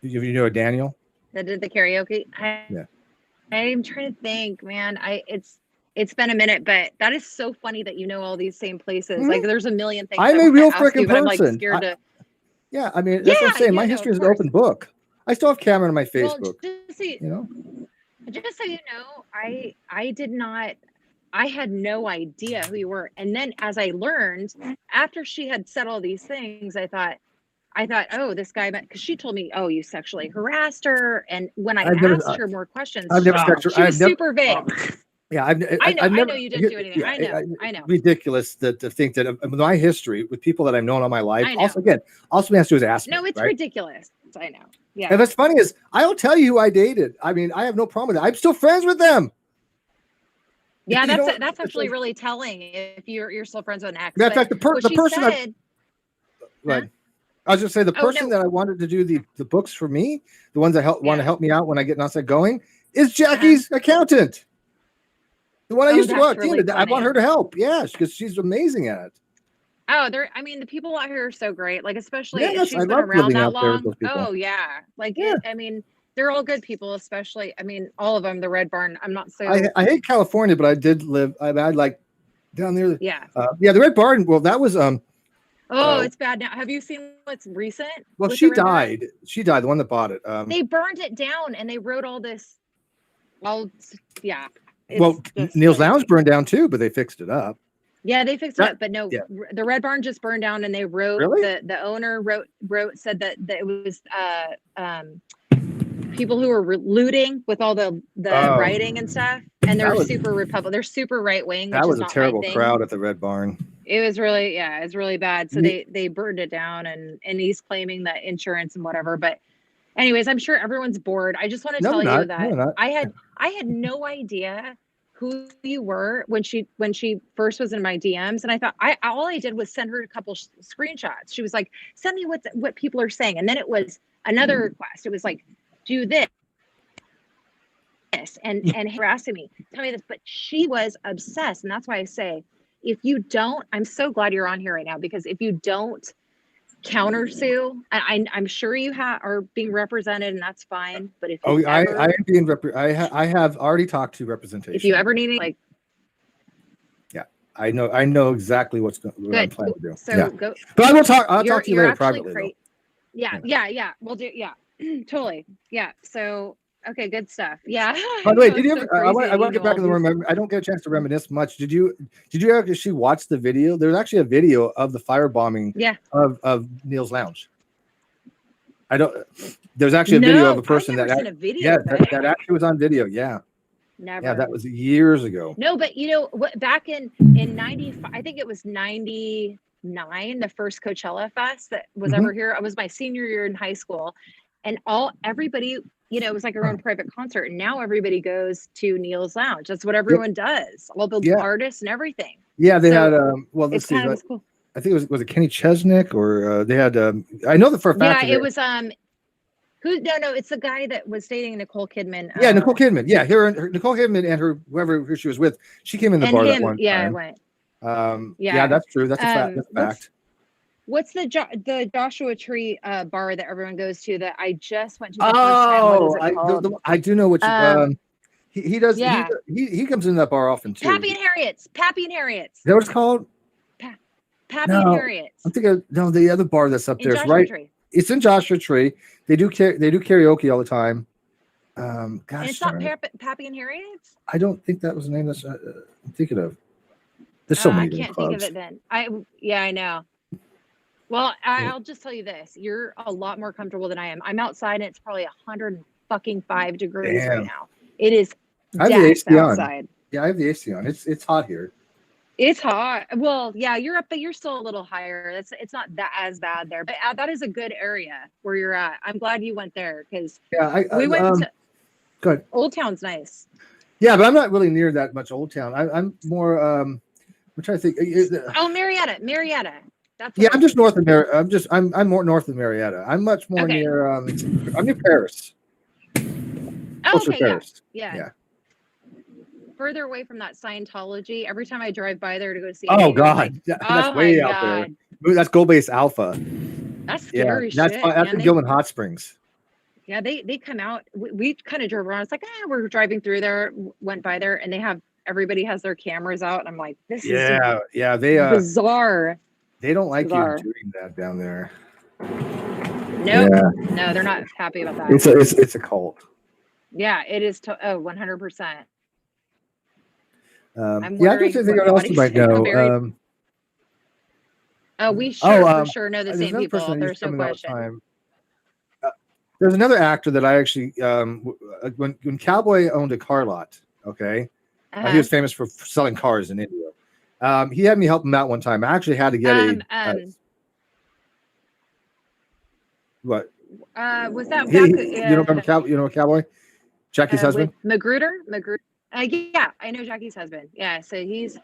S9: You know a Daniel?
S8: That did the karaoke. I'm trying to think, man. It's been a minute, but that is so funny that you know all these same places. Mm-hmm. Like there's a million things.
S9: I'm a real freaking person.
S8: I'm like scared to.
S9: Yeah, I mean that's what I'm saying. My history is an open book. I still have Cameron on my Facebook.
S8: Well, just so you know, I did not. I had no idea who you were, and then as I learned after she had said all these things, I thought, oh, this guy, because she told me, oh, you sexually harassed her, and when I asked her more questions, she was super vague.
S9: Yeah,
S8: I know you didn't do anything. Yeah, I know.
S9: Ridiculous to think that my history with people that I've known all my life. Also has to do is ask.
S8: No,
S9: me,
S8: it's
S9: right?
S8: ridiculous. I know. Yeah.
S9: And what's funny is I'll tell you who I dated. I mean, I have no problem with that. I'm still friends with them.
S8: Yeah, that's actually really telling if you're still friends with an ex.
S9: In fact, the person right. I was just say the person that I wanted to do the books for me, the ones that want to help me out when I get outside going, is Jackie's accountant. The one I used to work. Really I want her to help. Yeah, because she's amazing at it.
S8: Oh, the people out here are so great. Like, especially if she's been around that long. Oh, yeah. Like, I mean, they're all good people, especially, I mean, all of them, the Red Barn. I'm not so.
S9: I hate California, but I did live, I like down there.
S8: Yeah.
S9: The Red Barn. Well, that was,
S8: it's bad now. Have you seen what's recent?
S9: Well, she died. She died. The one that bought it.
S8: They burned it down and they wrote all this. Well, yeah. It's just
S9: Neil's
S8: crazy.
S9: Lounge burned down too, but they fixed it up.
S8: Yeah, they fixed it up, but no,
S9: yeah.
S8: the Red Barn just burned down, and they wrote
S9: Really?
S8: the owner said that it was people who were looting with all the rioting and stuff, and they're super Republican, they're super right wing.
S9: That was a
S8: not
S9: terrible
S8: my thing.
S9: crowd at the Red Barn.
S8: It was really it's really bad. So they burned it down, and he's claiming that insurance and whatever. But anyways, I'm sure everyone's bored. I just want to tell you that I had no idea who you were when she first was in my DMs, and I thought all I did was send her a couple screenshots. She was like, "Send me what people are saying," and then it was another request. It was like, "Do this," and harassing me, tell me this. But she was obsessed, and that's why I say, if you don't, I'm so glad you're on here right now, because if you don't counter sue, I'm sure you are being represented, and that's fine. But if you
S9: I am being I have already talked to representation.
S8: If you ever need it,
S9: yeah, I know exactly what I'm planning to do.
S8: So
S9: go. But I will talk. I'll talk to you later privately.
S8: Yeah. We'll do. Yeah, totally. Yeah. So. Okay, good stuff. Yeah.
S9: By the way, did you ever? I want to get back in the room. I don't get a chance to reminisce much. Did you actually watch the video? There's actually a video of the firebombing of Neil's Lounge. There's actually a video of a person that actually was on video. Yeah.
S8: Never.
S9: Yeah, that was years ago.
S8: No, but back in 95, I think it was 99, the first Coachella Fest that was ever here. It was my senior year in high school, and everybody, it was like our own private concert, and now everybody goes to Neil's Lounge. That's what everyone does. All the artists and everything.
S9: Yeah, they had let's see.
S8: Cool.
S9: I think it was it Kenny Chesnick, or they had I know the for a fact.
S8: Yeah, it was No, it's the guy that was dating Nicole Kidman.
S9: Yeah, Nicole Kidman. Yeah, Nicole Kidman and her whoever she was with. She came in the bar that one time.
S8: Yeah, I went.
S9: Yeah, that's true. That's a fact.
S8: What's the Joshua Tree bar that everyone goes to that I just went to the first time? What is it called?
S9: I do know what he does. Yeah. He comes in that bar often too.
S8: Pappy and Harriet's.
S9: Is that what it's called?
S8: Pappy and Harriet's.
S9: I'm thinking the other bar that's up there is
S8: right. Tree.
S9: It's in Joshua Tree. They do karaoke all the time. Gosh,
S8: and it's not Pappy and Harriet's?
S9: I don't think that was the name that's I'm thinking of. There's so many.
S8: I can't think of it then. I know. Well, I'll just tell you this: you're a lot more comfortable than I am. I'm outside, and it's probably 105 degrees right now. It is.
S9: I have the AC
S8: outside.
S9: On. Yeah, I have the AC on. It's hot here.
S8: It's hot. Well, yeah, you're up, but you're still a little higher. It's not that as bad there, but that is a good area where you're at. I'm glad you went there because we went to.
S9: Good.
S8: Old Town's nice.
S9: Yeah, but I'm not really near that much Old Town. I'm more. I'm trying to think.
S8: Marietta.
S9: I'm just north of Marietta. I'm more north of Marietta. I'm much more near. I'm near Paris.
S8: Okay. Paris. Yeah. Further away from that Scientology. Every time I drive by there to go see.
S9: Oh God, that's way out there. That's Go Base Alpha.
S8: That's scary shit.
S9: That's in Gilman Hot Springs.
S8: Yeah, they come out. We kind of drove around. It's like, we're driving through there, went by there, and everybody has their cameras out. And I'm like, this is
S9: they
S8: bizarre.
S9: They don't like you doing that down there.
S8: Nope. Yeah. No, they're not happy about that.
S9: It's a cult.
S8: Yeah, it is. 100%.
S9: I'm just thinking what else you might know.
S8: We for sure know the same people. There's no question.
S9: There's another actor that I actually, when Cowboy owned a car lot, he was famous for selling cars in India. He had me help him out one time. I actually had to get what?
S8: Was that?
S9: You don't remember Cowboy? Jackie's husband?
S8: Magruder? Yeah, I know Jackie's husband. Yeah, so he's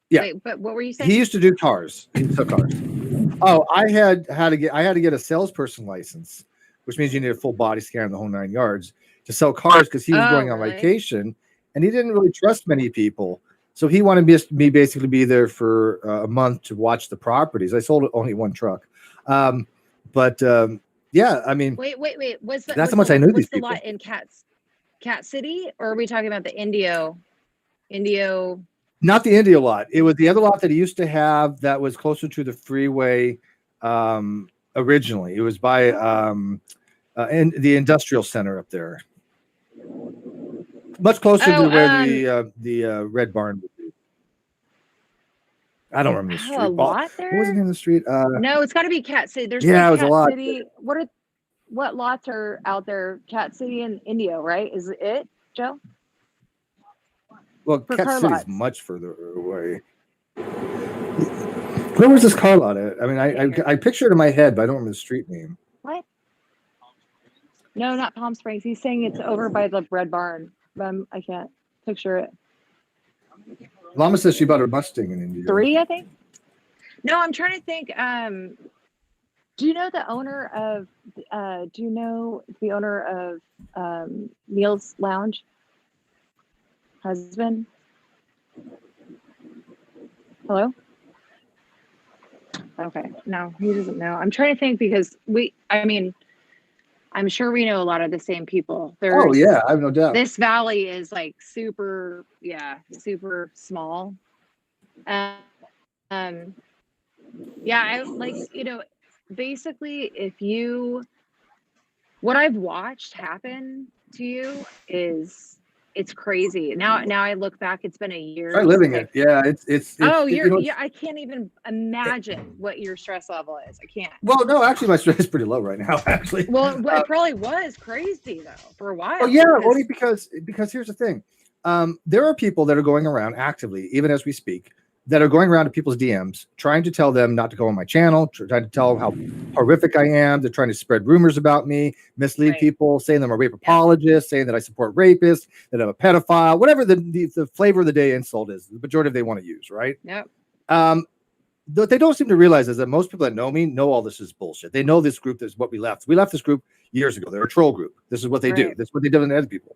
S9: Yeah.
S8: Wait, but what were you saying?
S9: He used to do cars. He used to sell cars. Oh, I had to get a salesperson license, which means you need a full body scan and the whole 9 yards to sell cars because he was going on vacation and he didn't really trust many people. So he wanted me basically be there for a month to watch the properties. I sold only one truck. Yeah, I mean,
S8: wait.
S9: That's how much I knew these people.
S8: What's the lot in Cat City, or are we talking about the Indio?
S9: Not the Indio lot. It was the other lot that he used to have that was closer to the freeway. Originally, it was by in the industrial center up there. much closer to
S2: Oh,
S9: where the Red Barn would be. I don't remember the street.
S8: A lot there.
S9: What was the name of the street?
S8: No, it's got to be Cat City. There's
S9: Yeah,
S8: like
S9: it was a
S8: Cat
S9: lot.
S8: City. What lots are out there? Cat City and Indio, right? Is it, Joe?
S9: Well,
S8: For
S9: Cat
S8: car
S9: City's
S8: lots.
S9: much further away. Where was this car lot at? I mean, I picture it in my head, but I don't remember the street name.
S8: What? No, not Palm Springs. He's saying it's over by the Red Barn. I can't picture it.
S9: Llama says she bought a Mustang in India.
S8: 3, I think. No, I'm trying to think. Do you know the owner of? Do you know the owner of Neil's Lounge? Husband. Hello. Okay. No, he doesn't know. I'm trying to think because I'm sure we know a lot of the same people.
S9: Oh yeah, I have no doubt.
S8: This valley is like super small. Yeah, I like, basically what I've watched happen to you it's crazy. Now I look back, it's been a year.
S9: Try living it. Yeah, it's
S8: I can't even imagine what your stress level is. I can't.
S9: Well, no, actually my stress is pretty low right now, actually.
S8: Well, it probably was crazy though for a while.
S9: Oh yeah, only because here's the thing. There are people that are going around actively, even as we speak, that are going around to people's DMs, trying to tell them not to go on my channel, trying to tell how horrific I am. They're trying to spread rumors about me, mislead people, saying I'm a rape apologist, saying that I support rapists, that I'm a pedophile, whatever the flavor of the day insult is, the majority they want to use, right?
S8: Yep.
S9: What they don't seem to realize is that most people that know me know all this is bullshit. They know this group is what we left. We left this group years ago. They're a troll group. This is what they do. This is what they do to other people.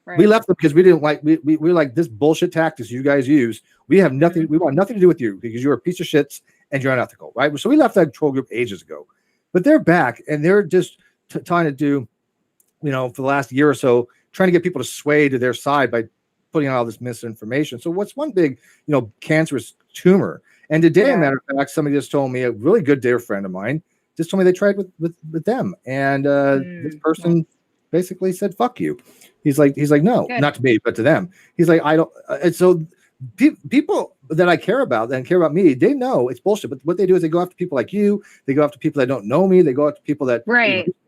S9: Right. We left them because we didn't like we were like, this bullshit tactics you guys use. We have nothing. We want nothing to do with you because you're a piece of shits and you're unethical, right? So we left that troll group ages ago, but they're back and they're just trying to do, for the last year or so, trying to get people to sway to their side by putting out all this misinformation. So what's one big, cancerous tumor? And today, a matter of fact, somebody just told me, a really good dear friend of mine just told me they tried with them, and this person basically said, "Fuck you." He's like, no, not to me, but to them. He's like, I don't. And so people that I care about and care about me, they know it's bullshit. But what they do is they go after people like you. They go after people that don't know me. They go after people that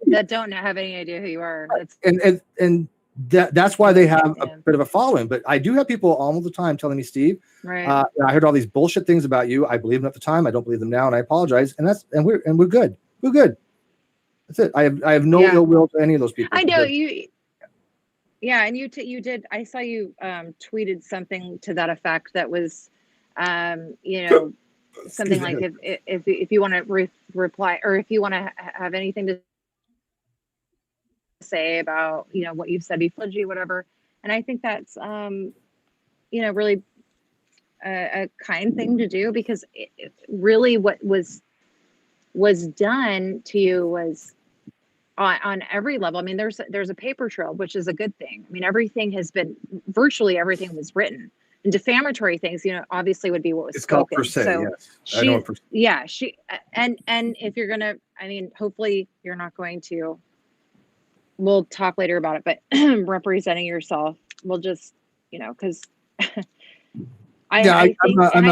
S8: that don't have any idea who you are.
S9: And that's why they have a bit of a following. But I do have people all the time telling me, Steve, I heard all these bullshit things about you. I believed them at the time. I don't believe them now, and I apologize. And we're good. We're good. That's it. I have no ill will to any of those people.
S8: I know you. Yeah, and you did. I saw you tweeted something to that effect. That was, something like if you want to reply, or if you want to have anything to say about what you've said before, whatever. And I think that's really a kind thing to do, because it really what was done to you was on every level. I mean, there's a paper trail, which is a good thing. I mean, virtually everything was written. And defamatory things, obviously would be what was
S9: it's
S8: spoken.
S9: Called per se,
S8: so
S9: yes.
S8: And if you're gonna, hopefully you're not going to. We'll talk later about it, but representing yourself, we'll just, because
S9: I'm not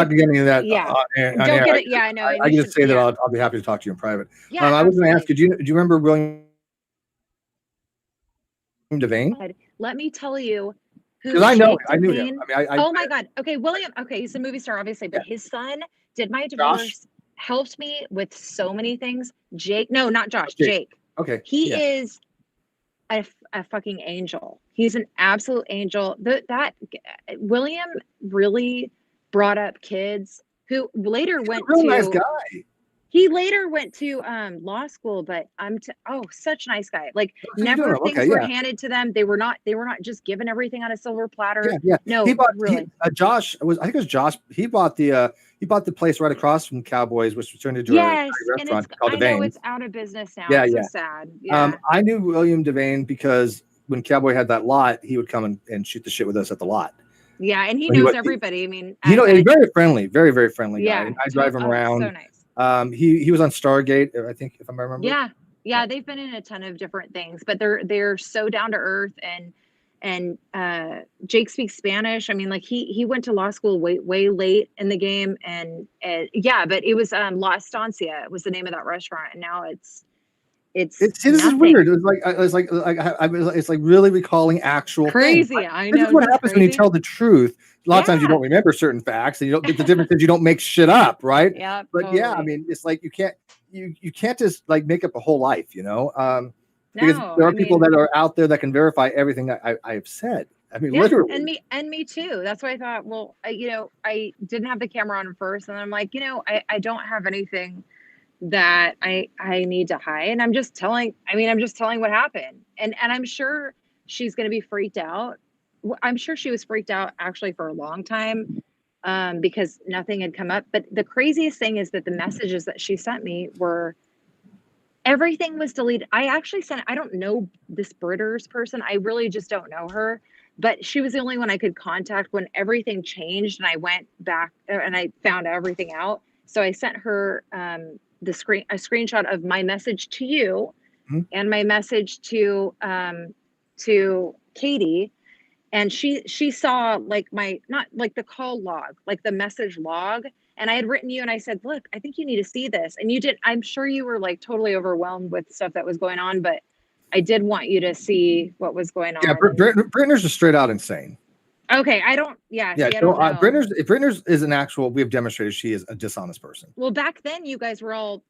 S9: getting into that.
S8: Yeah, don't get it. Yeah, I know.
S9: I can just say that I'll be happy to talk to you in private.
S8: Yeah,
S9: I was going to ask you, do you remember William Devane?
S8: Let me tell you.
S9: Because I knew him.
S8: Oh my God. Okay, William. Okay, he's a movie star, obviously, but his son did my divorce. Helped me with so many things. Jake. No, not Josh. Jake.
S9: Okay.
S8: He is a fucking angel. He's an absolute angel. That William really brought up kids who later went to.
S9: Nice guy.
S8: He later went to law school, but such a nice guy. Like never things were handed to them. They were not just given everything on a silver platter.
S9: Yeah.
S8: No,
S9: Josh I think it was Josh. He bought the place right across from Cowboys, which was turned into a restaurant called Devane.
S8: I know it's out of business now. It's so sad. Yeah.
S9: I knew William Devane because when Cowboy had that lot, he would come and shoot the shit with us at the lot.
S8: Yeah, and he knows everybody. I mean,
S9: he's very friendly, very, very friendly guy.
S8: Yeah,
S9: I drive him around.
S8: So nice.
S9: He was on Stargate, I think, if I remember.
S8: Yeah, they've been in a ton of different things, but they're so down to earth, and And Jake speaks Spanish. I mean, like he went to law school way late in the game, and yeah, but it was La Estancia was the name of that restaurant, and now it's
S9: This is weird. It's like really recalling actual
S8: crazy.
S9: things.
S8: I
S9: This
S8: know.
S9: is what happens when you tell the truth. A lot of times you
S8: Yeah.
S9: don't remember certain facts, and you don't. The difference is you don't make shit up, right?
S8: Yeah.
S9: But yeah, I mean, it's like you can't just like make up a whole life, you know. Because
S8: No,
S9: there are
S8: I
S9: people
S8: mean-
S9: that are out there that can verify everything I have said. I mean,
S8: Yeah,
S9: literally.
S8: and me too. That's why I thought, well, I didn't have the camera on first, and I'm like, I don't have anything that I need to hide, and I'm just telling what happened, and I'm sure she's going to be freaked out. I'm sure she was freaked out actually for a long time, because nothing had come up. But the craziest thing is that the messages that she sent me were, everything was deleted. I actually I don't know this Britters person. I really just don't know her, but she was the only one I could contact when everything changed, and I went back and I found everything out. So I sent her a screenshot of my message to you, and my message to Katie, and she saw like not like the call log, like the message log. And I had written you and I said, look, I think you need to see this. And you did. I'm sure you were like totally overwhelmed with stuff that was going on, but I did want you to see what was going on.
S9: Yeah, Brittner's just straight out insane.
S8: Okay, I don't. Yeah,
S9: Yeah,
S8: see, I don't know.
S9: Brittner's is an actual. We have demonstrated she is a dishonest person.
S8: Well, back then you guys were all.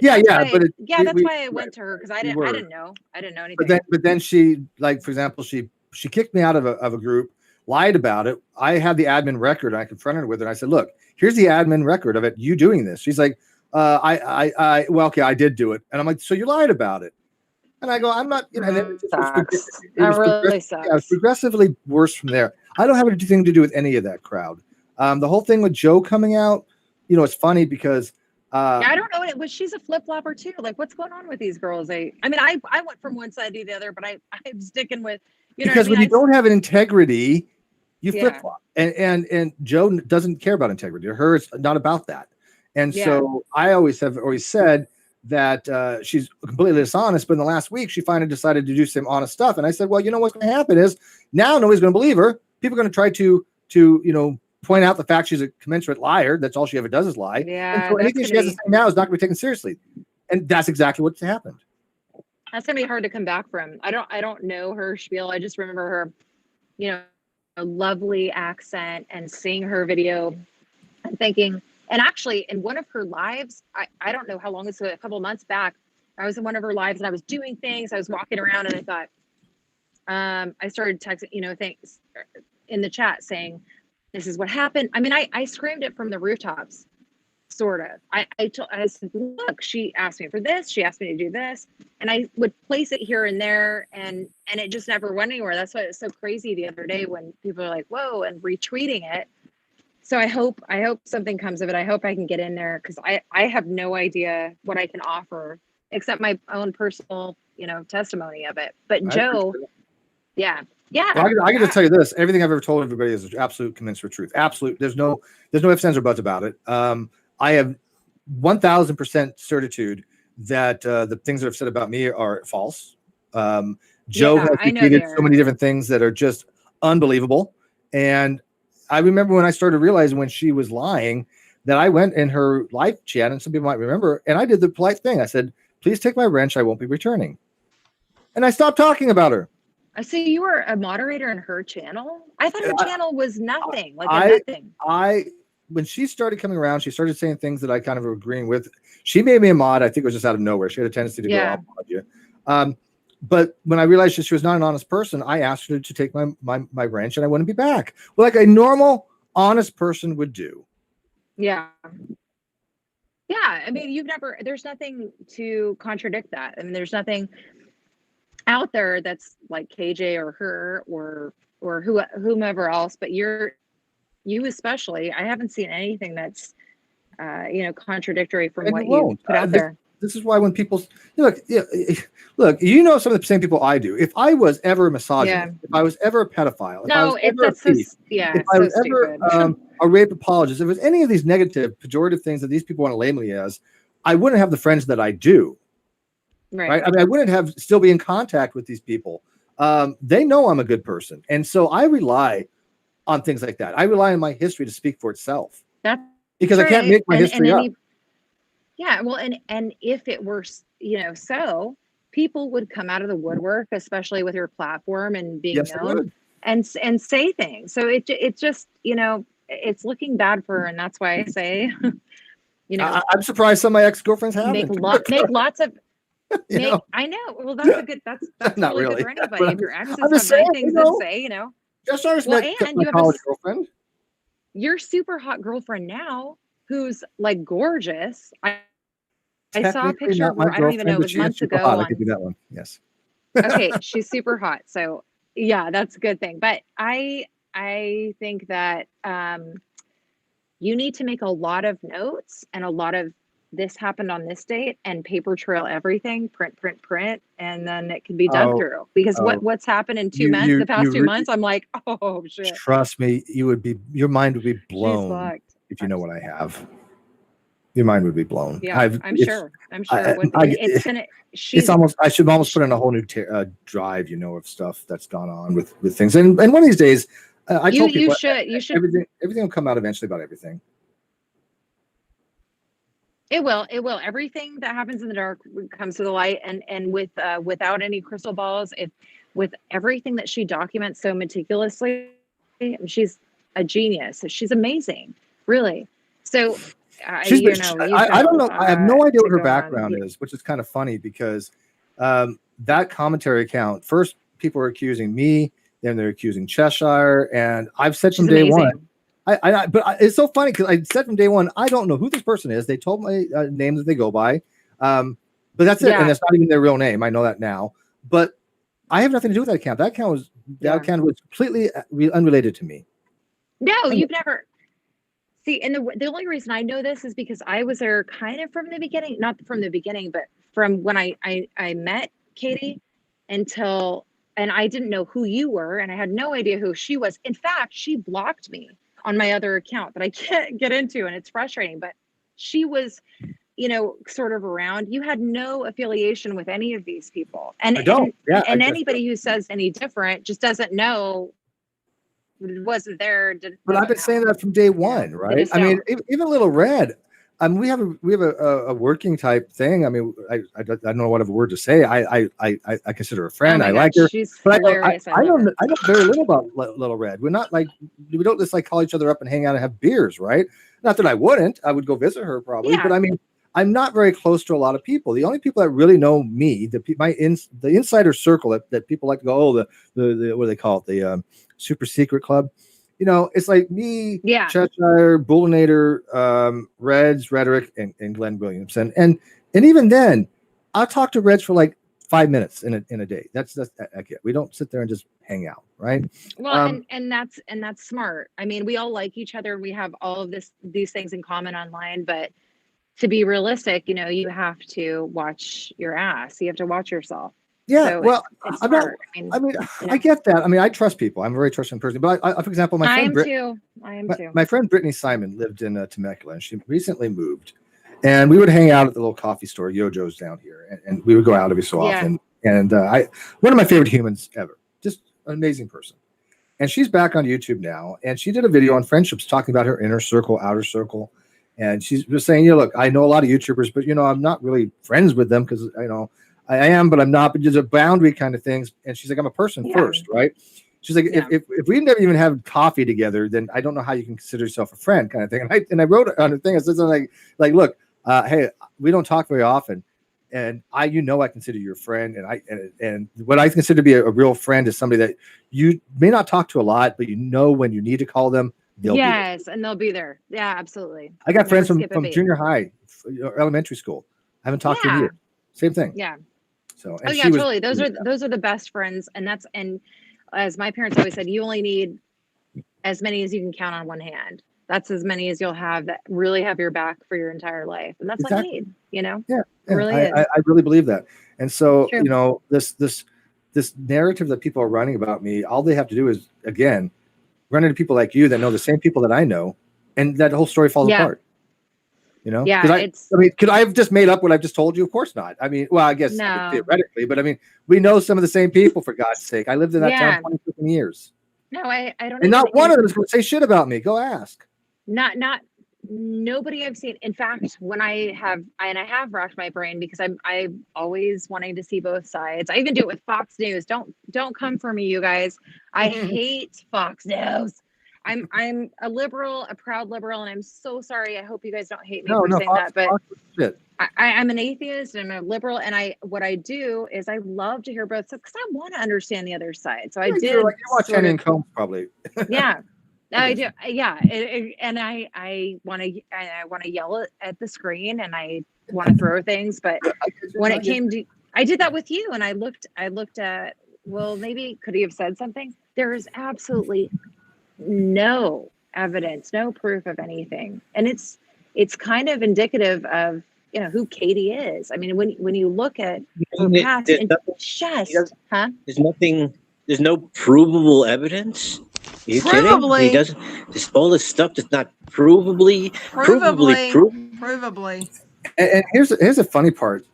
S9: That's
S8: why I went to her, because I didn't know anything.
S9: But then she, like, for example, she kicked me out of a group, lied about it. I had the admin record, and I confronted her with it. And I said, look, here's the admin record of it. You doing this? She's like, well, okay, I did do it. And I'm like, so you lied about it? And I go, I'm not, and then it was progressively worse from there. I don't have anything to do with any of that crowd. The whole thing with Joe coming out, it's funny because
S8: I don't know. She's a flip flopper too. Like, what's going on with these girls? I went from one side to the other, but I'm sticking with,
S9: because when you don't have an integrity, you flip flop. And Joe doesn't care about integrity. To her, it's not about that. And so I always said that she's completely dishonest. But in the last week, she finally decided to do some honest stuff. And I said, well, what's going to happen is now nobody's going to believe her. People are going to try to point out the fact she's a commensurate liar. That's all she ever does is lie.
S8: Yeah.
S9: And so anything she has to say now is not going to be taken seriously. And that's exactly what's happened.
S8: That's going to be hard to come back from. I don't know her spiel. I just remember her, a lovely accent, and seeing her video and thinking, and actually in one of her lives, I don't know how long it's, a couple of months back, I was in one of her lives and I was doing things. I was walking around and I thought, I started texting, things in the chat saying, this is what happened. I mean, I screamed it from the rooftops, sort of. I said, look, she asked me for this. She asked me to do this. And I would place it here and there, and it just never went anywhere. That's why it was so crazy the other day when people are like, whoa, and retweeting it. So I hope something comes of it. I hope I can get in there, because I have no idea what I can offer except my own personal, testimony of it. But Joe, yeah.
S9: Well, I can just tell you this: everything I've ever told everybody is absolute commensurate truth. Absolute. There's no ifs, ands, or buts about it. I have 1,000% certitude that the things that are said about me are false. Joe has repeated so many different things that are just unbelievable. And I remember when I started realizing when she was lying, that I went in her live chat, and some people might remember, and I did the polite thing. I said, please take my wrench. I won't be returning. And I stopped talking about her.
S8: I see you were a moderator in her channel. I thought her channel was nothing. Nothing.
S9: When she started coming around, she started saying things that I kind of were agreeing with. She made me a mod. I think it was just out of nowhere. She had a tendency to go, I'll mod you. But when I realized that she was not an honest person, I asked her to take my wrench, and I wouldn't be back. Well, like a normal, honest person would do.
S8: Yeah. Yeah. I mean, there's nothing to contradict that. I mean, there's nothing out there that's like KJ or her or whomever else, but you especially, I haven't seen anything that's contradictory from what you put out there.
S9: This is why when people look, some of the same people I do. If I was ever a misogynist, if I was ever a pedophile, if I was ever a thief, if I was ever a rape apologist, if it was any of these negative, pejorative things that these people want to label me as, I wouldn't have the friends that I do. Right. I mean, I wouldn't still be in contact with these people. they know I'm a good person. And so I rely on things like that. I rely on my history to speak for itself.
S8: That's
S9: because I can't
S8: right.
S9: make my history up.
S8: Yeah, well, and if it were, so people would come out of the woodwork, especially with your platform and being
S9: Yes, they
S8: known,
S9: would.
S8: and say things. So it just, it's looking bad for her, and that's why I say,
S9: I'm surprised some of my ex-girlfriends haven't.
S8: make lots of. I know. Well, that's a good. That's
S9: Not
S8: really
S9: really.
S8: good for anybody. If your exes
S9: I'm
S8: have
S9: just
S8: nice
S9: saying,
S8: things to say,
S9: Just started
S8: Well,
S9: met
S8: and
S9: my
S8: you have
S9: college girlfriend.
S8: your super hot girlfriend now, who's like gorgeous. I saw a
S9: Technically
S8: picture
S9: not
S8: of
S9: my
S8: her. I don't even know.
S9: girlfriend,
S8: It
S9: but
S8: was
S9: she is
S8: months
S9: super
S8: ago.
S9: hot. I could do that one. Yes.
S8: Okay, she's super hot. So yeah, that's a good thing. But I think that you need to make a lot of notes and a lot of this happened on this date and paper trail everything, print, and then it can be dug through. Because what's happened in the past 2 months, I'm like, oh shit.
S9: Trust me, your mind would be blown if you know what I have. Your mind would be blown.
S8: Yeah, I'm sure it would be.
S9: I should almost put in a whole new drive, of stuff that's gone on with things. And one of these days, I told people
S8: you should
S9: everything will come out eventually about everything.
S8: It will. Everything that happens in the dark comes to the light, and without any crystal balls, with everything that she documents so meticulously, she's a genius. She's amazing, really. So.
S9: I don't know. I have no idea what her background is, which is kind of funny because that commentary account, first people are accusing me, then they're accusing Cheshire, and I've said from day one. But it's so funny because I said from day one, I don't know who this person is. They told my name that they go by, but that's it, and that's not even their real name. I know that now, but I have nothing to do with that account. That account was completely unrelated to me.
S8: No, you've never. See, and the only reason I know this is because I was there kind of from the beginning, not from the beginning, but from when I met Katie and I didn't know who you were, and I had no idea who she was. In fact, she blocked me on my other account that I can't get into, and it's frustrating, but she was, sort of around. You had no affiliation with any of these people. And
S9: I don't.
S8: And anybody who says any different just doesn't know. Wasn't there.
S9: But I've been saying that from day one, right? I mean, even Little Red. We have a working type thing. I mean, I don't know what other word to say. I consider her a friend. I like her.
S8: She's
S9: but
S8: hilarious.
S9: I know very little about Little Red. We're not we don't just call each other up and hang out and have beers, right? Not that I wouldn't. I would go visit her probably, but I mean, I'm not very close to a lot of people. The only people that really know me, the insider circle that people like to go, the what do they call it? The super secret club. It's like me, Cheshire, Bullinator, Reds, Rhetoric, and Glenn Williamson. And even then, I'll talk to Reds for like 5 minutes in a day. That's it. We don't sit there and just hang out, right?
S8: Well, and that's smart. I mean, we all like each other. We have all of these things in common online, but to be realistic, you have to watch your ass. You have to watch yourself.
S9: Yeah,
S8: so
S9: well,
S8: it's
S9: I'm not.
S8: smart.
S9: I get that. I mean, I trust people. I'm a very trusting person. But for example, my friend
S8: I am too.
S9: My friend Brittany Simon lived in Temecula, and she recently moved. And we would hang out at the little coffee store, Yojo's down here, and we would go out every so often. And one of my favorite humans ever, just an amazing person. And she's back on YouTube now, and she did a video on friendships, talking about her inner circle, outer circle. And she's just saying, look, I know a lot of YouTubers, but I'm not really friends with them because I am, but I'm not. But there's a boundary kind of things. And she's like, I'm a person first, right? She's like, if we never even have coffee together, then I don't know how you can consider yourself a friend, kind of thing. And I wrote it on the thing. I said something like, look, hey, we don't talk very often, and I consider you a friend, and what I consider to be a real friend is somebody that you may not talk to a lot, but when you need to call them, they'll be there.
S8: And they'll be there. Yeah, absolutely.
S9: I got friends from junior high, elementary school. I haven't talked to in years. Same thing.
S8: Yeah.
S9: So,
S8: totally. Those are the best friends, and as my parents always said, you only need as many as you can count on one hand. That's as many as you'll have that really have your back for your entire life, and that's what you need.
S9: Yeah,
S8: it really is.
S9: I really believe that. And so, this narrative that people are running about me, all they have to do is again run into people like you that know the same people that I know, and that whole story falls apart. You know?
S2: Yeah,
S9: I mean, could I have just made up what I've just told you? Of course not. I mean, well, I guess
S2: No.
S9: theoretically, but I mean, we know some of the same people, for God's sake. I lived in that
S2: Yeah.
S9: town 20 years.
S2: No, I don't.
S9: And
S2: even
S9: not
S2: think
S9: one of
S2: there's-
S9: them is going to say shit about me. Go ask.
S2: Not nobody I've seen. In fact, when I have racked my brain because I'm always wanting to see both sides. I even do it with Fox News. Don't come for me, you guys. I hate Fox News. I'm a liberal, a proud liberal, and I'm so sorry. I hope you guys don't hate me for saying that, but I'm an atheist and I'm a liberal, and what I do is I love to hear both sides because I want to understand the other side. So I did.
S9: You watch Henry and Combs, probably.
S2: Yeah. I do, yeah, and I want to yell at the screen, and I want to throw things. But when it came to, I did that with you, and I looked at, well, maybe could he have said something? There is absolutely no evidence, no proof of anything, and it's kind of indicative of who Katie is. I mean, when you look at her past, and
S5: there's no provable evidence. Are you kidding? He doesn't. All this stuff that's not provably.
S9: And here's a funny part.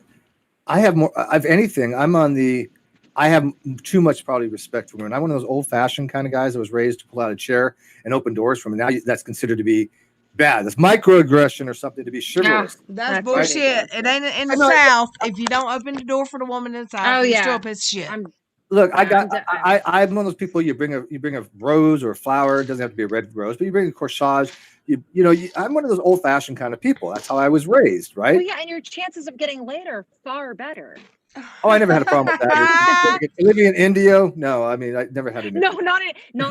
S9: I have more. If anything, I have too much probably respect for women. I'm one of those old-fashioned kind of guys that was raised to pull out a chair and open doors from. Now that's considered to be bad. That's microaggression or something, to be chivalrous.
S2: That's
S6: bullshit. It ain't in the South. If you don't open the door for the woman in the South, you're still a piece of shit.
S9: Look, I'm one of those people. You bring a rose or a flower. It doesn't have to be a red rose, but you bring a corsage. I'm one of those old-fashioned kind of people. That's how I was raised, right?
S2: Well, yeah, and your chances of getting laid are far better.
S9: Oh, I never had a problem with that. Living in Indio, no. I mean, I never had an.
S2: No, not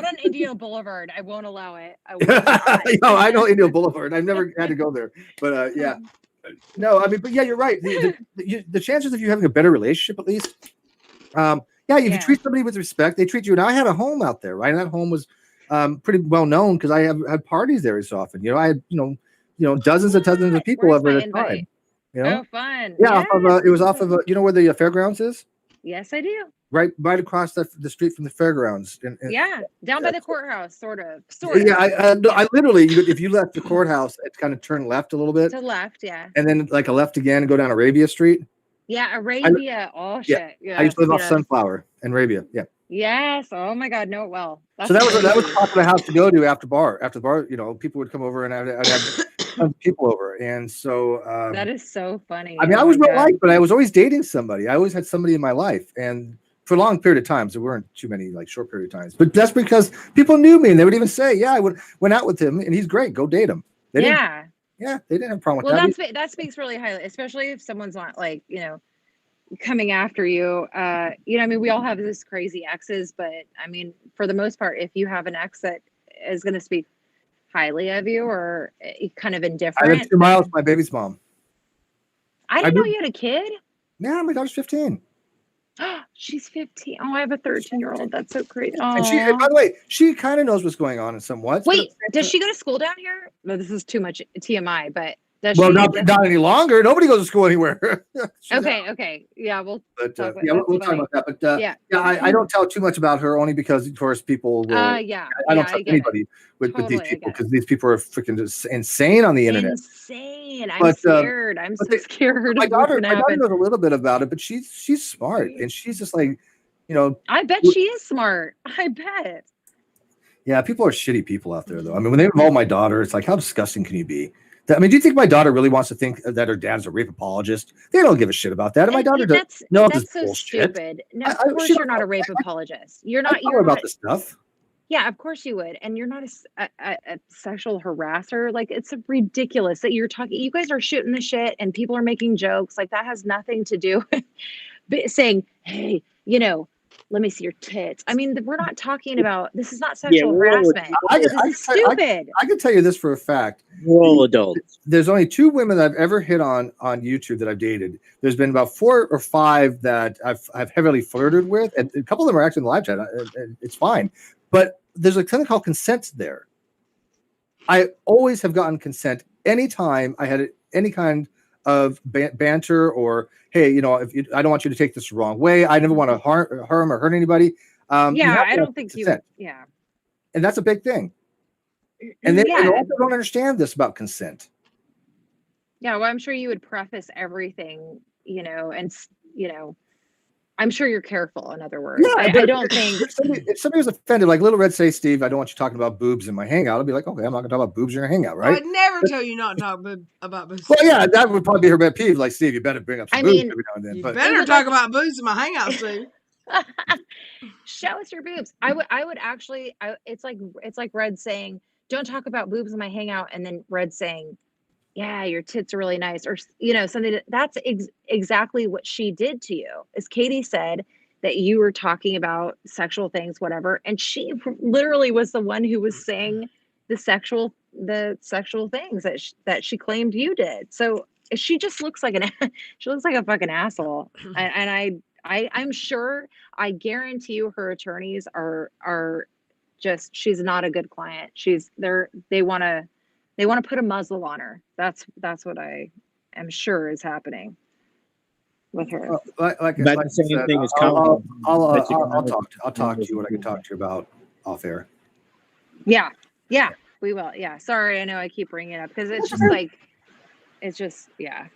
S2: on Indio Boulevard. I won't allow it.
S9: No, I know Indio Boulevard. I've never had to go there, but yeah. No, I mean, but yeah, you're right. The chances of you having a better relationship, at least. Yeah, if you treat somebody with respect, they treat you. And I had a home out there, right? And that home was pretty well known because I had parties there so often. I had dozens of people over at a time.
S2: Oh, fun!
S9: Yeah, it was off of where the fairgrounds is.
S2: Yes, I do.
S9: Right across the street from the fairgrounds.
S2: Yeah, down by the courthouse, sort of.
S9: Yeah, I literally, if you left the courthouse, it's kind of turn left a little bit.
S2: To left, yeah.
S9: And then like a left again and go down Arabia Street.
S2: Yeah, Arabia. Shit. Yeah.
S9: I used to live off Sunflower and Arabia. Yeah.
S2: Yes. Oh my God. Know it well.
S9: So that was a popular house to go to after the bar. People would come over and I'd have tons of people over, and so
S2: that is so funny.
S9: I mean, I was real light, but I was always dating somebody. I always had somebody in my life, and for a long period of times, there weren't too many short period of times. But that's because people knew me, and they would even say, "Yeah, I went out with him, and he's great. Go date him." They didn't have a problem with that.
S2: Well, that speaks really highly, especially if someone's not coming after you. I mean, we all have this crazy exes, but I mean, for the most part, if you have an ex that is going to speak highly of you or kind of indifferent.
S9: I live 2 miles from my baby's mom.
S2: I didn't know you had a kid.
S9: Yeah, my daughter's 15.
S2: She's 15. Oh, I have a 13-year-old. That's so crazy.
S9: And by the way, she kind of knows what's going on in somewhat.
S2: Wait, does she go to school down here? No, this is too much TMI, but does
S9: well,
S2: she?
S9: not any longer. Nobody goes to school anywhere.
S2: Okay. Yeah, we'll talk
S9: about that. But I don't tell too much about her only because, of course, people will. I don't tell anybody with these people because these people are freaking just insane on the internet.
S2: Insane. I'm scared. I'm so scared.
S9: My daughter knows a little bit about it, but she's smart and she's just like,
S2: I bet she is smart. I bet.
S9: Yeah, people are shitty people out there, though. I mean, when they involve my daughter, it's like, how disgusting can you be? I mean, do you think my daughter really wants to think that her dad's a rape apologist? They don't give a shit about that. And my daughter doesn't know this
S2: so
S9: bullshit.
S2: Stupid. No, of course you're not a rape apologist. You're not.
S9: You're about this stuff.
S2: Yeah, of course you would. And you're not a sexual harasser. Like, it's ridiculous that you're talking. You guys are shooting the shit and people are making jokes. Like, that has nothing to do with saying, hey, let me see your tits. I mean, we're not talking about, this is not sexual harassment. This is stupid.
S9: I can tell you this for a fact.
S5: We're all adults.
S9: There's only 2 women that I've ever hit on YouTube that I've dated. There's been about 4 or 5 that I've heavily flirted with. And a couple of them are actually in the live chat. It's fine. But there's something called consent there. I always have gotten consent anytime I had any kind of banter or, hey, I don't want you to take this the wrong way. I never want to harm or hurt anybody.
S2: I don't think consent.
S9: And that's a big thing. And then they also don't understand this about consent.
S8: Yeah, well, I'm sure you would preface everything, and I'm sure you're careful. In other words,
S9: Yeah,
S8: I
S9: but
S8: don't think.
S9: if somebody was offended, like Little Red say, Steve, I don't want you talking about boobs in my hangout. I'll be like, okay, I'm not gonna talk about boobs in your hangout,
S2: I
S9: right?
S2: would never tell you not to talk about boobs.
S9: Well, yeah, that would probably be her pet peeve. Like, Steve, you better bring up some
S8: I
S9: boobs
S8: mean,
S9: every now and then.
S2: You
S9: But
S2: better talk about boobs in my hangout, Steve.
S8: show us your boobs. I would actually. It's like Red saying, "Don't talk about boobs in my hangout," and then Red saying, "Yeah, your tits are really nice," or something. That's exactly what she did to you. As Katie said, that you were talking about sexual things, whatever, and she literally was the one who was saying the sexual things that she claimed you did. So she just looks like she looks like a fucking asshole, and I'm sure, I guarantee you, her attorneys are just, she's not a good client. They want to put a muzzle on her. That's what I am sure is happening with her.
S9: like I
S5: the same
S9: said,
S5: thing as
S9: I'll
S5: counting.
S9: talk to you what I can talk to you about off air.
S8: Yeah, we will. Yeah, sorry, I know I keep bringing it up because it's just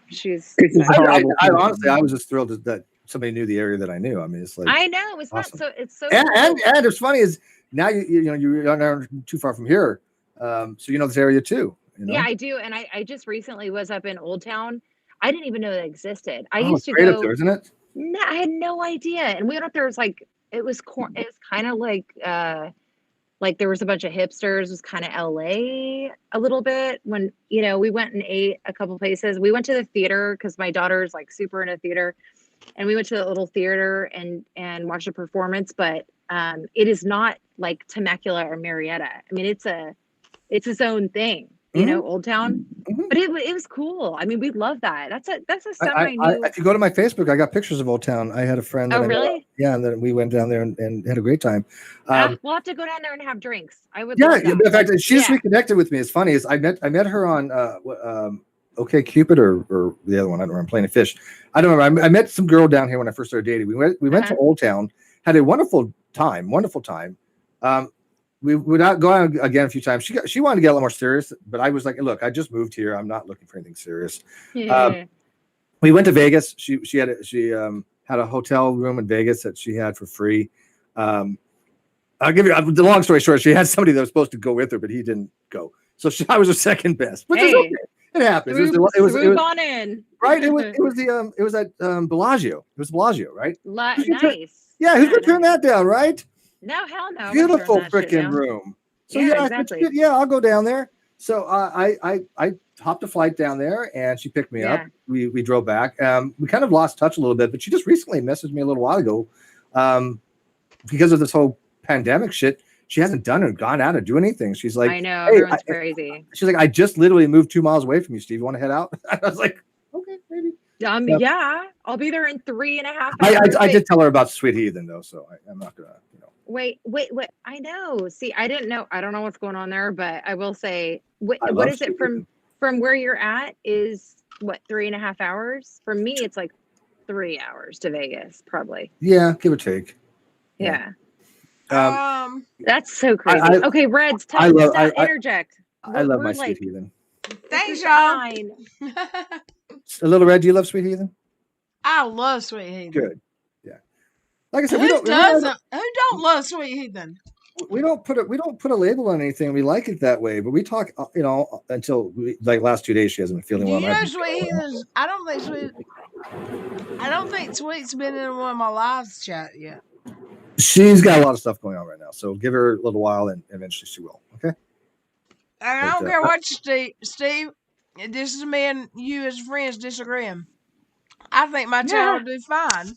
S8: she's.
S9: I honestly, I was just thrilled that somebody knew the area that I knew. I mean, it's like,
S8: I know it's
S9: awesome.
S8: not so. It's so.
S9: And it's funny is now you're not too far from here, so you know this area too.
S8: Yeah, I do, and I just recently was up in Old Town. I didn't even know that existed. I
S9: Oh,
S8: used to
S9: great
S8: go.
S9: up there, isn't it?
S8: No, I had no idea. And we went up there. It was kind of like there was a bunch of hipsters. It was kind of LA a little bit when we went and ate a couple places. We went to the theater because my daughter's like super into theater, and we went to the little theater and watched a performance. But it is not like Temecula or Marietta. I mean, it's its own thing. Old Town, but it was cool. I mean, we love that. That's a semi-new.
S9: If you go to my Facebook, I got pictures of Old Town. I had a friend.
S8: Oh, really?
S9: Yeah, and then we went down there and had a great time.
S8: We'll have to go down there and have drinks. I would.
S9: Yeah,
S8: love that.
S9: in fact, she just reconnected with me. It's funny is I met her on OK Cupid or the other one. I don't know. I'm playing a fish. I don't remember. I met some girl down here when I first started dating. We went to Old Town, had a wonderful time. We would not go out again a few times. She wanted to get a little more serious, but I was like, look, I just moved here. I'm not looking for anything serious.
S8: Yeah.
S9: We went to Vegas. She had a hotel room in Vegas that she had for free. I'll give you the long story short. She had somebody that was supposed to go with her, but he didn't go. So I was her second best, which is okay. It happens. It was
S8: on in.
S9: Right. It was at Bellagio. It was Bellagio, right?
S8: Nice.
S9: Who's gonna turn that down, right?
S8: No, hell no.
S9: Beautiful freaking room. So
S8: exactly.
S9: I'll go down there. So I hopped a flight down there, and she picked me up. We drove back. We kind of lost touch a little bit, but she just recently messaged me a little while ago, because of this whole pandemic shit. She hasn't gone out and do anything. She's like,
S8: I know, everyone's crazy.
S9: She's like, I just literally moved 2 miles away from you, Steve. You want to head out? I was like, okay, maybe.
S8: Yeah, I'll be there in 3.5 hours.
S9: I did tell her about Sweet Heathen though, so I'm not gonna,
S8: Wait. I know. See, I didn't know. I don't know what's going on there, but I will say, what is it from where you're at? Is what 3.5 hours? For me, it's like 3 hours to Vegas, probably.
S9: Yeah, give or take.
S8: Yeah. That's so crazy. Okay, Reds, interject.
S9: I love my Sweet Heathen.
S2: Thanks, y'all.
S9: A Little Red, do you love Sweet Heathen?
S2: I love Sweet Heathen.
S9: Good. Yeah. Like I said,
S2: who don't love Sweet Heathen?
S9: We don't put a label on anything. We like it that way, but we talk, until last 2 days she hasn't been feeling well.
S2: Sweet Heathen's. I don't think Sweet's been in one of my lives chat yet.
S9: She's got a lot of stuff going on right now, so give her a little while, and eventually she will. Okay.
S2: I don't care what Steve. This is me and you as friends disagreeing. I think my channel will do fine.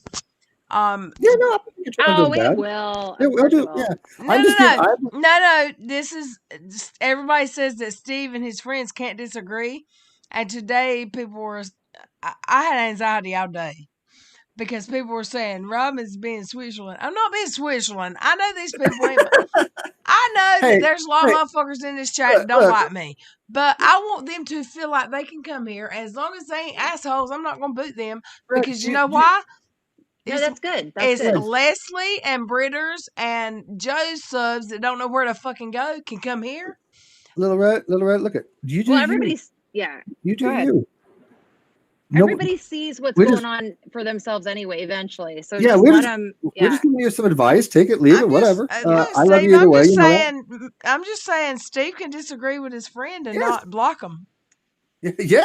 S8: It will.
S9: It will do. Yeah.
S2: No. This is everybody says that Steve and his friends can't disagree, and today people were. I had anxiety all day because people were saying Robin's being Switzerland. I'm not being Switzerland. I know these people ain't. I know that there's a lot of motherfuckers in this chat that don't like me, but I want them to feel like they can come here. As long as they ain't assholes, I'm not going to boot them because you know why?
S8: No, that's good.
S2: It's Leslie and Britters and Joe's subs that don't know where to fucking go can come here.
S9: Little Red, look at you.
S8: Everybody's. Yeah.
S9: You do you. No,
S8: Everybody sees what's
S9: we
S8: going
S9: just-
S8: on for themselves anyway, eventually. So
S9: Yeah,
S8: just
S9: we're
S8: let
S9: just-
S8: them.
S9: We're just giving you some advice. Take it, leave it, whatever.
S2: Look,
S9: I love
S2: Steve,
S9: you either way. You know that.
S2: I'm just saying Steve can disagree with his friend and
S9: Yes.
S2: not block him.
S9: Yeah.
S8: Yeah,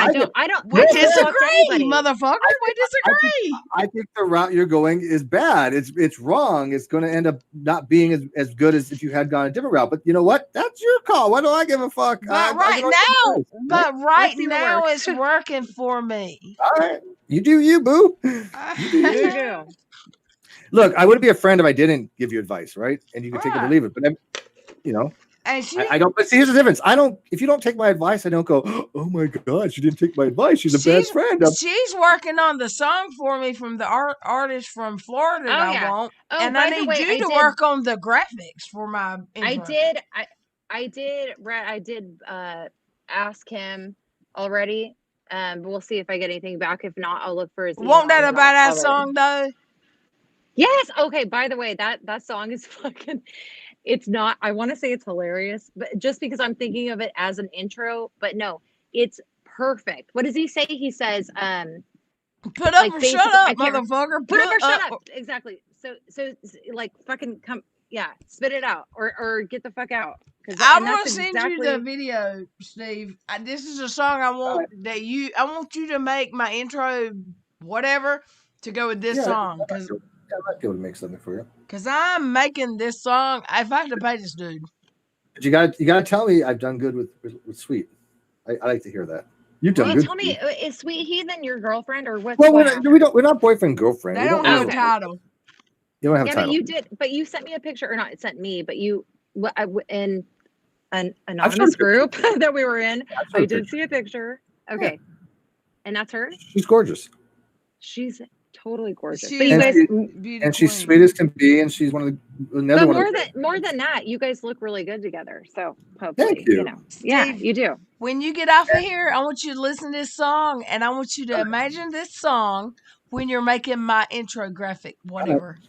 S8: I don't.
S2: We
S8: I don't
S2: disagree,
S8: block anybody.
S2: motherfucker. We disagree.
S9: I think the route you're going is bad. It's wrong. It's going to end up not being as good as if you had gone a different route. But you know what? That's your call. Why do I give a fuck?
S2: But right now it's working for me.
S9: All right, you do you, boo. You do you. Look, I wouldn't be a friend if I didn't give you advice, right? And you can take it or leave it. But I don't. But see, here's the difference. I don't. If you don't take my advice, I don't go. Oh my God, she didn't take my advice. She's a bad friend.
S2: She's working on the song for me from the artist from Florida that I want, and I need you to work on the graphics for my intro.
S8: I did ask him already. But we'll see if I get anything back. If not, I'll look for his.
S2: Won't that a badass song though?
S8: Yes. Okay. By the way, that song is fucking. It's not. I want to say it's hilarious, but just because I'm thinking of it as an intro, but no, it's perfect. What does he say? He says,
S2: "Put up or shut up, motherfucker.
S8: Put up or shut up." Exactly. So like fucking come. Yeah, spit it out or get the fuck out.
S2: I'm gonna send you the video, Steve. This is a song I want I want you to make my intro, whatever, to go with this song.
S9: I might be able to make something for you.
S2: Cause I'm making this song. If I had to pay this dude,
S9: but you gotta tell me I've done good with Sweet. I like to hear that. You've done good.
S8: Tell me, is Sweet Heathen your girlfriend or what?
S9: Well, we're not boyfriend girlfriend.
S2: They don't have a title.
S9: You don't have a title.
S8: But you did. But you sent me a picture, or not? It sent me, but you in an anonymous group that we were in. I did see a picture. Okay, and that's her.
S9: She's gorgeous.
S8: She's totally gorgeous.
S2: But
S8: you guys,
S9: and she's sweet as can be, and she's one of the
S8: more than that, you guys look really good together. So hopefully,
S9: thank you.
S2: Steve,
S8: you do.
S2: When you get off of here, I want you to listen to this song, and I want you to imagine this song when you're making my intro graphic, whatever.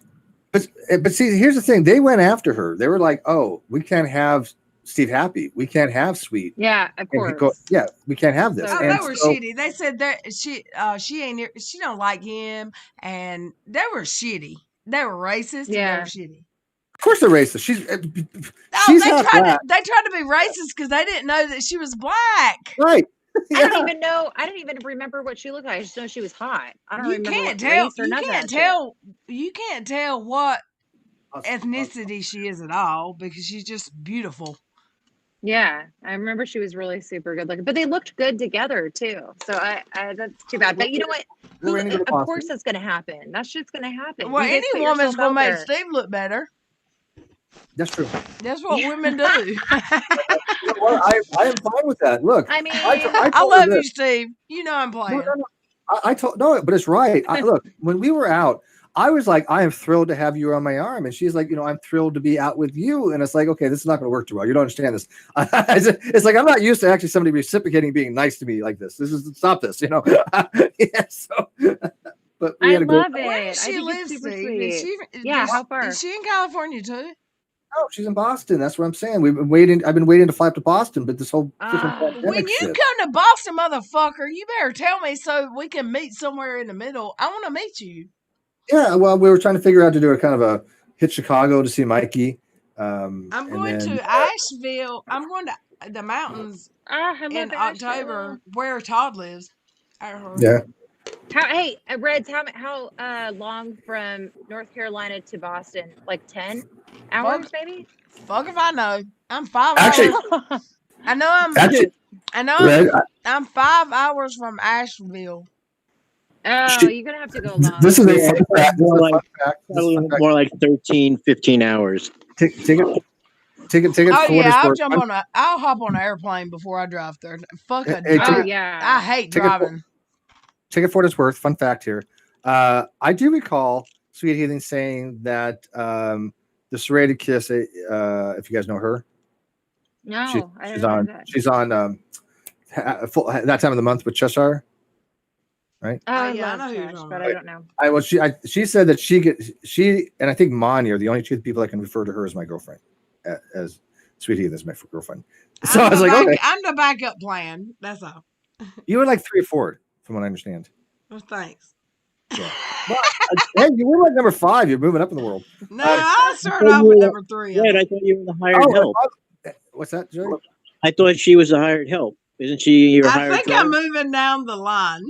S9: But see, here's the thing. They went after her. They were like, "Oh, we can't have Steve happy. We can't have Sweet."
S8: Yeah, of course.
S9: We can't have this.
S2: Oh, they were shitty. They said that she don't like him, and they were shitty. They were racist. Yeah, and they were shitty.
S9: Of course, they're racist. She's
S2: they tried to be racist because they didn't know that she was black.
S9: Right.
S8: Yeah. I don't even know. I don't even remember what she looked like. I just know she was hot. I don't remember what race or nothing.
S2: You can't tell what ethnicity she is at all because she's just beautiful.
S8: Yeah, I remember she was really super good looking, but they looked good together too. So I that's too bad. But you know what? Of course, that's going to happen. That shit's going to happen.
S2: Well, any woman's going to make Steve look better.
S9: That's true.
S2: That's what women do.
S9: Well, I am fine with that. Look,
S8: I mean,
S2: I love you, Steve. You know I'm playing.
S9: No, but it's right. Look, when we were out, I was like, I am thrilled to have you on my arm. And she's like, I'm thrilled to be out with you. And it's like, okay, this is not going to work too well. You don't understand this. It's like, I'm not used to actually somebody reciprocating, being nice to me like this. Stop this, Yeah, so, but we had a
S8: love
S9: great
S8: it.
S2: Where does she live, Steve?
S8: How far?
S2: Is she in California too?
S9: No, she's in Boston. That's what I'm saying. I've been waiting to fly up to Boston, but this whole
S2: when you come to Boston, motherfucker, you better tell me so we can meet somewhere in the middle. I want to meet you.
S9: Yeah, well, we were trying to figure out to do a kind of a hit Chicago to see Mikey.
S2: I'm going to Asheville. I'm going to the mountains in October, where Todd lives.
S9: Yeah.
S8: Hey, Reds, how long from North Carolina to Boston? Like 10 hours, maybe?
S2: Fuck if I know. I'm 5 hours. I'm 5 hours from Asheville.
S8: Oh, you're gonna have to go long.
S9: This is a fun fact.
S5: More like 13, 15 hours.
S9: Take it.
S2: Oh yeah, I'll hop on an airplane before I drive there. Fuck I hate driving.
S9: Take it for what it's worth. Fun fact here. I do recall Sweet Heathen saying that the Serrated Kiss. If you guys know her.
S8: No,
S9: she's on that time of the month with Cheshire. Right.
S8: Oh yeah, I know who but I don't know.
S9: She said that she and I think Monty are the only two people I can refer to her as my girlfriend, as Sweet Heathen as my girlfriend. So I was like, okay,
S2: I'm the backup plan. That's all.
S9: You were like 3 or 4. from what I understand.
S2: Well, thanks.
S9: Yeah. Well, hey, you were like number 5. You're moving up in the world.
S2: No, I started off with number 3.
S5: Wait, I thought you were the hired help.
S9: What's that, Jerry?
S5: I thought she was the hired help. Isn't she your hired
S2: I think
S5: driver?
S2: I'm moving down the line.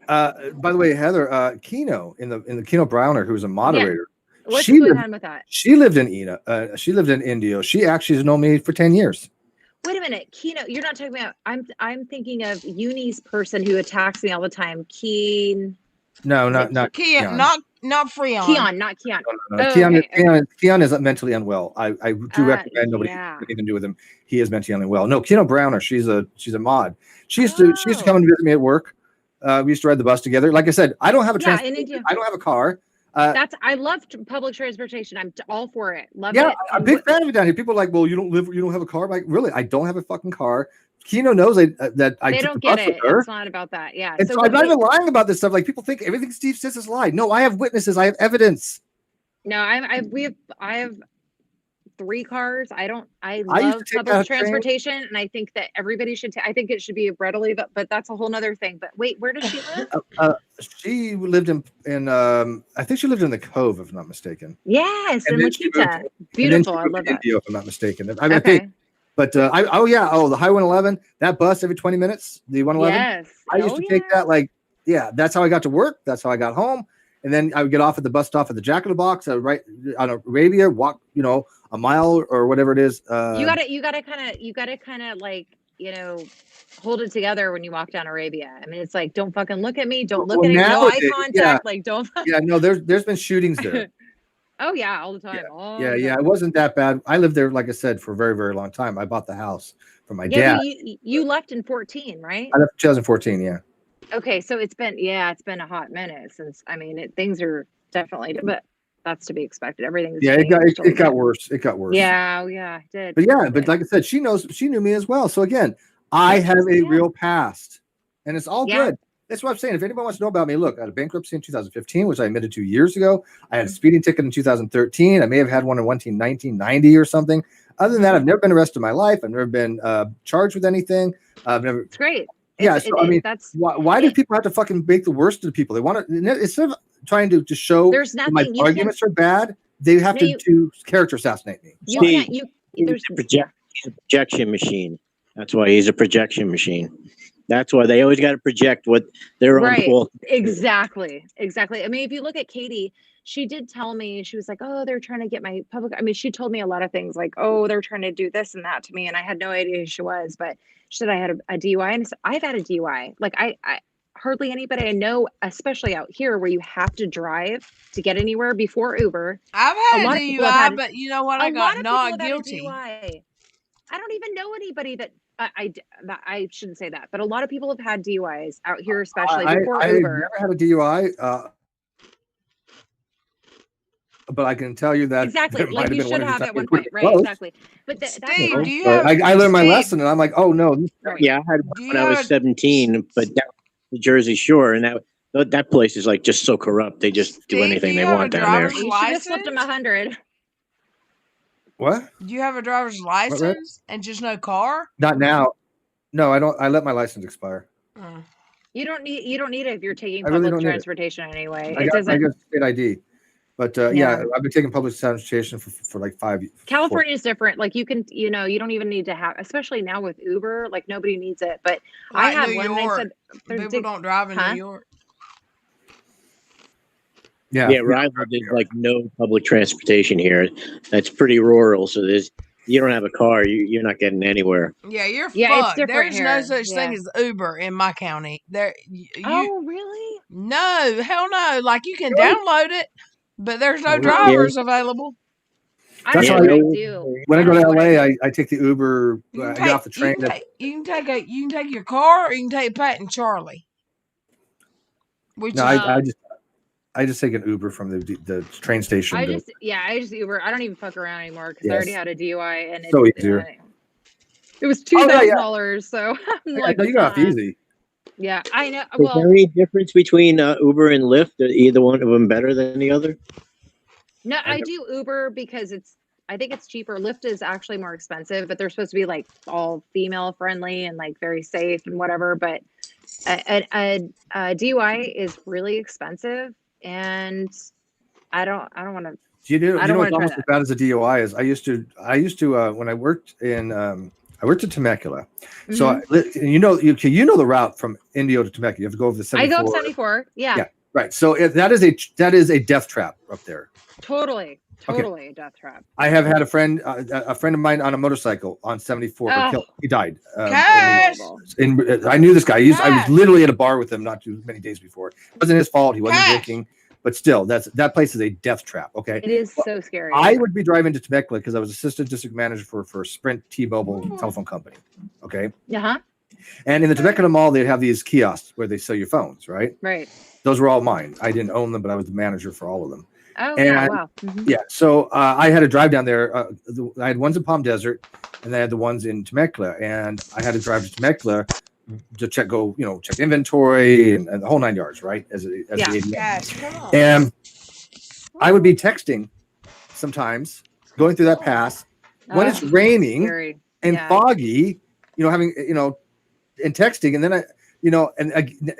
S9: By the way, Heather, Keno in the Keno Browner, who's a moderator.
S8: What's going on with that?
S9: She lived in she lived in Indio. She actually has known me for 10 years.
S8: Wait a minute, Keno. You're not talking about. I'm thinking of Uni's person who attacks me all the time.
S9: No, not
S2: Keon, not Freon.
S8: Keon, not Keon.
S9: No.
S8: Oh,
S9: Keon is mentally unwell. I do recommend nobody anything to do with him. He is mentally unwell. No, Keno Browner. She's a mod. She used to come and visit me at work. We used to ride the bus together. Like I said, I don't have a I don't have a car.
S8: I love public transportation. I'm all for it. Love it.
S9: I'm a big fan of it down here. People are like, well, you don't have a car. I'm like, really? I don't have a fucking car. Keno knows that I
S8: they
S9: took
S8: don't
S9: the
S8: get
S9: bus
S8: it.
S9: with her.
S8: It's not about that. Yeah.
S9: And so I'm not even lying about this stuff. Like people think everything Steve says is a lie. No, I have witnesses. I have evidence.
S8: No, I have 3 cars. I love public transportation, and I think that everybody should. I think it should be readily, but that's a whole nother thing. But wait, where does she live?
S9: She lived in I think she lived in the Cove, if I'm not mistaken.
S8: Yes, in Lakita. Beautiful. I love that.
S9: Indio, if I'm not mistaken. I think. But the Highway 111, that bus every 20 minutes, the 111. Yes. I used to take that that's how I got to work. That's how I got home. And then I would get off at the bus stop at the Jack in the Box, right on Arabia, walk, a mile or whatever it is.
S8: You gotta kind of like, hold it together when you walk down Arabia. I mean, it's like, don't fucking look at me. Don't look at me. No eye contact.
S9: Yeah.
S8: Like, don't.
S9: Yeah, no, there's been shootings there.
S8: Oh yeah, all the time.
S9: Yeah. It wasn't that bad. I lived there, like I said, for a very, very long time. I bought the house from my dad.
S8: You left in 2014, right?
S9: I left in 2014. Yeah.
S8: Okay, so it's been a hot minute since. I mean, things are definitely, but that's to be expected. Everything.
S9: It got worse. It got worse.
S8: Yeah, it did.
S9: But like I said, she knew me as well. So again, I have a real past, and it's all good. That's what I'm saying. If anybody wants to know about me, look, I had a bankruptcy in 2015, which I admitted to years ago. I had a speeding ticket in 2013. I may have had one in 1990 or something. Other than that, I've never been arrested in my life. I've never been charged with anything.
S8: It's great.
S9: Yeah. Why do people have to fucking make the worst of the people? They want to, instead of trying to just show my arguments are bad, they have to character assassinate me.
S5: He's a projection machine. That's why he's a projection machine. That's why they always got to project what their own fault.
S8: Exactly. I mean, if you look at Katie, she did tell me, she was like, oh, they're trying to get my public. I mean, she told me a lot of things like, oh, they're trying to do this and that to me. And I had no idea who she was, but she said I had a DUI. And I said, I've had a DUI. Like I hardly anybody I know, especially out here where you have to drive to get anywhere before Uber.
S2: I've had a DUI, but you know what? I got not guilty.
S8: I don't even know anybody that I shouldn't say that, but a lot of people have had DUIs out here, especially before Uber.
S9: I've never had a DUI, but I can tell you that
S8: exactly, like you should have at one point, right? Close. Exactly. But
S2: Steve,
S9: I learned my lesson, and I'm like, oh no.
S5: Yeah, I had when I was 17, but that was the Jersey Shore, and that place is like just so corrupt. They just do anything they want down there.
S8: You should have slipped them 100.
S9: What?
S2: Do you have a driver's license and just no car?
S9: Not now. No, I don't. I let my license expire.
S8: You don't need it if you're taking public transportation anyway.
S9: I got state ID, but I've been taking public transportation for like 5 years.
S8: California is different. Like you can, you don't even need to have, especially now with Uber. Like nobody needs it. But I have
S2: New
S8: one.
S2: York.
S8: They said
S2: people don't drive in New York.
S5: Yeah, Rival there's like no public transportation here. That's pretty rural, so you don't have a car, you're not getting anywhere.
S2: Yeah, you're fucked.
S8: It's different
S2: There's
S8: here.
S2: no such thing as Uber in my county.
S8: Oh, really?
S2: No, hell no. Like you can download it, but there's no drivers available.
S9: That's why I do. When I go to LA, I take the Uber. I get off the train.
S2: You can take your car, or you can take Pat and Charlie.
S9: I just take an Uber from the train station.
S8: I just Uber. I don't even fuck around anymore because I already had a DUI and
S9: so easier.
S8: It was $2,000. So I'm like,
S9: you got off easy.
S8: Yeah, I know.
S5: Is there any difference between Uber and Lyft? Are either one of them better than the other?
S8: No, I do Uber because I think it's cheaper. Lyft is actually more expensive, but they're supposed to be like all female friendly and like very safe and whatever. But a DUI is really expensive, and I don't want to.
S9: Do you
S8: I
S9: know
S8: don't
S9: what's
S8: want to try
S9: almost as
S8: that.
S9: bad as a DUI is? I used to when I worked in Temecula. So
S8: Mhm.
S9: you know the route from Indio to Temecula. You have to go over the 74.
S8: I go up 74. Yeah.
S9: Yeah, right. So that is a death trap up there.
S8: Totally a death trap.
S9: I have had a friend of mine on a motorcycle on 74
S8: Oh.
S9: killed. He died.
S2: Cash!
S9: I knew this guy. I was literally at a bar with him not too many days before. It wasn't his fault. He wasn't drinking. But still, that place is a death trap. Okay,
S8: it is so scary.
S9: I would be driving to Temecula because I was assistant district manager for Sprint T-Mobile telephone company. Okay.
S8: Uh-huh.
S9: And in the Temecula Mall, they have these kiosks where they sell your phones, right?
S8: Right.
S9: Those were all mine. I didn't own them, but I was the manager for all of them.
S8: Oh,
S9: and
S8: yeah. Wow. Mm-hmm.
S9: Yeah. So I had to drive down there. I had ones in Palm Desert, and I had the ones in Temecula, and I had to drive to Temecula to check inventory and the whole 9 yards, right? As the ADM.
S2: Cash, come on.
S9: And I would be texting sometimes, going through that pass when it's raining
S8: Scary.
S9: and foggy, having, and texting. And then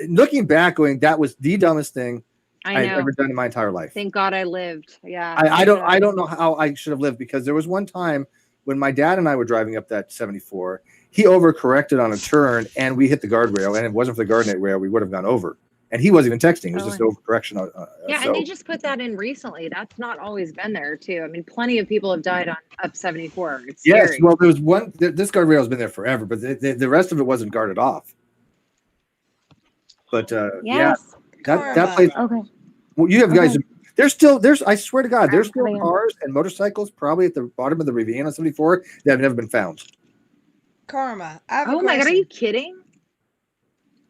S9: looking back going, that was the dumbest thing I've ever done in my entire life.
S8: Thank God I lived. Yeah.
S9: I don't know how I should have lived, because there was one time when my dad and I were driving up that 74, he overcorrected on a turn and we hit the guardrail, and if it wasn't for the guardrail, we would have gone over. And he wasn't even texting. It was just overcorrection.
S8: And they just put that in recently. That's not always been there too. I mean, plenty of people have died on up 74. It's
S9: yes.
S8: scary.
S9: Well, there was one. This guardrail has been there forever, but the rest of it wasn't guarded off. But that place.
S8: Okay.
S9: Well, you have guys. There's. I swear to God, there's still cars and motorcycles probably at the bottom of the ravine on 74 that have never been found.
S2: Karma, I have a
S8: my God, are
S2: question.
S8: you kidding?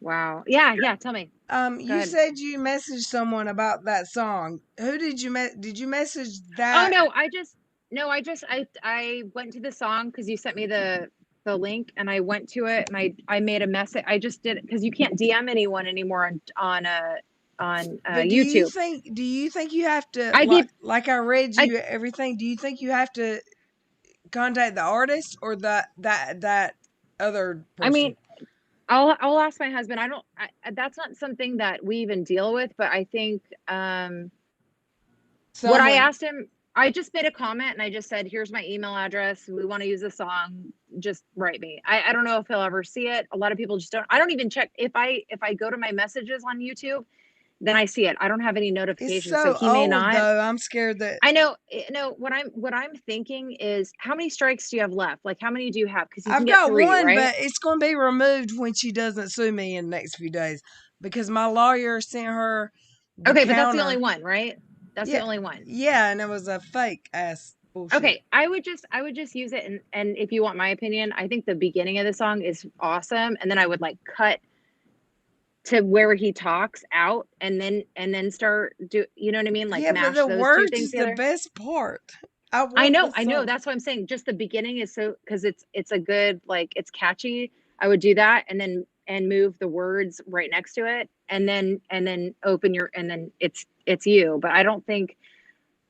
S8: Wow. Yeah. Tell me.
S2: You said you messaged someone about that song. Who did you message that?
S8: Oh no, I went to the song because you sent me the link, and I went to it, and I made a message. I just did it because you can't DM anyone anymore on YouTube.
S2: Do you think you have to? Like I read you everything. Do you think you have to contact the artist or that other person?
S8: I mean, I'll ask my husband. That's not something that we even deal with, but I think what I asked him, I just made a comment and I just said, here's my email address. We want to use the song. Just write me. I don't know if he'll ever see it. A lot of people just don't. I don't even check if I go to my messages on YouTube, then I see it. I don't have any notifications, so he may not.
S2: Though. I'm scared that
S8: I know. No, what I'm thinking is, how many strikes do you have left? Like, how many do you have? Because
S2: I've got
S8: 3,
S2: one,
S8: right?
S2: but it's going to be removed when she doesn't sue me in the next few days, because my lawyer sent her.
S8: But that's the only one, right? That's the only one.
S2: Yeah, and it was a fake ass bullshit.
S8: Okay, I would just use it, and if you want my opinion, I think the beginning of the song is awesome, and then I would like cut to where he talks out, and then start you know what I mean? Like, mash
S2: but the
S8: those
S2: words
S8: two things
S2: is
S8: together.
S2: the best part.
S8: I know. That's what I'm saying. Just the beginning is so, because it's a good, like, it's catchy. I would do that, and then move the words right next to it, and then open and then it's you. But I don't think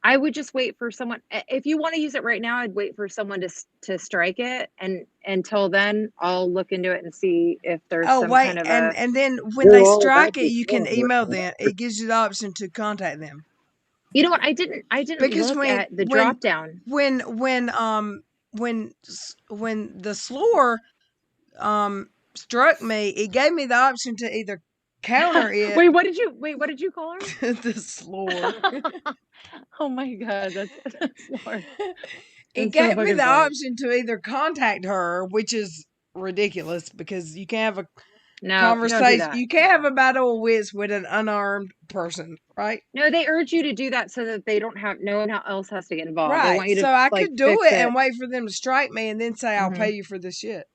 S8: I would just wait for someone. If you want to use it right now, I'd wait for someone to strike it, and until then, I'll look into it and see if there's kind of
S2: and then when they strike it, you can email them. It gives you the option to contact them.
S8: You know what? I didn't
S2: because
S8: look at the drop down.
S2: When the slur struck me, it gave me the option to either counter it.
S8: Wait, what did you call her?
S2: The slur.
S8: Oh my God, that's smart.
S2: It gave me the option to either contact her, which is ridiculous because you can't have a conversation. You can't have a battle of wits with an unarmed person, right?
S8: No, they urge you to do that so that they don't have no one else has to get involved.
S2: Right.
S8: They want you to,
S2: so I could do it and wait for them to strike me and then say I'll pay you for this shit.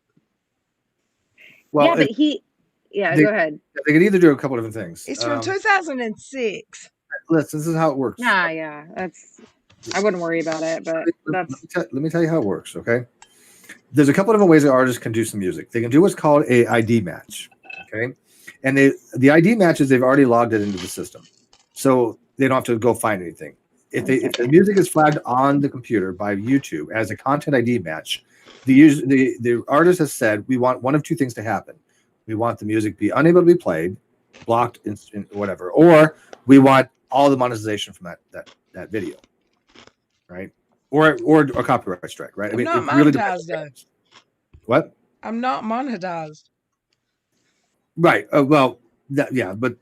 S9: Well,
S8: but go ahead.
S9: They could either do a couple of different things.
S2: It's from 2006.
S9: Listen, this is how it works.
S8: Yeah, I wouldn't worry about it, but
S9: let me tell you how it works, okay? There's a couple of different ways that artists can do some music. They can do what's called a ID match, okay? And the ID matches, they've already logged it into the system. So they don't have to go find anything. if the music is flagged on the computer by YouTube as a content ID match, the artist has said we want one of two things to happen. We want the music to be unable to be played, blocked, in whatever, or we want all the monetization from that video, right? Or a copyright strike, right? I mean,
S2: I'm
S9: it
S2: not
S9: really
S2: monetized
S9: depends.
S2: though.
S9: What?
S2: I'm not monetized.
S9: Right. Well, but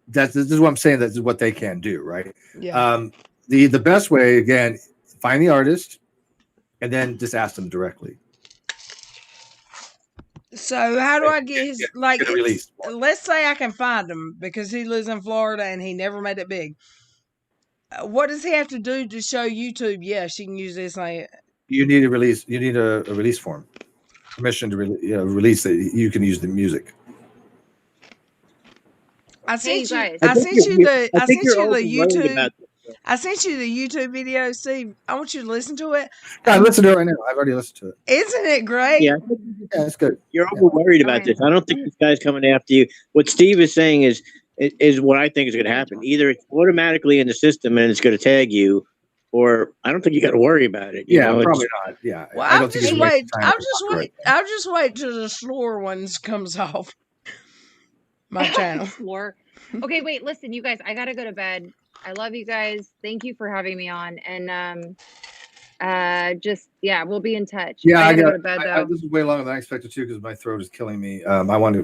S9: this is what I'm saying. This is what they can do, right?
S2: Yeah.
S9: The best way, again, find the artist and then just ask them directly.
S2: So how do I get his like?
S9: Get a release.
S2: Let's say I can find him because he lives in Florida and he never made it big. What does he have to do to show YouTube? Yeah, she can use this.
S9: You need a release. You need a release form, permission to release that you can use the music.
S2: I sent you
S5: I
S2: the
S5: YouTube.
S2: I sent you the YouTube video. See, I want you to listen to it.
S9: I listened to it right now. I've already listened to it.
S2: Isn't it great?
S5: Yeah,
S9: it's good.
S5: You're over worried about this. I don't think this guy's coming after you. What Steve is saying is what I think is going to happen. Either it's automatically in the system and it's going to tag you, or I don't think you got to worry about it. You know,
S9: probably not. Yeah.
S2: Well, I'll just wait till the slower ones comes off my channel.
S8: Floor. Okay, wait, listen, you guys, I gotta go to bed. I love you guys. Thank you for having me on. And we'll be in touch.
S9: Yeah,
S8: I gotta go to bed though.
S9: This is way longer than I expected to because my throat is killing me. I want to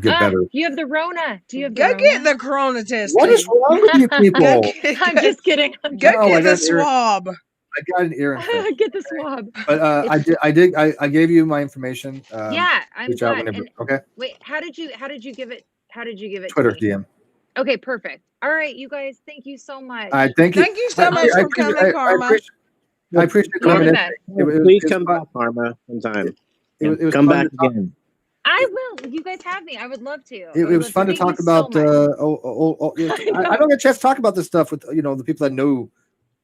S9: get better.
S8: Do you have the Rona?
S2: Go get the corona test.
S9: What is wrong with you people?
S8: I'm just kidding.
S2: Go get the swab.
S9: I got an ear infection.
S8: Get the swab.
S9: But I gave you my information.
S8: Yeah, I'm
S9: reach out
S8: glad.
S9: whenever. Okay.
S8: Wait, how did you give it? How did you give it?
S9: Twitter
S8: to me?
S9: DM.
S8: Okay, perfect. All right, you guys, thank you so much.
S9: Thank you.
S2: Thank you so much for coming, Karma.
S9: I appreciate the
S5: Please come back, Karma, sometime. Come back again.
S8: I will. You guys have me. I would love to.
S9: It was fun to talk about. I don't get a chance to talk about this stuff with the people that know.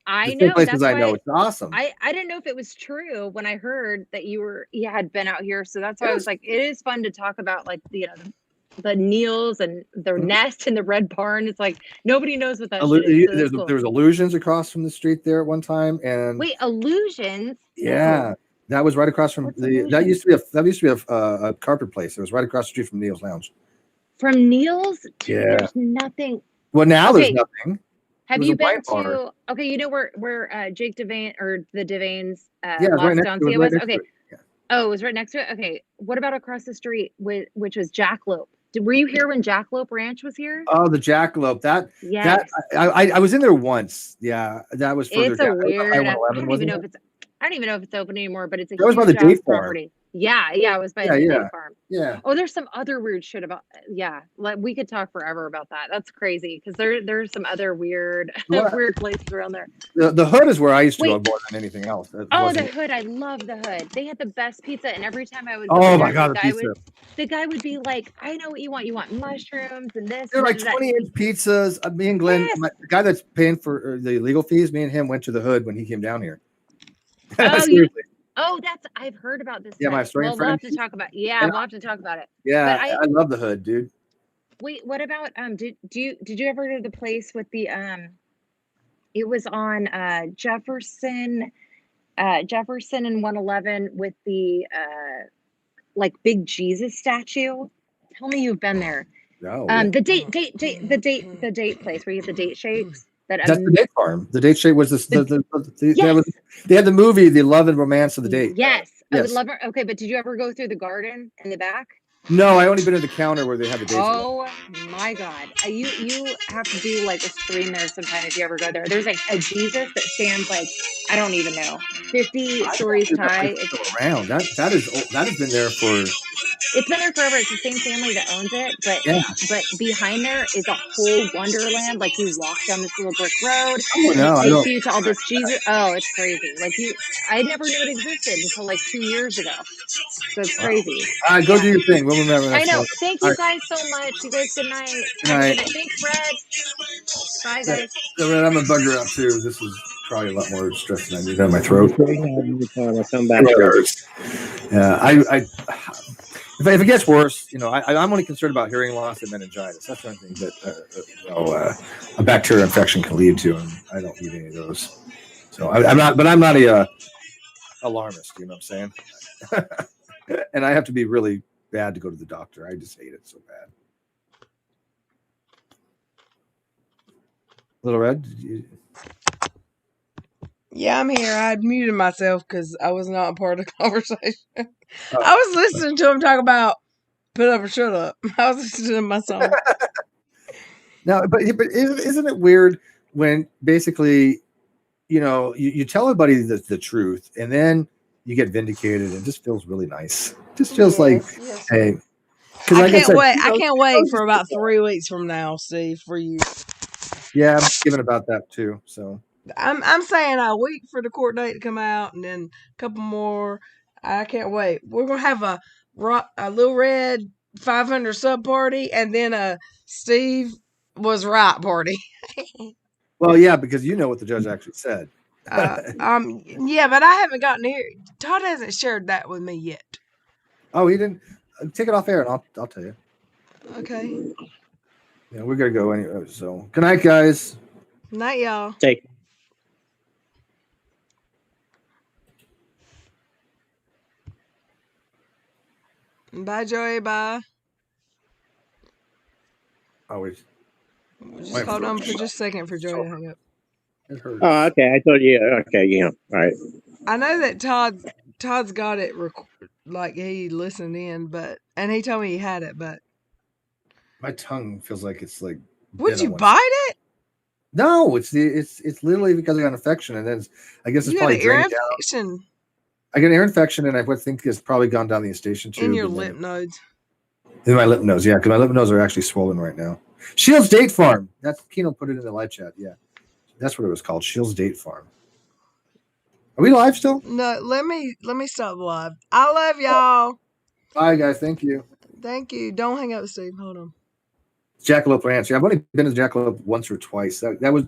S8: I know.
S9: Places I know. It's awesome.
S8: I didn't know if it was true when I heard that you had been out here. So that's why I was like, it is fun to talk about the Neils and their nest in the red barn. It's like nobody knows what that is. So
S9: there was illusions across from the street there at one time, and
S8: wait, illusions?
S9: Yeah, that was right across from that used to be a carpet place. It was right across the street from Neil's Lounge.
S8: From Neil's?
S9: Yeah,
S8: there's nothing.
S9: Well, now there's nothing.
S8: Have you been to? Okay, you know where Jake Devane or the Devanes
S9: lost
S8: down
S9: to
S8: COS? Okay. Oh, it was right next to it. Okay, what about across the street which was Jackalope? Were you here when Jackalope Ranch was here?
S9: Oh, the Jackalope. I was in there once. Yeah, that was further
S8: it's a
S9: down.
S8: weird. I don't even know if it's open anymore, but it's a
S9: huge
S8: by the date
S9: property.
S8: Farm. Yeah, it was by the date farm.
S9: Yeah.
S8: Oh, there's some other weird shit about. Yeah, like we could talk forever about that. That's crazy because there's some other weird weird places around there.
S9: The Hood is where I used to go more than anything else.
S8: The Hood. I love the Hood. They had the best pizza, and every time I would go
S9: my god,
S8: the guy would be like, I know what you want. You want mushrooms and this.
S9: They're like 20-inch pizzas. Me and Glenn, the guy that's paying for the legal fees, me and him went to the Hood when he came down here.
S8: I've heard about this.
S9: Yeah, my friend.
S8: We'll have to talk about. Yeah, we'll have to talk about it.
S9: Yeah, I love the Hood, dude.
S8: Wait, what about did you ever go to the place with the it was on Jefferson and 111 with the big Jesus statue? Tell me you've been there.
S9: No.
S8: The date place where you have the date shakes.
S9: That's the date farm. The date shake was they had the movie The Love and Romance of the Date.
S8: Yes. I would love it. Okay, but did you ever go through the garden in the back?
S9: No, I only been at the counter where they have the dates.
S8: Oh my god. You have to do a stream there sometime if you ever go there. There's a Jesus that stands I don't even know, 50 stories high.
S9: It's around. That has been there for.
S8: It's been there forever. It's the same family that owns it, but behind there is a whole wonderland. You walk down this little brick road. It takes you to all this Jesus. Oh, it's crazy. I never knew it existed until 2 years ago. So it's crazy.
S9: All right, go do your thing. We'll remember that.
S8: I know. Thank you guys so much. You guys, good night.
S9: Good night.
S8: Thanks, Fred. Bye, guys.
S9: I'm gonna bugger out too. This is probably a lot more stress than I need on my throat.
S5: I'll come back.
S9: Yeah, if if it gets worse, I'm only concerned about hearing loss and meningitis. That's the only thing that a bacterial infection can lead to, and I don't need any of those. So I'm not a alarmist. You know what I'm saying? And I have to be really bad to go to the doctor. I just hate it so bad. Little Red,
S2: Yeah, I'm here. I had muted myself because I was not a part of the conversation. I was listening to him talk about put up or shut up. I was listening to my song.
S9: No, but isn't it weird when basically, you tell everybody the truth and then you get vindicated and it just feels really nice. It just feels like, hey, because
S2: I can't wait for about 3 weeks from now, Steve, for you.
S9: Yeah, I'm giving about that too. So
S2: I'm saying a week for the court date to come out, and then a couple more. I can't wait. We're gonna have a Little Red 500 sub party, and then a Steve was right party.
S9: Well, yeah, because you know what the judge actually said.
S2: Yeah, but I haven't gotten here. Todd hasn't shared that with me yet.
S9: Oh, he didn't. Take it off air, and I'll tell you.
S2: Okay.
S9: Yeah, we're gonna go anyway. So good night, guys.
S2: Night, y'all.
S5: Take.
S2: Bye, Joey. Bye.
S9: Always.
S2: Just hold on for just a second for Joey to hang up.
S9: It hurts.
S5: Oh, okay. I thought okay, yeah. All right.
S2: I know that Todd's got it like he listened in, and he told me he had it, but
S9: my tongue feels like it's like.
S2: Would you bite it?
S9: No, it's literally because I got an infection, and then I guess it's probably drained down. I got an ear infection, and I would think it's probably gone down the eustachian tube.
S2: In your lymph nodes.
S9: In my lymph nodes, yeah, because my lymph nodes are actually swollen right now. Shields Date Farm. That's Keno put it in the live chat. Yeah, that's what it was called. Shields Date Farm. Are we live still?
S2: No, let me stop live. I love y'all.
S9: Bye, guys. Thank you.
S2: Thank you. Don't hang up, Steve. Hold on.
S9: Jackalope answer. I've only been to Jackalope once or twice. That was